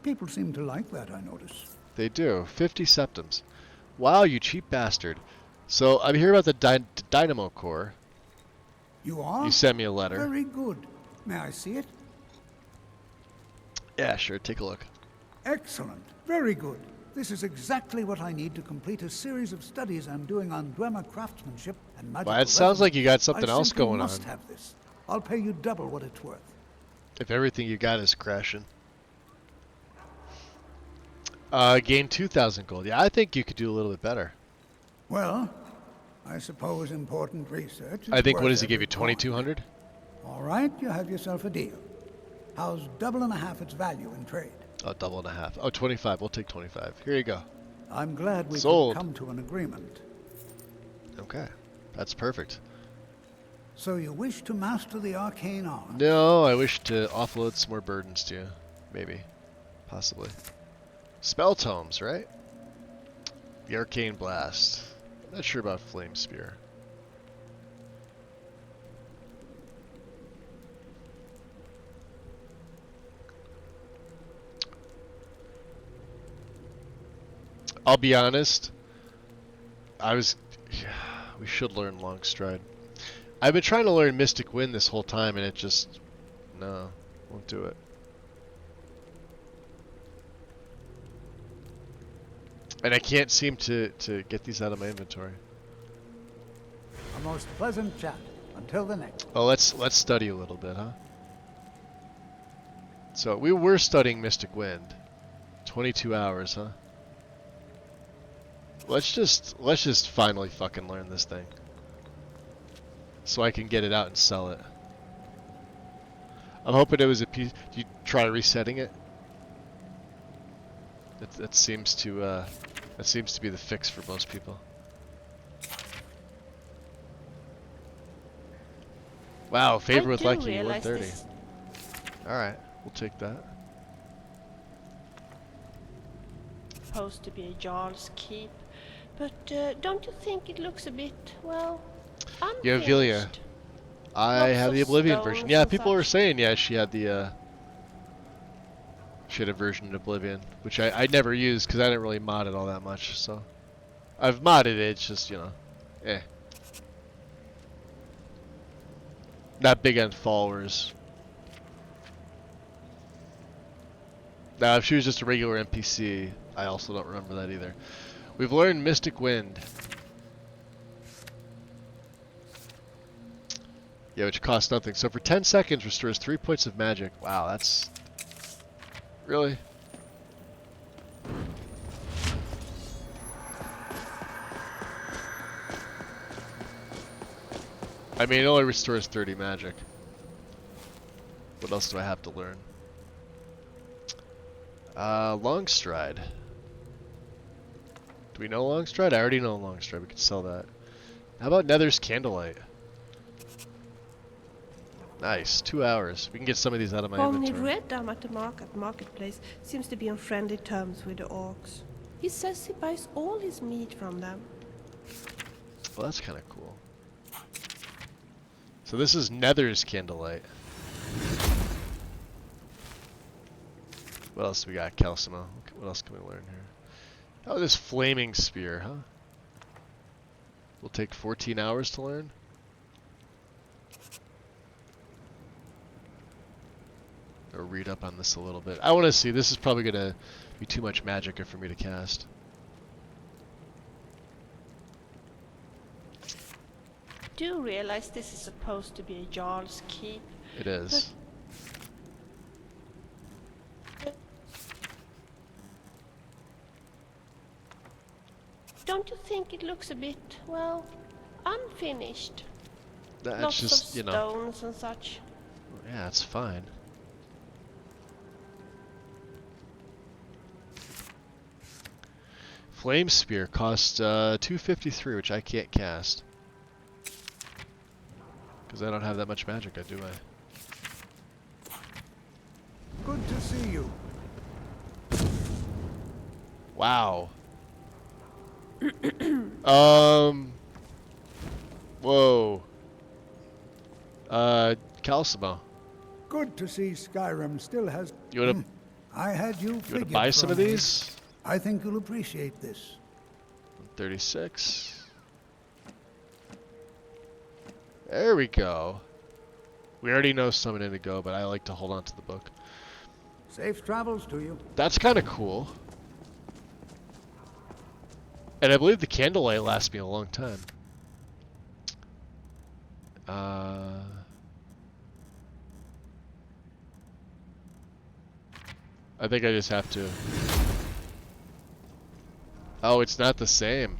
People seem to like that, I notice. They do. 50 septums. Wow, you cheap bastard. So, I'm here about the Dynamo core. You are? You sent me a letter. Very good. May I see it? Yeah, sure. Take a look. Excellent. Very good. This is exactly what I need to complete a series of studies I'm doing on Dwemer craftsmanship and magical Well, it sounds like you got something I else simply going must on. have this. I'll pay you double what it's worth. If everything you got is crashing. Gain 2,000 gold. Yeah, I think you could do a little bit better. Well, I suppose important research is I think, what worth does he give you, every coin. 2,200? All right, you have yourself a deal. How's double and a half its value in trade? Oh, double and a half. Oh, 25. We'll take 25. Here you go. I'm glad we Sold. could come to an agreement. Okay. That's perfect. So you wish to master the arcane art? No, I wish to offload some more burdens to you. Maybe. Possibly. Spell tomes, right? The Arcane Blast. I'm not sure about Flame Spear. I'll be honest. We should learn Long Stride. I've been trying to learn Mystic Wind this whole time, and it just... No, won't do it. And I can't seem to get these out of my inventory. A most pleasant chat. Until the next. Oh, let's study a little bit, huh? So we were studying Mystic Wind. 22 hours, huh? Let's just finally fucking learn this thing. So I can get it out and sell it. I'm hoping it was a piece. Do you try resetting it? That seems to be the fix for most people. Wow, favor with liking 130. All right, we'll take that. Supposed to be a Jarl's Keep, but don't you think it looks a bit, well, Yeah, unfinished? Villia. I Lots have of the Oblivion stones version. Yeah, and people were such. saying she had the she had a version of Oblivion, which I never used because I didn't really mod it all that much. So I've modded it. It's just, you know, eh. Not big on followers. Now, if she was just a regular NPC, I also don't remember that either. We've learned Mystic Wind. Yeah, which costs nothing. So for 10 seconds, restores 3 points of magic. Wow, that's... Really? I mean, it only restores 30 magic. What else do I have to learn? Long Stride. Do we know Long Stride? I already know Long Stride. We could sell that. How about Nether's Candlelight? Nice. 2 hours. We can get some of these out of my Only inventory. Red Dam at the marketplace seems to be on friendly terms with the orcs. He says he buys all his meat from them. Well, that's kind of cool. So this is Nether's Candlelight. What else do we got? Calcimo. What else can we learn here? Oh, this Flaming Spear, huh? Will take 14 hours to learn. Or read up on this a little bit. I want to see. This is probably going to be too much magic for me to cast. Do you realize this is supposed to be a Jarl's Keep? It is. Don't you think it looks a bit, well, unfinished? That's Lots just, of you know. stones and such. Yeah, it's fine. Flame Spear costs 253, which I can't cast. Because I don't have that much magic, do I? Good to see you. Wow. Whoa. Calcimo. Good to see Skyrim still has... You wanna... I had you You figured wanna buy some from of me. these? I think you'll appreciate this. 36. There we go. We already know Summon Indigo, but I like to hold on to the book. Safe travels to you. That's kind of cool. And I believe the Candlelight lasts me a long time. I think I just have to... Oh, it's not the same.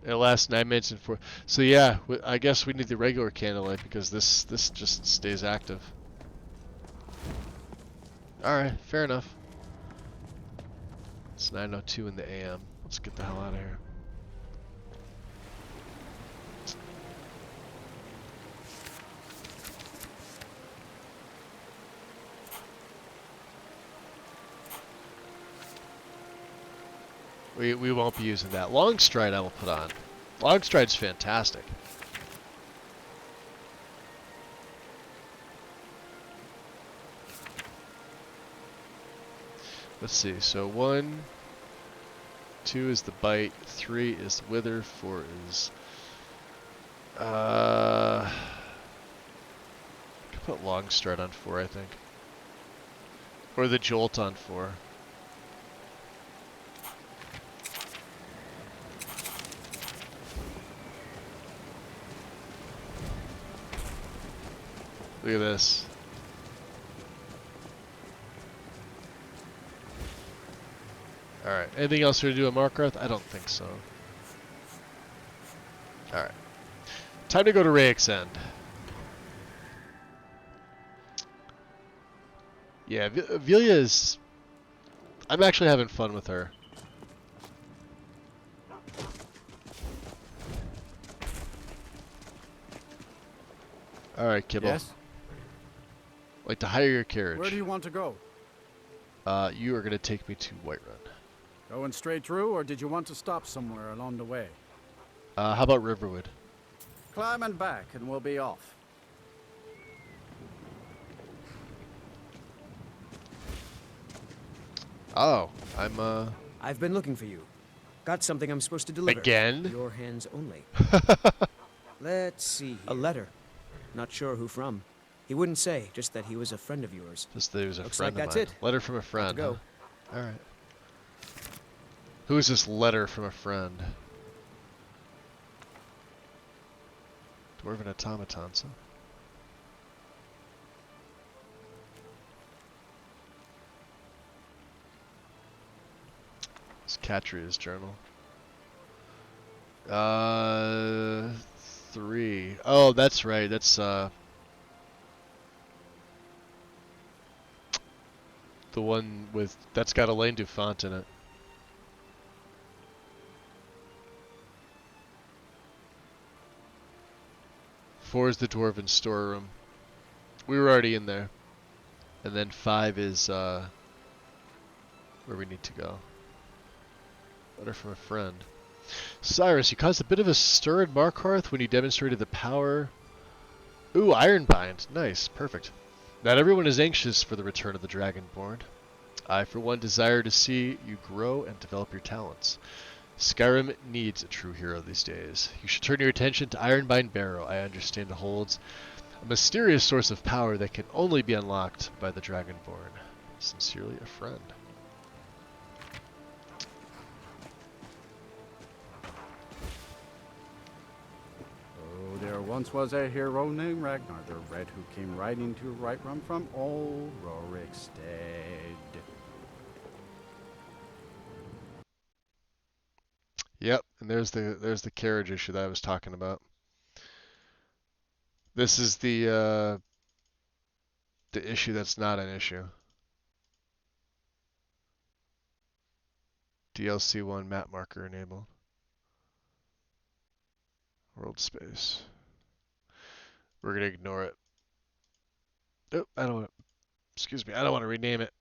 It lasts 9 minutes and 4... So yeah, I guess we need the regular Candlelight because this just stays active. Alright, fair enough. It's 9:02 in the AM. Let's get the hell out of here. We won't be using that. Long stride I will put on. Long stride's fantastic. Let's see. So 1, 2 is the bite. 3 is the wither. 4 is I could put long stride on 4, I think, or the jolt on 4. Look at this. Alright, anything else to do at Markarth? I don't think so. Alright. Time to go to Rayek's End. Yeah, Velia is... I'm actually having fun with her. Alright, Kibble. Yes? I'd like to hire your carriage. Where do you want to go? You are going to take me to Whiterun. Going straight through, or did you want to stop somewhere along the way? How about Riverwood? Climb and back, and we'll be off. Oh, I've been looking for you. Got something I'm supposed to deliver. Again? Your hands only. Let's see here. A letter. Not sure who from. He wouldn't say, just that he was a friend of yours. Just that he was a Looks friend like of that's mine. it. Letter from a friend. Go. Huh? Alright. Who is this letter from a friend? Dwarven automaton, so. It's Catria's journal. 3. Oh, that's right. That's the one with that's got Elaine Dufont in it. Four is the Dwarven storeroom. We were already in there. And then 5 is where we need to go. Letter from a friend. Cyrus, you caused a bit of a stir in Markarth when you demonstrated the power. Ooh, Ironbind. Nice, perfect. Not everyone is anxious for the return of the Dragonborn. I, for one, desire to see you grow and develop your talents. Skyrim needs a true hero these days. You should turn your attention to Ironbind Barrow. I understand it holds a mysterious source of power that can only be unlocked by the Dragonborn. Sincerely, a friend. Oh, there once was a hero named Ragnar the Red who came riding to Whiterun from old Rorikstead. Yep, and there's the carriage issue that I was talking about. This is the issue that's not an issue. DLC 1 map marker enabled. World space. We're gonna ignore it. Oh, I don't want. Excuse me. I don't want to rename it.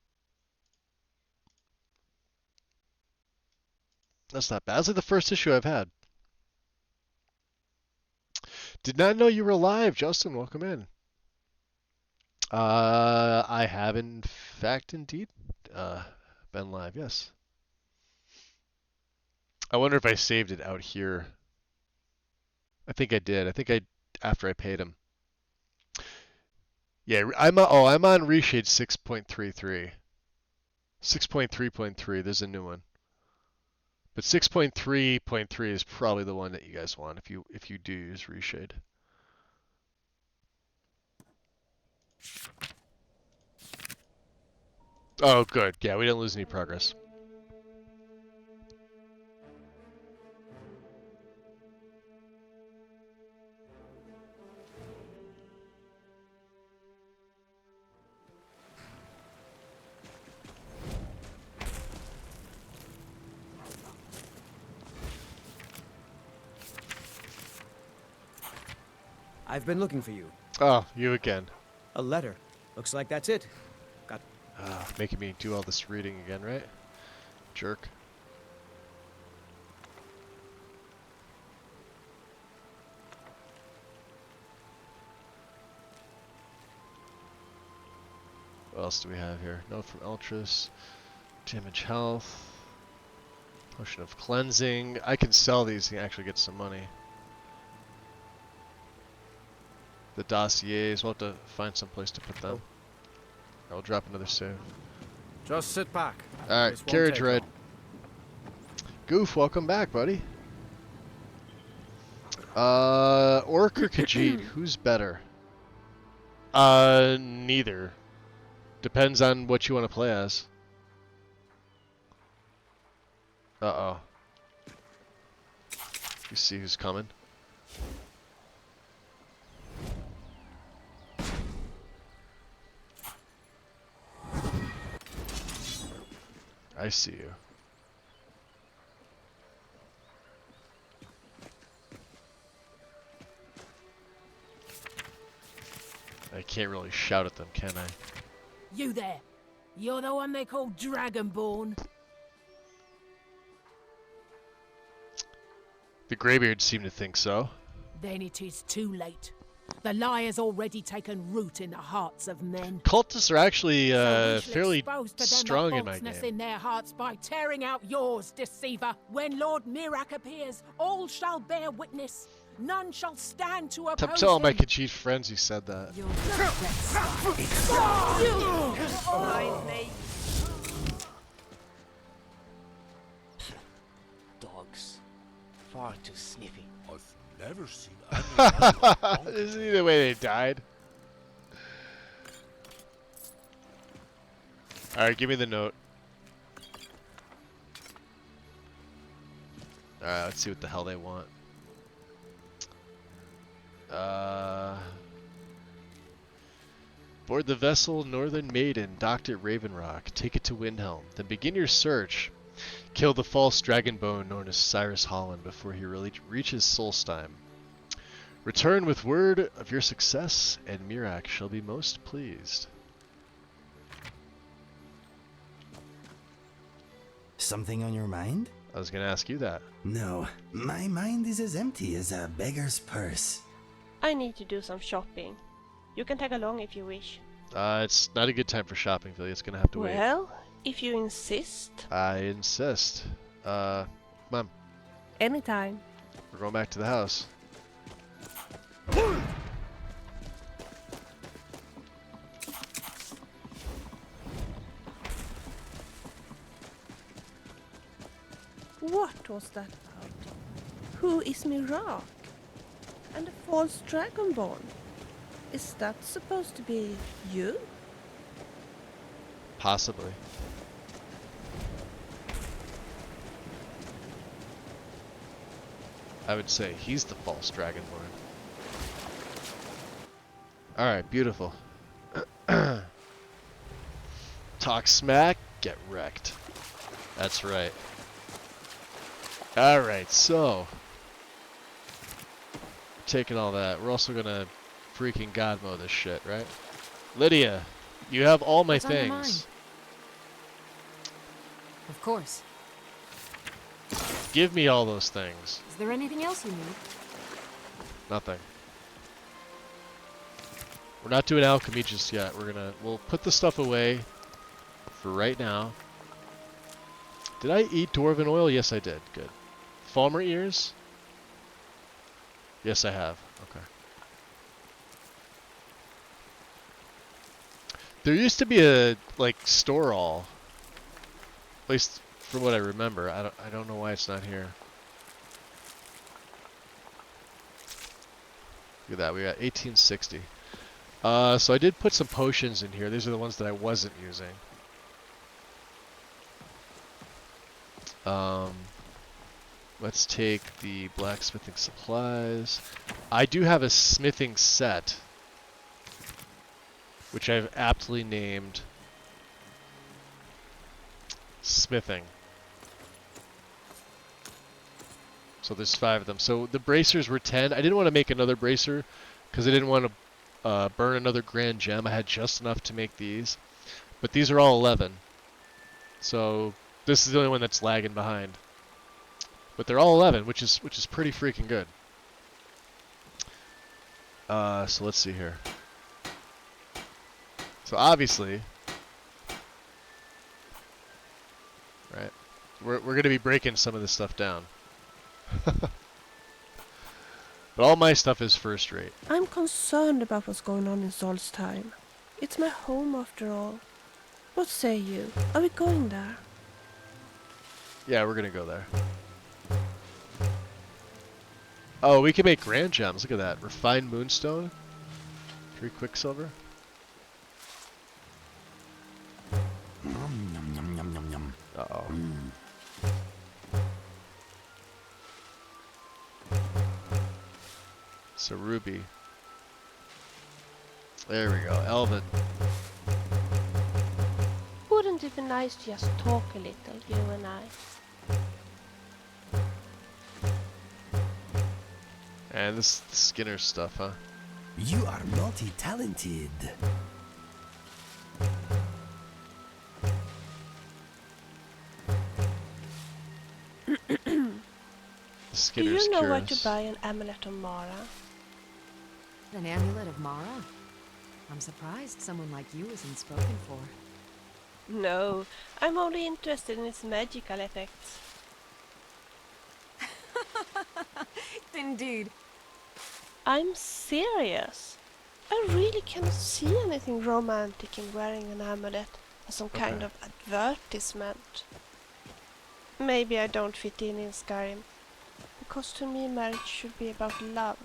That's not bad. That's like the first issue I've had. Did not know you were live, Justin. Welcome in. I have in fact indeed been live. Yes. I wonder if I saved it out here. I think I did. I think I after I paid him. Yeah, I'm on Reshade 6.33. 6.3.3. There's a new one. But 6.3.3 is probably the one that you guys want if you do use Reshade. Oh, good. Yeah, we didn't lose any progress. I've been looking for you. Oh, you again. A letter. Looks like that's it. Got. Making me do all this reading again, right? Jerk. else do we have here? Note from Eltrus. Damage health. Potion of cleansing. I can sell these and actually get some money. The dossiers. We'll have to find some place to put them. I'll drop another save. Just sit back. Alright, carriage ride. Goof, welcome back, buddy. Orc or Khajiit? Who's better? Neither. Depends on what you want to play as. Uh-oh. You see who's coming? I see you. I can't really shout at them, can I? You there. You're the one they call Dragonborn. The Greybeards seem to think so. Then it is too late. The lie has already taken root in the hearts of men. Cultists are actually So we shall fairly expose to them strong the in my falseness game. in their hearts by tearing out yours, deceiver. When Lord Mirak appears, all shall bear witness. None shall stand to oppose I'm telling my him. Khajiit friends you said that. Dogs. Far too sniffy. I've never seen Isn't he the way they died? Alright, give me the note. Alright, let's see what the hell they want. Board the vessel Northern Maiden, docked at Ravenrock. Take it to Windhelm. Then begin your search. Kill the false dragonbone known as Cyrus Holland before he really reaches Solstheim. Return with word of your success, and Mirak shall be most pleased. Something on your mind? I was gonna ask you that. No, my mind is as empty as a beggar's purse. I need to do some shopping. You can tag along if you wish. It's not a good time for shopping, Philly. It's gonna have to wait. Well, if you insist. I insist. Come on. Anytime. We're going back to the house. What was that about? Who is Mirak? And the false dragonborn? Is that supposed to be you? Possibly. I would say he's the false dragonborn. Alright, beautiful. Talk smack, get wrecked. That's right. Alright, so. Taking all that, we're also gonna freaking god mode this shit, right? Lydia, you have all my What's on your things. Of course. Give me all those things. Is there anything else you need? Nothing. We're not doing alchemy just yet. We'll put the stuff away for right now. Did I eat dwarven oil? Yes, I did. Good. Falmer ears? Yes, I have. Okay. There used to be a like store all. At least from what I remember. I don't know why it's not here. Look at that. We got 1860. So I did put some potions in here. These are the ones that I wasn't using. Let's take the blacksmithing supplies. I do have a smithing set, which I've aptly named smithing. So there's 5 of them. So the bracers were 10. I didn't want to make another bracer because I didn't want to burn another grand gem. I had just enough to make these. But these are all 11. So this is the only one that's lagging behind. But they're all 11, which is pretty freaking good. So let's see here. So obviously, We're gonna be breaking some of this stuff down. But all my stuff is first rate. I'm concerned about what's going on in Solstheim. It's my home after all. What say you? Are we going there? Yeah, we're gonna go there. Oh, we can make grand gems. Look at that. Refined moonstone. 3 quicksilver. Uh-oh. So ruby. There we go. Elven. Wouldn't it be nice to just talk a little, you and I? And this Skinner stuff, huh? You are multi-talented. Do you know where to buy an amulet of Mara? An amulet of Mara? I'm surprised someone like you isn't spoken for. No, I'm only interested in its magical effects. Indeed. I'm serious. I really cannot see anything romantic in wearing an amulet as some kind of advertisement. Maybe I don't fit in Skyrim, because to me marriage should be about love.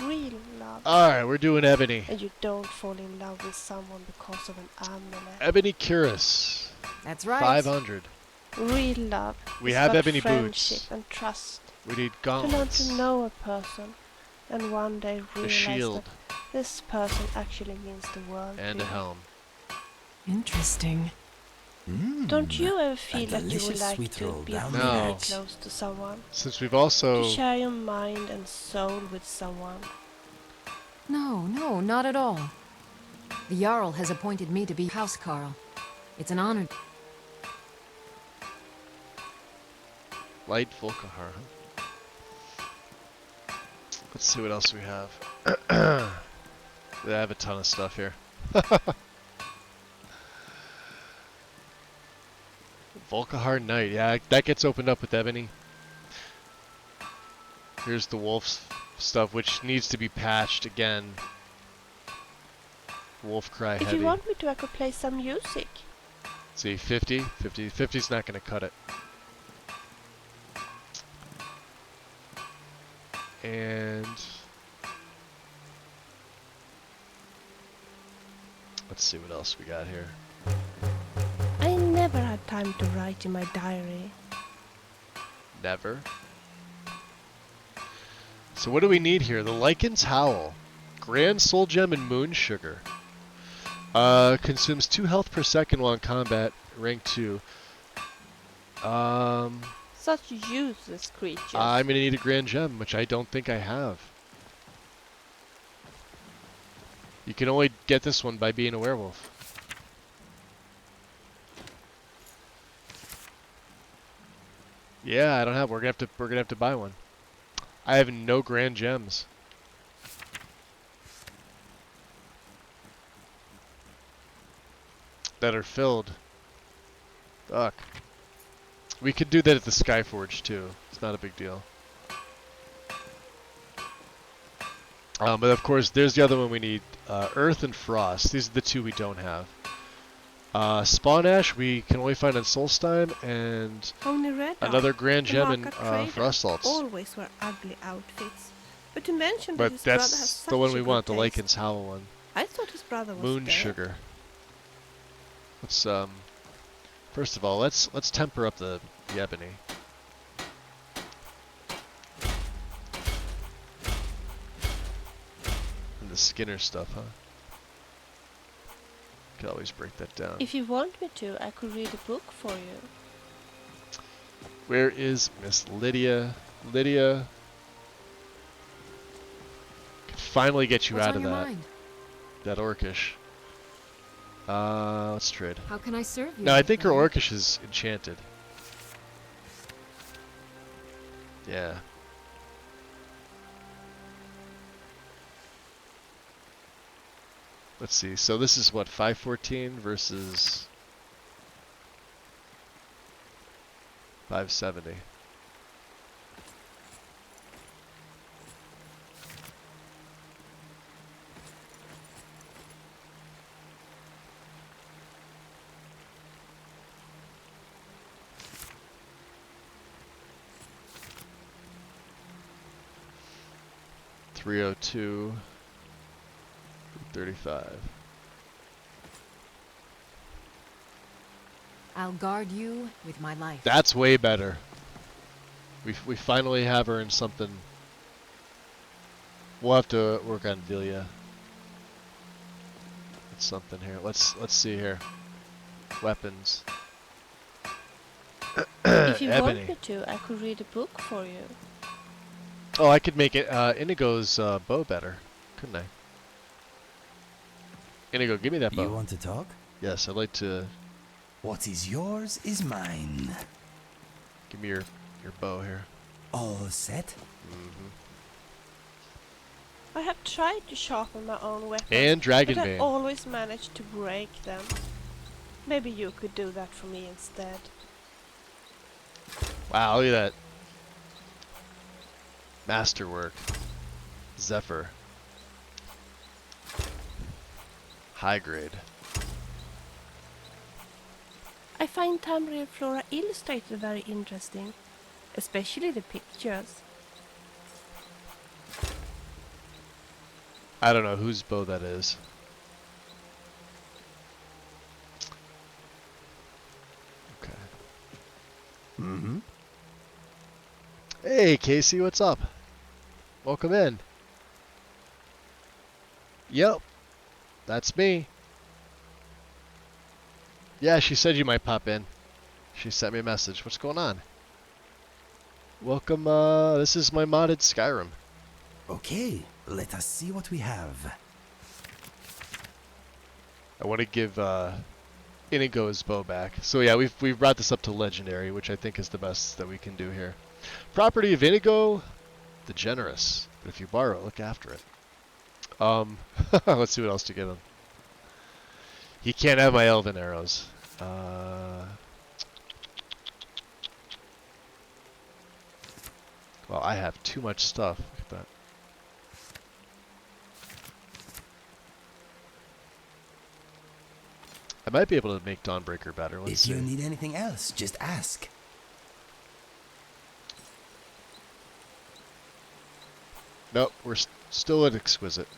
Real love. Alright, we're doing ebony. And you don't fall in love with someone because of an amulet. Ebony Cyrus. That's right. 500. Real love. We is have about ebony friendship boots. and trust. We need To learn gauntlets. to know a person, and one day A realize shield. that this person actually means the world And to a you. helm. Interesting. Don't you ever feel that you would delicious like sweet to roll be down very No. close to someone? Since we've also... To share your mind and soul with someone? No, not at all. The Jarl has appointed me to be housecarl. It's an honor. Light Volkahar, huh? Let's see what else we have. They have a ton of stuff here. Volkahar Knight, yeah, that gets opened up with ebony. Here's the wolf's stuff, which needs to be patched again. Wolf cry If heavy. you want me to, I could play some music. See, 50? 50's not going to cut it. And... let's see what else we got here. I never had time to write in my diary. Never. So what do we need here? The Lycan's Howl. Grand Soul Gem and Moon Sugar. Consumes 2 health per second while in combat. Rank 2. Such useless creatures. I'm going to need a Grand Gem, which I don't think I have. You can only get this one by being a werewolf. Yeah, I don't have. We're gonna have to buy one. I have no Grand Gems. That are filled. Fuck. We could do that at the Skyforge too. It's not a big deal. But of course, there's the other one we need. Earth and Frost. These are the 2 we don't have. Spawn Ash we can only find on Solstheim, and Only Red another Dog, Grand the Gem in Market Trader, Frost Salts. always wear ugly outfits. But to mention that But his brother has that's such the one a we good want, the taste. Lycan's Howl one. I thought his brother was Moon dead. Sugar. Let's first of all, let's temper up the ebony. And the Skinner stuff, huh? Could always break that down. If you want me to, I could read a book for you. Where is Miss Lydia? Lydia. Could finally get you What's out on of your that. mind? That Orcish. Let's trade. How can I serve you? No, I think her friend? Orcish is enchanted. Yeah. Let's see. So this is what, 514 versus 570. $302, $35. I'll guard you with my life. That's way better. We finally have her in something. We'll have to work on Vilya. It's something here. Let's see here. Weapons. If you Ebony. want me to, I could read a book for you. Oh, I could make it Inigo's bow better, couldn't I? Inigo, give me that bow. You want to talk? Yes, I'd like to. What is yours is mine. Give me your bow here. All set? Mm-hmm. I have tried to sharpen my own weapons, And Dragon but I Bane. always managed to break them. Maybe you could do that for me instead. Wow, look at that. Masterwork. Zephyr. High grade. I find Tamriel Flora illustrated very interesting, especially the pictures. I don't know whose bow that is. Okay. Mm-hmm. Hey, Casey, what's up? Welcome in. Yep. That's me. Yeah, she said you might pop in. She sent me a message. What's going on? Welcome, this is my modded Skyrim. Okay, let us see what we have. I want to give Inigo's bow back. So yeah, we've brought this up to legendary, which I think is the best that we can do here. Property of Inigo, the Generous. But if you borrow it, look after it. Let's see what else to give him. He can't have my elven arrows. Well, I have too much stuff. Look at that. I might be able to make Dawnbreaker better. Let's If see. you need anything else, just ask. Nope, we're still at Exquisite.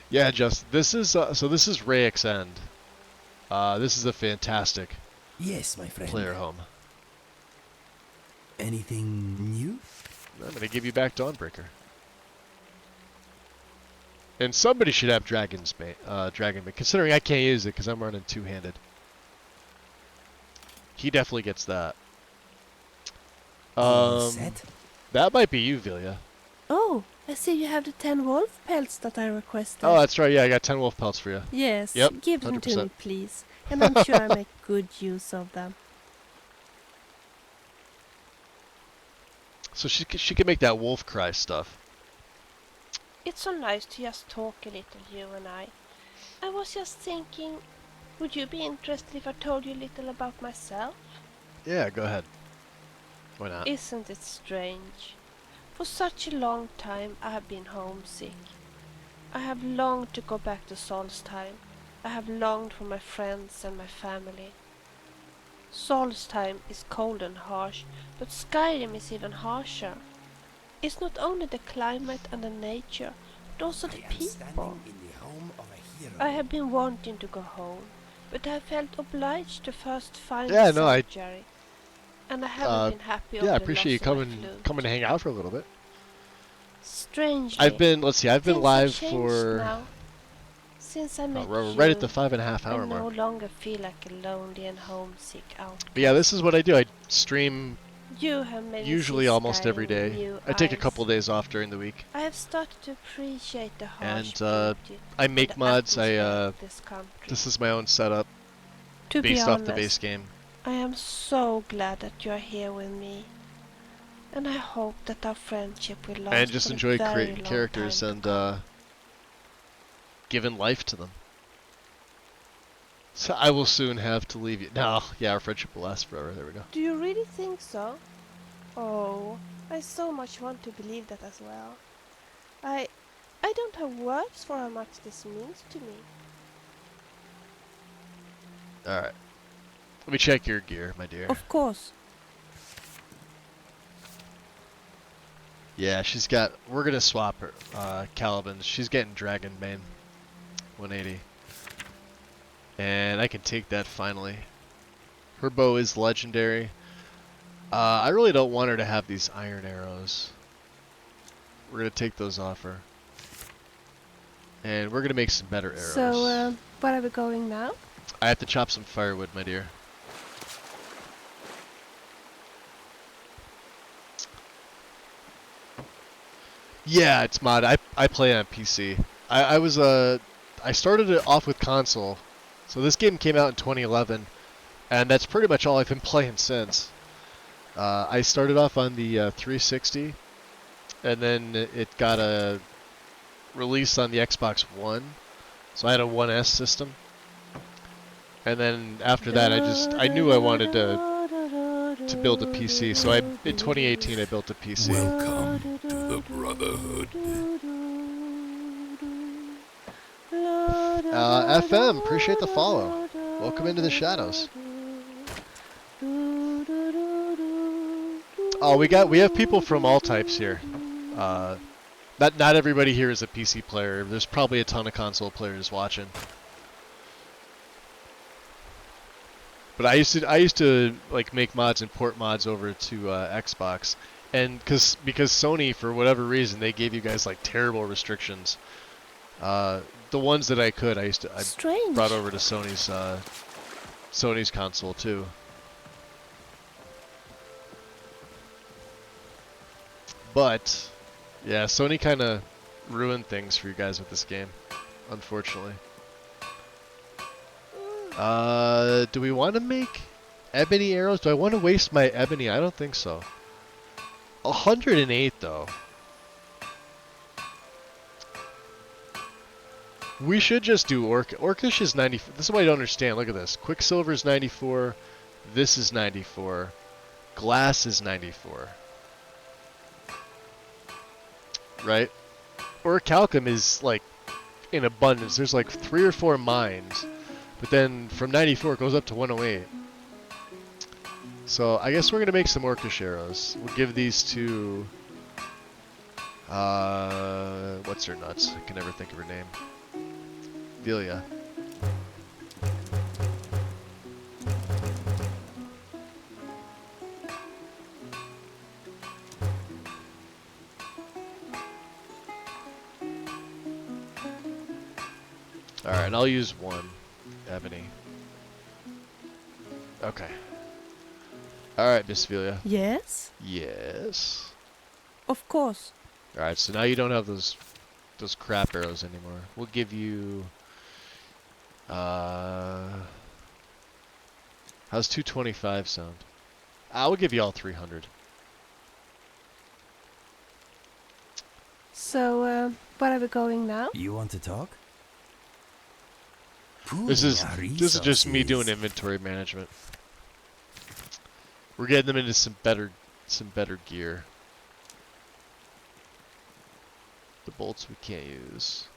Yeah, just this is so this is Rayek's End. This is a fantastic Yes, my friend. player home. Anything new? I'm gonna give you back Dawnbreaker. And somebody should have Dragon Bane, considering I can't use it because I'm running two-handed. He definitely gets that. Set? That might be you, Vilya. Oh, I see you have the 10 wolf pelts that I requested. Oh, that's right. Yeah, I got 10 wolf pelts for you. Yes, Yep, give them 100%. to me, please. And I'm sure I make good use of them. So she can make that wolf cry stuff. It's so nice to just talk a little, you and I. I was just thinking, would you be interested if I told you a little about myself? Yeah, go ahead. Why not? Isn't it strange? For such a long time I have been homesick. I have longed to go back to Solstheim. I have longed for my friends and my family. Solstheim is cold and harsh, but Skyrim is even harsher. It's not only the climate and the nature, but also the people. I have been wanting to go home, but I felt obliged to first find Yeah, a no, sanctuary. And I haven't been happy over Yeah, I the appreciate you loss of my flute. coming to hang out for a little bit. Strangely, I've been I've been things live have changed for now. Since I met we're you, right at the 5.5 hour I no mark. longer feel like a lonely and homesick outcast. But yeah, this is what I do. I stream You have made me usually see almost Skyrim every day. with new I take a eyes. couple days off during the week. I have started to appreciate the harsh And beauty I and make the mods. atmosphere of this country. This is my own setup To be based off the honest, base game. I am so glad that you are here with me. And I hope that our friendship will last And just for a enjoy very creating long characters time and giving life to them. So I will soon have to leave you. No, yeah, our friendship will last forever. There we go. Do you really think so? Oh, I so much want to believe that as well. I don't have words for how much this means to me. Alright. Let me check your gear, my dear. Of course. Yeah, she's got... We're going to swap her, Caliban's. She's getting Dragon Bane. 180. And I can take that finally. Her bow is legendary. I really don't want her to have these iron arrows. We're going to take those off her. And we're going to make some better arrows. So, where are we going now? I have to chop some firewood, my dear. Yeah, it's mod. I play on PC. I started it off with console. So this game came out in 2011, and that's pretty much all I've been playing since. I started off on the 360, and then it got a release on the Xbox One, so I had a 1S system. And then after that, I knew I wanted to build a PC, so in 2018 I built a PC. Welcome to the Brotherhood. FM, appreciate the follow. Welcome into the shadows. Oh, we have people from all types here. Not everybody here is a PC player. There's probably a ton of console players watching. But I used to like make mods and port mods over to Xbox, and because Sony, for whatever reason, they gave you guys like terrible restrictions. The ones that I could, I brought over to Sony's console too. But yeah, Sony kind of ruined things for you guys with this game, unfortunately. Do we want to make ebony arrows? Do I want to waste my ebony? I don't think so. 108 though. We should just do Orcish is 90. This is what I don't understand. Look at this. Quicksilver is 94. This is 94. Glass is 94. Right? Orichalcum is like in abundance. There's like 3 or 4 mines. But then from 94 it goes up to 108. So I guess we're going to make some Orcish arrows. We'll give these to... what's her nuts? I can never think of her name. Velia. Alright, and I'll use 1 ebony. Okay. Alright, Miss Velia. Yes? Yes. Of course. Alright, so now you don't have those crap arrows anymore. We'll give you... how's 225 sound? I will give you all 300. So, where are we going now? You want to talk? This is just me doing inventory management. We're getting them into some better gear. The bolts we can't use.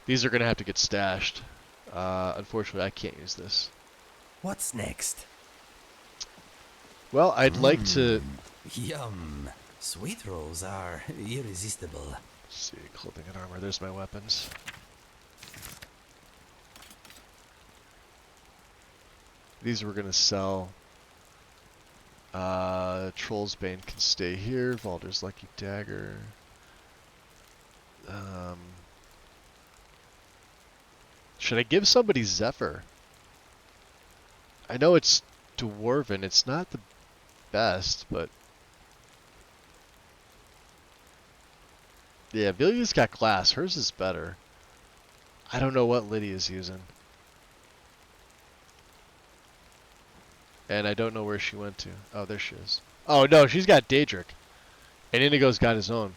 These are gonna have to get stashed. Unfortunately, I can't use this. What's next? Well, I'd like to... Yum. Sweet rolls are irresistible. Let's see, clothing and armor. There's my weapons. These we're gonna sell. Troll's Bane can stay here. Valder's Lucky Dagger. Should I give somebody Zephyr? I know it's Dwarven. It's not the best, but... Yeah, Vilia's got glass. Hers is better. I don't know what Lydia's using. And I don't know where she went to. Oh, there she is. Oh, no, she's got Daedric. And Indigo's got his own.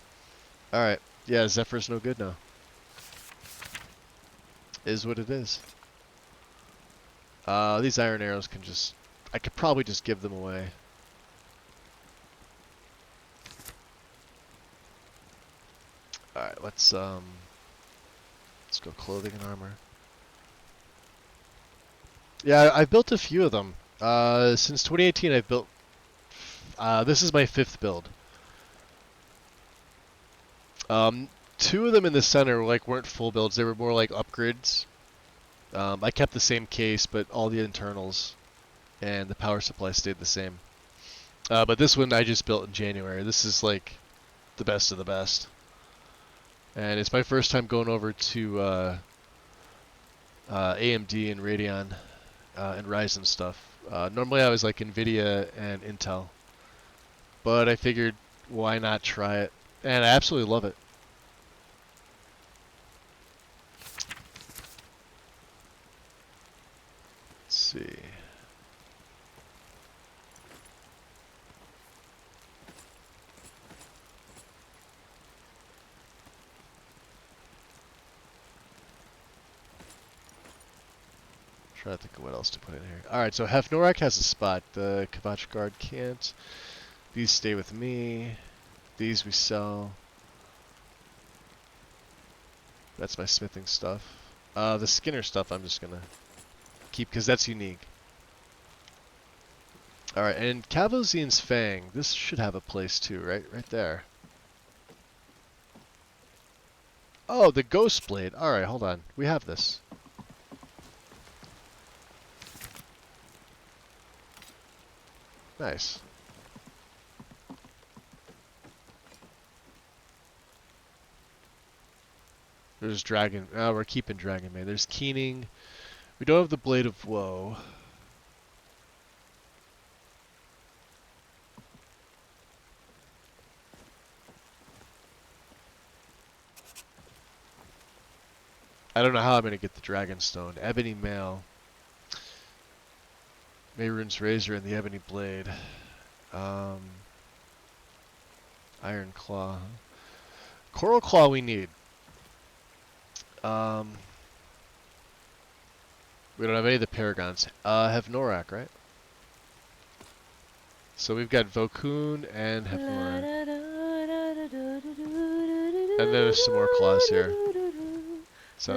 Alright. Yeah, Zephyr's no good now. is what it is. These iron arrows can just... I could probably just give them away. Alright, let's go clothing and armor. Yeah, I've built a few of them. Since 2018 I've built... this is my 5th build. Two of them in the center weren't full builds, they were more like upgrades. I kept the same case, but all the internals and the power supply stayed the same. But this one I just built in January. This is like the best of the best. And it's my first time going over to AMD and Radeon and Ryzen stuff. Normally I was like Nvidia and Intel. But I figured why not try it? And I absolutely love it. Let's see. Try to think of what else to put in here. Alright, so Hefnorak has a spot. The Kavach Guard can't. These stay with me. These we sell. That's my smithing stuff. The Skinner stuff I'm just gonna keep because that's unique. Alright, and Cavozian's Fang. This should have a place too, right? Right there. Oh, the Ghost Blade. Alright, hold on. We have this. Nice. There's Dragon. Oh, we're keeping Dragon Maid. There's Keening. We don't have the Blade of Woe. I don't know how I'm going to get the Dragon Stone. Ebony Mail. Mehrunes Razor and the Ebony Blade. Iron Claw. Coral Claw we need. We don't have any of the Paragons. Have Norak, right? So we've got Vokun and Hefnorak. And then there's some more claws here. So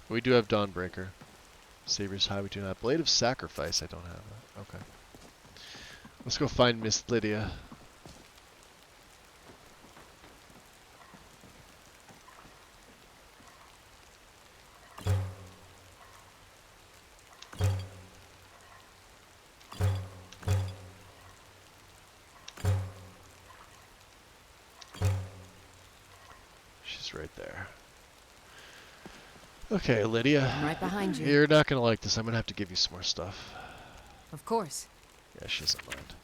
we do have Dawnbreaker. Saber's High we do not. Blade of Sacrifice I don't have. Okay. Let's go find Miss Lydia. She's right there. Okay, Lydia. I'm right behind you. You're not going to like this. I'm going to have to give you some more stuff. Of course. Yeah, she doesn't mind.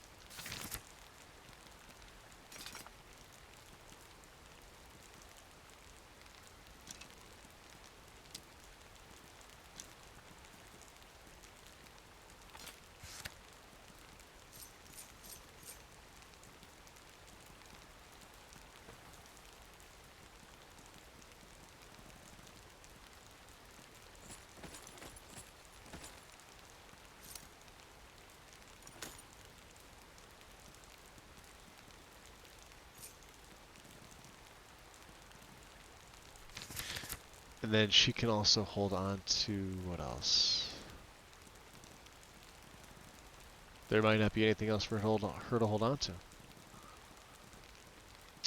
And then she can also hold on to what else? There might not be anything else for her to hold on to.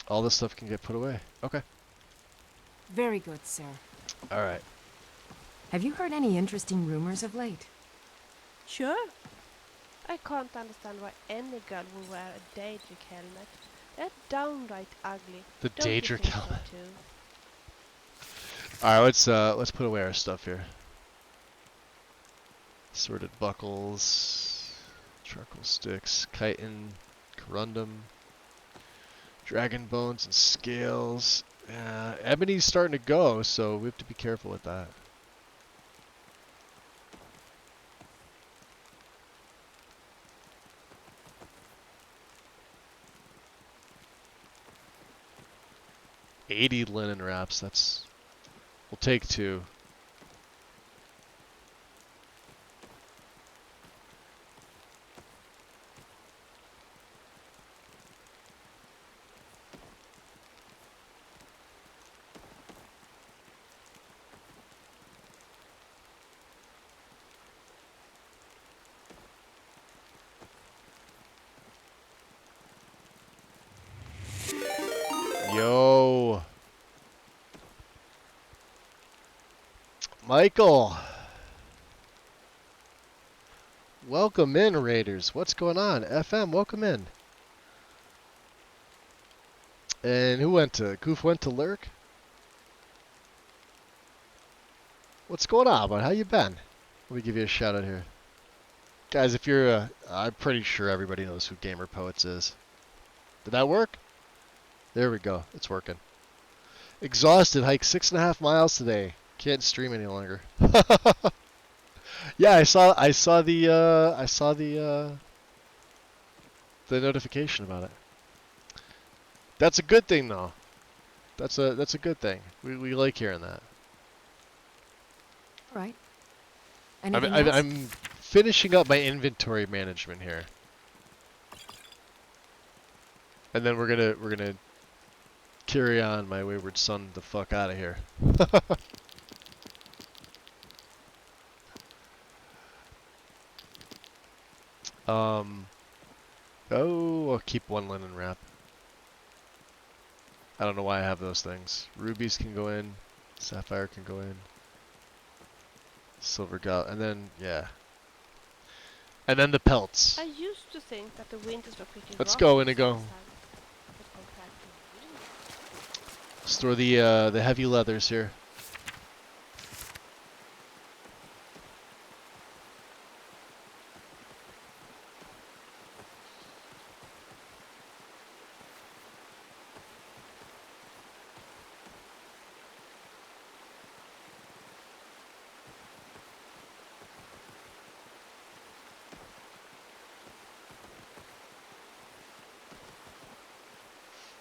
All this stuff can get put away. Okay. Very good, sir. Alright. Have you heard any interesting rumors of late? Sure. I can't understand why any girl would wear a Daedric helmet. They're downright ugly. The Don't you Daedric think so helmet. too? Alright, let's put away our stuff here. Sorted buckles, charcoal sticks, chitin, corundum, dragon bones and scales. Ebony's starting to go, so we have to be careful with that. 80 linen wraps. We'll take 2. Yo. Michael. Welcome in, Raiders. What's going on? FM, welcome in. And who went to? Goof went to Lurk? What's going on, bud? How you been? Let me give you a shout out here. Guys, if you're I'm pretty sure everybody knows who Gamer Poets is. Did that work? There we go. It's working. Exhausted. Hiked 6.5 miles today. Can't stream any longer. Yeah, I saw the notification about it. That's a good thing, though. That's a good thing. We like hearing that. Right. I'm finishing up my inventory management here, and then we're gonna carry on my wayward son the fuck out of here. Oh, I'll keep 1 linen wrap. I don't know why I have those things. Rubies can go in, sapphire can go in, silver gout, and then yeah. And then the pelts. I used to think that the winters were pretty Let's rough go, this Inigo. time, but compared to winter- Store the heavy leathers here.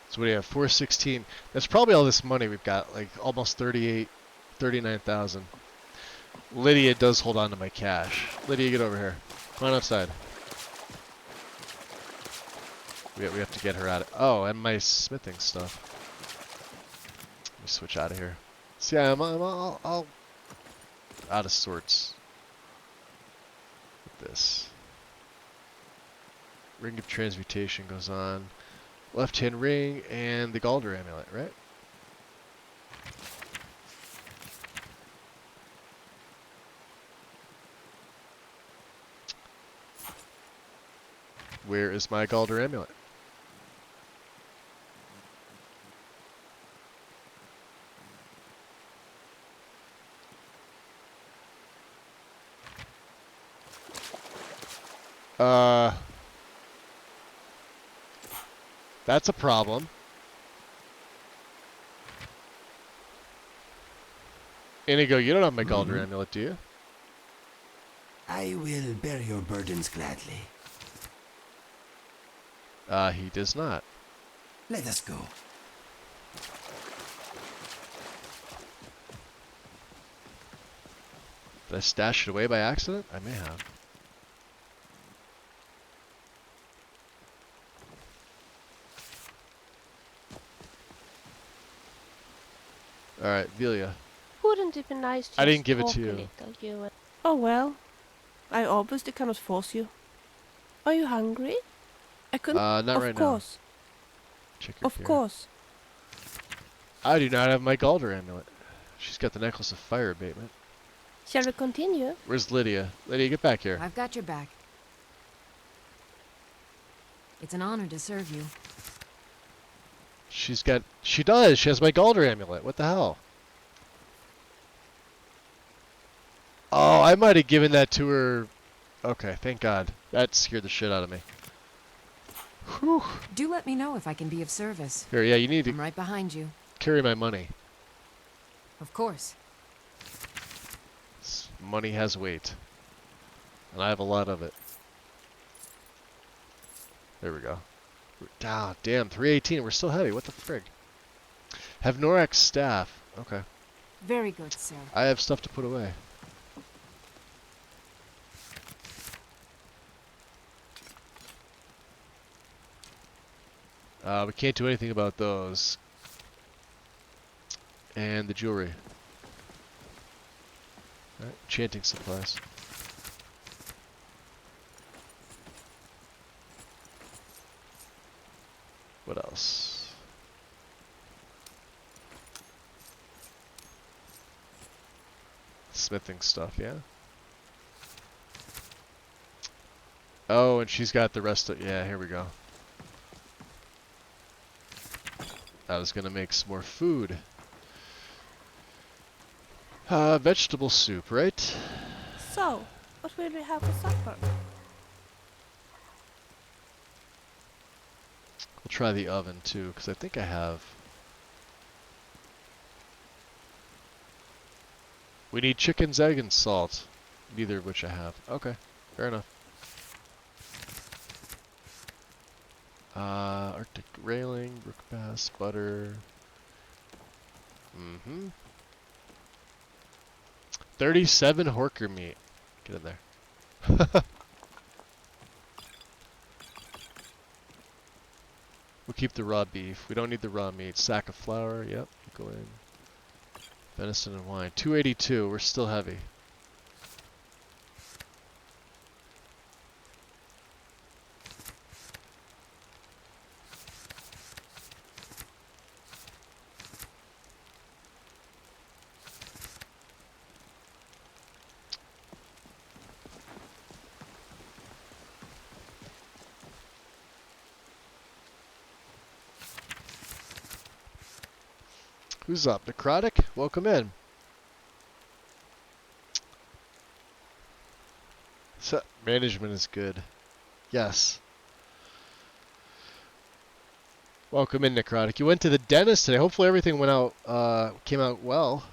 So what do you have? 416. That's probably all this money we've got, like almost 39,000. Lydia does hold on to my cash. Lydia, get over here. Come on outside. We have to get her out of... Oh, and my smithing stuff. Let me switch out of here. See, I'm all out of sorts with this. Ring of Transmutation goes on. Left-hand ring and the Galder amulet, right? Where is my Galder amulet? That's a problem. Inigo, you don't have my Galder amulet, do you? I will bear your burdens gladly. He does not. Let us go. Did I stash it away by accident? I may have. Alright, Velia. Wouldn't it be nice to I didn't give it talk to you. a little, you and... Oh well, I obviously cannot force you. Are you hungry? I couldn't... Not right now. Of course. Check your Of gear. course. I do not have my Galder amulet. She's got the necklace of fire abatement. Shall we continue? Where's Lydia? Lydia, get back here. I've got your back. It's an honor to serve you. She does! She has my Galder amulet. What the hell? Oh, I might have given that to her. Okay, thank God. That scared the shit out of me. Whew. Do let me know if I can be of service. Here, yeah, you need I'm to right behind you. carry my money. Of course. Money has weight. And I have a lot of it. There we go. Ah, damn, 318. We're still heavy. What the frig? Have Norak's staff. Okay. Very good, sir. I have stuff to put away. We can't do anything about those. And the jewelry. Alright, enchanting supplies. What else? Smithing stuff, yeah. Oh, and she's got the rest of... Yeah, here we go. I was gonna make some more food. Vegetable soup, right? So, what will we have for supper? We'll try the oven too, because I think I have... We need chickens, egg, and salt. Neither of which I have. Okay, fair enough. Arctic railing, brook bass, butter. 37 horker meat. Get in there. We'll keep the raw beef. We don't need the raw meat. Sack of flour. Yep, go in. Venison and wine. 282. We're still heavy. Who's up? Necrotic? Welcome in. So, management is good. Yes. Welcome in, Necrotic. You went to the dentist today. Hopefully everything went out, came out well.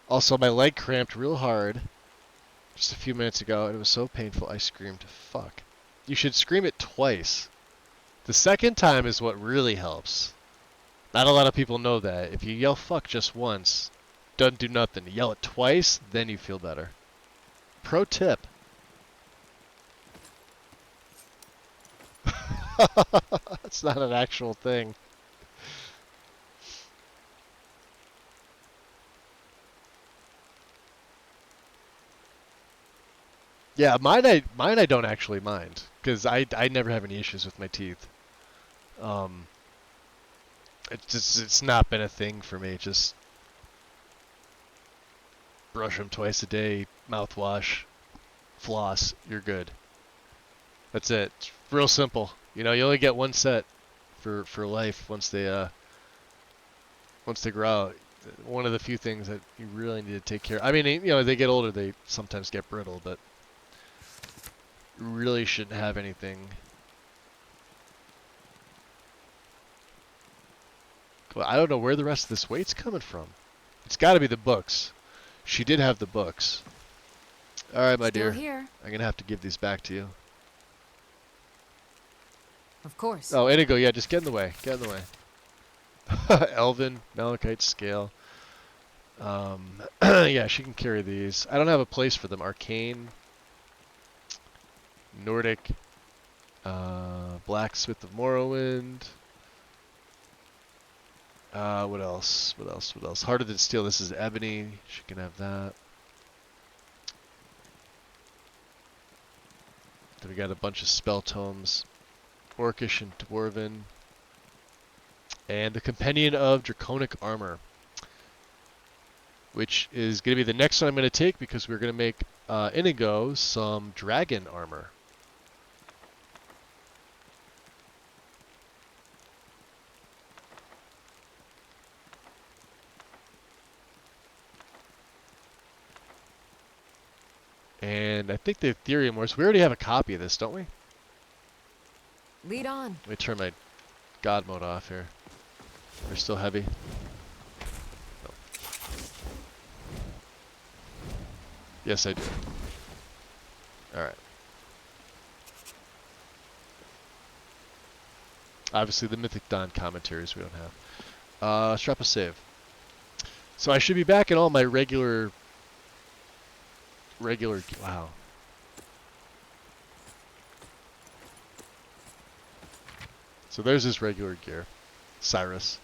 Also, my leg cramped real hard just a few minutes ago, and it was so painful I screamed, fuck. You should scream it twice. The second time is what really helps. Not a lot of people know that. If you yell fuck just once, doesn't do nothing. You yell it twice, then you feel better. Pro tip. It's not an actual thing. Yeah, mine I don't actually mind, because I never have any issues with my teeth. It's not been a thing for me. Just brush them twice a day, mouthwash, floss, you're good. That's it. It's real simple. You know, you only get one set for life once they grow out. One of the few things that you really need to take care of. I mean, you know, as they get older, they sometimes get brittle, but you really shouldn't have anything. Well, I don't know where the rest of this weight's coming from. It's got to be the books. She did have the books. All right, my dear. Here. I'm going to have to give these back to you. Of course. Oh, Inigo, yeah, just get in the way. Get in the way. Elven, Malachite Scale. Yeah, she can carry these. I don't have a place for them. Arcane. Nordic. Blacksmith of Morrowind. What else? What else? What else? Harder than Steel. This is Ebony. She can have that. Then we got a bunch of spell tomes. Orcish and Dwarven. And the Companion of Draconic Armor. Which is going to be the next one I'm going to take, because we're going to make Inigo some dragon armor. And I think the Ethereum Wars, we already have a copy of this, don't we? Lead on. Let me turn my God mode off here. They're still heavy. No. Yes, I do. Alright. Obviously, the Mythic Dawn commentaries we don't have. Strap a save. So I should be back in all my regular. Wow. So there's his regular gear. Cyrus.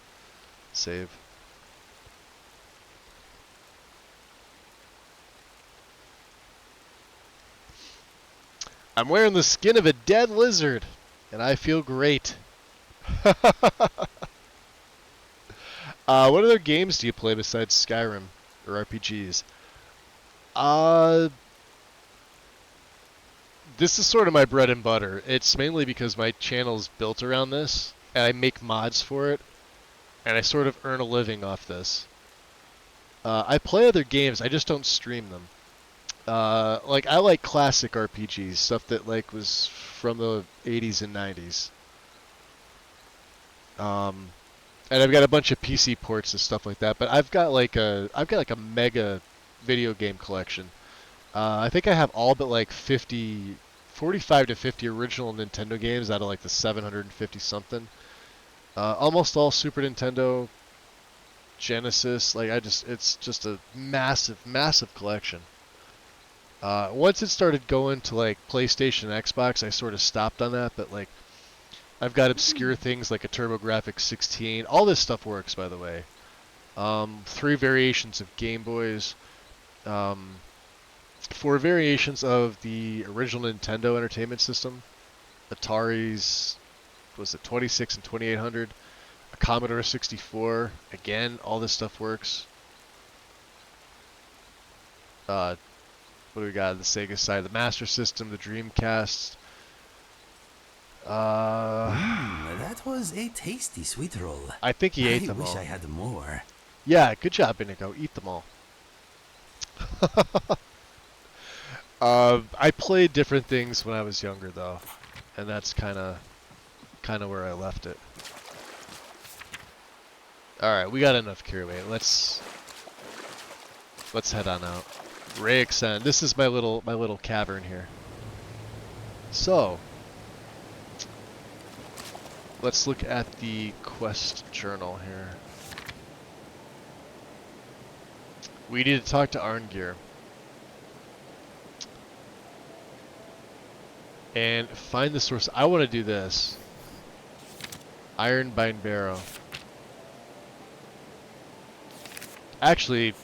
Save. I'm wearing the skin of a dead lizard, and I feel great. What other games do you play besides Skyrim or RPGs? This is sort of my bread and butter. It's mainly because my channel is built around this, and I make mods for it, and I sort of earn a living off this. I play other games, I just don't stream them. Like, I like classic RPGs, stuff that, like, was from the 80s and 90s. And I've got a bunch of PC ports and stuff like that, but I've got like a mega video game collection. I think I have all but like 45 to 50 original Nintendo games out of like the 750 something. Almost all Super Nintendo, Genesis, like it's just a massive, massive collection. Once it started going to like PlayStation and Xbox, I sort of stopped on that, but like I've got obscure things like a TurboGrafx 16. All this stuff works, by the way. 3 variations of Game Boys. 4 variations of the original Nintendo Entertainment System. Atari's, was it 26 and 2800? A Commodore 64. Again, all this stuff works. What do we got on the Sega side? The Master System, the Dreamcast. That was a tasty sweet roll. I think he ate them all. I wish I had more. Yeah, good job, Inigo. Eat them all. I played different things when I was younger, though, and that's kind of where I left it. All right, we got enough Kirway. Let's head on out. Rayxen. This is my little cavern here. So, let's look at the quest journal here. We need to talk to Arngeir. And find the source. I want to do this. Ironbind Barrow. Actually,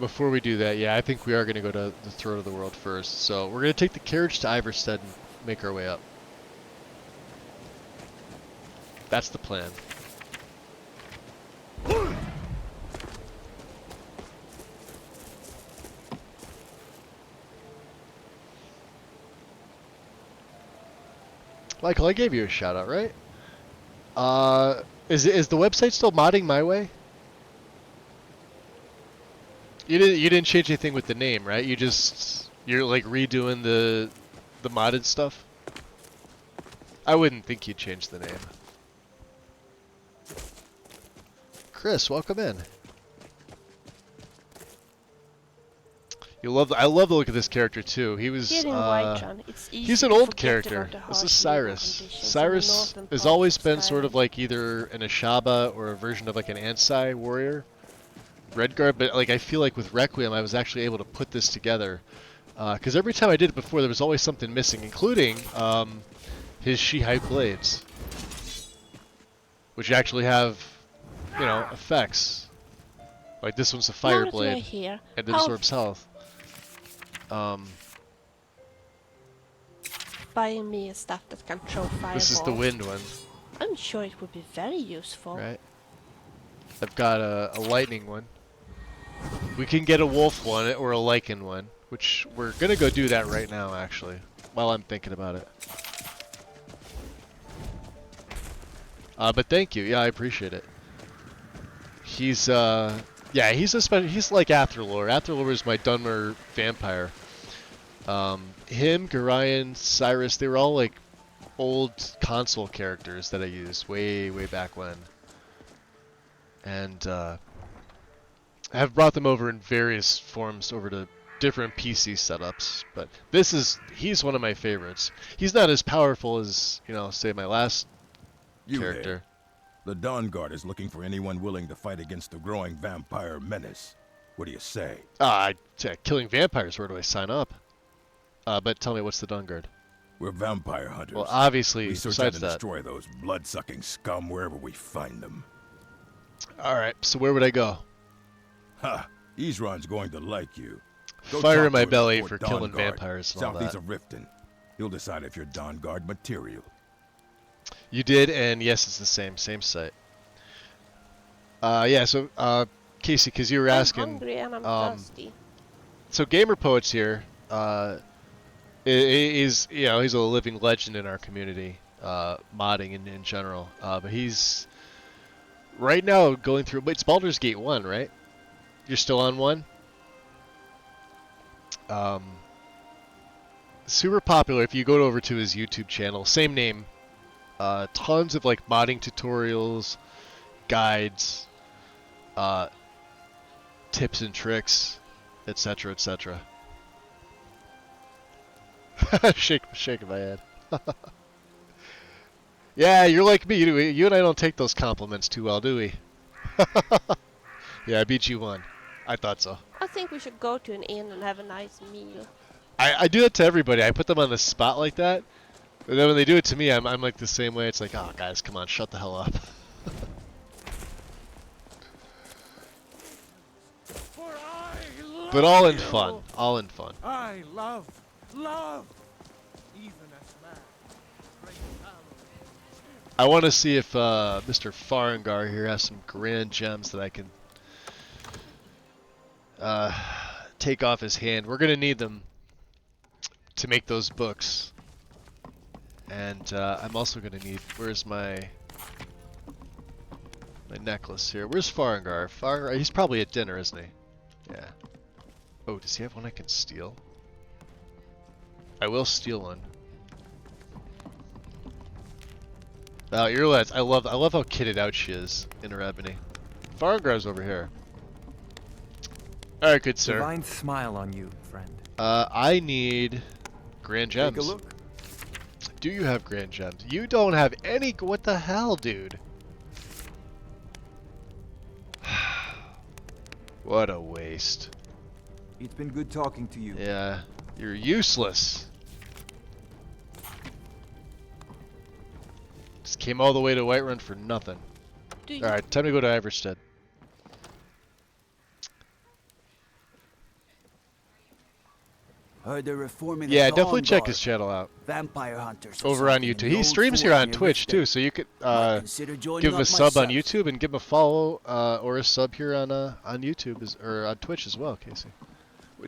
before we do that, yeah, I think we are going to go to the Throat of the World first. So we're going to take the carriage to Iverstead and make our way up. That's the plan. Michael, I gave you a shout out, right? Is the website still modding my way? You didn't change anything with the name, right? You're like redoing the modded stuff? I wouldn't think you'd change the name. Chris, welcome in. I love the look of this character too. He was he's an old character. This is Cyrus. Cyrus has always been sort of like either an Ashaba or a version of like an Ansai warrior. Redguard, but like I feel like with Requiem I was actually able to put this together. Because every time I did it before there was always something missing, including his Shihai blades. Which actually have, you know, effects. Like this one's a fire blade and it absorbs health. Buying me a stuff that can throw fireballs. This is the wind one. I'm sure it would be very useful. Right. I've got a lightning one. We can get a wolf one or a lichen one, which we're gonna go do that right now actually, while I'm thinking about it. But thank you. Yeah, I appreciate it. He's yeah, he's like Athralor. Athralor is my Dunmer vampire. Him, Gorion, Cyrus, they were all like old console characters that I used way back when. And I have brought them over in various forms over to different PC setups, but he's one of my favorites. He's not as powerful as, say my last character. The Dawn Guard is looking for anyone willing to fight against the growing vampire menace. What do you say? Killing vampires, where do I sign up? But tell me, what's the Dawn Guard? We're vampire hunters. Well, obviously, we search out besides and that. destroy those blood-sucking scum wherever we find them. Alright, so where would I go? Ha! Isran's going to like you. Go Fire talk in my to him belly before for Dawn killing Guard, vampires and all southeast that. of Riften. He'll decide if you're Dawn Guard material. You did, and yes, it's the same site. Yeah, so, Casey, because you were asking... I'm hungry and I'm thirsty. So Gamer Poet's here. He's a living legend in our community, modding in general. But he's right now going through. It's Baldur's Gate 1, right? You're still on 1. Super popular. If you go over to his YouTube channel, same name. Tons of like modding tutorials, guides, tips and tricks, etc., etc. shaking my head. Yeah, you're like me. You and I don't take those compliments too well, do we? Yeah, I beat you 1. I thought so. I think we should go to an inn and have a nice meal. I do that to everybody. I put them on the spot like that. And then when they do it to me, I'm like the same way. It's like, oh, guys, come on, shut the hell up. But all in fun. All in fun. I love, even as man. Great power. I want to see if Mr. Farengar here has some grand gems that I can take off his hand. We're going to need them to make those books. And I'm also going to need... Where's my necklace here? Where's Farengar? Farengar? He's probably at dinner, isn't he? Yeah. Oh, does he have one I can steal? I will steal one. Oh, you're less. I love how kitted out she is in her ebony. Farengar's over here. All right, good sir. Divine smile on you, friend. I need grand gems. Take a look. Do you have grand gems? You don't have any. What the hell, dude? What a waste. It's been good talking to you. Yeah, you're useless. Just came all the way to Whiterun for nothing. Alright, time to go to Iverstead. Heard they're reforming Yeah, the definitely Dawn check Guard. his channel out. Vampire hunters. or Over on something in YouTube. the He old streams fort here on near Twitch Riften. too, so you could consider joining give him a up sub on myself. YouTube and give him a follow or a sub here on YouTube or on Twitch as well, Casey.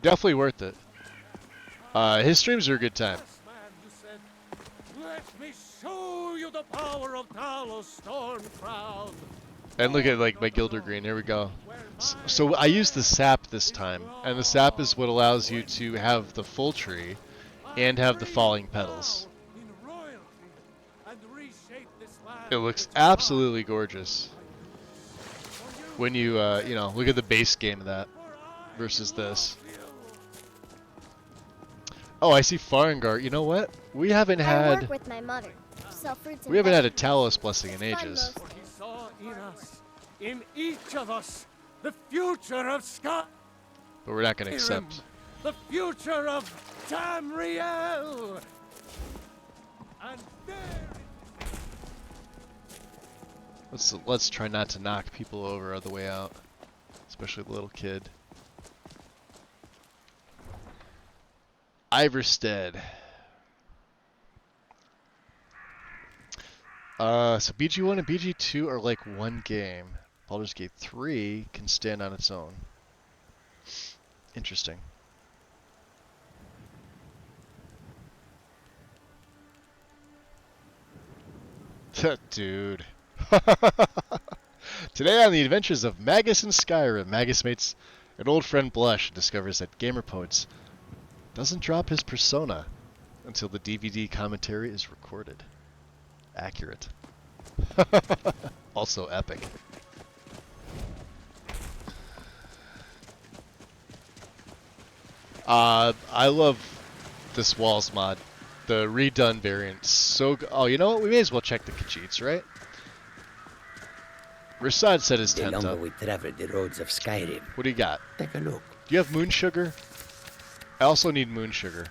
Definitely worth it. His streams are a good time. Let me show you the power of Talos Storm Crown. And look at like my Gilder Green. Here we go. So I used the sap this time, and the sap is what allows you to have the full tree and have the falling petals. It looks absolutely gorgeous when you look at the base game of that versus this. Oh, I see Farengar. You know what? We haven't I work had with my mother. Sell fruits and we haven't had a vegetables. Talos blessing in ages. For he saw in us, in each of us, the future of Scott. But we're not going to accept. The future of Tamriel. And there. Let's try not to knock people over on the way out, especially the little kid. Iverstead. So BG1 and BG2 are like one game. Baldur's Gate 3 can stand on its own. Interesting. Dude. Today on the adventures of Magus in Skyrim, Magus meets an old friend Blush and discovers that Gamer Poets doesn't drop his persona until the DVD commentary is recorded. Accurate. Also epic. I love this walls mod. The redone variant. Oh, you know what? We may as well check the cheats, right? Rasad said his The tent longer up. we travel the roads of Skyrim. What do you got? Take a look. Do you have moon sugar? I also need moon sugar.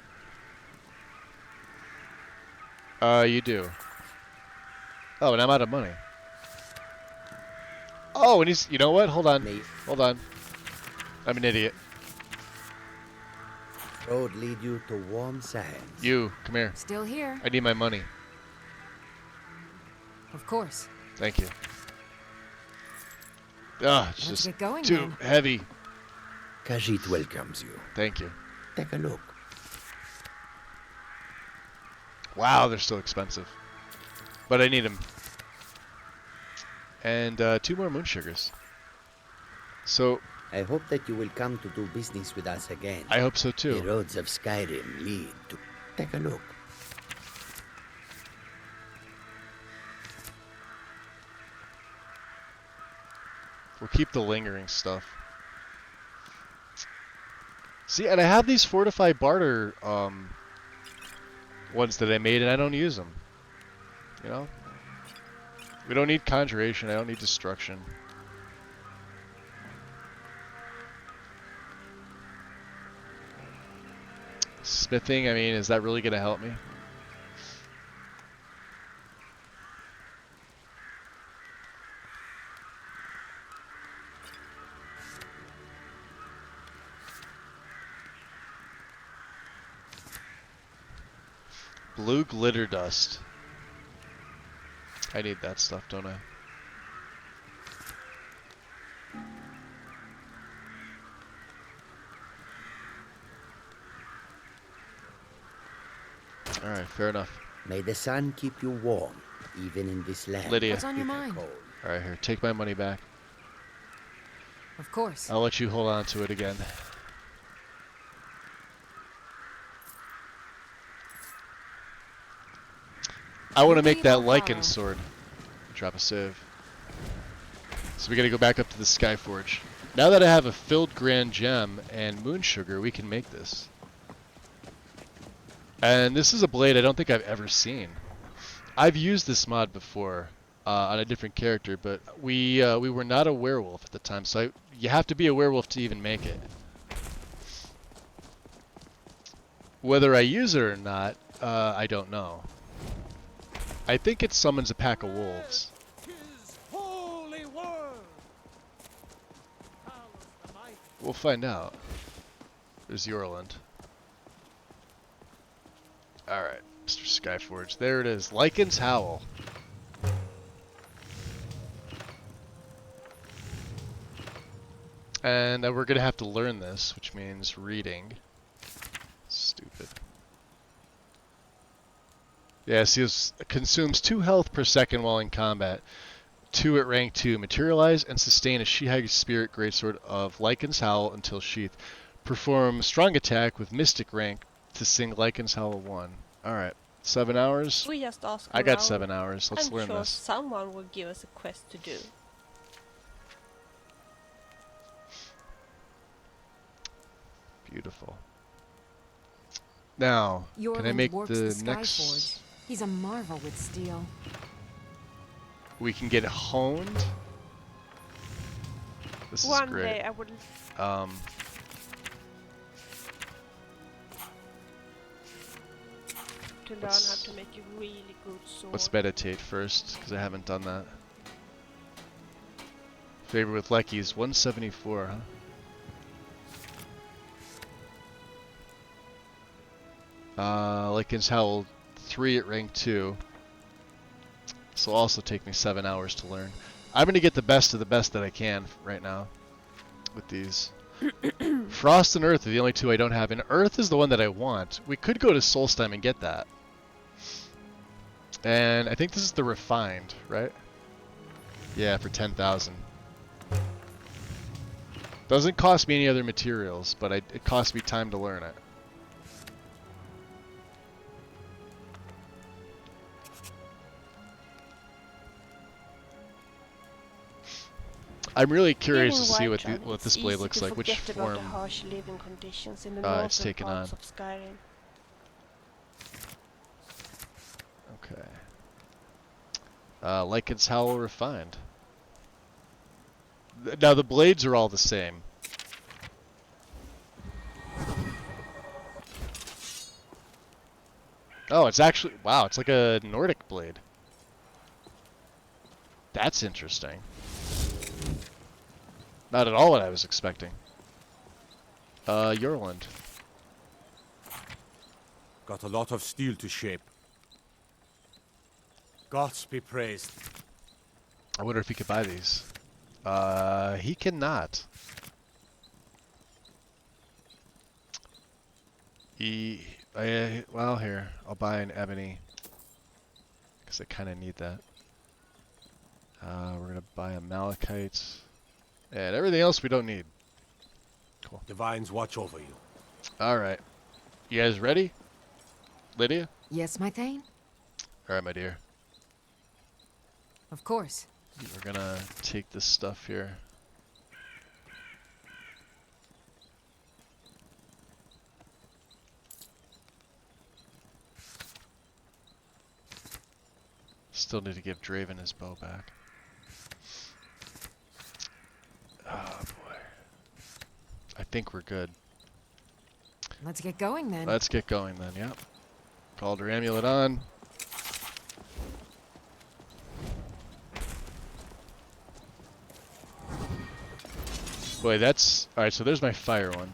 You do. Oh, and I'm out of money. Oh, and he's... You know what? Hold on. Hold on. I'm an idiot. Road lead you to warm sands. You, come here. Still here. I need my money. Of course. Thank you. Ah, it's Let's just get going, too then. heavy. Khajiit welcomes you. Thank you. Take a look. Wow, they're still expensive. But I need them. And 2 more moon sugars. So... I hope that you will come to do business with us again. I hope so too. The roads of Skyrim lead to... Take a look. We'll keep the lingering stuff. See, and I have these fortified barter ones that I made, and I don't use them. You know? We don't need conjuration. I don't need destruction. Smithing, I mean, is that really going to help me? Blue glitter dust. I need that stuff, don't I? Alright, fair enough. May the sun keep you warm, even in this land. Lydia. What's on your mind? Alright, here, take my money back. Of course. I'll let you hold on to it again. I want to make that lichen sword. Drop a save. So we gotta go back up to the Skyforge. Now that I have a filled grand gem and moon sugar, we can make this. And this is a blade I don't think I've ever seen. I've used this mod before on a different character, but we were not a werewolf at the time, so you have to be a werewolf to even make it. Whether I use it or not, I don't know. I think it summons a pack of wolves. We'll find out. There's Yorland. Alright, Mr. Skyforge. There it is. Lycan's Howl. And we're going to have to learn this, which means reading. Stupid. Yes, it consumes 2 health per second while in combat. 2 at rank 2. Materialize and sustain a Shihag Spirit Greatsword of Lycan's Howl until sheath. Perform strong attack with Mystic rank to sing Lycan's Howl 1. Alright. 7 hours? We just ask I got around. 7 hours. Let's learn I'm sure this. someone will give us a quest to do. Beautiful. Now, can I make the next... He's a marvel with steel. We can get honed. This is One great. day I would... to learn how to make a really good sword. Let's meditate first, because I haven't done that. Favor with Lecky's 174, huh? Lycan's Howl 3 at rank 2. This will also take me 7 hours to learn. I'm going to get the best of the best that I can right now with these. Frost and Earth are the only 2 I don't have, and Earth is the one that I want. We could go to Solstheim and get that. And I think this is the refined, right? Yeah, for 10,000. Doesn't cost me any other materials, but it costs me time to learn it. I'm really Here curious in to see Whiterun, what this it's blade easy looks to like, which forget about the form harsh living conditions in the it's northern taken parts on. of Skyrim. Okay. Lycan's Howl refined. Now the blades are all the same. Oh, it's actually, wow, it's like a Nordic blade. That's interesting. Not at all what I was expecting. Yorland. Got a lot of steel to shape. Gods be praised. I wonder if he could buy these. He cannot. Well, here, I'll buy an ebony. Because I kind of need that. We're going to buy a malachite. And everything else we don't need. Cool. Divines watch over you. Alright. You guys ready? Lydia? Yes, my Thane? Alright, my dear. Of course. We're gonna take this stuff here. Still need to give Draven his bow back. Oh boy. I think we're good. Let's get going then. Let's get going then, yep. Called her amulet on. Boy, that's... Alright, so there's my fire one.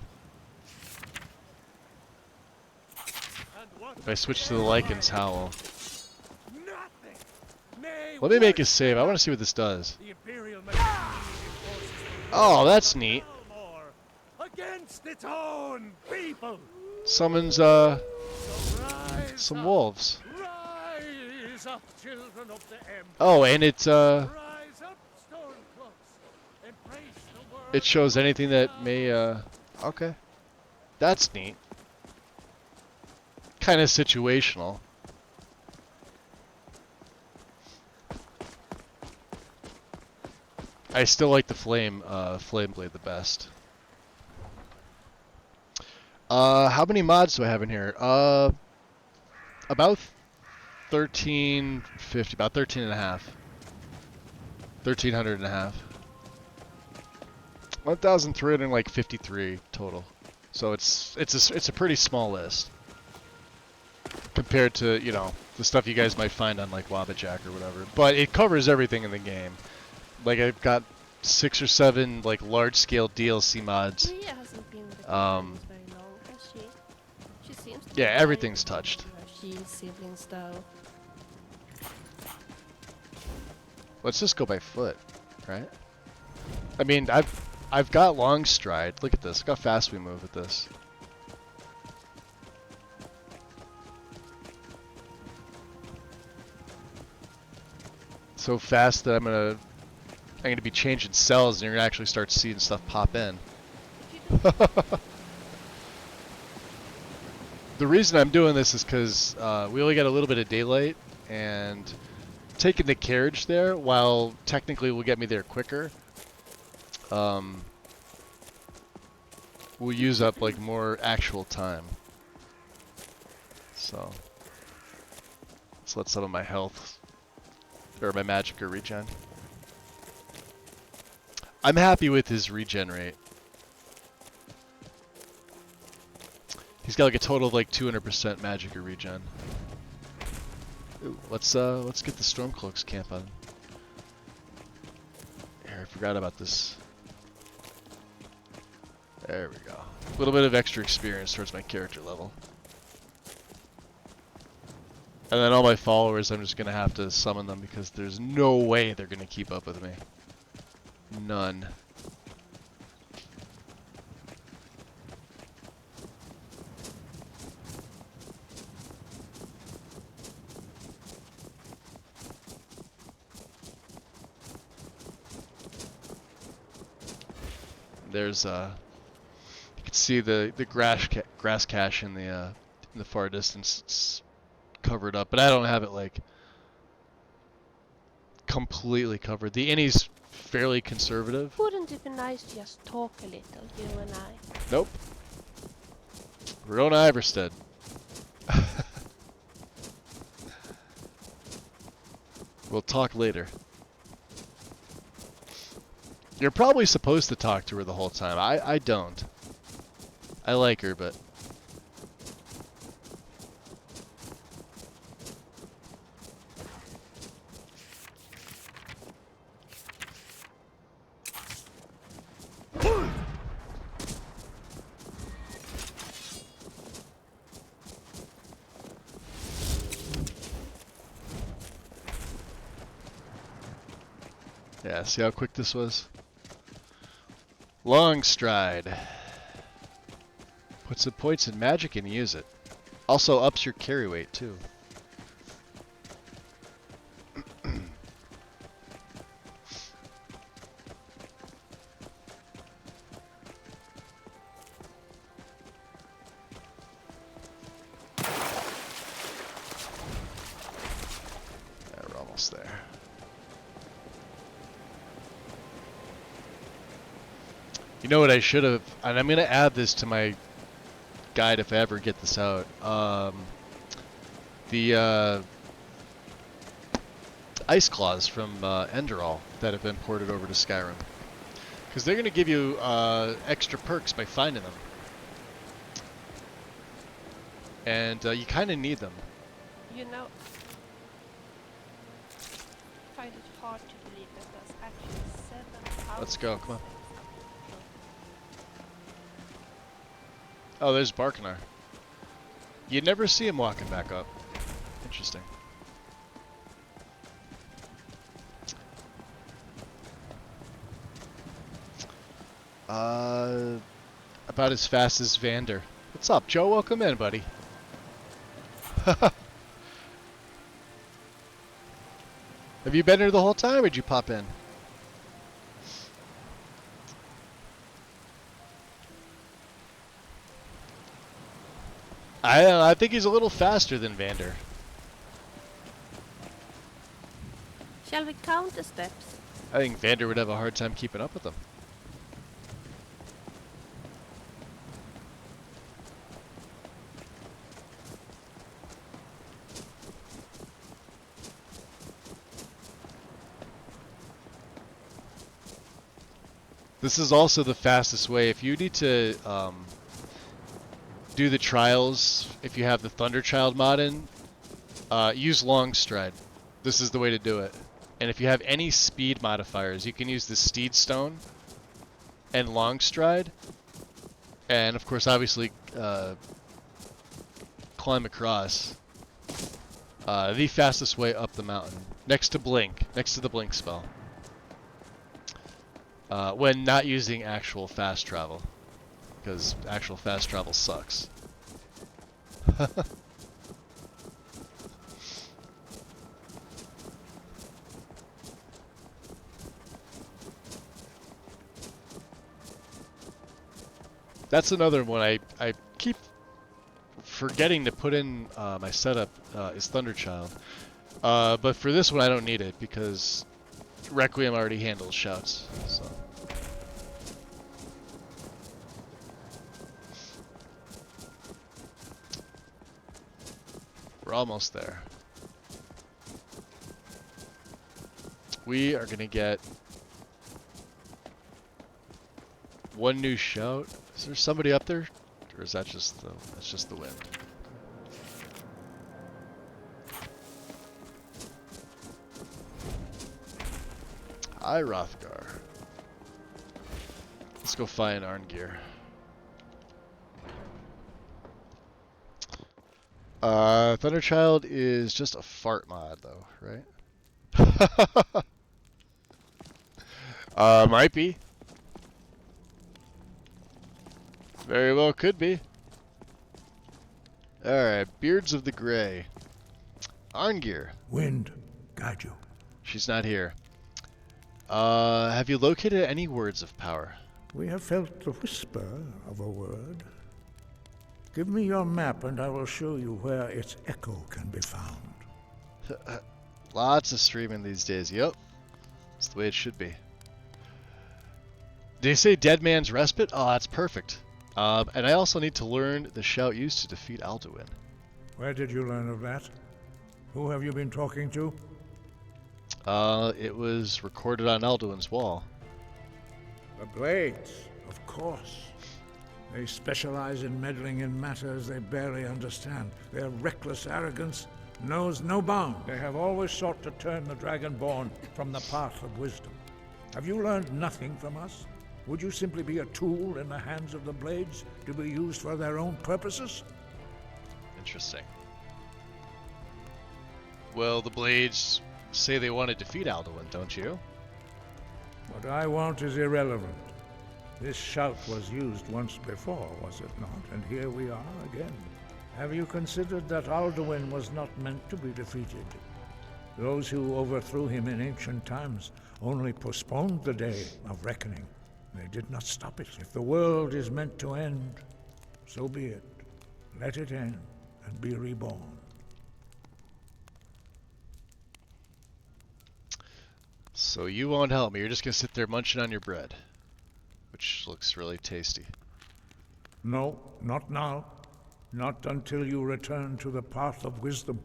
If I switch to the Lycan's Howl. Let me make a save. I want to see what this does. Oh, that's neat. Against its own people. Summons, some wolves. Rise up, children of the Empire. Oh, and it's, Rise up, Stormcloaks. Embrace the world. it shows anything that may, okay. That's neat. Kind of situational. I still like the flame blade the best. How many mods do I have in here? About 1350, about 13 and a half. 1300 and a half. 1,353 total. So it's a pretty small list compared to, you know, the stuff you guys might find on like Wabbajack or whatever. But it covers everything in the game. Like I've got 6 or 7 like large-scale DLC mods. Maria hasn't been with the companions very long, has she? She seems to Yeah, be everything's very touched. her shield siblings though. Let's just go by foot, right? I mean, I've got long stride. Look at this. Look how fast we move with this. So fast that I'm gonna be changing cells, and you're gonna actually start seeing stuff pop in. The reason I'm doing this is because we only got a little bit of daylight, and taking the carriage there, while technically will get me there quicker, will use up like more actual time. So let's let some of my health or my magic or regen. I'm happy with his regen rate. He's got like a total of like 200% magic or regen. Ooh, let's get the Stormcloaks camp on. Here, I forgot about this. There we go. A little bit of extra experience towards my character level. And then all my followers, I'm just gonna have to summon them because there's no way they're gonna keep up with me. None. There's you can see the grass cache in the far distance. It's covered up, but I don't have it like completely covered. The innies fairly conservative. Wouldn't it be nice to just talk a little, you and I? Nope. Verona Iverstead. We'll talk later. You're probably supposed to talk to her the whole time. I don't. I like her, but... Yeah, see how quick this was? Long stride. Put some points in magic and use it. Also ups your carry weight too. Yeah, we're almost there. You know what I should have, and I'm going to add this to my guide if I ever get this out. The ice claws from Enderal that have been ported over to Skyrim. Because they're going to give you extra perks by finding them. And you kind of need them. You know, I find it hard to believe that there's actually 7 Let's go, come on. Oh, there's Barkanar. You'd never see him walking back up. Interesting. About as fast as Vander. What's up, Joe? Welcome in, buddy. Have you been here the whole time, or did you pop in? I don't know, I think he's a little faster than Vander. Shall we count the steps? I think Vander would have a hard time keeping up with them. This is also the fastest way. If you need to do the trials, if you have the Thunderchild mod in, use Long Stride. This is the way to do it. And if you have any speed modifiers, you can use the Steed Stone and Long Stride. And of course, obviously, climb across. The fastest way up the mountain. Next to Blink. Next to the Blink spell. When not using actual fast travel. Because actual fast travel sucks. That's another one I keep forgetting to put in my setup is Thunderchild. But for this one I don't need it because Requiem already handles shouts. So. We're almost there. We are gonna get one new shout. Is there somebody up there, or is that just that's just the wind? Hi, Rothgar. Let's go find Arngeir. Thunderchild is just a fart mod, though, right? Might be. Very well could be. Alright, Beards of the Grey. Arngeir. Wind, guide you. She's not here. Have you located any words of power? We have felt the whisper of a word. Give me your map and I will show you where its echo can be found. Lots of streaming these days, yep. It's the way it should be. They say Dead Man's Respite? Oh, that's perfect. And I also need to learn the shout used to defeat Alduin. Where did you learn of that? Who have you been talking to? It was recorded on Alduin's wall. The Blades, of course. They specialize in meddling in matters they barely understand. Their reckless arrogance knows no bound. They have always sought to turn the Dragonborn from the path of wisdom. Have you learned nothing from us? Would you simply be a tool in the hands of the Blades to be used for their own purposes? Interesting. Well, the Blades say they want to defeat Alduin, don't you? What I want is irrelevant. This shout was used once before, was it not? And here we are again. Have you considered that Alduin was not meant to be defeated? Those who overthrew him in ancient times only postponed the day of reckoning. They did not stop it. If the world is meant to end, so be it. Let it end and be reborn. So you won't help me. You're just going to sit there munching on your bread, which looks really tasty. No, not now. Not until you return to the path of wisdom.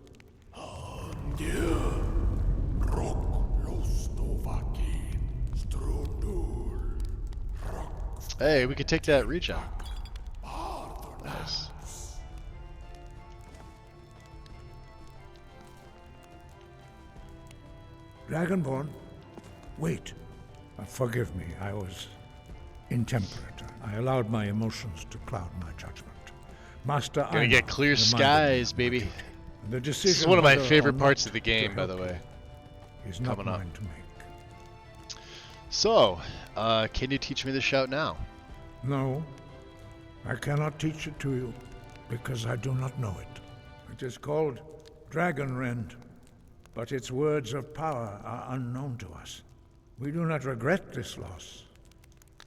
Hey, we could take that regen. Nice. Dragonborn, wait. Forgive me, I was intemperate. I allowed my emotions to cloud my judgment. Master, Gonna get clear skies, baby. The This decision is one of my whether or favorite not parts of the to game, by help the way. is not Coming up. mine to make. So, can you teach me the shout now? No, I cannot teach it to you because I do not know it. It is called Dragon Rend, but its words of power are unknown to us. We do not regret this loss.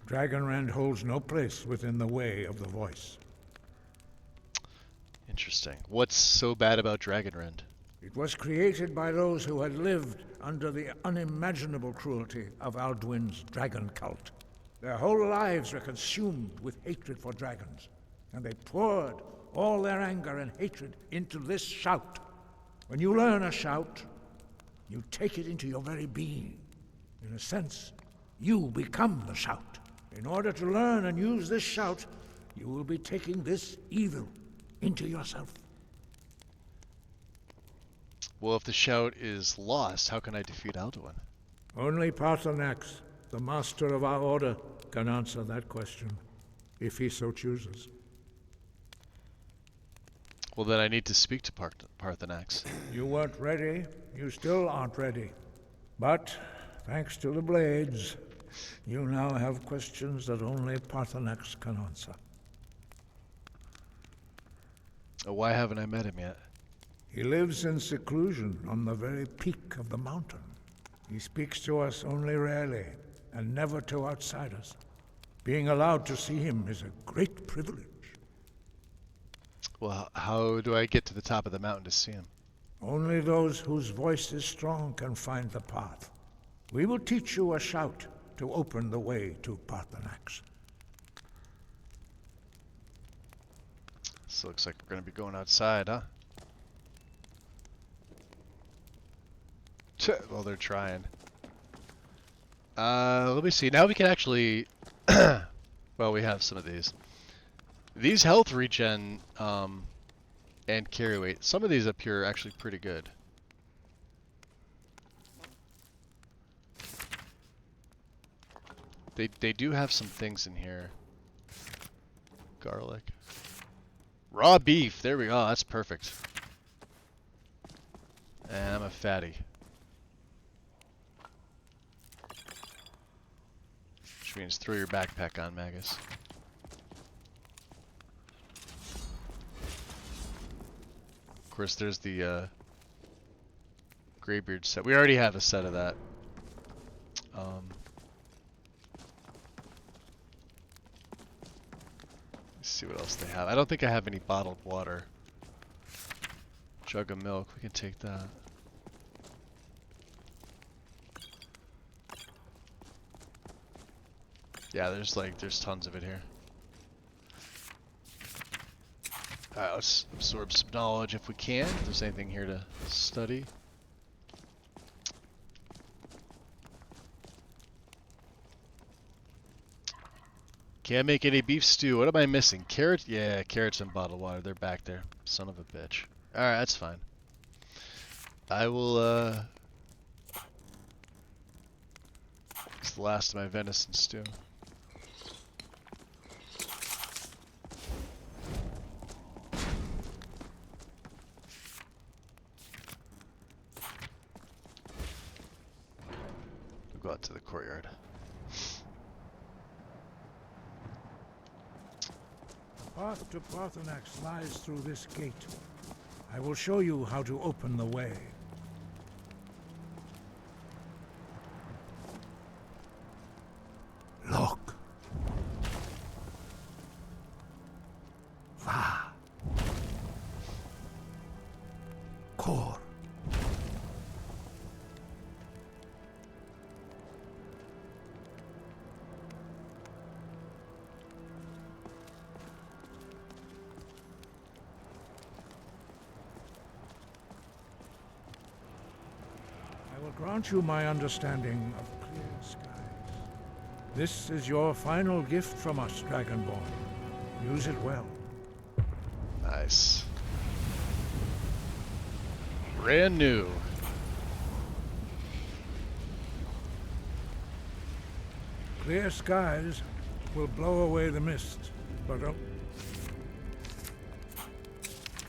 Dragon Rend holds no place within the way of the voice. Interesting. What's so bad about Dragon Rend? It was created by those who had lived under the unimaginable cruelty of Alduin's dragon cult. Their whole lives were consumed with hatred for dragons, and they poured all their anger and hatred into this shout. When you learn a shout, you take it into your very being. In a sense, you become the shout. In order to learn and use this shout, you will be taking this evil into yourself. Well, if the shout is lost, how can I defeat Alduin? Only Paarthurnax, the master of our order, can answer that question, if he so chooses. Well, then I need to speak to Paarthurnax. You weren't ready. You still aren't ready. But, thanks to the Blades, you now have questions that only Paarthurnax can answer. Why haven't I met him yet? He lives in seclusion on the very peak of the mountain. He speaks to us only rarely, and never to outsiders. Being allowed to see him is a great privilege. Well, how do I get to the top of the mountain to see him? Only those whose voice is strong can find the path. We will teach you a shout to open the way to Paarthurnax. This looks like we're going to be going outside, huh? Well, they're trying. Let me see. Now we can actually... well, we have some of these. These health regen and carry weight. Some of these up here are actually pretty good. They do have some things in here. Garlic. Raw beef. There we go. That's perfect. And I'm a fatty. Which means throw your backpack on, Magus. Of course, there's the Greybeard set. We already have a set of that. Let's see what else they have. I don't think I have any bottled water. Jug of milk. We can take that. Yeah, there's tons of it here. Alright, let's absorb some knowledge if we can. If there's anything here to study. Can't make any beef stew. What am I missing? Carrots? Yeah, carrots and bottled water. They're back there. Son of a bitch. Alright, that's fine. I will, it's the last of my venison stew. We'll go out to the courtyard. The path to Parthenax lies through this gate. I will show you how to open the way. Look. Va. Kor. I will grant you my understanding of clear skies. This is your final gift from us, Dragonborn. Use it well. Nice. Brand new. Clear skies will blow away the mist, but only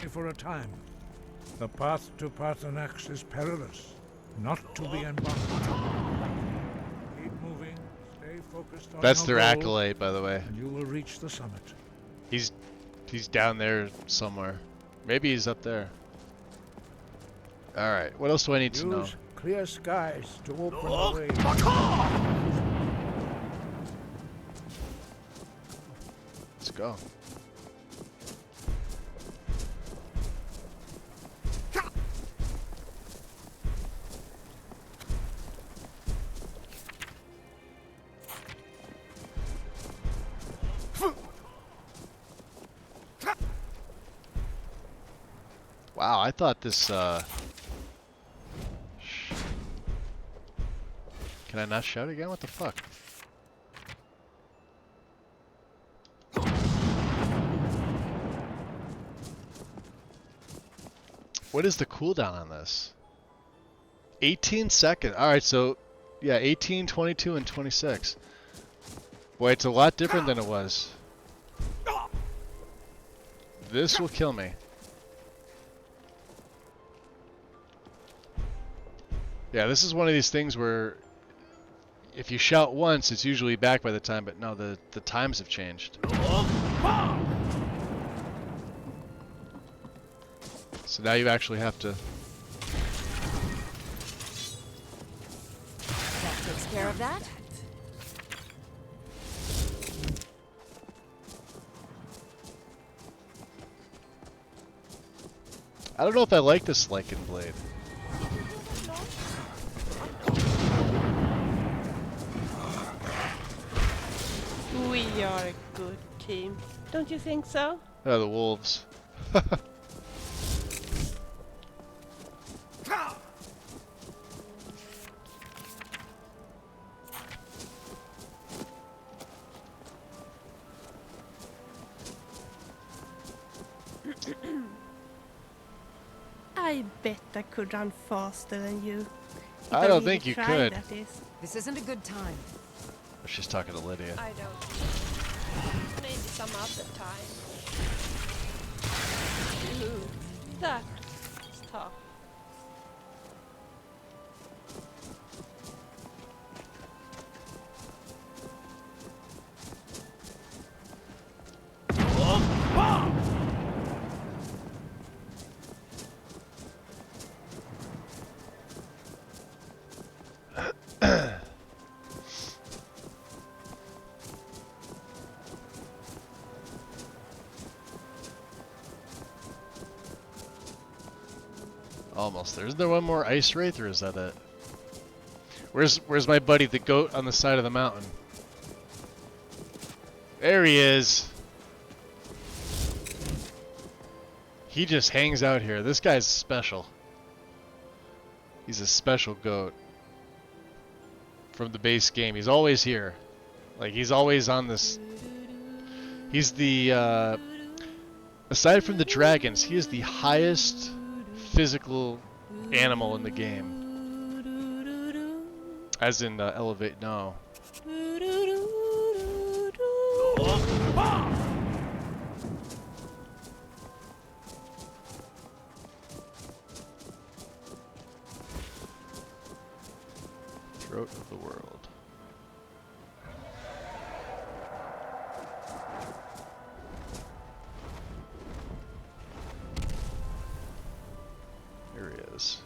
for a time. The path to Parthenax is perilous, not to be embarked. Keep moving, stay focused on That's your their goal, accolade, by the way. and you will reach the summit. He's down there somewhere. Maybe he's up there. Alright, what else do I need to know? Use clear skies to open the way. Let's go. Wow, I thought this, Can I not shout again? What the fuck? What is the cooldown on this? 18 seconds. Alright, so, yeah, 18, 22, and 26. Boy, it's a lot different than it was. This will kill me. Yeah, this is one of these things where if you shout once, it's usually back by the time, but no, the times have changed. So now you actually have to... That takes care of that. I don't know if I like this Lycan blade. We are a good team. Don't you think so? Oh, the wolves. I bet I could run faster than you. If I don't really think you tried, could. that is. This isn't a good time. She's talking to Lydia. I don't. Maybe some other time. Ooh, that's tough. Almost there. Isn't there one more ice wraith, or is that it? Where's my buddy, the goat on the side of the mountain? There he is. He just hangs out here. This guy's special. He's a special goat. From the base game. He's always here. Like, he's always on this. He's the, aside from the dragons, he is the highest physical animal in the game. As in, elevate, no. Throat of the world. Here he is.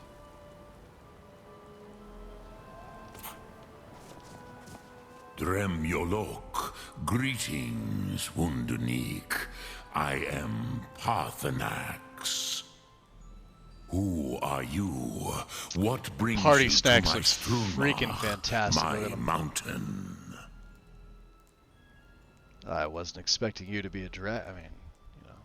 Drem Yolok, greetings, Wundernik. I am Parthenax. Who are you? What brings Party you Stacks to my looks Struma, freaking fantastic. my mountain? I wasn't expecting you to be a I mean, you know.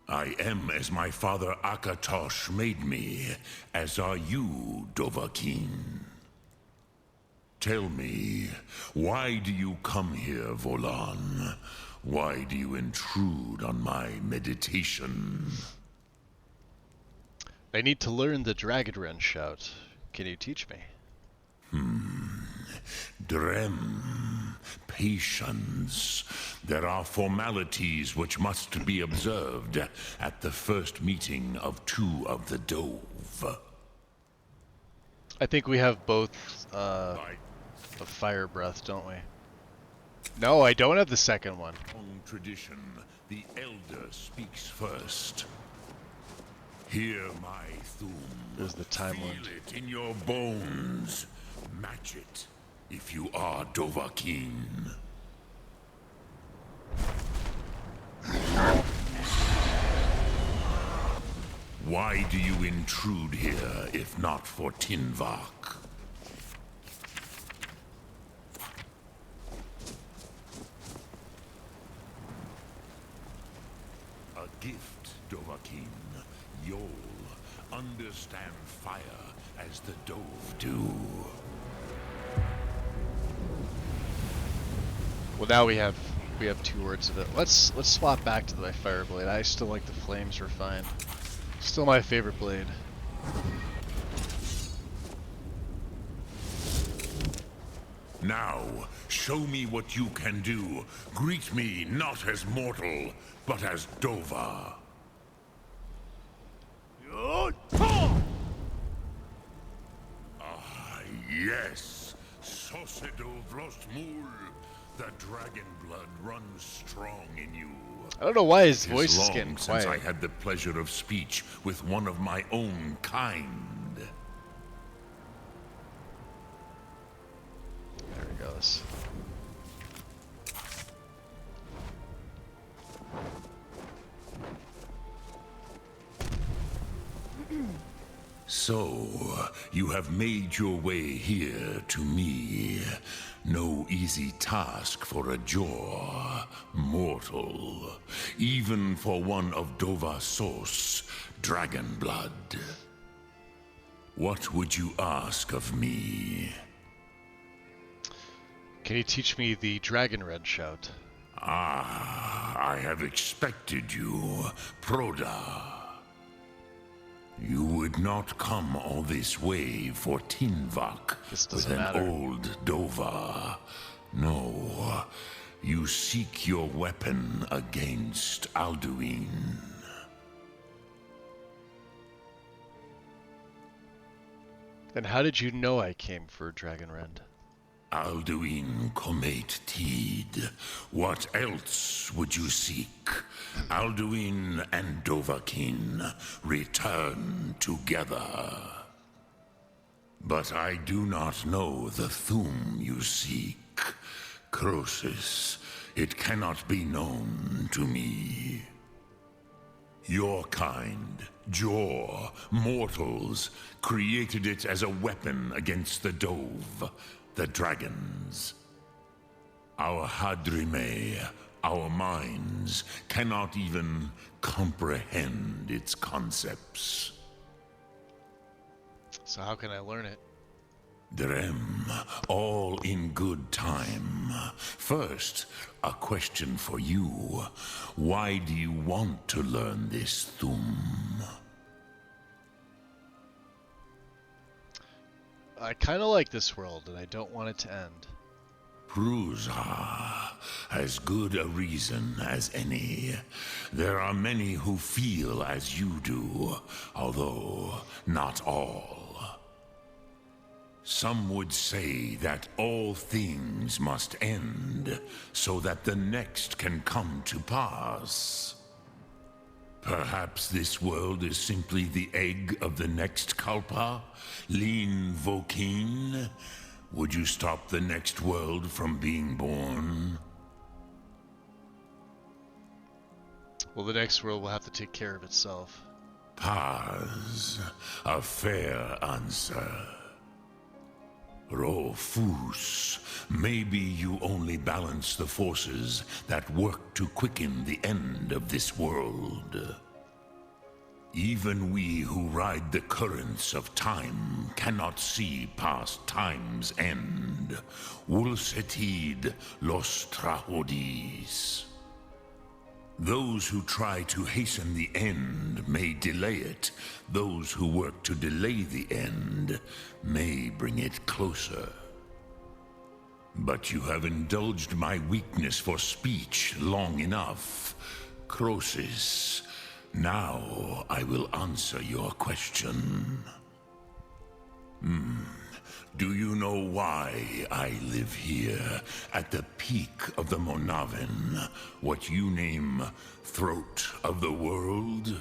I am as my father Akatosh made me, as are you, Dovahkiin. Tell me, why do you come here, Volan? Why do you intrude on my meditation? I need to learn the Dragon Wren shout. Can you teach me? Drem, patience. There are formalities which must be observed at the first meeting of two of the Dove. I think we have both a fire breath, don't we? No, I don't have the second one. On tradition, the elder speaks first. Hear my thum. There's the time Feel wound. it in your bones. Match it if you are Dovahkiin. Why do you intrude here if not for Tinvak? A gift, Dovahkiin. You'll understand fire as the Dove do. Well, now we have 2 words of it. Let's swap back to the fire blade. I still like the flames are fine. Still my favorite blade. Now, show me what you can do. Greet me not as mortal, but as Dova. Ah, yes. Sosedo Vrostmul. The dragon blood runs strong in you. I don't know why his It voice is is long getting since quiet. I had the pleasure of speech with one of my own kind. There he goes. So, you have made your way here to me. No easy task for a jaw, mortal. Even for one of Dova Sos, dragon blood. What would you ask of me? Can you teach me the Dragon Wren shout? Ah, I have expected you, Proda. You would not come all this way for Tinvak with an old Dova. No, you seek your weapon against Alduin. And how did you know I came for Dragon Wren? Alduin Comet Teed. What else would you seek? Alduin and Dovahkiin return together. But I do not know the Thum you seek. Croesus, it cannot be known to me. Your kind, Jor, mortals, created it as a weapon against the Dove. The dragons. Our Hadrime, our minds, cannot even comprehend its concepts. So how can I learn it? Drem, all in good time. First, a question for you. Why do you want to learn this Thum? I kind of like this world, and I don't want it to end. Prusa, as good a reason as any. There are many who feel as you do, although not all. Some would say that all things must end, so that the next can come to pass. Perhaps this world is simply the egg of the next Kalpa, Lean Vokin. Would you stop the next world from being born? Well, the next world will have to take care of itself. Paz, a fair answer. Rofus, maybe you only balance the forces that work to quicken the end of this world. Even we who ride the currents of time cannot see past time's end. Wulsetid los trahodis. Those who try to hasten the end may delay it. Those who work to delay the end may bring it closer. But you have indulged my weakness for speech long enough. Croesus, now I will answer your question. Do you know why I live here, at the peak of the Monavin, what you name throat of the world?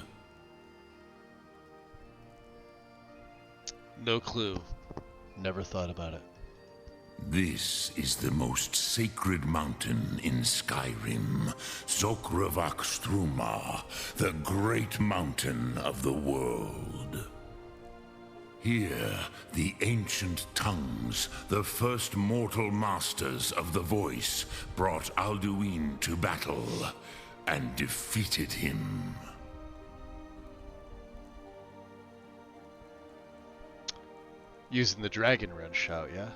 No clue. Never thought about it. This is the most sacred mountain in Skyrim, Zokravak Struma, the great mountain of the world. Here, the ancient tongues, the first mortal masters of the voice, brought Alduin to battle and defeated him. Using the dragon run shout, yeah?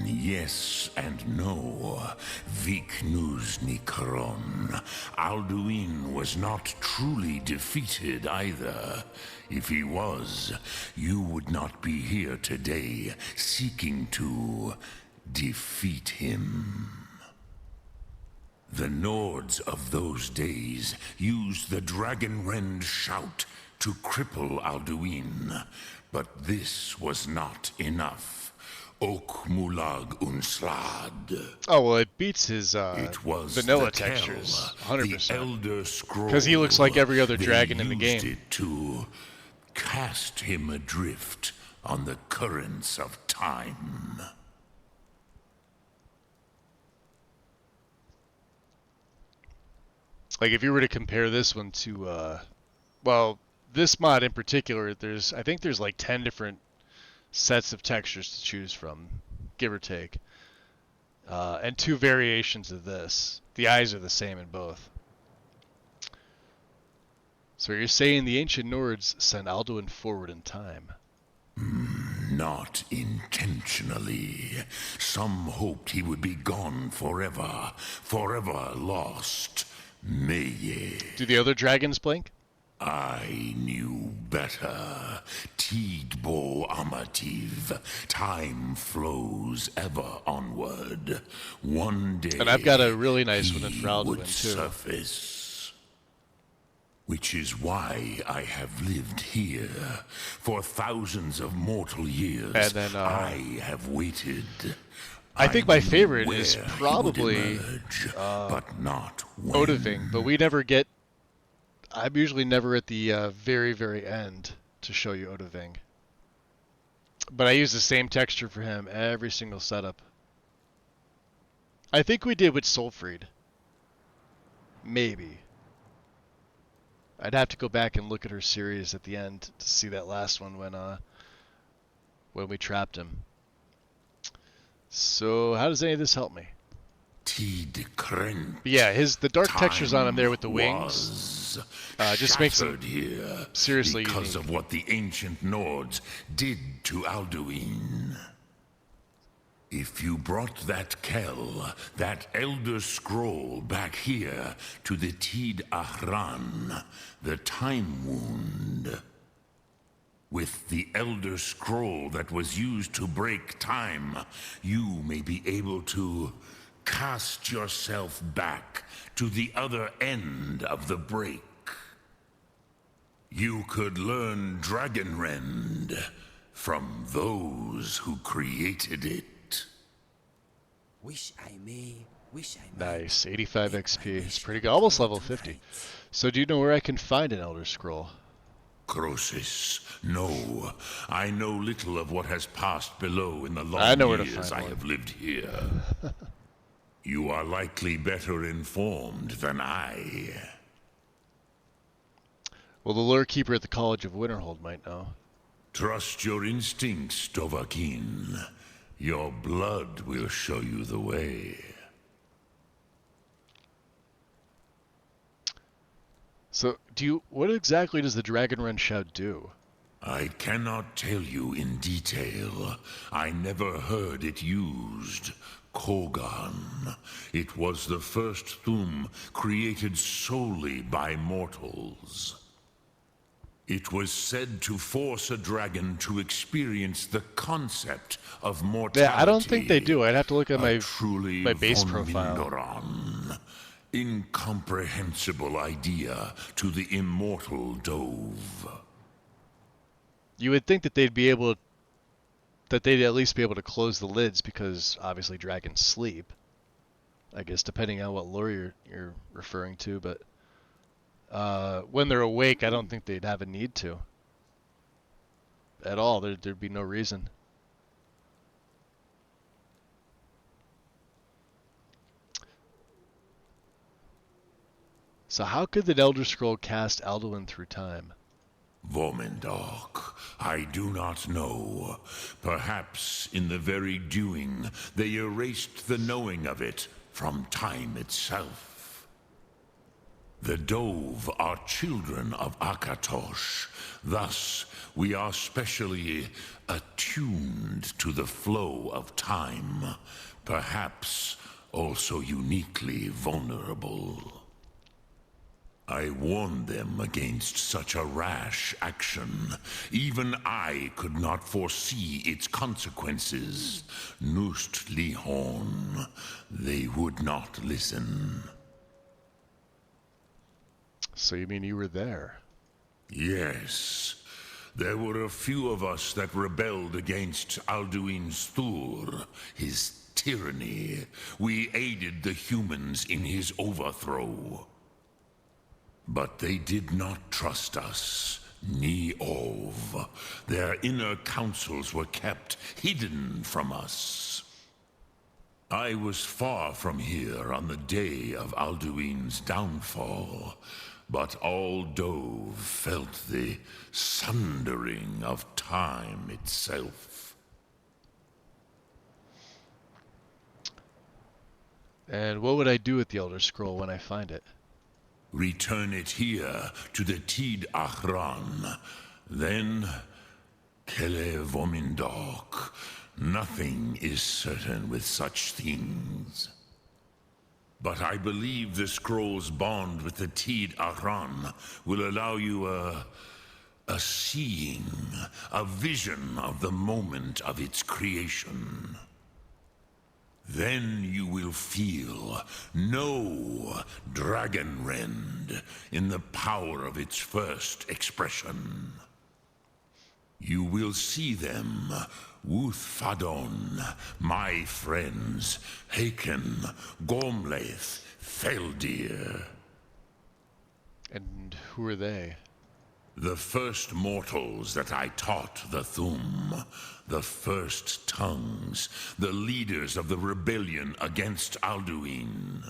Yes and no. Viknus Nikron. Alduin was not truly defeated either. If he was, you would not be here today seeking to defeat him. The Nords of those days used the Dragonrend shout to cripple Alduin, but this was not enough. Ok Mulag Unslad. Oh, well, it beats his it was vanilla the textures, Tell, 100%. The Elder Scroll. Because he looks like every other dragon in the used game. It to cast him adrift on the currents of time. Like, if you were to compare this one to, well, this mod in particular, I think there's like 10 different sets of textures to choose from, give or take. And 2 variations of this. The eyes are the same in both. So you're saying the ancient Nords sent Alduin forward in time? Not intentionally. Some hoped he would be gone forever, forever lost. Meye. Do the other dragons blink? I knew better. Tidbo Amativ. Time flows ever onward. One day. And I've got a really nice one in for Alduin, too. Surface. Which is why I have lived here. For thousands of mortal years, and then, I have waited. I think my favorite is probably but not Odahviing, but we never get... I'm usually never at the very, very end to show you Odahviing. But I use the same texture for him every single setup. I think we did with Sulfried. Maybe. I'd have to go back and look at her series at the end to see that last one when we trapped him. So how does any of this help me? But yeah, the dark textures on him there with the wings just makes him here seriously because unique. of what the ancient Nords did to Alduin. If you brought that Kell, that Elder Scroll, back here to the Tid Ahran, the Time Wound, with the Elder Scroll that was used to break time, you may be able to cast yourself back to the other end of the break. You could learn Dragonrend from those who created it. Wish I may. Nice, 85 XP. It's pretty good. Almost level 50. So do you know where I can find an Elder Scroll? Croesus, no. I know little of what has passed below in the long years I have lived here. You are likely better informed than I. Well, the lore keeper at the College of Winterhold might know. Trust your instincts, Dovahkiin. Your blood will show you the way. So, what exactly does the Dragonrend shout do? I cannot tell you in detail. I never heard it used. Kogan. It was the first Thum created solely by mortals. It was said to force a dragon to experience the concept of mortality. Yeah, I don't think they do. I'd have to look at my base von profile. Mindoran. Incomprehensible idea to the immortal Dove. You would think that they'd at least be able to close the lids because obviously dragons sleep. I guess depending on what lore you're referring to, but when they're awake, I don't think they'd have a need to. At all, there'd be no reason. So how could the Elder Scroll cast Alduin through time? Vomendok, I do not know. Perhaps in the very doing, they erased the knowing of it from time itself. The Dove are children of Akatosh. Thus, we are specially attuned to the flow of time. Perhaps also uniquely vulnerable. I warned them against such a rash action. Even I could not foresee its consequences. Nust Lihon, they would not listen. So you mean you were there? Yes. There were a few of us that rebelled against Alduin Stur, his tyranny. We aided the humans in his overthrow. But they did not trust us, ni Ov. Their inner counsels were kept hidden from us. I was far from here on the day of Alduin's downfall, but all Dove felt the sundering of time itself. And what would I do with the Elder Scroll when I find it? Return it here to the Tid Ahran. Then, Kele Vomindok. Nothing is certain with such things. But I believe the scroll's bond with the Tid Ahran will allow you a seeing, a vision of the moment of its creation. Then you will feel, know Dragonrend in the power of its first expression. You will see them, Wuthfadon, my friends, Haken, Gormlaith, Feldir. And who are they? The first mortals that I taught the Thum, the first tongues, the leaders of the rebellion against Alduin.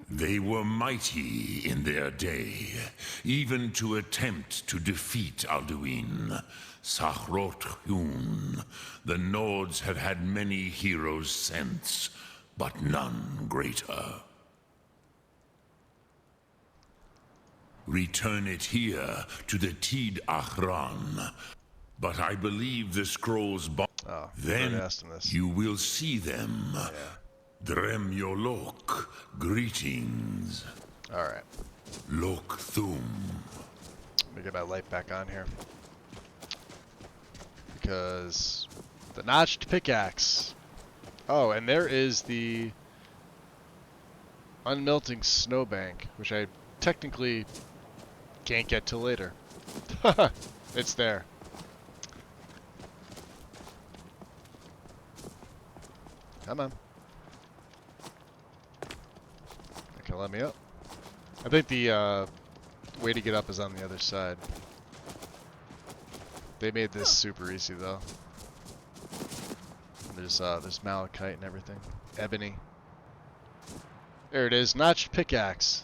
They were mighty in their day, even to attempt to defeat Alduin. Sahrot Hyun, the Nords have had many heroes since, but none greater. Return it here to the Tid Achran. But I believe the scrolls then you will see them. Drem Yolok, greetings. Alright. Lok Thum. Let me get my light back on here. Because the notched pickaxe. Oh, and there is the unmelting snowbank, which I technically can't get till later. It's there. Come on. Okay, let me up. I think the way to get up is on the other side. They made this super easy though. There's malachite and everything. Ebony. There it is, notched pickaxe.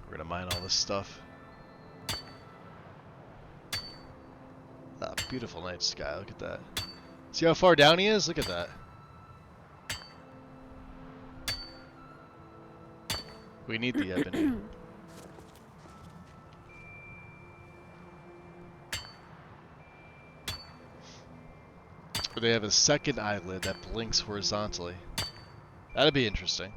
We're gonna mine all this stuff. Ah, beautiful night sky, look at that. See how far down he is? Look at that. We need the ebony. Or they have a second eyelid that blinks horizontally. That'd be interesting.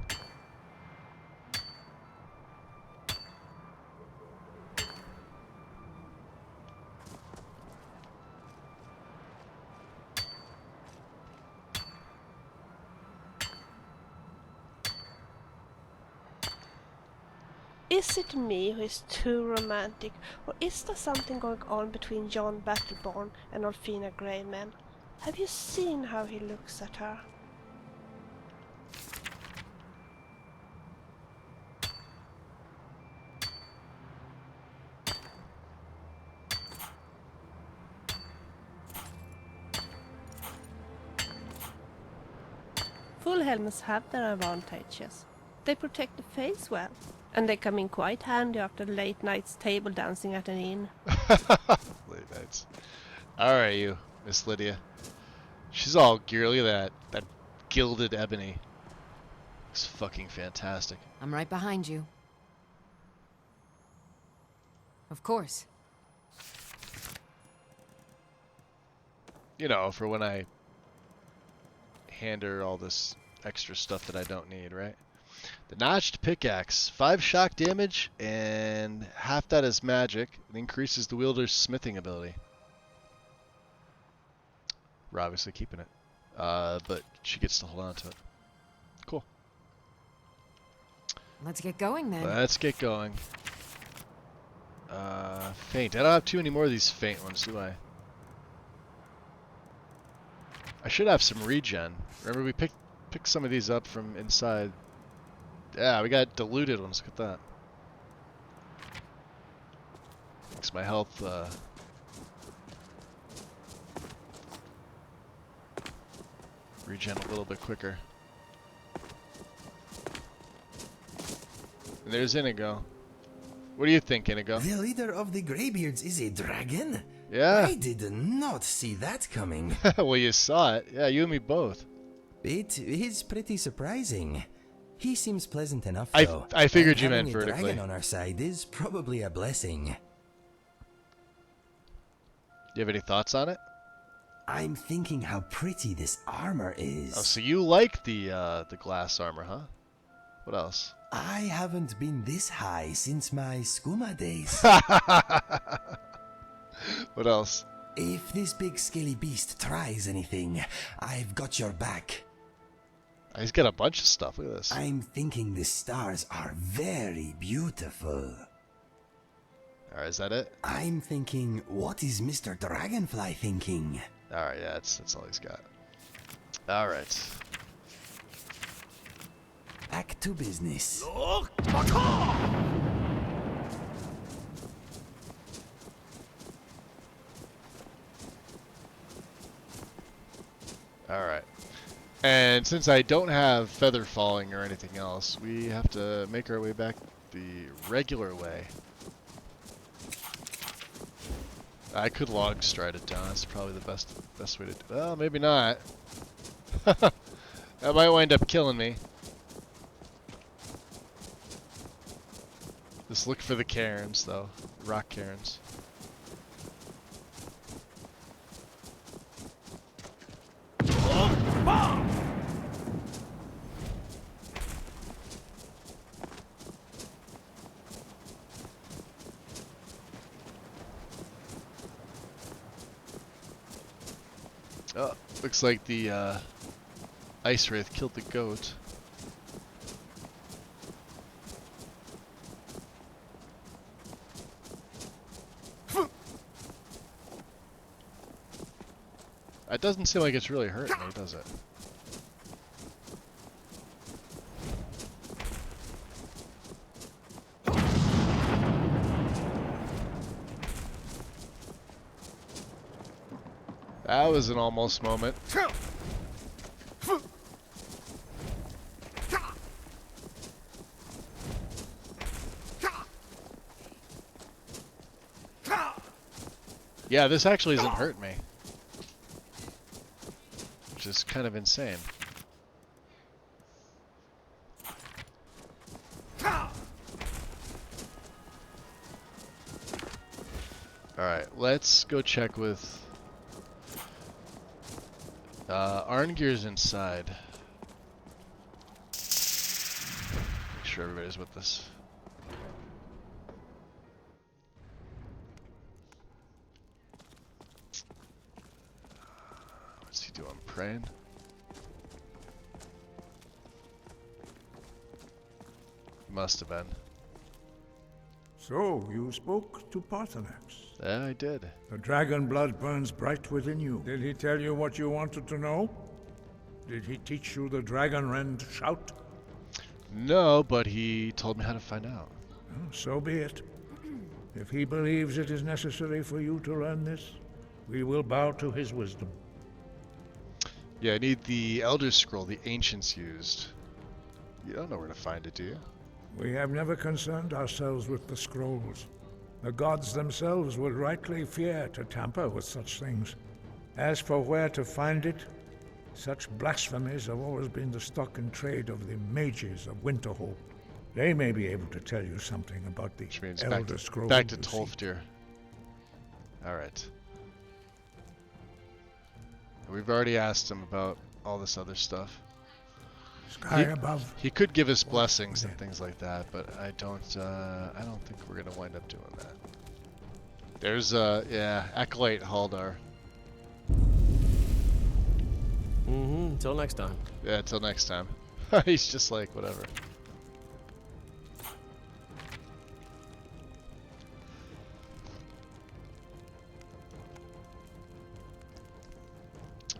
Is it me who is too romantic, or is there something going on between John Battleborn and Orfina Greyman? Have you seen how he looks at her? Full helmets have their advantages. They protect the face well, and they come in quite handy after late nights table dancing at an inn. Late nights. Alright, you, Miss Lydia. She's all gearly, that gilded ebony. Looks fucking fantastic. I'm right behind you. Of course. You know, for when I hand her all this extra stuff that I don't need, right? The notched pickaxe, 5 shock damage, and half that is magic. It increases the wielder's smithing ability. We're obviously keeping it, but she gets to hold on to it. Cool. Let's get going then. Let's get going. Faint. I don't have too many more of these faint ones, do I? I should have some regen. Remember we picked some of these up from inside. Yeah, we got diluted ones. Look at that. Makes my health regen a little bit quicker. And there's Inigo. What do you think, Inigo? The leader of the Greybeards is a dragon? Yeah. I did not see that coming. Well, you saw it. Yeah, you and me both. It is pretty surprising. He seems pleasant enough, I though. figured and you meant having a vertically. dragon on our side is probably a blessing. Do you have any thoughts on it? I'm thinking how pretty this armor is. Oh, so you like the glass armor, huh? What else? I haven't been this high since my skooma days. What else? If this big scaly beast tries anything, I've got your back. He's got a bunch of stuff. Look at this. I'm thinking the stars are very beautiful. Alright, is that it? I'm thinking, what is Mr. Dragonfly thinking? Alright, yeah, that's all he's got. Alright. Back to business. Alright. And since I don't have feather falling or anything else, we have to make our way back the regular way. I could log stride it down. That's probably the best way to do it. Well, maybe not. That might wind up killing me. Just look for the cairns, though. Rock cairns. Oh, looks like the ice wraith killed the goat. It doesn't seem like it's really hurting me, does it? That was an almost moment. Yeah, this actually isn't hurting me. Which is kind of insane. Alright, let's go check with Arngir's inside. Make sure everybody's with us. What's he doing? Praying? Must have been. So, you spoke to Parthenax? Yeah, I did. The dragon blood burns bright within you. Did he tell you what you wanted to know? Did he teach you the dragon rend shout? No, but he told me how to find out. So be it. If he believes it is necessary for you to learn this, we will bow to his wisdom. Yeah, I need the Elder Scroll the Ancients used. You don't know where to find it, do you? We have never concerned ourselves with the scrolls. The gods themselves would rightly fear to tamper with such things. As for where to find it, such blasphemies have always been the stock and trade of the mages of Winterhold. They may be able to tell you something about the Elder Scrolls. Back to Tolfdir. Alright. We've already asked him about all this other stuff. Sky above. He could give us blessings and things like that, but I don't think we're gonna wind up doing that. There's yeah, Acolyte Haldar. Till next time. Yeah, till next time. He's just like, whatever.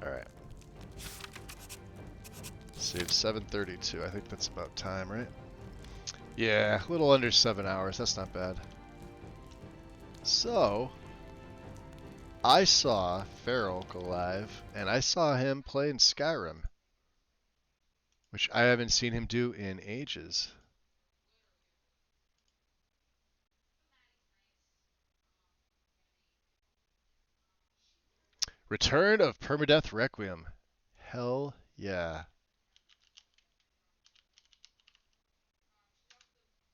Alright. See, it's 7:32. I think that's about time, right? Yeah, a little under 7 hours. That's not bad. So, I saw Farrell go live, and I saw him playing Skyrim, which I haven't seen him do in ages. Return of Permadeath Requiem. Hell yeah.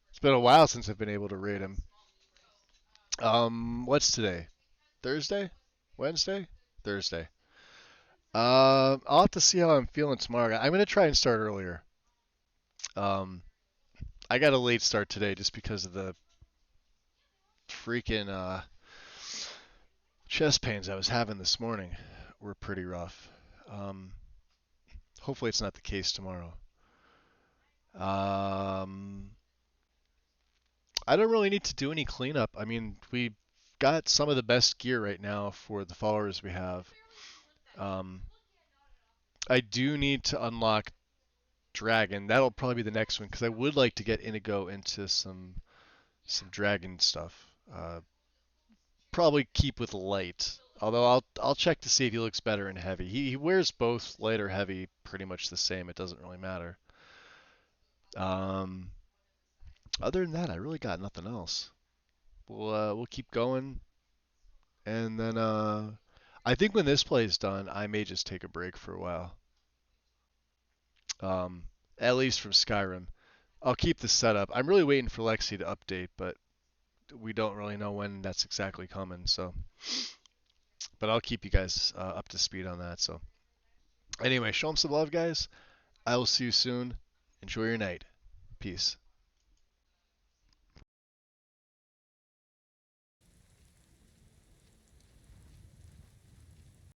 It's been a while since I've been able to raid him. What's today? Thursday? Wednesday? Thursday. I'll have to see how I'm feeling tomorrow. I'm gonna try and start earlier. I got a late start today just because of the freaking chest pains I was having this morning. Were pretty rough. Hopefully it's not the case tomorrow. I don't really need to do any cleanup. I mean, we got some of the best gear right now for the followers we have. I do need to unlock Dragon. That'll probably be the next one because I would like to get Inigo into some Dragon stuff. Probably keep with light. Although I'll check to see if he looks better in heavy. He wears both light or heavy pretty much the same. It doesn't really matter. Other than that, I really got nothing else. We'll keep going, and then I think when this play is done, I may just take a break for a while. um, at least from Skyrim. I'll keep the setup. I'm really waiting for Lexi to update, but we don't really know when that's exactly coming. So, but I'll keep you guys up to speed on that. So, anyway, show them some love, guys. I will see you soon. Enjoy your night. Peace.